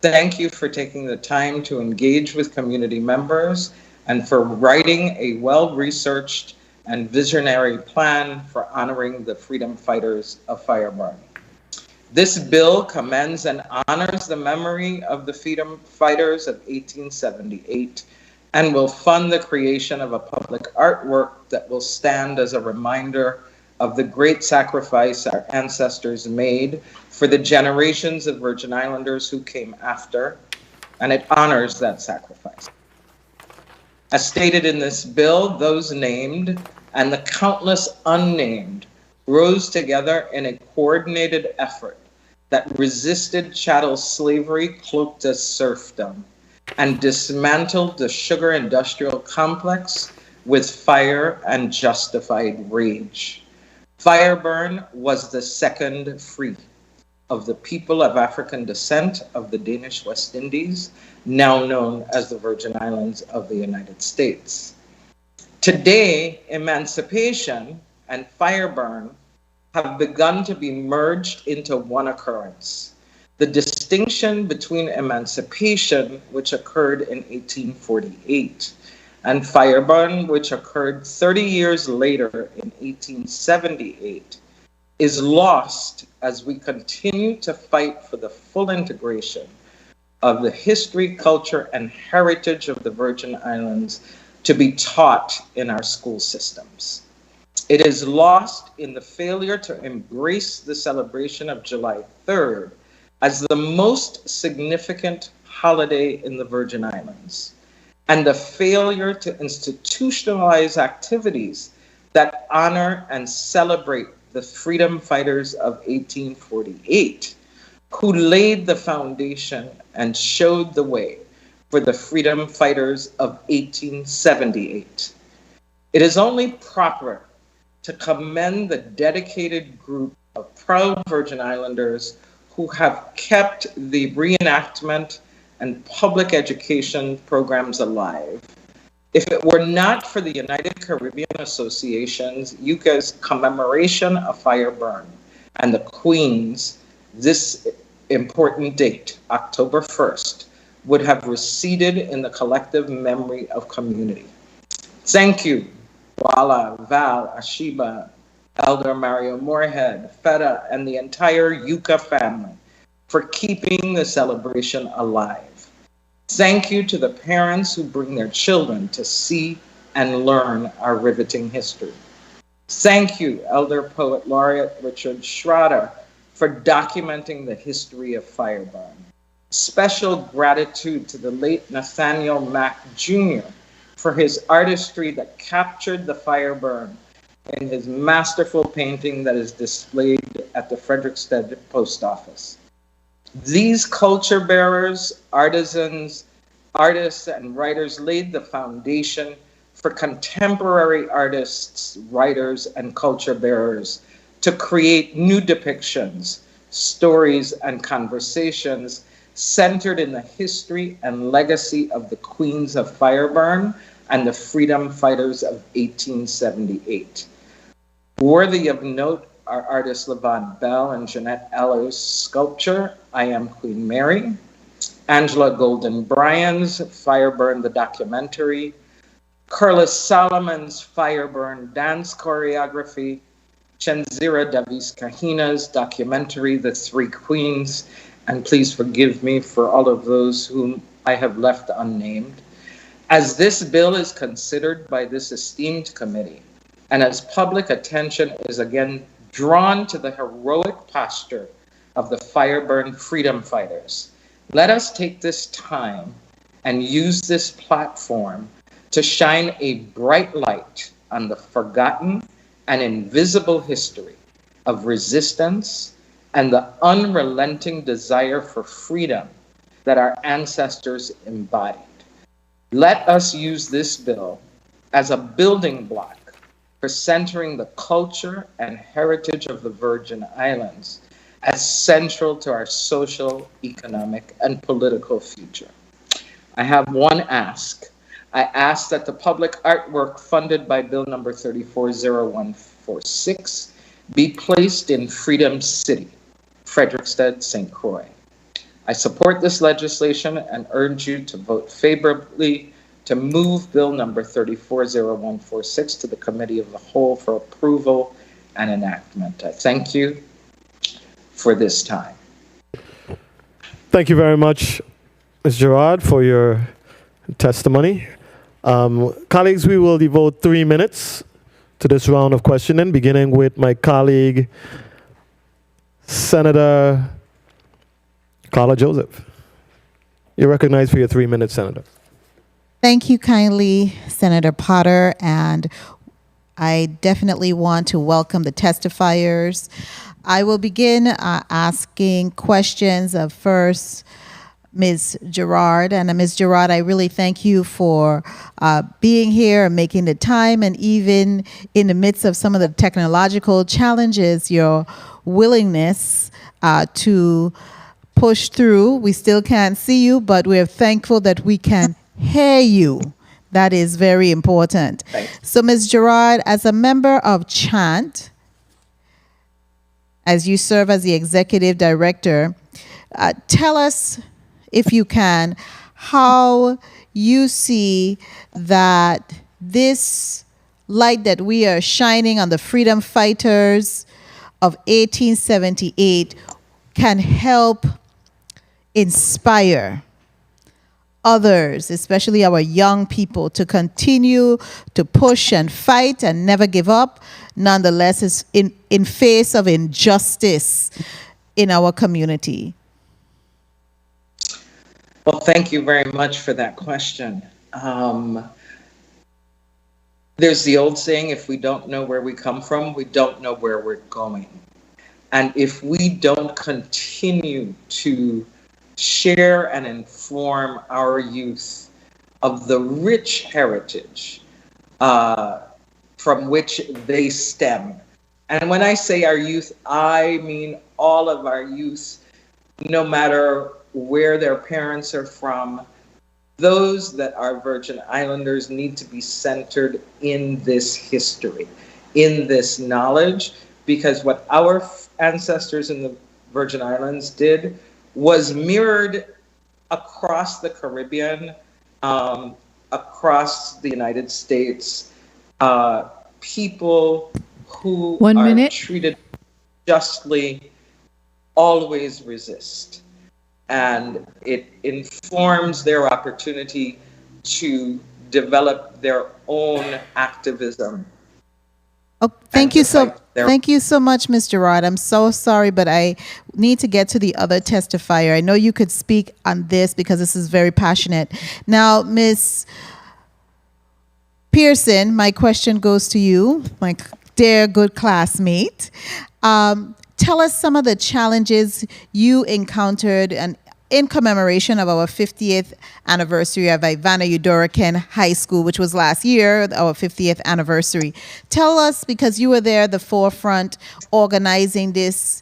Thank you for taking the time to engage with community members and for writing a well-researched and visionary plan for honoring the freedom fighters of Fire Burn. This bill commends and honors the memory of the freedom fighters of 1878 and will fund the creation of a public artwork that will stand as a reminder of the great sacrifice our ancestors made for the generations of Virgin Islanders who came after, and it honors that sacrifice. As stated in this bill, those named and the countless unnamed rose together in a coordinated effort that resisted chattel slavery cloaked as serfdom and dismantled the sugar industrial complex with fire and justified rage. Fire Burn was the second free of the people of African descent of the Danish West Indies, now known as the Virgin Islands of the United States. Today, emancipation and Fire Burn have begun to be merged into one occurrence. The distinction between emancipation, which occurred in 1848, and Fire Burn, which occurred 30 years later in 1878, is lost as we continue to fight for the full integration of the history, culture, and heritage of the Virgin Islands to be taught in our school systems. It is lost in the failure to embrace the celebration of July 3rd as the most significant holiday in the Virgin Islands, and the failure to institutionalize activities that honor and celebrate the freedom fighters of 1848, who laid the foundation and showed the way for the freedom fighters of 1878. It is only proper to commend the dedicated group of proud Virgin Islanders who have kept the reenactment and public education programs alive. If it were not for the United Caribbean Association's UCA's commemoration of Fireburn and the Queen's, this important date, October 1st, would have receded in the collective memory of community. Thank you, Wala, Val, Ashiba, Elder Mario Moorhead, Feta, and the entire UCA family for keeping the celebration alive. Thank you to the parents who bring their children to see and learn our riveting history. Thank you, Elder Poet Laureate Richard Schroeder, for documenting the history of Fireburn. Special gratitude to the late Nathaniel Mack Jr. for his artistry that captured the Fireburn in his masterful painting that is displayed at the Frederiksted Post Office. These culture bearers, artisans, artists, and writers laid the foundation for contemporary artists, writers, and culture bearers to create new depictions, stories, and conversations centered in the history and legacy of the Queens of Fireburn and the freedom fighters of 1878. Worthy of note are artists Levon Bell and Jeanette Eller's sculpture, I Am Queen Mary, Angela Golden Bryan's Fireburn the documentary, Curlis Solomon's Fireburn dance choreography, Chenzira Davis Kahina's documentary, The Three Queens, and please forgive me for all of those whom I have left unnamed. As this bill is considered by this esteemed committee, and as public attention is again drawn to the heroic posture of the Fireburn freedom fighters, let us take this time and use this platform to shine a bright light on the forgotten and invisible history of resistance and the unrelenting desire for freedom that our ancestors embodied. Let us use this bill as a building block for centering the culture and heritage of the Virgin Islands as central to our social, economic, and political future. I have one ask. I ask that the public artwork funded by Bill number 340146 be placed in Freedom City, Frederiksted, St. Croix. I support this legislation and urge you to vote favorably to move Bill number 340146 to the Committee of the Whole for approval and enactment. I thank you for this time. Thank you very much, Ms. Gerard, for your testimony. Colleagues, we will devote 3 minutes to this round of questioning, beginning with my colleague, Senator Carla Joseph. You're recognized for your 3 minutes, Senator. Thank you kindly, Senator Potter, and I definitely want to welcome the testifiers. I will begin asking questions of first Ms. Gerard. And Ms. Gerard, I really thank you for being here and making the time, and even in the midst of some of the technological challenges, your willingness to push through. We still can't see you, but we're thankful that we can hear you. That is very important. So, Ms. Gerard, as a member of CHANT, as you serve as the executive director, tell us, if you can, how you see that this light that we are shining on the freedom fighters of 1878 can help inspire others, especially our young people, to continue to push and fight and never give up, nonetheless, is in face of injustice in our community? Well, thank you very much for that question. There's the old saying, if we don't know where we come from, we don't know where we're going. And if we don't continue to share and inform our youth of the rich heritage from which they stem. And when I say our youth, I mean all of our youth, no matter where their parents are from. Those that are Virgin Islanders need to be centered in this history, in this knowledge, because what our ancestors in the Virgin Islands did was mirrored across the Caribbean, across the United States. People who are treated justly always resist. And it informs their opportunity to develop their own activism. Oh, thank you so much, Mr. Rod. I'm so sorry, but I need to get to the other testifier. I know you could speak on this because this is very passionate. Now, Ms. Pearson, my question goes to you, my dear good classmate. Tell us some of the challenges you encountered and in commemoration of our 50th anniversary of Ivana Udorakan High School, which was last year, our 50th anniversary. Tell us, because you were there at the forefront organizing this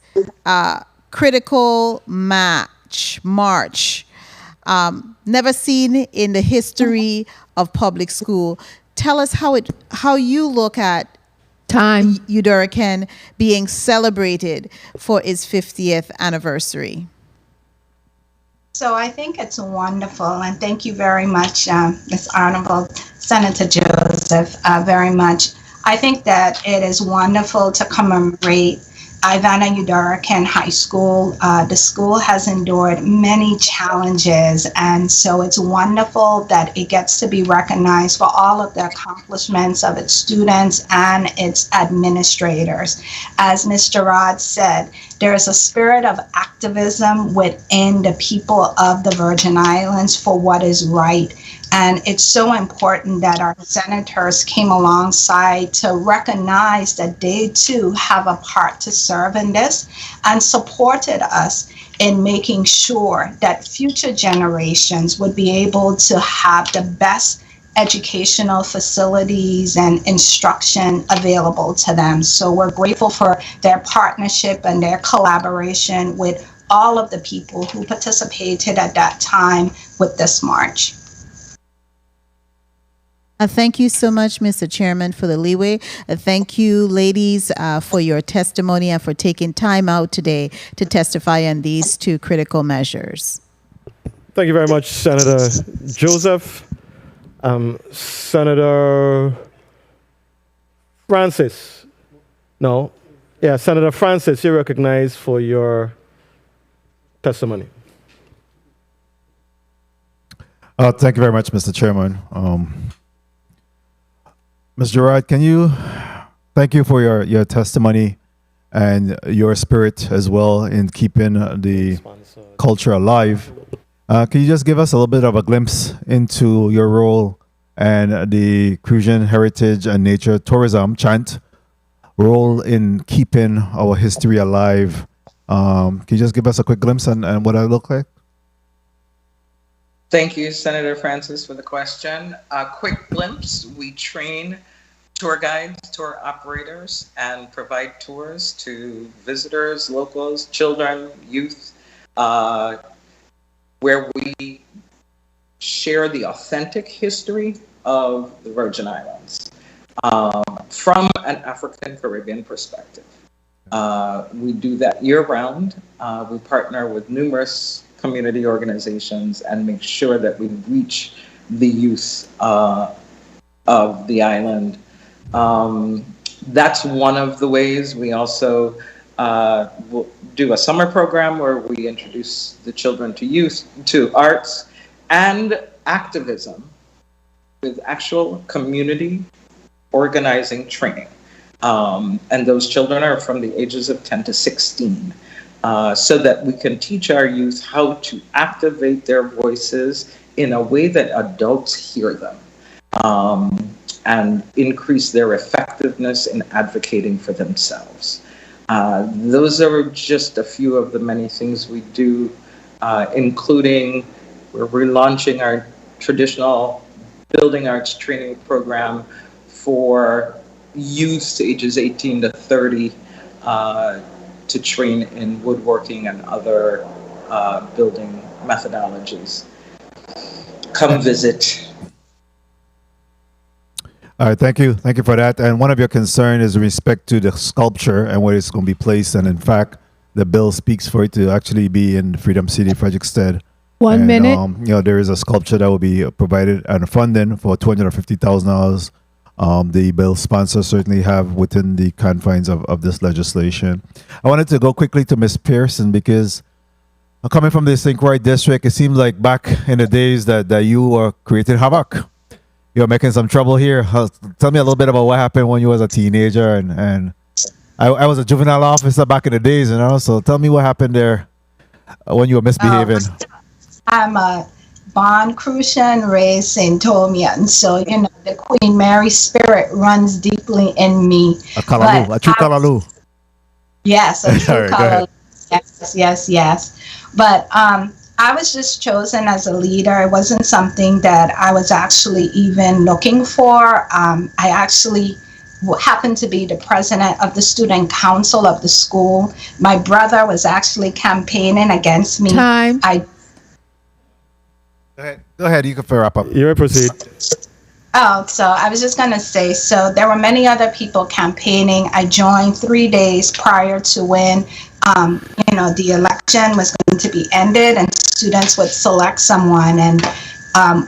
critical march, never seen in the history of public school. Tell us how you look at Udorakan being celebrated for its 50th anniversary. So I think it's wonderful, and thank you very much, Ms. Honorable Senator Joseph, very much. I think that it is wonderful to commemorate Ivana Udorakan High School. The school has endured many challenges, and so it's wonderful that it gets to be recognized for all of the accomplishments of its students and its administrators. As Mr. Rod said, there is a spirit of activism within the people of the Virgin Islands for what is right. And it's so important that our senators came alongside to recognize that they too have a part to serve in this and supported us in making sure that future generations would be able to have the best educational facilities and instruction available to them. So we're grateful for their partnership and their collaboration with all of the people who participated at that time with this march. Thank you so much, Mr. Chairman, for the leeway. Thank you, ladies, for your testimony and for taking time out today to testify on these two critical measures. Thank you very much, Senator Joseph. Senator Francis. No. Yeah, Senator Francis, you're recognized for your testimony. Thank you very much, Mr. Chairman. Ms. Gerard, thank you for your testimony and your spirit as well in keeping the culture alive. Can you just give us a little bit of a glimpse into your role and the Crucian Heritage and Nature Tourism Chant role in keeping our history alive? Can you just give us a quick glimpse on what that look like? Thank you, Senator Francis, for the question. A quick glimpse: we train tour guides, tour operators, and provide tours to visitors, locals, children, youth, where we share the authentic history of the Virgin Islands from an African Caribbean perspective. We do that year-round. We partner with numerous community organizations and make sure that we reach the youth of the island. That's one of the ways. We also we'll do a summer program where we introduce the children to youth, to arts and activism with actual community organizing training. And those children are from the ages of 10 to 16, so that we can teach our youth how to activate their voices in a way that adults hear them, and increase their effectiveness in advocating for themselves. Those are just a few of the many things we do, including we're relaunching our traditional building arts training program for youth ages 18 to 30 to train in woodworking and other building methodologies. Come visit. All right, thank you. Thank you for that. And one of your concerns is with respect to the sculpture and where it's going to be placed. And in fact, the bill speaks for it to actually be in Freedom City, Frederiksted. 1 minute. There is a sculpture that will be provided and funding for $250,000. The bill sponsors certainly have within the confines of this legislation. I wanted to go quickly to Ms. Pearson because coming from the St. Croix district, it seems like back in the days that you were creating havoc. You're making some trouble here. Tell me a little bit about what happened when you was a teenager, and I was a juvenile officer back in the days, so tell me what happened there when you were misbehaving. I'm a Bon Crucian raised in Tomian, so the Queen Mary spirit runs deeply in me. A true Kalalu. Yes, a true All right, Kalalu. Yes. But I was just chosen as a leader. It wasn't something that I was actually even looking for. I actually happened to be the president of the student council of the school. My brother was actually campaigning against me. Time. Go ahead. You can wrap up. You may proceed. Oh, so I was just going to say, so there were many other people campaigning. I joined 3 days prior to when, the election was going to be ended and students would select someone. And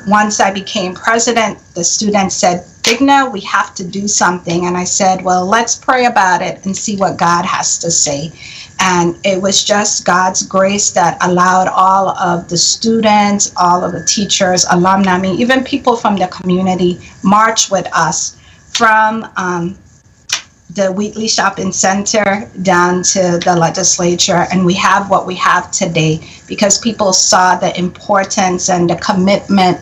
once I became president, the students said, Digna, we have to do something. And I said, well, let's pray about it and see what God has to say. And it was just God's grace that allowed all of the students, all of the teachers, alumni, even people from the community march with us from the Wheatley Shopping Center down to the legislature. And we have what we have today because people saw the importance and the commitment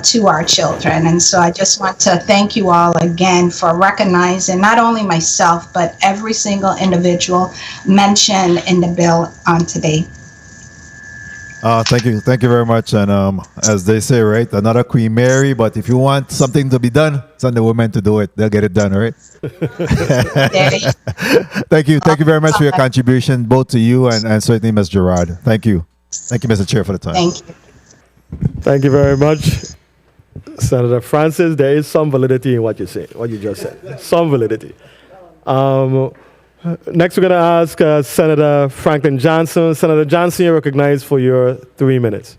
to our children. And so I just want to thank you all again for recognizing not only myself, but every single individual mentioned in the bill on today. Thank you. Thank you very much. And as they say, right, another Queen Mary, but if you want something to be done, it's on the women to do it. They'll get it done, right? Thank you. Thank you very much for your contribution, both to you and certainly Ms. Gerard. Thank you. Thank you, Mr. Chair, for the time. Thank you. Thank you very much, Senator Francis. There is some validity in what you say, what you just said. Some validity. Next, we're going to ask Senator Franklin Johnson. Senator Johnson, you're recognized for your 3 minutes.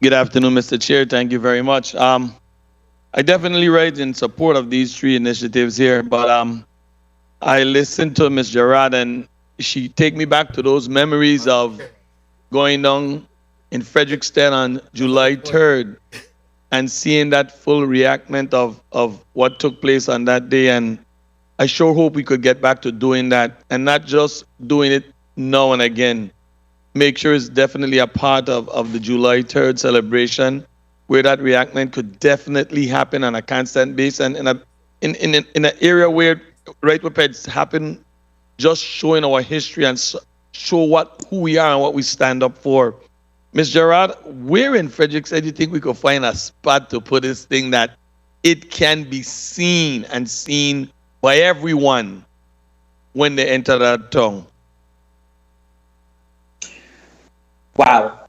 Good afternoon, Mr. Chair. Thank you very much. I definitely write in support of these three initiatives here, but I listened to Ms. Gerard, and she take me back to those memories of going down in Frederiksted on July 3rd and seeing that full reenactment of what took place on that day. And I sure hope we could get back to doing that and not just doing it now and again. Make sure it's definitely a part of the July 3rd celebration where that reenactment could definitely happen on a constant basis and in an area where right where it's happened, just showing our history and show who we are and what we stand up for. Ms. Gerard, where in Frederiksted do you think we could find a spot to put this thing that it can be seen and seen by everyone when they enter that town? Wow.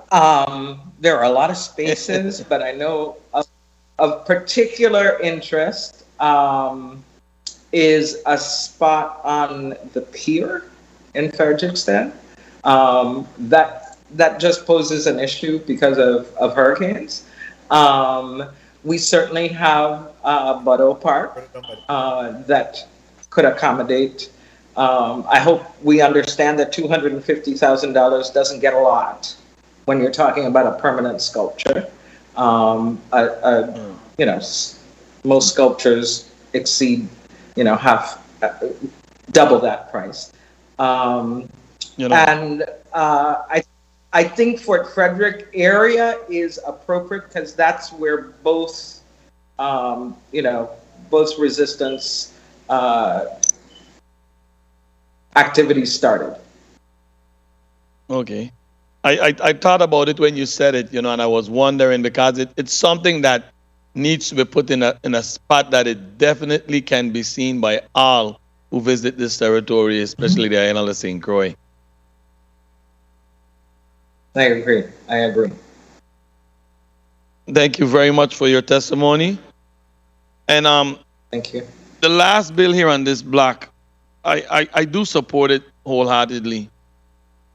There are a lot of spaces, but I know of particular interest is a spot on the pier in Frederiksted. That just poses an issue because of hurricanes. We certainly have Butto Park that could accommodate I hope we understand that $250,000 doesn't get a lot when you're talking about a permanent sculpture. Most sculptures exceed, half, double that price. And I think Fort Frederick area is appropriate because that's where both resistance activities started. Okay. I thought about it when you said it, and I was wondering because it's something that needs to be put in a spot that it definitely can be seen by all who visit this territory, especially the island of St. Croix. I agree. Thank you very much for your testimony. And thank you. The last bill here on this block, I do support it wholeheartedly.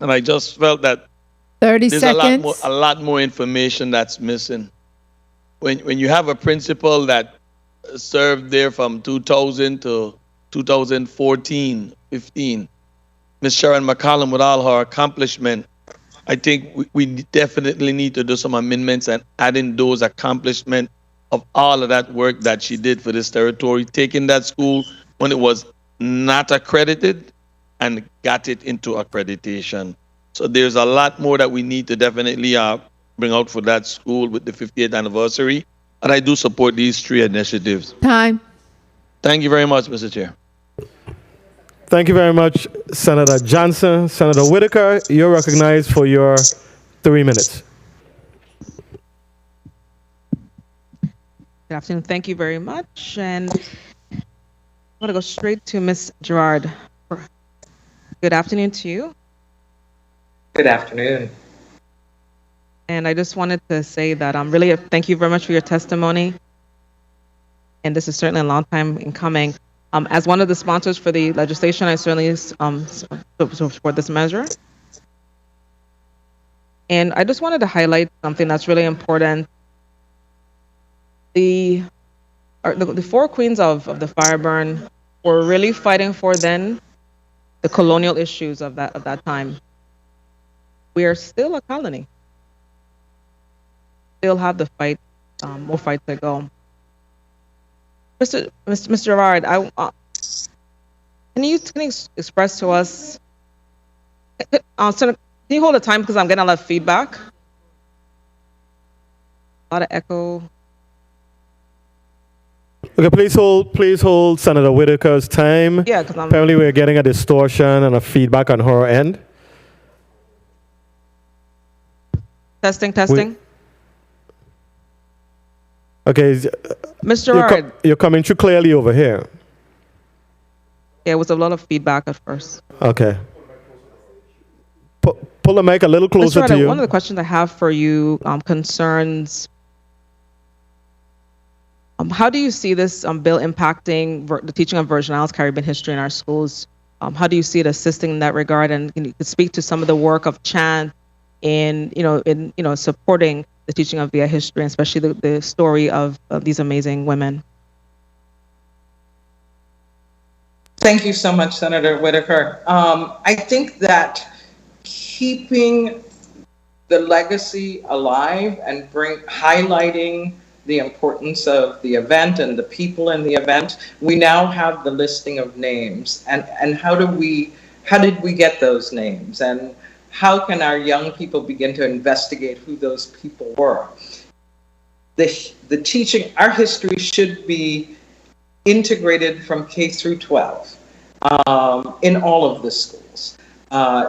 And I just felt that 30 there's seconds. a lot more information that's missing. When you have a principal that served there from 2000 to 2014, 15, Ms. Sharon McCollum, with all her accomplishment, I think we definitely need to do some amendments and add in those accomplishments of all of that work that she did for this territory, taking that school when it was not accredited and got it into accreditation. So there's a lot more that we need to definitely bring out for that school with the 50th anniversary. And I do support these 3 initiatives. Time. Thank you very much, Mr. Chair. Thank you very much, Senator Johnson. Senator Whitaker, you're recognized for your 3 minutes. Good afternoon. Thank you very much. And I'm going to go straight to Ms. Gerard. Good afternoon to you. Good afternoon. And I just wanted to say that really thank you very much for your testimony. And this is certainly a long time in coming. As one of the sponsors for the legislation, I certainly support this measure. And I just wanted to highlight something that's really important. The 4 queens of the fire burn were really fighting for then the colonial issues of that time. We are still a colony. Still have the fight, more fight to go. Mr. Gerard, can you express to us? Can you hold the time because I'm getting a lot of feedback, a lot of echo. Okay, please hold Senator Whitaker's time. Yeah, because apparently we're getting a distortion and a feedback on her end. Testing. Okay, Mr. Gerard. You're coming through clearly over here. Yeah, it was a lot of feedback at first. Okay. Pull the mic a little closer Mr. to you. One of the questions I have for you concerns how do you see this bill impacting the teaching of Virgin Islands Caribbean history in our schools? How do you see it assisting in that regard? And can you speak to some of the work of Chan in supporting the teaching of VI history, and especially the story of these amazing women? Thank you so much, Senator Whitaker. I think that keeping the legacy alive and highlighting the importance of the event and the people in the event, we now have the listing of names. And how did we get those names? And how can our young people begin to investigate who those people were? The teaching, our history should be integrated from K through 12 in all of the schools.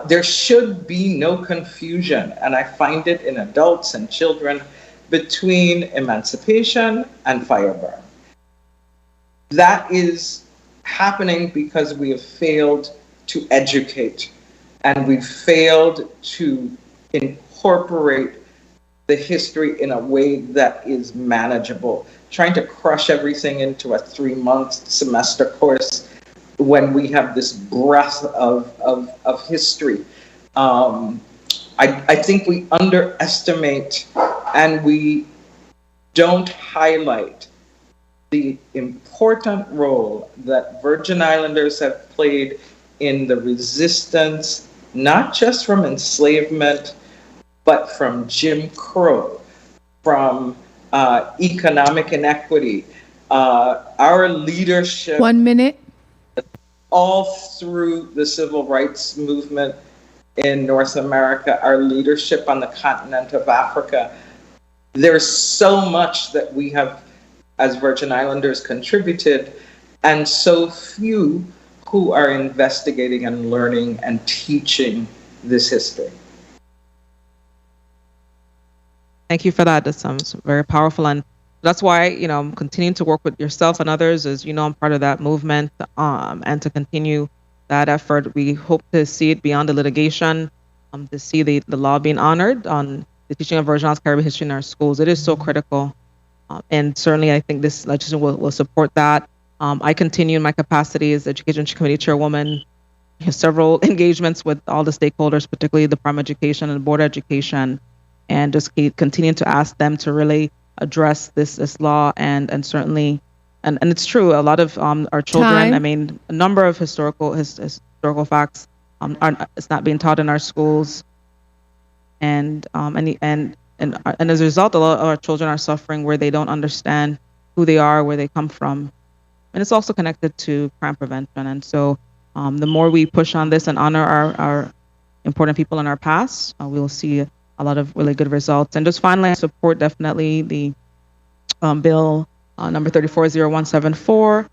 There should be no confusion, and I find it in adults and children, between emancipation and fire burn. That is happening because we have failed to educate, and we've failed to incorporate the history in a way that is manageable. Trying to crush everything into a 3-month semester course when we have this breadth of history. I think we underestimate and we don't highlight the important role that Virgin Islanders have played in the resistance, not just from enslavement, but from Jim Crow, from economic inequity. Our leadership. 1 minute. All through the civil rights movement in North America, our leadership on the continent of Africa. There's so much that we have, as Virgin Islanders, contributed, and so few who are investigating and learning and teaching this history. Thank you for that. That sounds very powerful, and that's why I'm continuing to work with yourself and others. As I'm part of that movement, and to continue that effort. We hope to see it beyond the litigation, to see the law being honored on the teaching of Virgin Islands Caribbean history in our schools. It is so critical, and certainly I think this legislation will support that. I continue in my capacity as Education Committee Chairwoman. I have several engagements with all the stakeholders, particularly the Department of Education and the Board of Education, and just continue to ask them to really address this law and certainly, and it's true, a lot of our children, Time. I mean, a number of historical facts it's not being taught in our schools, and as a result, a lot of our children are suffering where they don't understand who they are, where they come from, and it's also connected to crime prevention. And so the more we push on this and honor our important people in our past, we will see a lot of really good results. And just finally, I support definitely the bill number 340174,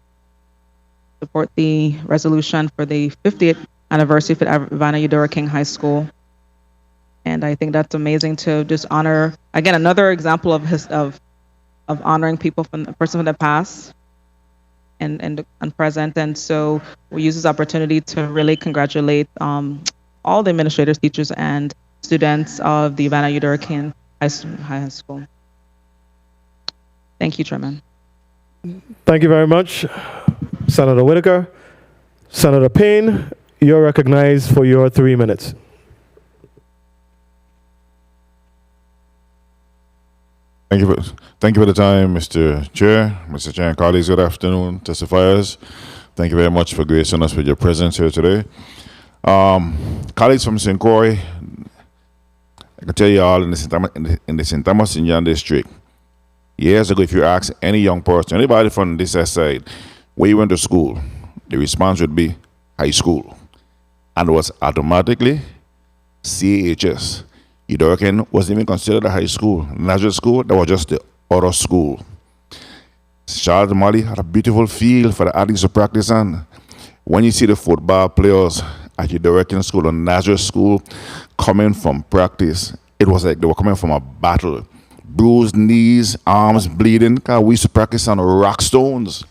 support the resolution for the 50th anniversary for Ivana Eudora King High School. And I think that's amazing to just honor, again, another example of honoring people from the person from the past and present. And so we use this opportunity to really congratulate all the administrators, teachers, and students of the Ivana Eudora King High School. Thank you, Chairman. Thank you very much, Senator Whitaker. Senator Payne, you're recognized for your 3 minutes. Thank you for the time, Mr. Chair. Mr. Chair and colleagues, good afternoon, testifiers. Thank you very much for gracing us with your presence here today. Colleagues from St. Croix, I can tell you all in the St. Thomas Indian District, years ago, if you ask any young person, anybody from this side, where you went to school, the response would be high school. And it was automatically CHS. Eudora King wasn't even considered a high school. Nazareth school, that was just the other school. Charlotte Molly had a beautiful field for the athletes to practice on. When you see the football players at Eudora King School or Nazareth School coming from practice, it was like they were coming from a battle. Bruised knees, arms bleeding, because we used to practice on rock stones.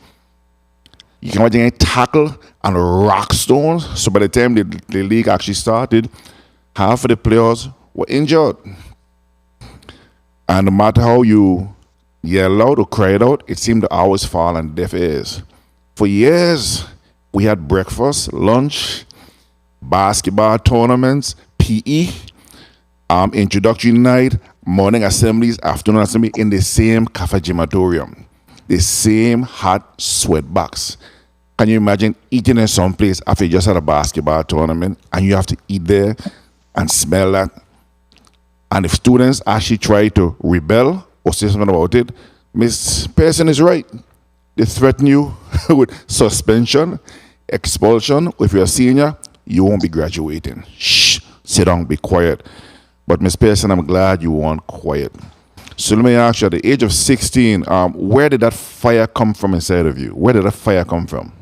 You can imagine a tackle on rock stones. So by the time the league actually started, half of the players were injured. And no matter how you yell out or cry it out, it seemed to always fall on deaf ears. For years, we had breakfast, lunch, basketball tournaments, PE, introductory night, morning assemblies, afternoon assembly in the same cafe gymatorium, the same hot sweat box. Can you imagine eating in some place after you just had a basketball tournament and you have to eat there and smell that? And if students actually try to rebel or say something about it, Ms. Pearson is right. They threaten you with suspension, expulsion. If you're a senior, you won't be graduating. Shh, sit down, be quiet. But Ms. Pearson, I'm glad you weren't quiet. So let me ask you, at the age of 16, where did that fire come from inside of you? Where did that fire come from?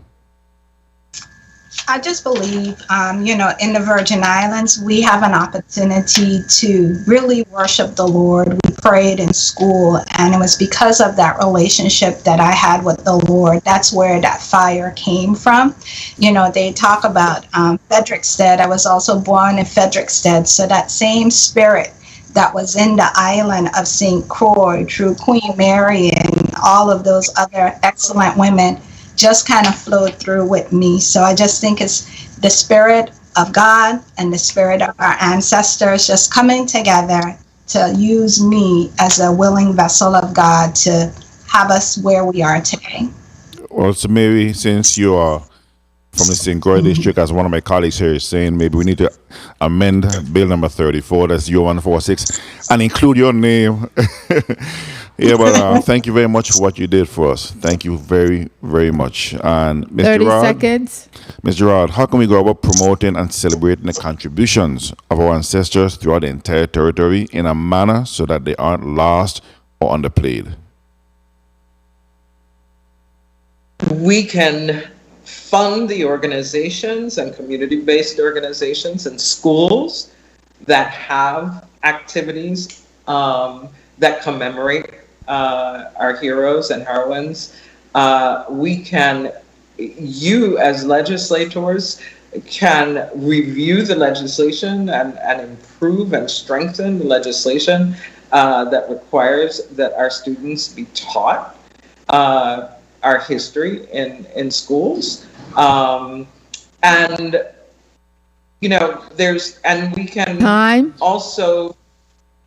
I just believe, in the Virgin Islands, we have an opportunity to really worship the Lord. We prayed in school, and it was because of that relationship that I had with the Lord. That's where that fire came from. They talk about Frederickstead. I was also born in Frederickstead, so that same spirit that was in the island of St. Croix through Queen Mary and all of those other excellent women just kind of flowed through with me. So I just think it's the spirit of God and the spirit of our ancestors just coming together to use me as a willing vessel of God to have us where we are today. Well, so maybe since you are from the St. Croix district, as one of my colleagues here is saying, maybe we need to amend bill number 34, that's 0146, and include your name. Yeah, but thank you very much for what you did for us. Thank you very, very much. And Ms. 30 Gerard, seconds. Ms. Gerard, how can we go about promoting and celebrating the contributions of our ancestors throughout the entire territory in a manner so that they aren't lost or underplayed? We can fund the organizations and community-based organizations and schools that have activities that commemorate our heroes and heroines. You as legislators can review the legislation and improve and strengthen the legislation that requires that our students be taught our history in schools. And we can also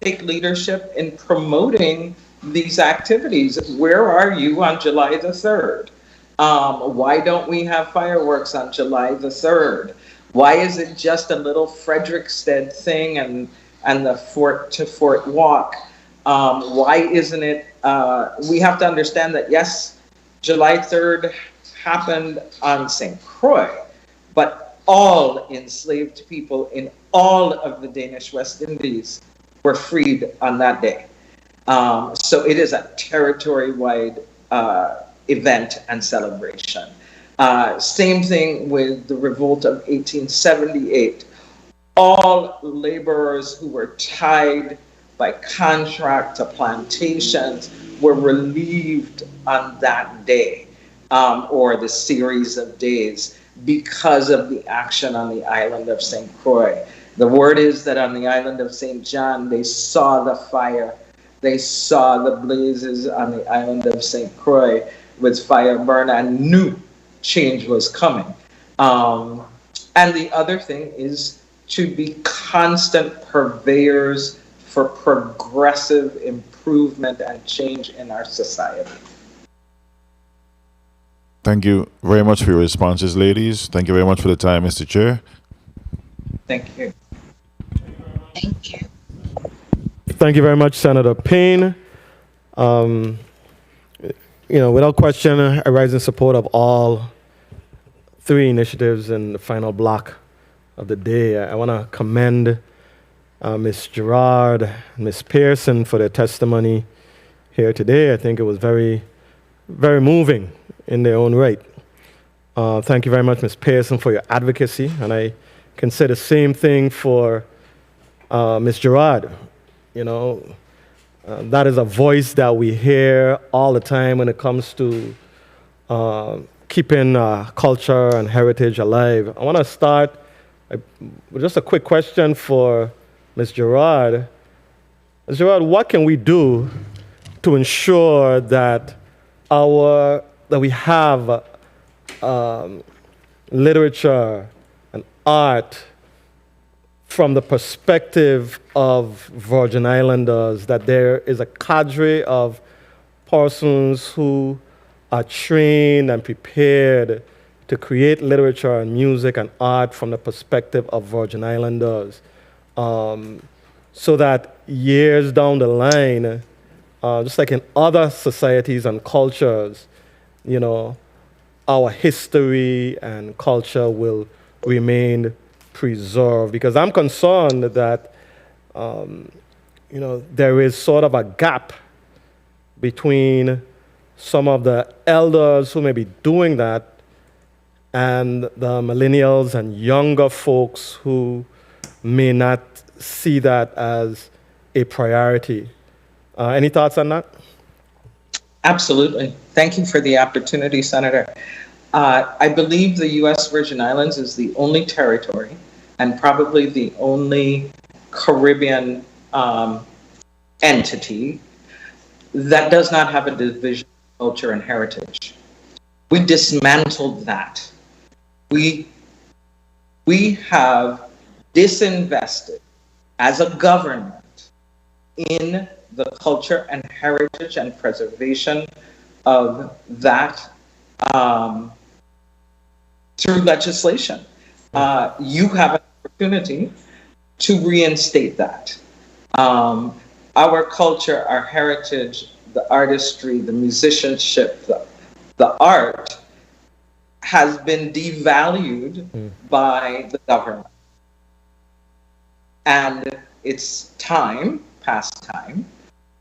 take leadership in promoting these activities. Where are you on July the 3rd? Why don't we have fireworks on July the 3rd? Why is it just a little Frederiksted thing and the Fort to Fort walk? Why isn't it, we have to understand that yes, July 3rd happened on St. Croix, but all enslaved people in all of the Danish West Indies were freed on that day. So it is a territory-wide event and celebration. Same thing with the revolt of 1878. All laborers who were tied by contract to plantations were relieved on that day, or the series of days, because of the action on the island of St. Croix. The word is that on the island of St. John, they saw the fire. They saw the blazes on the island of St. Croix with fire burn and knew change was coming. And the other thing is to be constant purveyors for progressive improvement and change in our society. Thank you very much for your responses, ladies. Thank you very much for the time, Mr. Chair. Thank you. Thank you. Thank you very much, Senator Payne. Without question, I rise in support of all three initiatives in the final block of the day. I want to commend Ms. Gerard and Ms. Pearson for their testimony here today. I think it was very, very moving in their own right. Thank you very much, Ms. Pearson, for your advocacy, and I can say the same thing for Ms. Gerard. That is a voice that we hear all the time when it comes to keeping culture and heritage alive. I want to start with just a quick question for Ms. Gerard. Ms. Gerard, what can we do to ensure that we have literature and art from the perspective of Virgin Islanders, that there is a cadre of persons who are trained and prepared to create literature and music and art from the perspective of Virgin Islanders, so that years down the line, just like in other societies and cultures, our history and culture will remain preserved. Because I'm concerned that there is sort of a gap between some of the elders who may be doing that and the millennials and younger folks who may not see that as a priority. Any thoughts on that? Absolutely. Thank you for the opportunity, Senator. I believe the U.S. Virgin Islands is the only territory and probably the only Caribbean entity that does not have a division of culture and heritage. We dismantled that. We have disinvested as a government in the culture and heritage and preservation of that through legislation. You have an opportunity to reinstate that. Our culture, our heritage, the artistry, the musicianship, the art has been devalued by the government. And it's time, past time,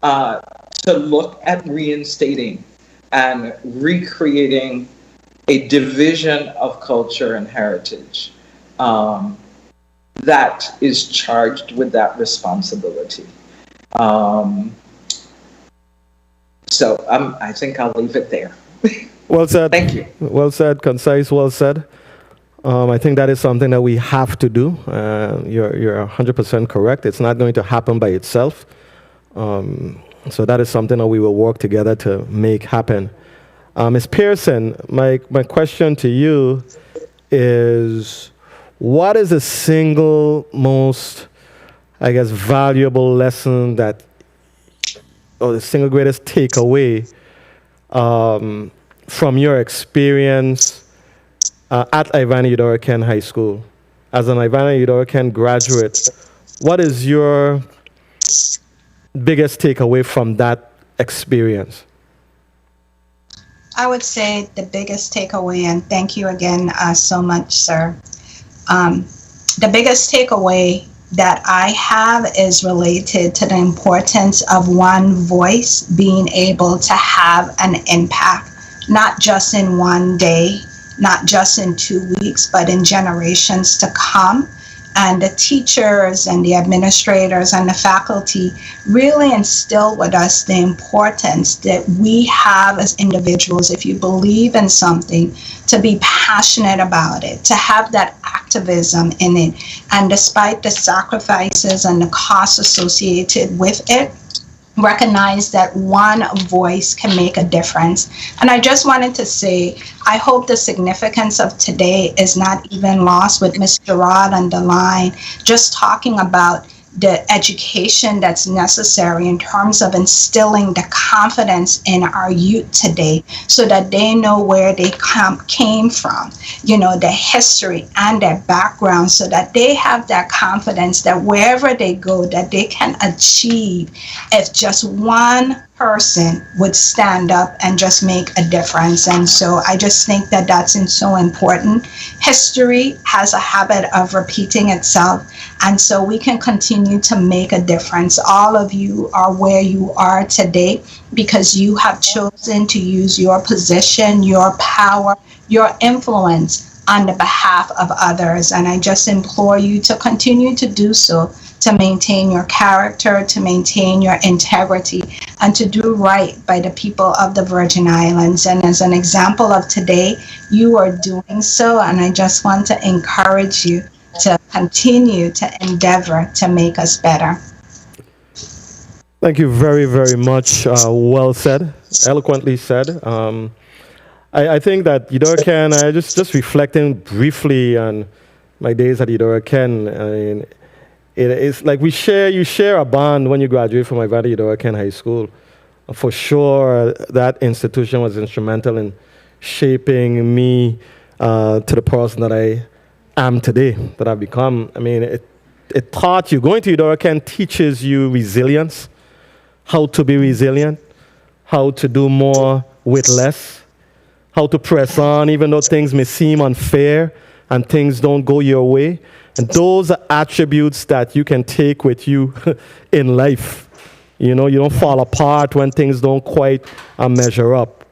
to look at reinstating and recreating a division of culture and heritage that is charged with that responsibility. So I think I'll leave it there. Well said. Thank you. Well said, concise, well said. I think that is something that we have to do. You're 100% correct. It's not going to happen by itself. So that is something that we will work together to make happen. Ms. Pearson, my question to you is, what is the single most, I guess, valuable lesson that, or the single greatest takeaway from your experience at Ivana Eudora Ken High School? As an Ivana Eudora Ken graduate, what is your biggest takeaway from that experience? I would say the biggest takeaway, and thank you again so much, sir. The biggest takeaway that I have is related to the importance of one voice being able to have an impact, not just in one day, not just in 2 weeks, but in generations to come. And the teachers and the administrators and the faculty really instill with us the importance that we have as individuals, if you believe in something, to be passionate about it, to have that activism in it. And despite the sacrifices and the costs associated with it, recognize that one voice can make a difference. And I just wanted to say, I hope the significance of today is not even lost with Ms. Gerard on the line, just talking about the education that's necessary in terms of instilling the confidence in our youth today so that they know where they came from, you know, their history and their background, so that they have that confidence that wherever they go, that they can achieve if just one person would stand up and just make a difference. And so I just think that that's so important. History has a habit of repeating itself, and so we can continue to make a difference. All of you are where you are today because you have chosen to use your position, your power, your influence on the behalf of others. And I just implore you to continue to do so, to maintain your character, to maintain your integrity, and to do right by the people of the Virgin Islands. And as an example of today, you are doing so, and I just want to encourage you to continue to endeavor to make us better. Thank you very, very much. Well said, eloquently said. I think that Eudora Ken, just reflecting briefly on my days at Eudora Ken, I mean, it's like you share a bond when you graduate from Ivana Eudora Ken High School. For sure, that institution was instrumental in shaping me to the person that I am today, that I've become. I mean, it taught you, going to Eudora Ken teaches you resilience, how to be resilient, how to do more with less, how to press on even though things may seem unfair and things don't go your way. And those are attributes that you can take with you in life. You know, you don't fall apart when things don't quite measure up.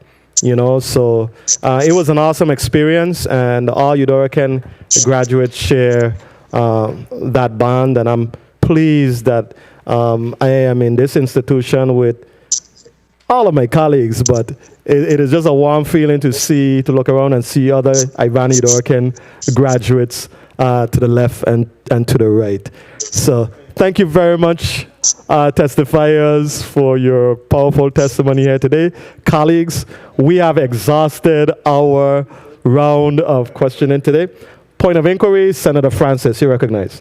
You know, so it was an awesome experience, and all Eudora Ken graduates share that bond, and I'm pleased that I am in this institution with all of my colleagues, but it is just a warm feeling to look around and see other Ivana Eudora Ken graduates to the left and to the right. So thank you very much, testifiers, for your powerful testimony here today. Colleagues, we have exhausted our round of questioning today. Point of inquiry, Senator Francis, you recognize.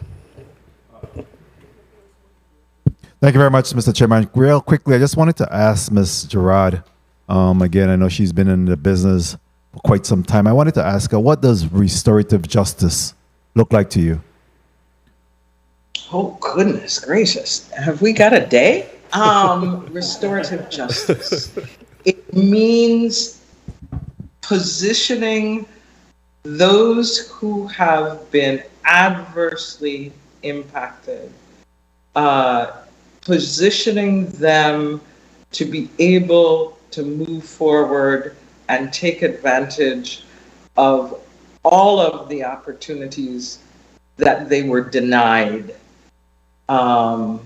Thank you very much, Mr. Chairman. Real quickly, I just wanted to ask Ms. Gerard, again, I know she's been in the business quite some time. I wanted to ask her, what does restorative justice look like to you? Oh, goodness gracious. Have we got a day? Restorative justice. It means positioning those who have been adversely impacted, positioning them to be able to move forward and take advantage of all of the opportunities that they were denied. And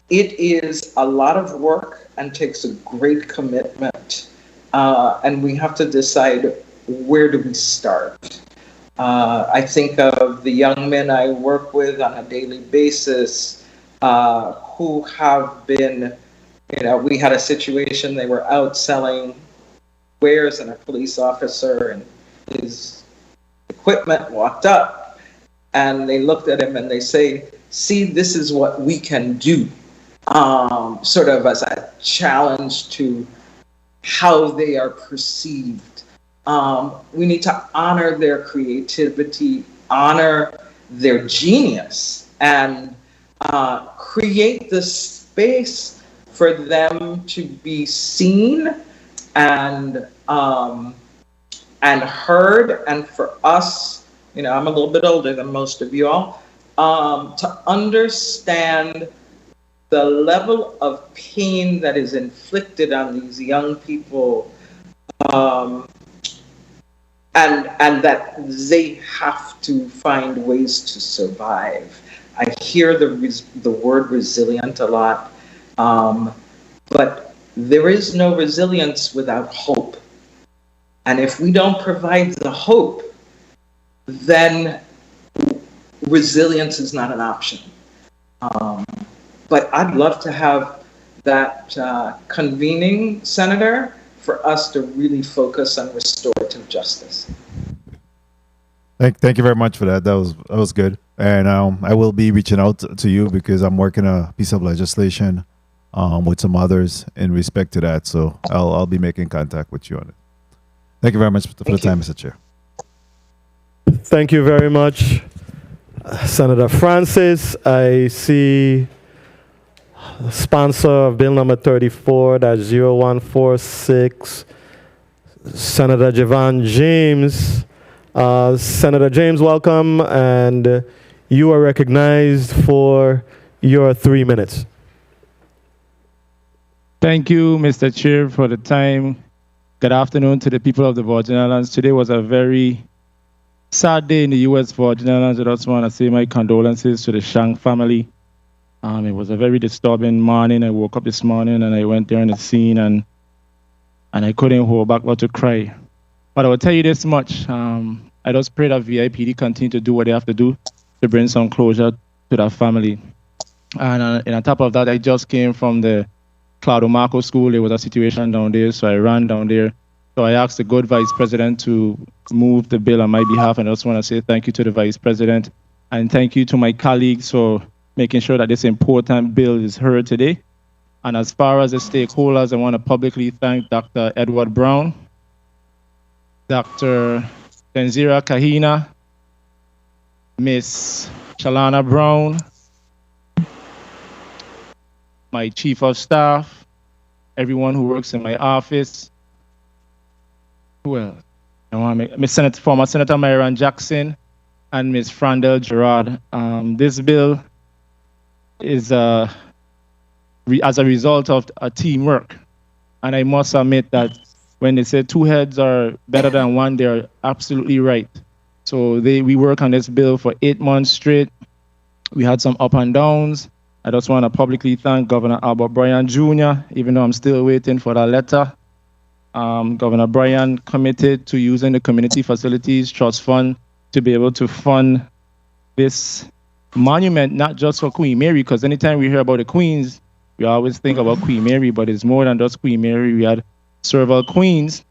it is a lot of work and takes a great commitment. And we have to decide, where do we start? I think of the young men I work with on a daily basis who have been, we had a situation, they were out selling wares and a police officer and his equipment walked up and they looked at him and they say, see, this is what we can do. Sort of as a challenge to how they are perceived. We need to honor their creativity, honor their genius, and create the space for them to be seen and heard, and for us, I'm a little bit older than most of you all, to understand the level of pain that is inflicted on these young people, and that they have to find ways to survive. I hear the word resilient a lot, but there is no resilience without hope. And if we don't provide the hope, then resilience is not an option. But I'd love to have that convening, Senator, for us to really focus on restorative justice. Thank you very much for that. That was good. And I will be reaching out to you because I'm working a piece of legislation with some others in respect to that. So I'll be making contact with you on it. Thank you very much for the time, Mr. Chair. Thank you very much, Senator Francis. I see sponsor of bill number 34-0146, Senator Javon James. Senator James, welcome, and you are recognized for your 3 minutes. Thank you, Mr. Chair, for the time. Good afternoon to the people of the Virgin Islands. Today was a very sad day in the U.S. Virgin Islands. I just want to say my condolences to the Shank family. It was a very disturbing morning. I woke up this morning and I went there in the scene and I couldn't hold back but to cry. But I will tell you this much. I just pray that VIPD continue to do what they have to do to bring some closure to that family. And on top of that, I just came from the Claudio Marco School. There was a situation down there, so I ran down there. So I asked the good Vice President to move the bill on my behalf, and I just want to say thank you to the Vice President, and thank you to my colleagues for making sure that this important bill is heard today. And as far as the stakeholders, I want to publicly thank Dr. Edward Brown, Dr. Tenzira Kahina, Miss Shalana Brown, my Chief of Staff, everyone who works in my office. Who else? I want to make former Senator Myron Jackson and Ms. Frandel Gerard. This bill is as a result of a teamwork. And I must admit that when they say two heads are better than one, they're absolutely right. So we work on this bill for 8 months straight. We had some up and downs. I just want to publicly thank Governor Albert Bryan Jr., even though I'm still waiting for that letter. Governor Bryan committed to using the Community Facilities Trust Fund to be able to fund this monument, not just for Queen Mary, because anytime we hear about the Queens, we always think about Queen Mary, but it's more than just Queen Mary. We had several queens,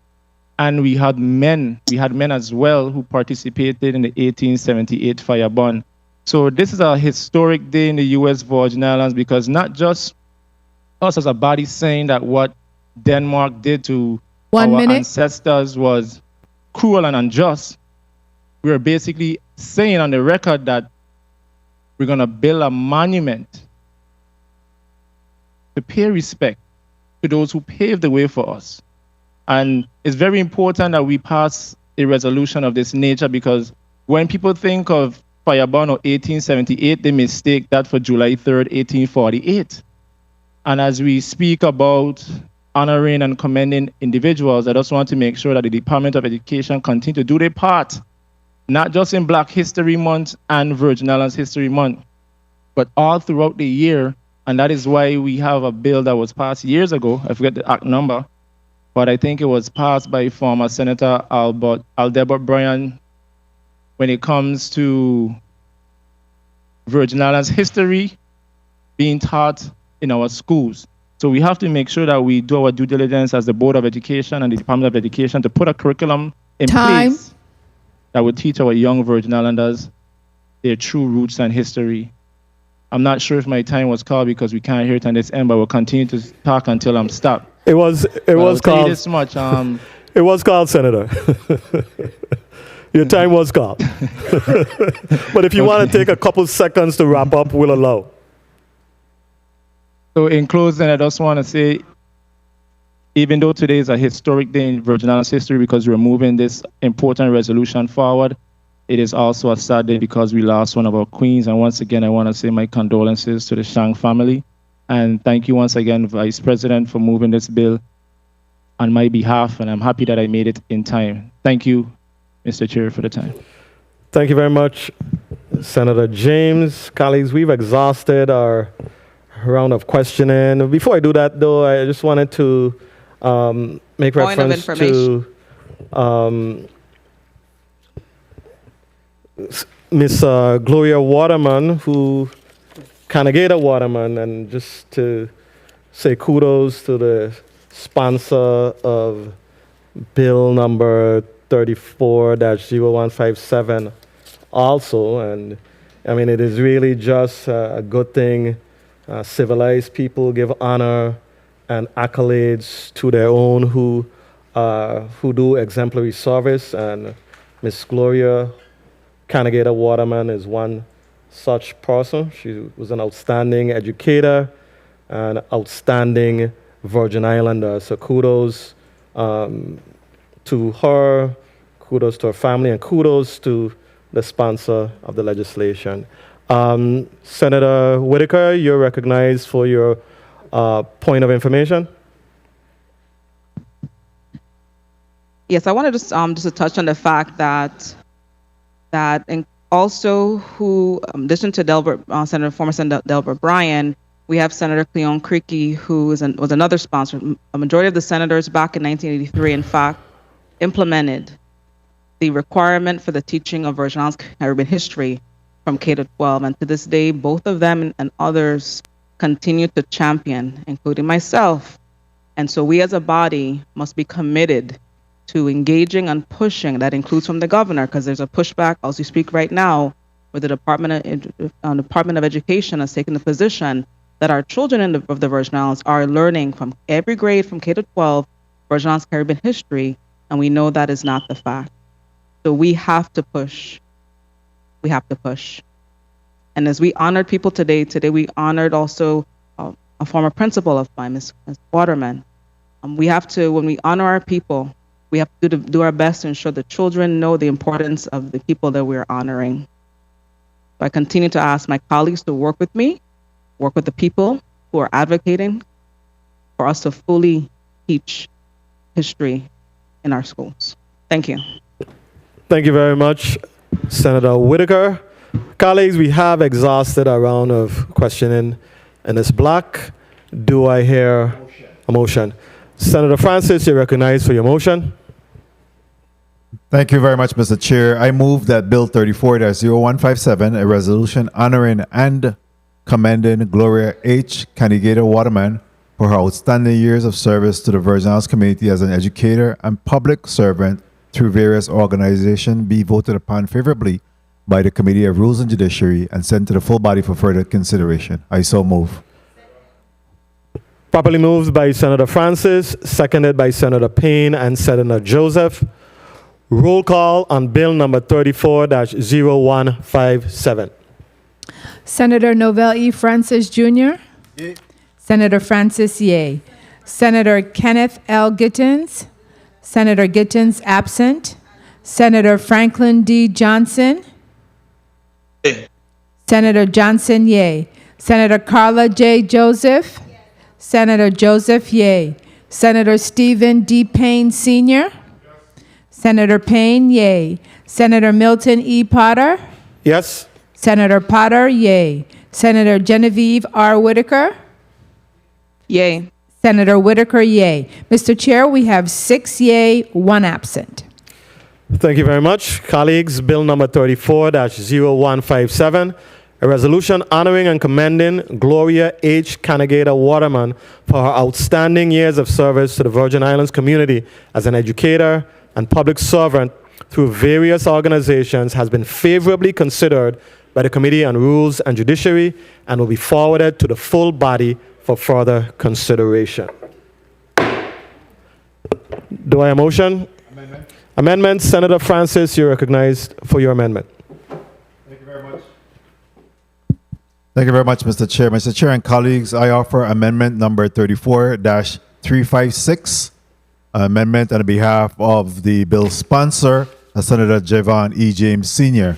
and we had men. We had men as well who participated in the 1878 fire bond. So this is a historic day in the U.S. Virgin Islands, because not just us as a body saying that what Denmark did to 1 our minute. ancestors was cruel and unjust, we're basically saying on the record that we're going to build a monument to pay respect to those who paved the way for us. And it's very important that we pass a resolution of this nature, because when people think of Fireburn of 1878, they mistake that for July 3rd, 1848. And as we speak about honoring and commending individuals, I just want to make sure that the Department of Education continue to do their part, not just in Black History Month and Virgin Islands History Month, but all throughout the year. And that is why we have a bill that was passed years ago. I forget the act number, but I think it was passed by former Senator Aldebert Bryan when it comes to Virgin Islands history being taught in our schools. So we have to make sure that we do our due diligence as the Board of Education and the Department of Education to put a curriculum in place that would teach our young Virgin Islanders their true roots and history. I'm not sure if my time was called because we can't hear it on this end, but we'll continue to talk until I'm stopped. It was I'll tell you called. this much. It was called, Senator. Your time was called. But if you want to take a couple seconds to wrap up, we'll allow. So in closing, I just want to say, even though today is a historic day in Virgin Islands history because we're moving this important resolution forward, it is also a sad day because we lost one of our queens. And once again, I want to say my condolences to the Shang family. And thank you once again, Vice President, for moving this bill on my behalf. And I'm happy that I made it in time. Thank you, Mr. Chair, for the time. Thank you very much, Senator James. Colleagues, we've exhausted our round of questioning. Before I do that, though, I just wanted to make Point of reference to Miss Gloria Waterman, who Canagata Waterman, and just to say kudos to the sponsor of bill number 34-0157 also. And I mean, it is really just a good thing. Civilized people give honor and accolades to their own who do exemplary service, and Miss Gloria Canagata Waterman is one such person. She was an outstanding educator and outstanding Virgin Islander. So kudos to her, kudos to her family, and kudos to the sponsor of the legislation. Senator Whitaker, you're recognized for your point of information. Yes, I wanted to just to touch on the fact that and also who, in addition to former Senator Delbert Bryan, we have Senator Cleon Creaky, who was another sponsor. A majority of the senators back in 1983, in fact, implemented the requirement for the teaching of Virgin Islands Caribbean history from K to 12. And to this day, both of them and others continue to champion, including myself. And so we as a body must be committed to engaging and pushing. That includes from the governor, because there's a pushback as we speak right now, where the Department of Education has taken the position that our children of the Virgin Islands are learning from every grade from K to 12 Virgin Islands Caribbean history, and we know that is not the fact. So we have to push. We have to push. And as we honored people today we honored also a former principal of mine, Ms. Waterman. We have to, when we honor our people, we have to do our best to ensure the children know the importance of the people that we're honoring. So I continue to ask my colleagues to work with me, work with the people who are advocating for us to fully teach history in our schools. Thank you. Thank you very much, Senator Whitaker. Colleagues, we have exhausted our round of questioning in this block. Do I hear a motion? Senator Francis, you're recognized for your motion. Thank you very much, Mr. Chair. I move that Bill 34-0157, a resolution honoring and commending Gloria H. Canigata Waterman for her outstanding years of service to the Virgin Islands community as an educator and public servant through various organizations, be voted upon favorably by the Committee of Rules and Judiciary and sent to the full body for further consideration. I so move. Properly moved by Senator Francis, seconded by Senator Payne and Senator Joseph. Roll call on bill number 34-0157. Senator Novell E. Francis Jr. Yea. Senator Francis Yeh. Senator Kenneth L. Gittens. Senator Gittens absent. Senator Franklin D. Johnson. Senator Johnson Yeh. Senator Carla J. Joseph. Senator Joseph Yeh. Senator Stephen D. Payne Sr. Senator Payne Yeh. Senator Milton E. Potter. Yes. Senator Potter, yay. Senator Genevieve R. Whitaker. Yay. Senator Whitaker, yay. Mr. Chair, we have 6 yay, 1 absent. Thank you very much. Colleagues, bill number 34-0157, a resolution honoring and commending Gloria H. Canagator Waterman for her outstanding years of service to the Virgin Islands community as an educator and public servant through various organizations, has been favorably considered by the Committee on Rules and Judiciary and will be forwarded to the full body for further consideration. Do I have a motion? Amendment. Amendment. Senator Francis, you're recognized for your amendment. Thank you very much. Thank you very much, Mr. Chair. Mr. Chair and colleagues, I offer amendment number 34-356, amendment on behalf of the bill sponsor, Senator Javon E. James Sr.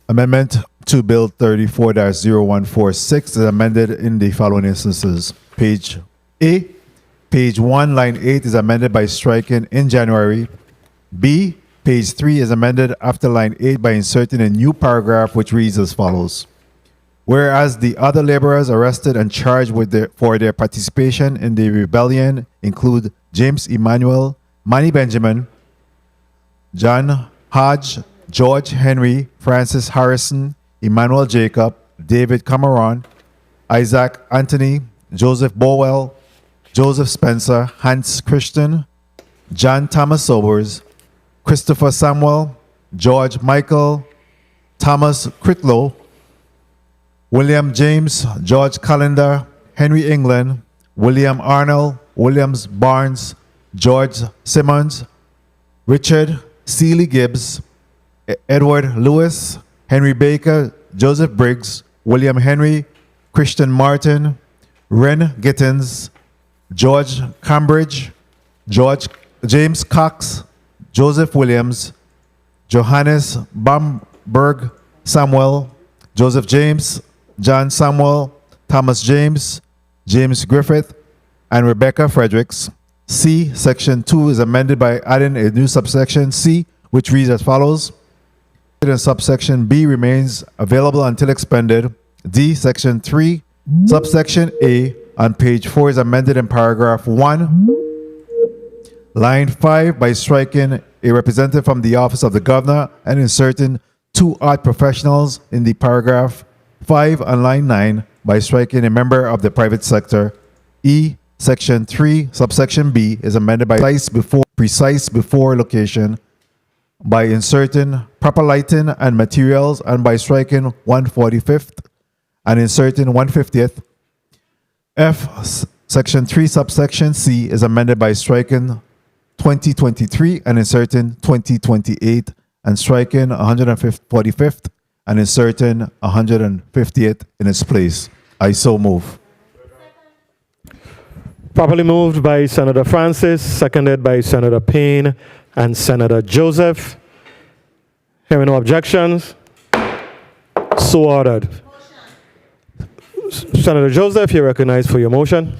Amendment to Bill 34-0146 is amended in the following instances. Page A, page 1, line 8 is amended by striking in January. B, page 3 is amended after line 8 by inserting a new paragraph which reads as follows. Whereas the other laborers arrested and charged for their participation in the rebellion include James Emmanuel, Manny Benjamin, John Hodge, George Henry, Francis Harrison, Emmanuel Jacob, David Cameron, Isaac Anthony, Joseph Bowell, Joseph Spencer, Hans Christian, John Thomas Sobers, Christopher Samuel, George Michael, Thomas Critlow, William James, George Callender, Henry England, William Arnold, Williams Barnes, George Simmons, Richard Seeley Gibbs, Edward Lewis, Henry Baker, Joseph Briggs, William Henry, Christian Martin, Ren Gittens, George Cambridge, James Cox, Joseph Williams, Johannes Bamberg Samuel, Joseph James, John Samuel, Thomas James, James Griffith, and Rebecca Fredericks. C, Section 2 is amended by adding a new subsection C, which reads as follows. And subsection B remains available until expended. D, Section 3, subsection A on page 4 is amended in paragraph 1, line 5 by striking a representative from the office of the governor and inserting 2 art professionals in the paragraph 5 on line 9 by striking a member of the private sector. E, Section 3, subsection B is amended by precise before location by inserting proper lighting and materials and by striking 145th and inserting 150th. F, Section 3, subsection C is amended by striking 2023 and inserting 2028 and striking 145th and inserting 150th in its place. I so move. Properly moved by Senator Francis, seconded by Senator Payne and Senator Joseph. Hearing no objections, so ordered. Senator Joseph, you're recognized for your motion.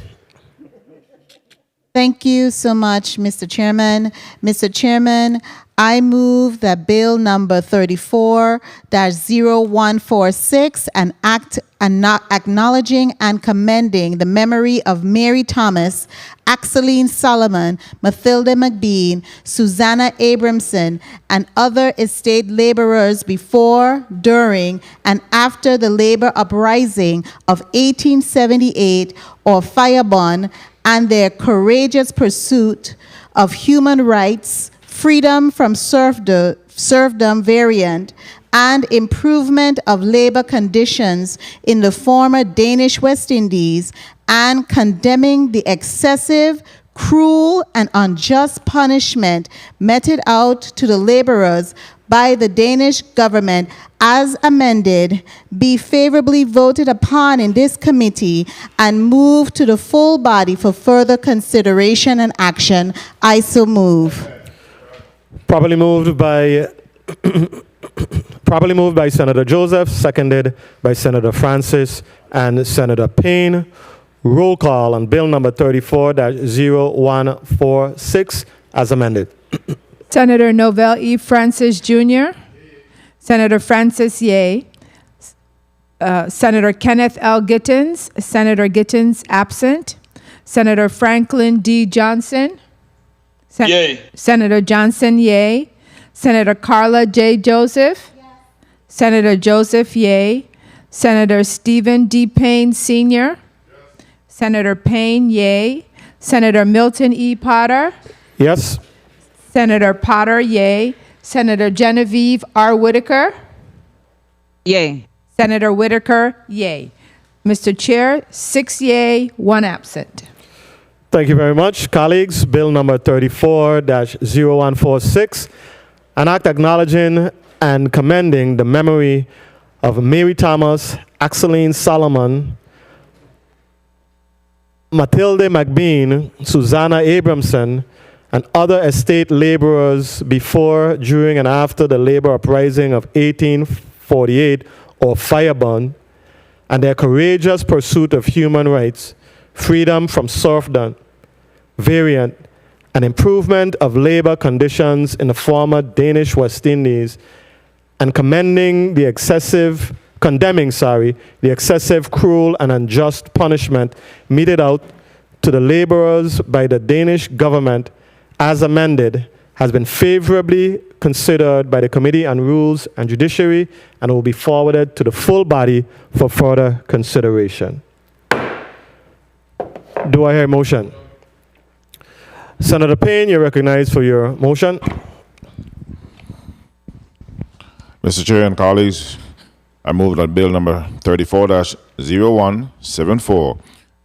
Thank you so much, Mr. Chairman. Mr. Chairman, I move that bill number 34-0146, an act acknowledging and commending the memory of Mary Thomas, Axeline Solomon, Mathilda McBean, Susanna Abramson, and other estate laborers before, during, and after the labor uprising of 1878 or Firebond, and their courageous pursuit of human rights, freedom from serfdom variant, and improvement of labor conditions in the former Danish West Indies, and condemning the excessive, cruel, and unjust punishment meted out to the laborers by the Danish government as amended, be favorably voted upon in this committee and moved to the full body for further consideration and action. I so move. Properly moved by Senator Joseph, seconded by Senator Francis and Senator Payne. Roll call on bill number 34-0146 as amended. Senator Novell E. Francis Jr., Senator Francis Ye, Senator Kenneth L. Gittens, Senator Gittens absent, Senator Franklin D. Johnson, Yay. Senator Johnson Ye, Senator Carla J. Joseph, Senator Joseph Ye, Senator Stephen D. Payne Sr., Senator Payne Ye, Senator Milton E. Potter, Yes. Senator Potter, yay. Senator Genevieve R. Whitaker? Yay. Senator Whitaker, yay. Mr. Chair, 6 yay, 1 absent. Thank you very much. Colleagues, bill number 34-0146, an act acknowledging and commending the memory of Mary Thomas, Axeline Solomon, Matilde McBean, Susanna Abramson, and other estate laborers before, during, and after the labor uprising of 1848 or Fireburn, and their courageous pursuit of human rights, freedom from serfdom, variant, and improvement of labor conditions in the former Danish West Indies, and condemning the excessive, cruel, and unjust punishment meted out to the laborers by the Danish government as amended, has been favorably considered by the Committee on Rules and Judiciary and will be forwarded to the full body for further consideration. Do I hear a motion? Senator Payne, you're recognized for your motion. Mr. Chair and colleagues, I move that bill number 34-0174,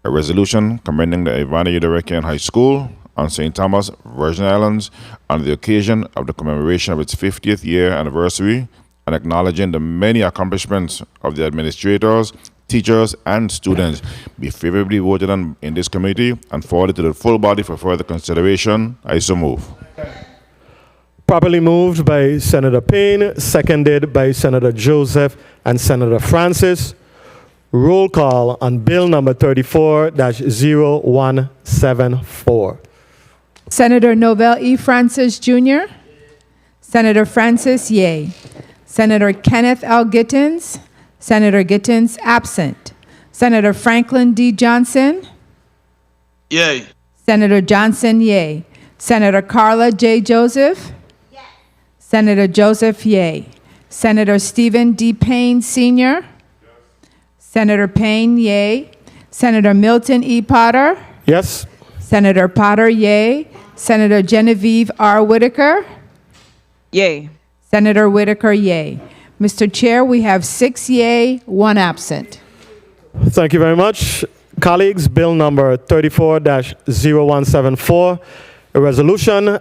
a resolution commending the Ivana Udorekian High School on St. Thomas, Virgin Islands, on the occasion of the commemoration of its 50th year anniversary and acknowledging the many accomplishments of the administrators, teachers, and students, be favorably voted on in this committee and forwarded to the full body for further consideration. I so move. Properly moved by Senator Payne, seconded by Senator Joseph and Senator Francis. Roll call on bill number 34-0174. Senator Novell E. Francis Jr., Senator Francis Ye, Senator Kenneth L. Gittens, Senator Gittens absent, Senator Franklin D. Johnson, Yay. Senator Johnson Ye, Senator Carla J. Joseph, Senator Joseph Ye, Senator Stephen D. Payne Sr., Senator Payne Ye, Senator Milton E. Potter, Yes. Senator Potter, yay. Senator Genevieve R. Whitaker? Yay. Senator Whitaker, yay. Mr. Chair, we have 6 yay, 1 absent. Thank you very much. Colleagues, bill number 34-0174, a resolution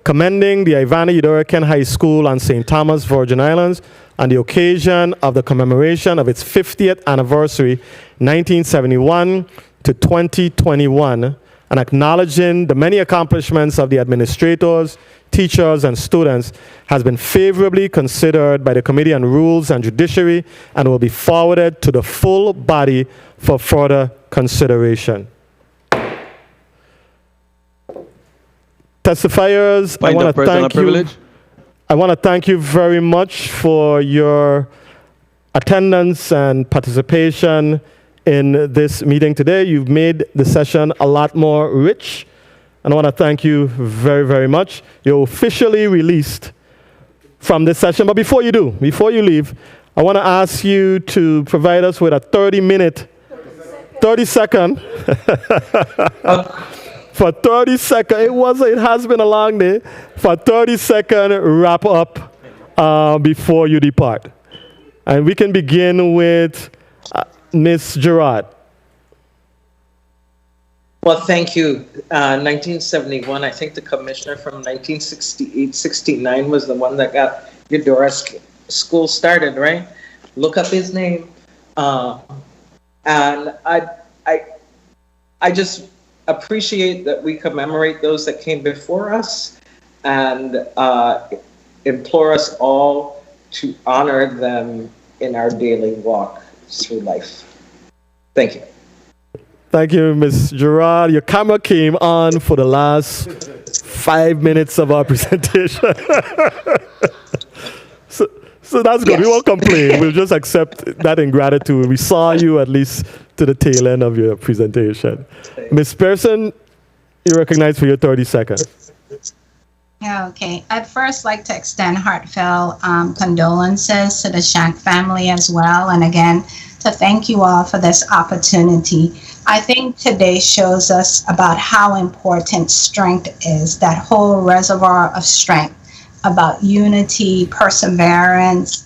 commending the Ivana Udorekian High School on St. Thomas, Virgin Islands, on the occasion of the commemoration of its 50th anniversary, 1971 to 2021, and acknowledging the many accomplishments of the administrators, teachers, and students, has been favorably considered by the Committee on Rules and Judiciary and will be forwarded to the full body for further consideration. Testifiers, I want to thank you. I want to thank you very much for your attendance and participation in this meeting today. You've made the session a lot more rich, and I want to thank you very, very much. You're officially released from this session, but before you leave, I want to ask you to provide us with a 30-second, for 30 seconds, it has been a long day, for 30-second wrap up before you depart? And we can begin with Ms. Gerard. Well, thank you. 1971, I think the commissioner from 1968-69 was the one that got Eudora School started, right? Look up his name. And I just appreciate that we commemorate those that came before us and implore us all to honor them in our daily walk through life. Thank you. Thank you, Ms. Gerard. Your camera came on for the last 5 minutes of our presentation. So that's good. Yes. We won't complain. We'll just accept that in gratitude. We saw you at least to the tail end of your presentation. Ms. Pearson, you're recognized for your 30 seconds. Yeah, okay. I'd first like to extend heartfelt condolences to the Shank family as well. And again, to thank you all for this opportunity. I think today shows us about how important strength is, that whole reservoir of strength, about unity, perseverance,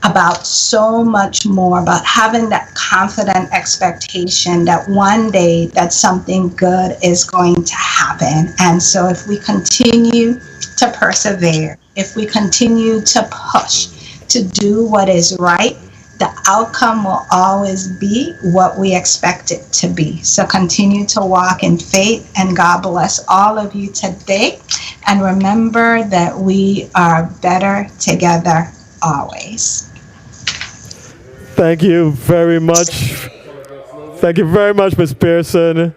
about so much more, about having that confident expectation that one day that something good is going to happen. And so if we continue to persevere, if we continue to push to do what is right, the outcome will always be what we expect it to be. So continue to walk in faith, and God bless all of you today. And remember that we are better together always. Thank you very much. Thank you very much, Ms. Pearson.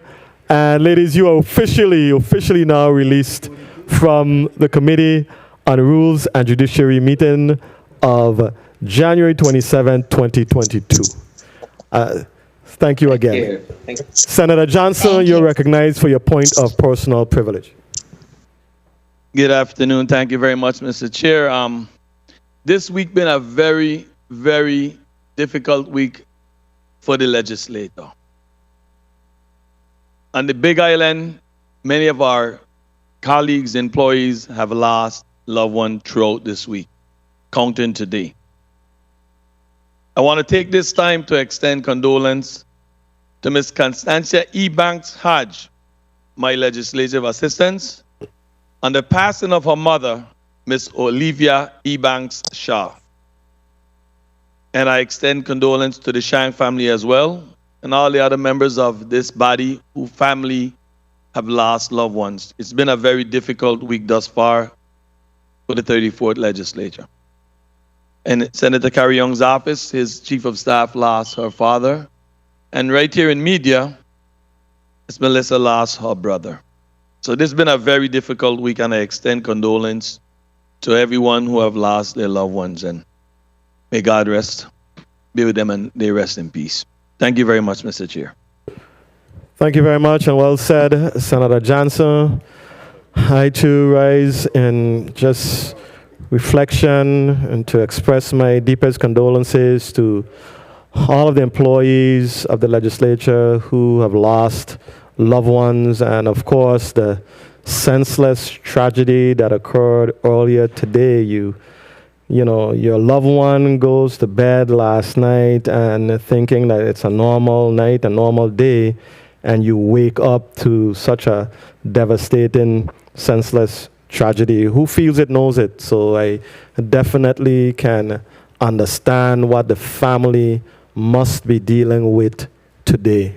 And ladies, you are officially now released from the Committee on Rules and Judiciary meeting of January 27, 2022. Thank you again. Thank you. Senator Johnson, you're recognized for your point of personal privilege. Good afternoon. Thank you very much, Mr. Chair. This week been a very, very difficult week for the legislator. On the Big Island, many of our colleagues, employees have lost loved ones throughout this week, counting today. I want to take this time to extend condolence to Ms. Constancia Ebanks Hodge, my legislative assistant, on the passing of her mother, Ms. Olivia Ebanks Shaw. And I extend condolence to the Shank family as well, and all the other members of this body who family have lost loved ones. It's been a very difficult week thus far for the 34th legislature. And Senator Carrie Young's office, his chief of staff lost her father. And right here in media, Ms. Melissa lost her brother. So this has been a very difficult week, and I extend condolence to everyone who have lost their loved ones. And may God be with them, and they rest in peace. Thank you very much, Mr. Chair. Thank you very much, and well said, Senator Johnson. I too rise in just reflection and to express my deepest condolences to all of the employees of the legislature who have lost loved ones, and of course the senseless tragedy that occurred earlier today. You know, your loved one goes to bed last night and thinking that it's a normal night, a normal day, and you wake up to such a devastating, senseless tragedy. Who feels it knows it. So I definitely can understand what the family must be dealing with today.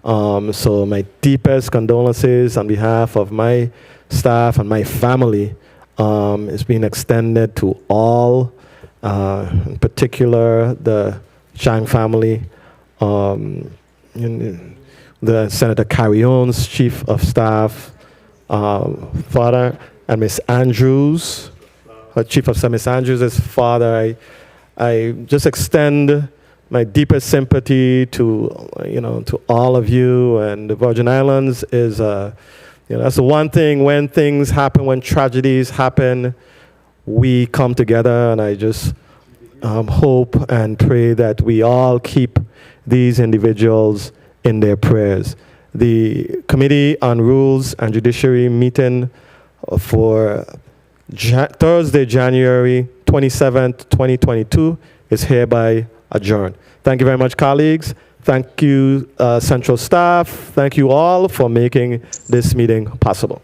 So my deepest condolences on behalf of my staff and my family is being extended to all, in particular the Chang family, the Senator Carrion's chief of staff, father, and Miss Andrews, her chief of staff, Miss Andrews' father. I just extend my deepest sympathy to to all of you. And the Virgin Islands is that's the one thing, when things happen, when tragedies happen, we come together, and I just hope and pray that we all keep these individuals in their prayers. The Committee on Rules and Judiciary meeting for Thursday, January 20th. 27th, 2022 is hereby adjourned. Thank you very much, colleagues. Thank you, Central staff. Thank you all for making this meeting possible.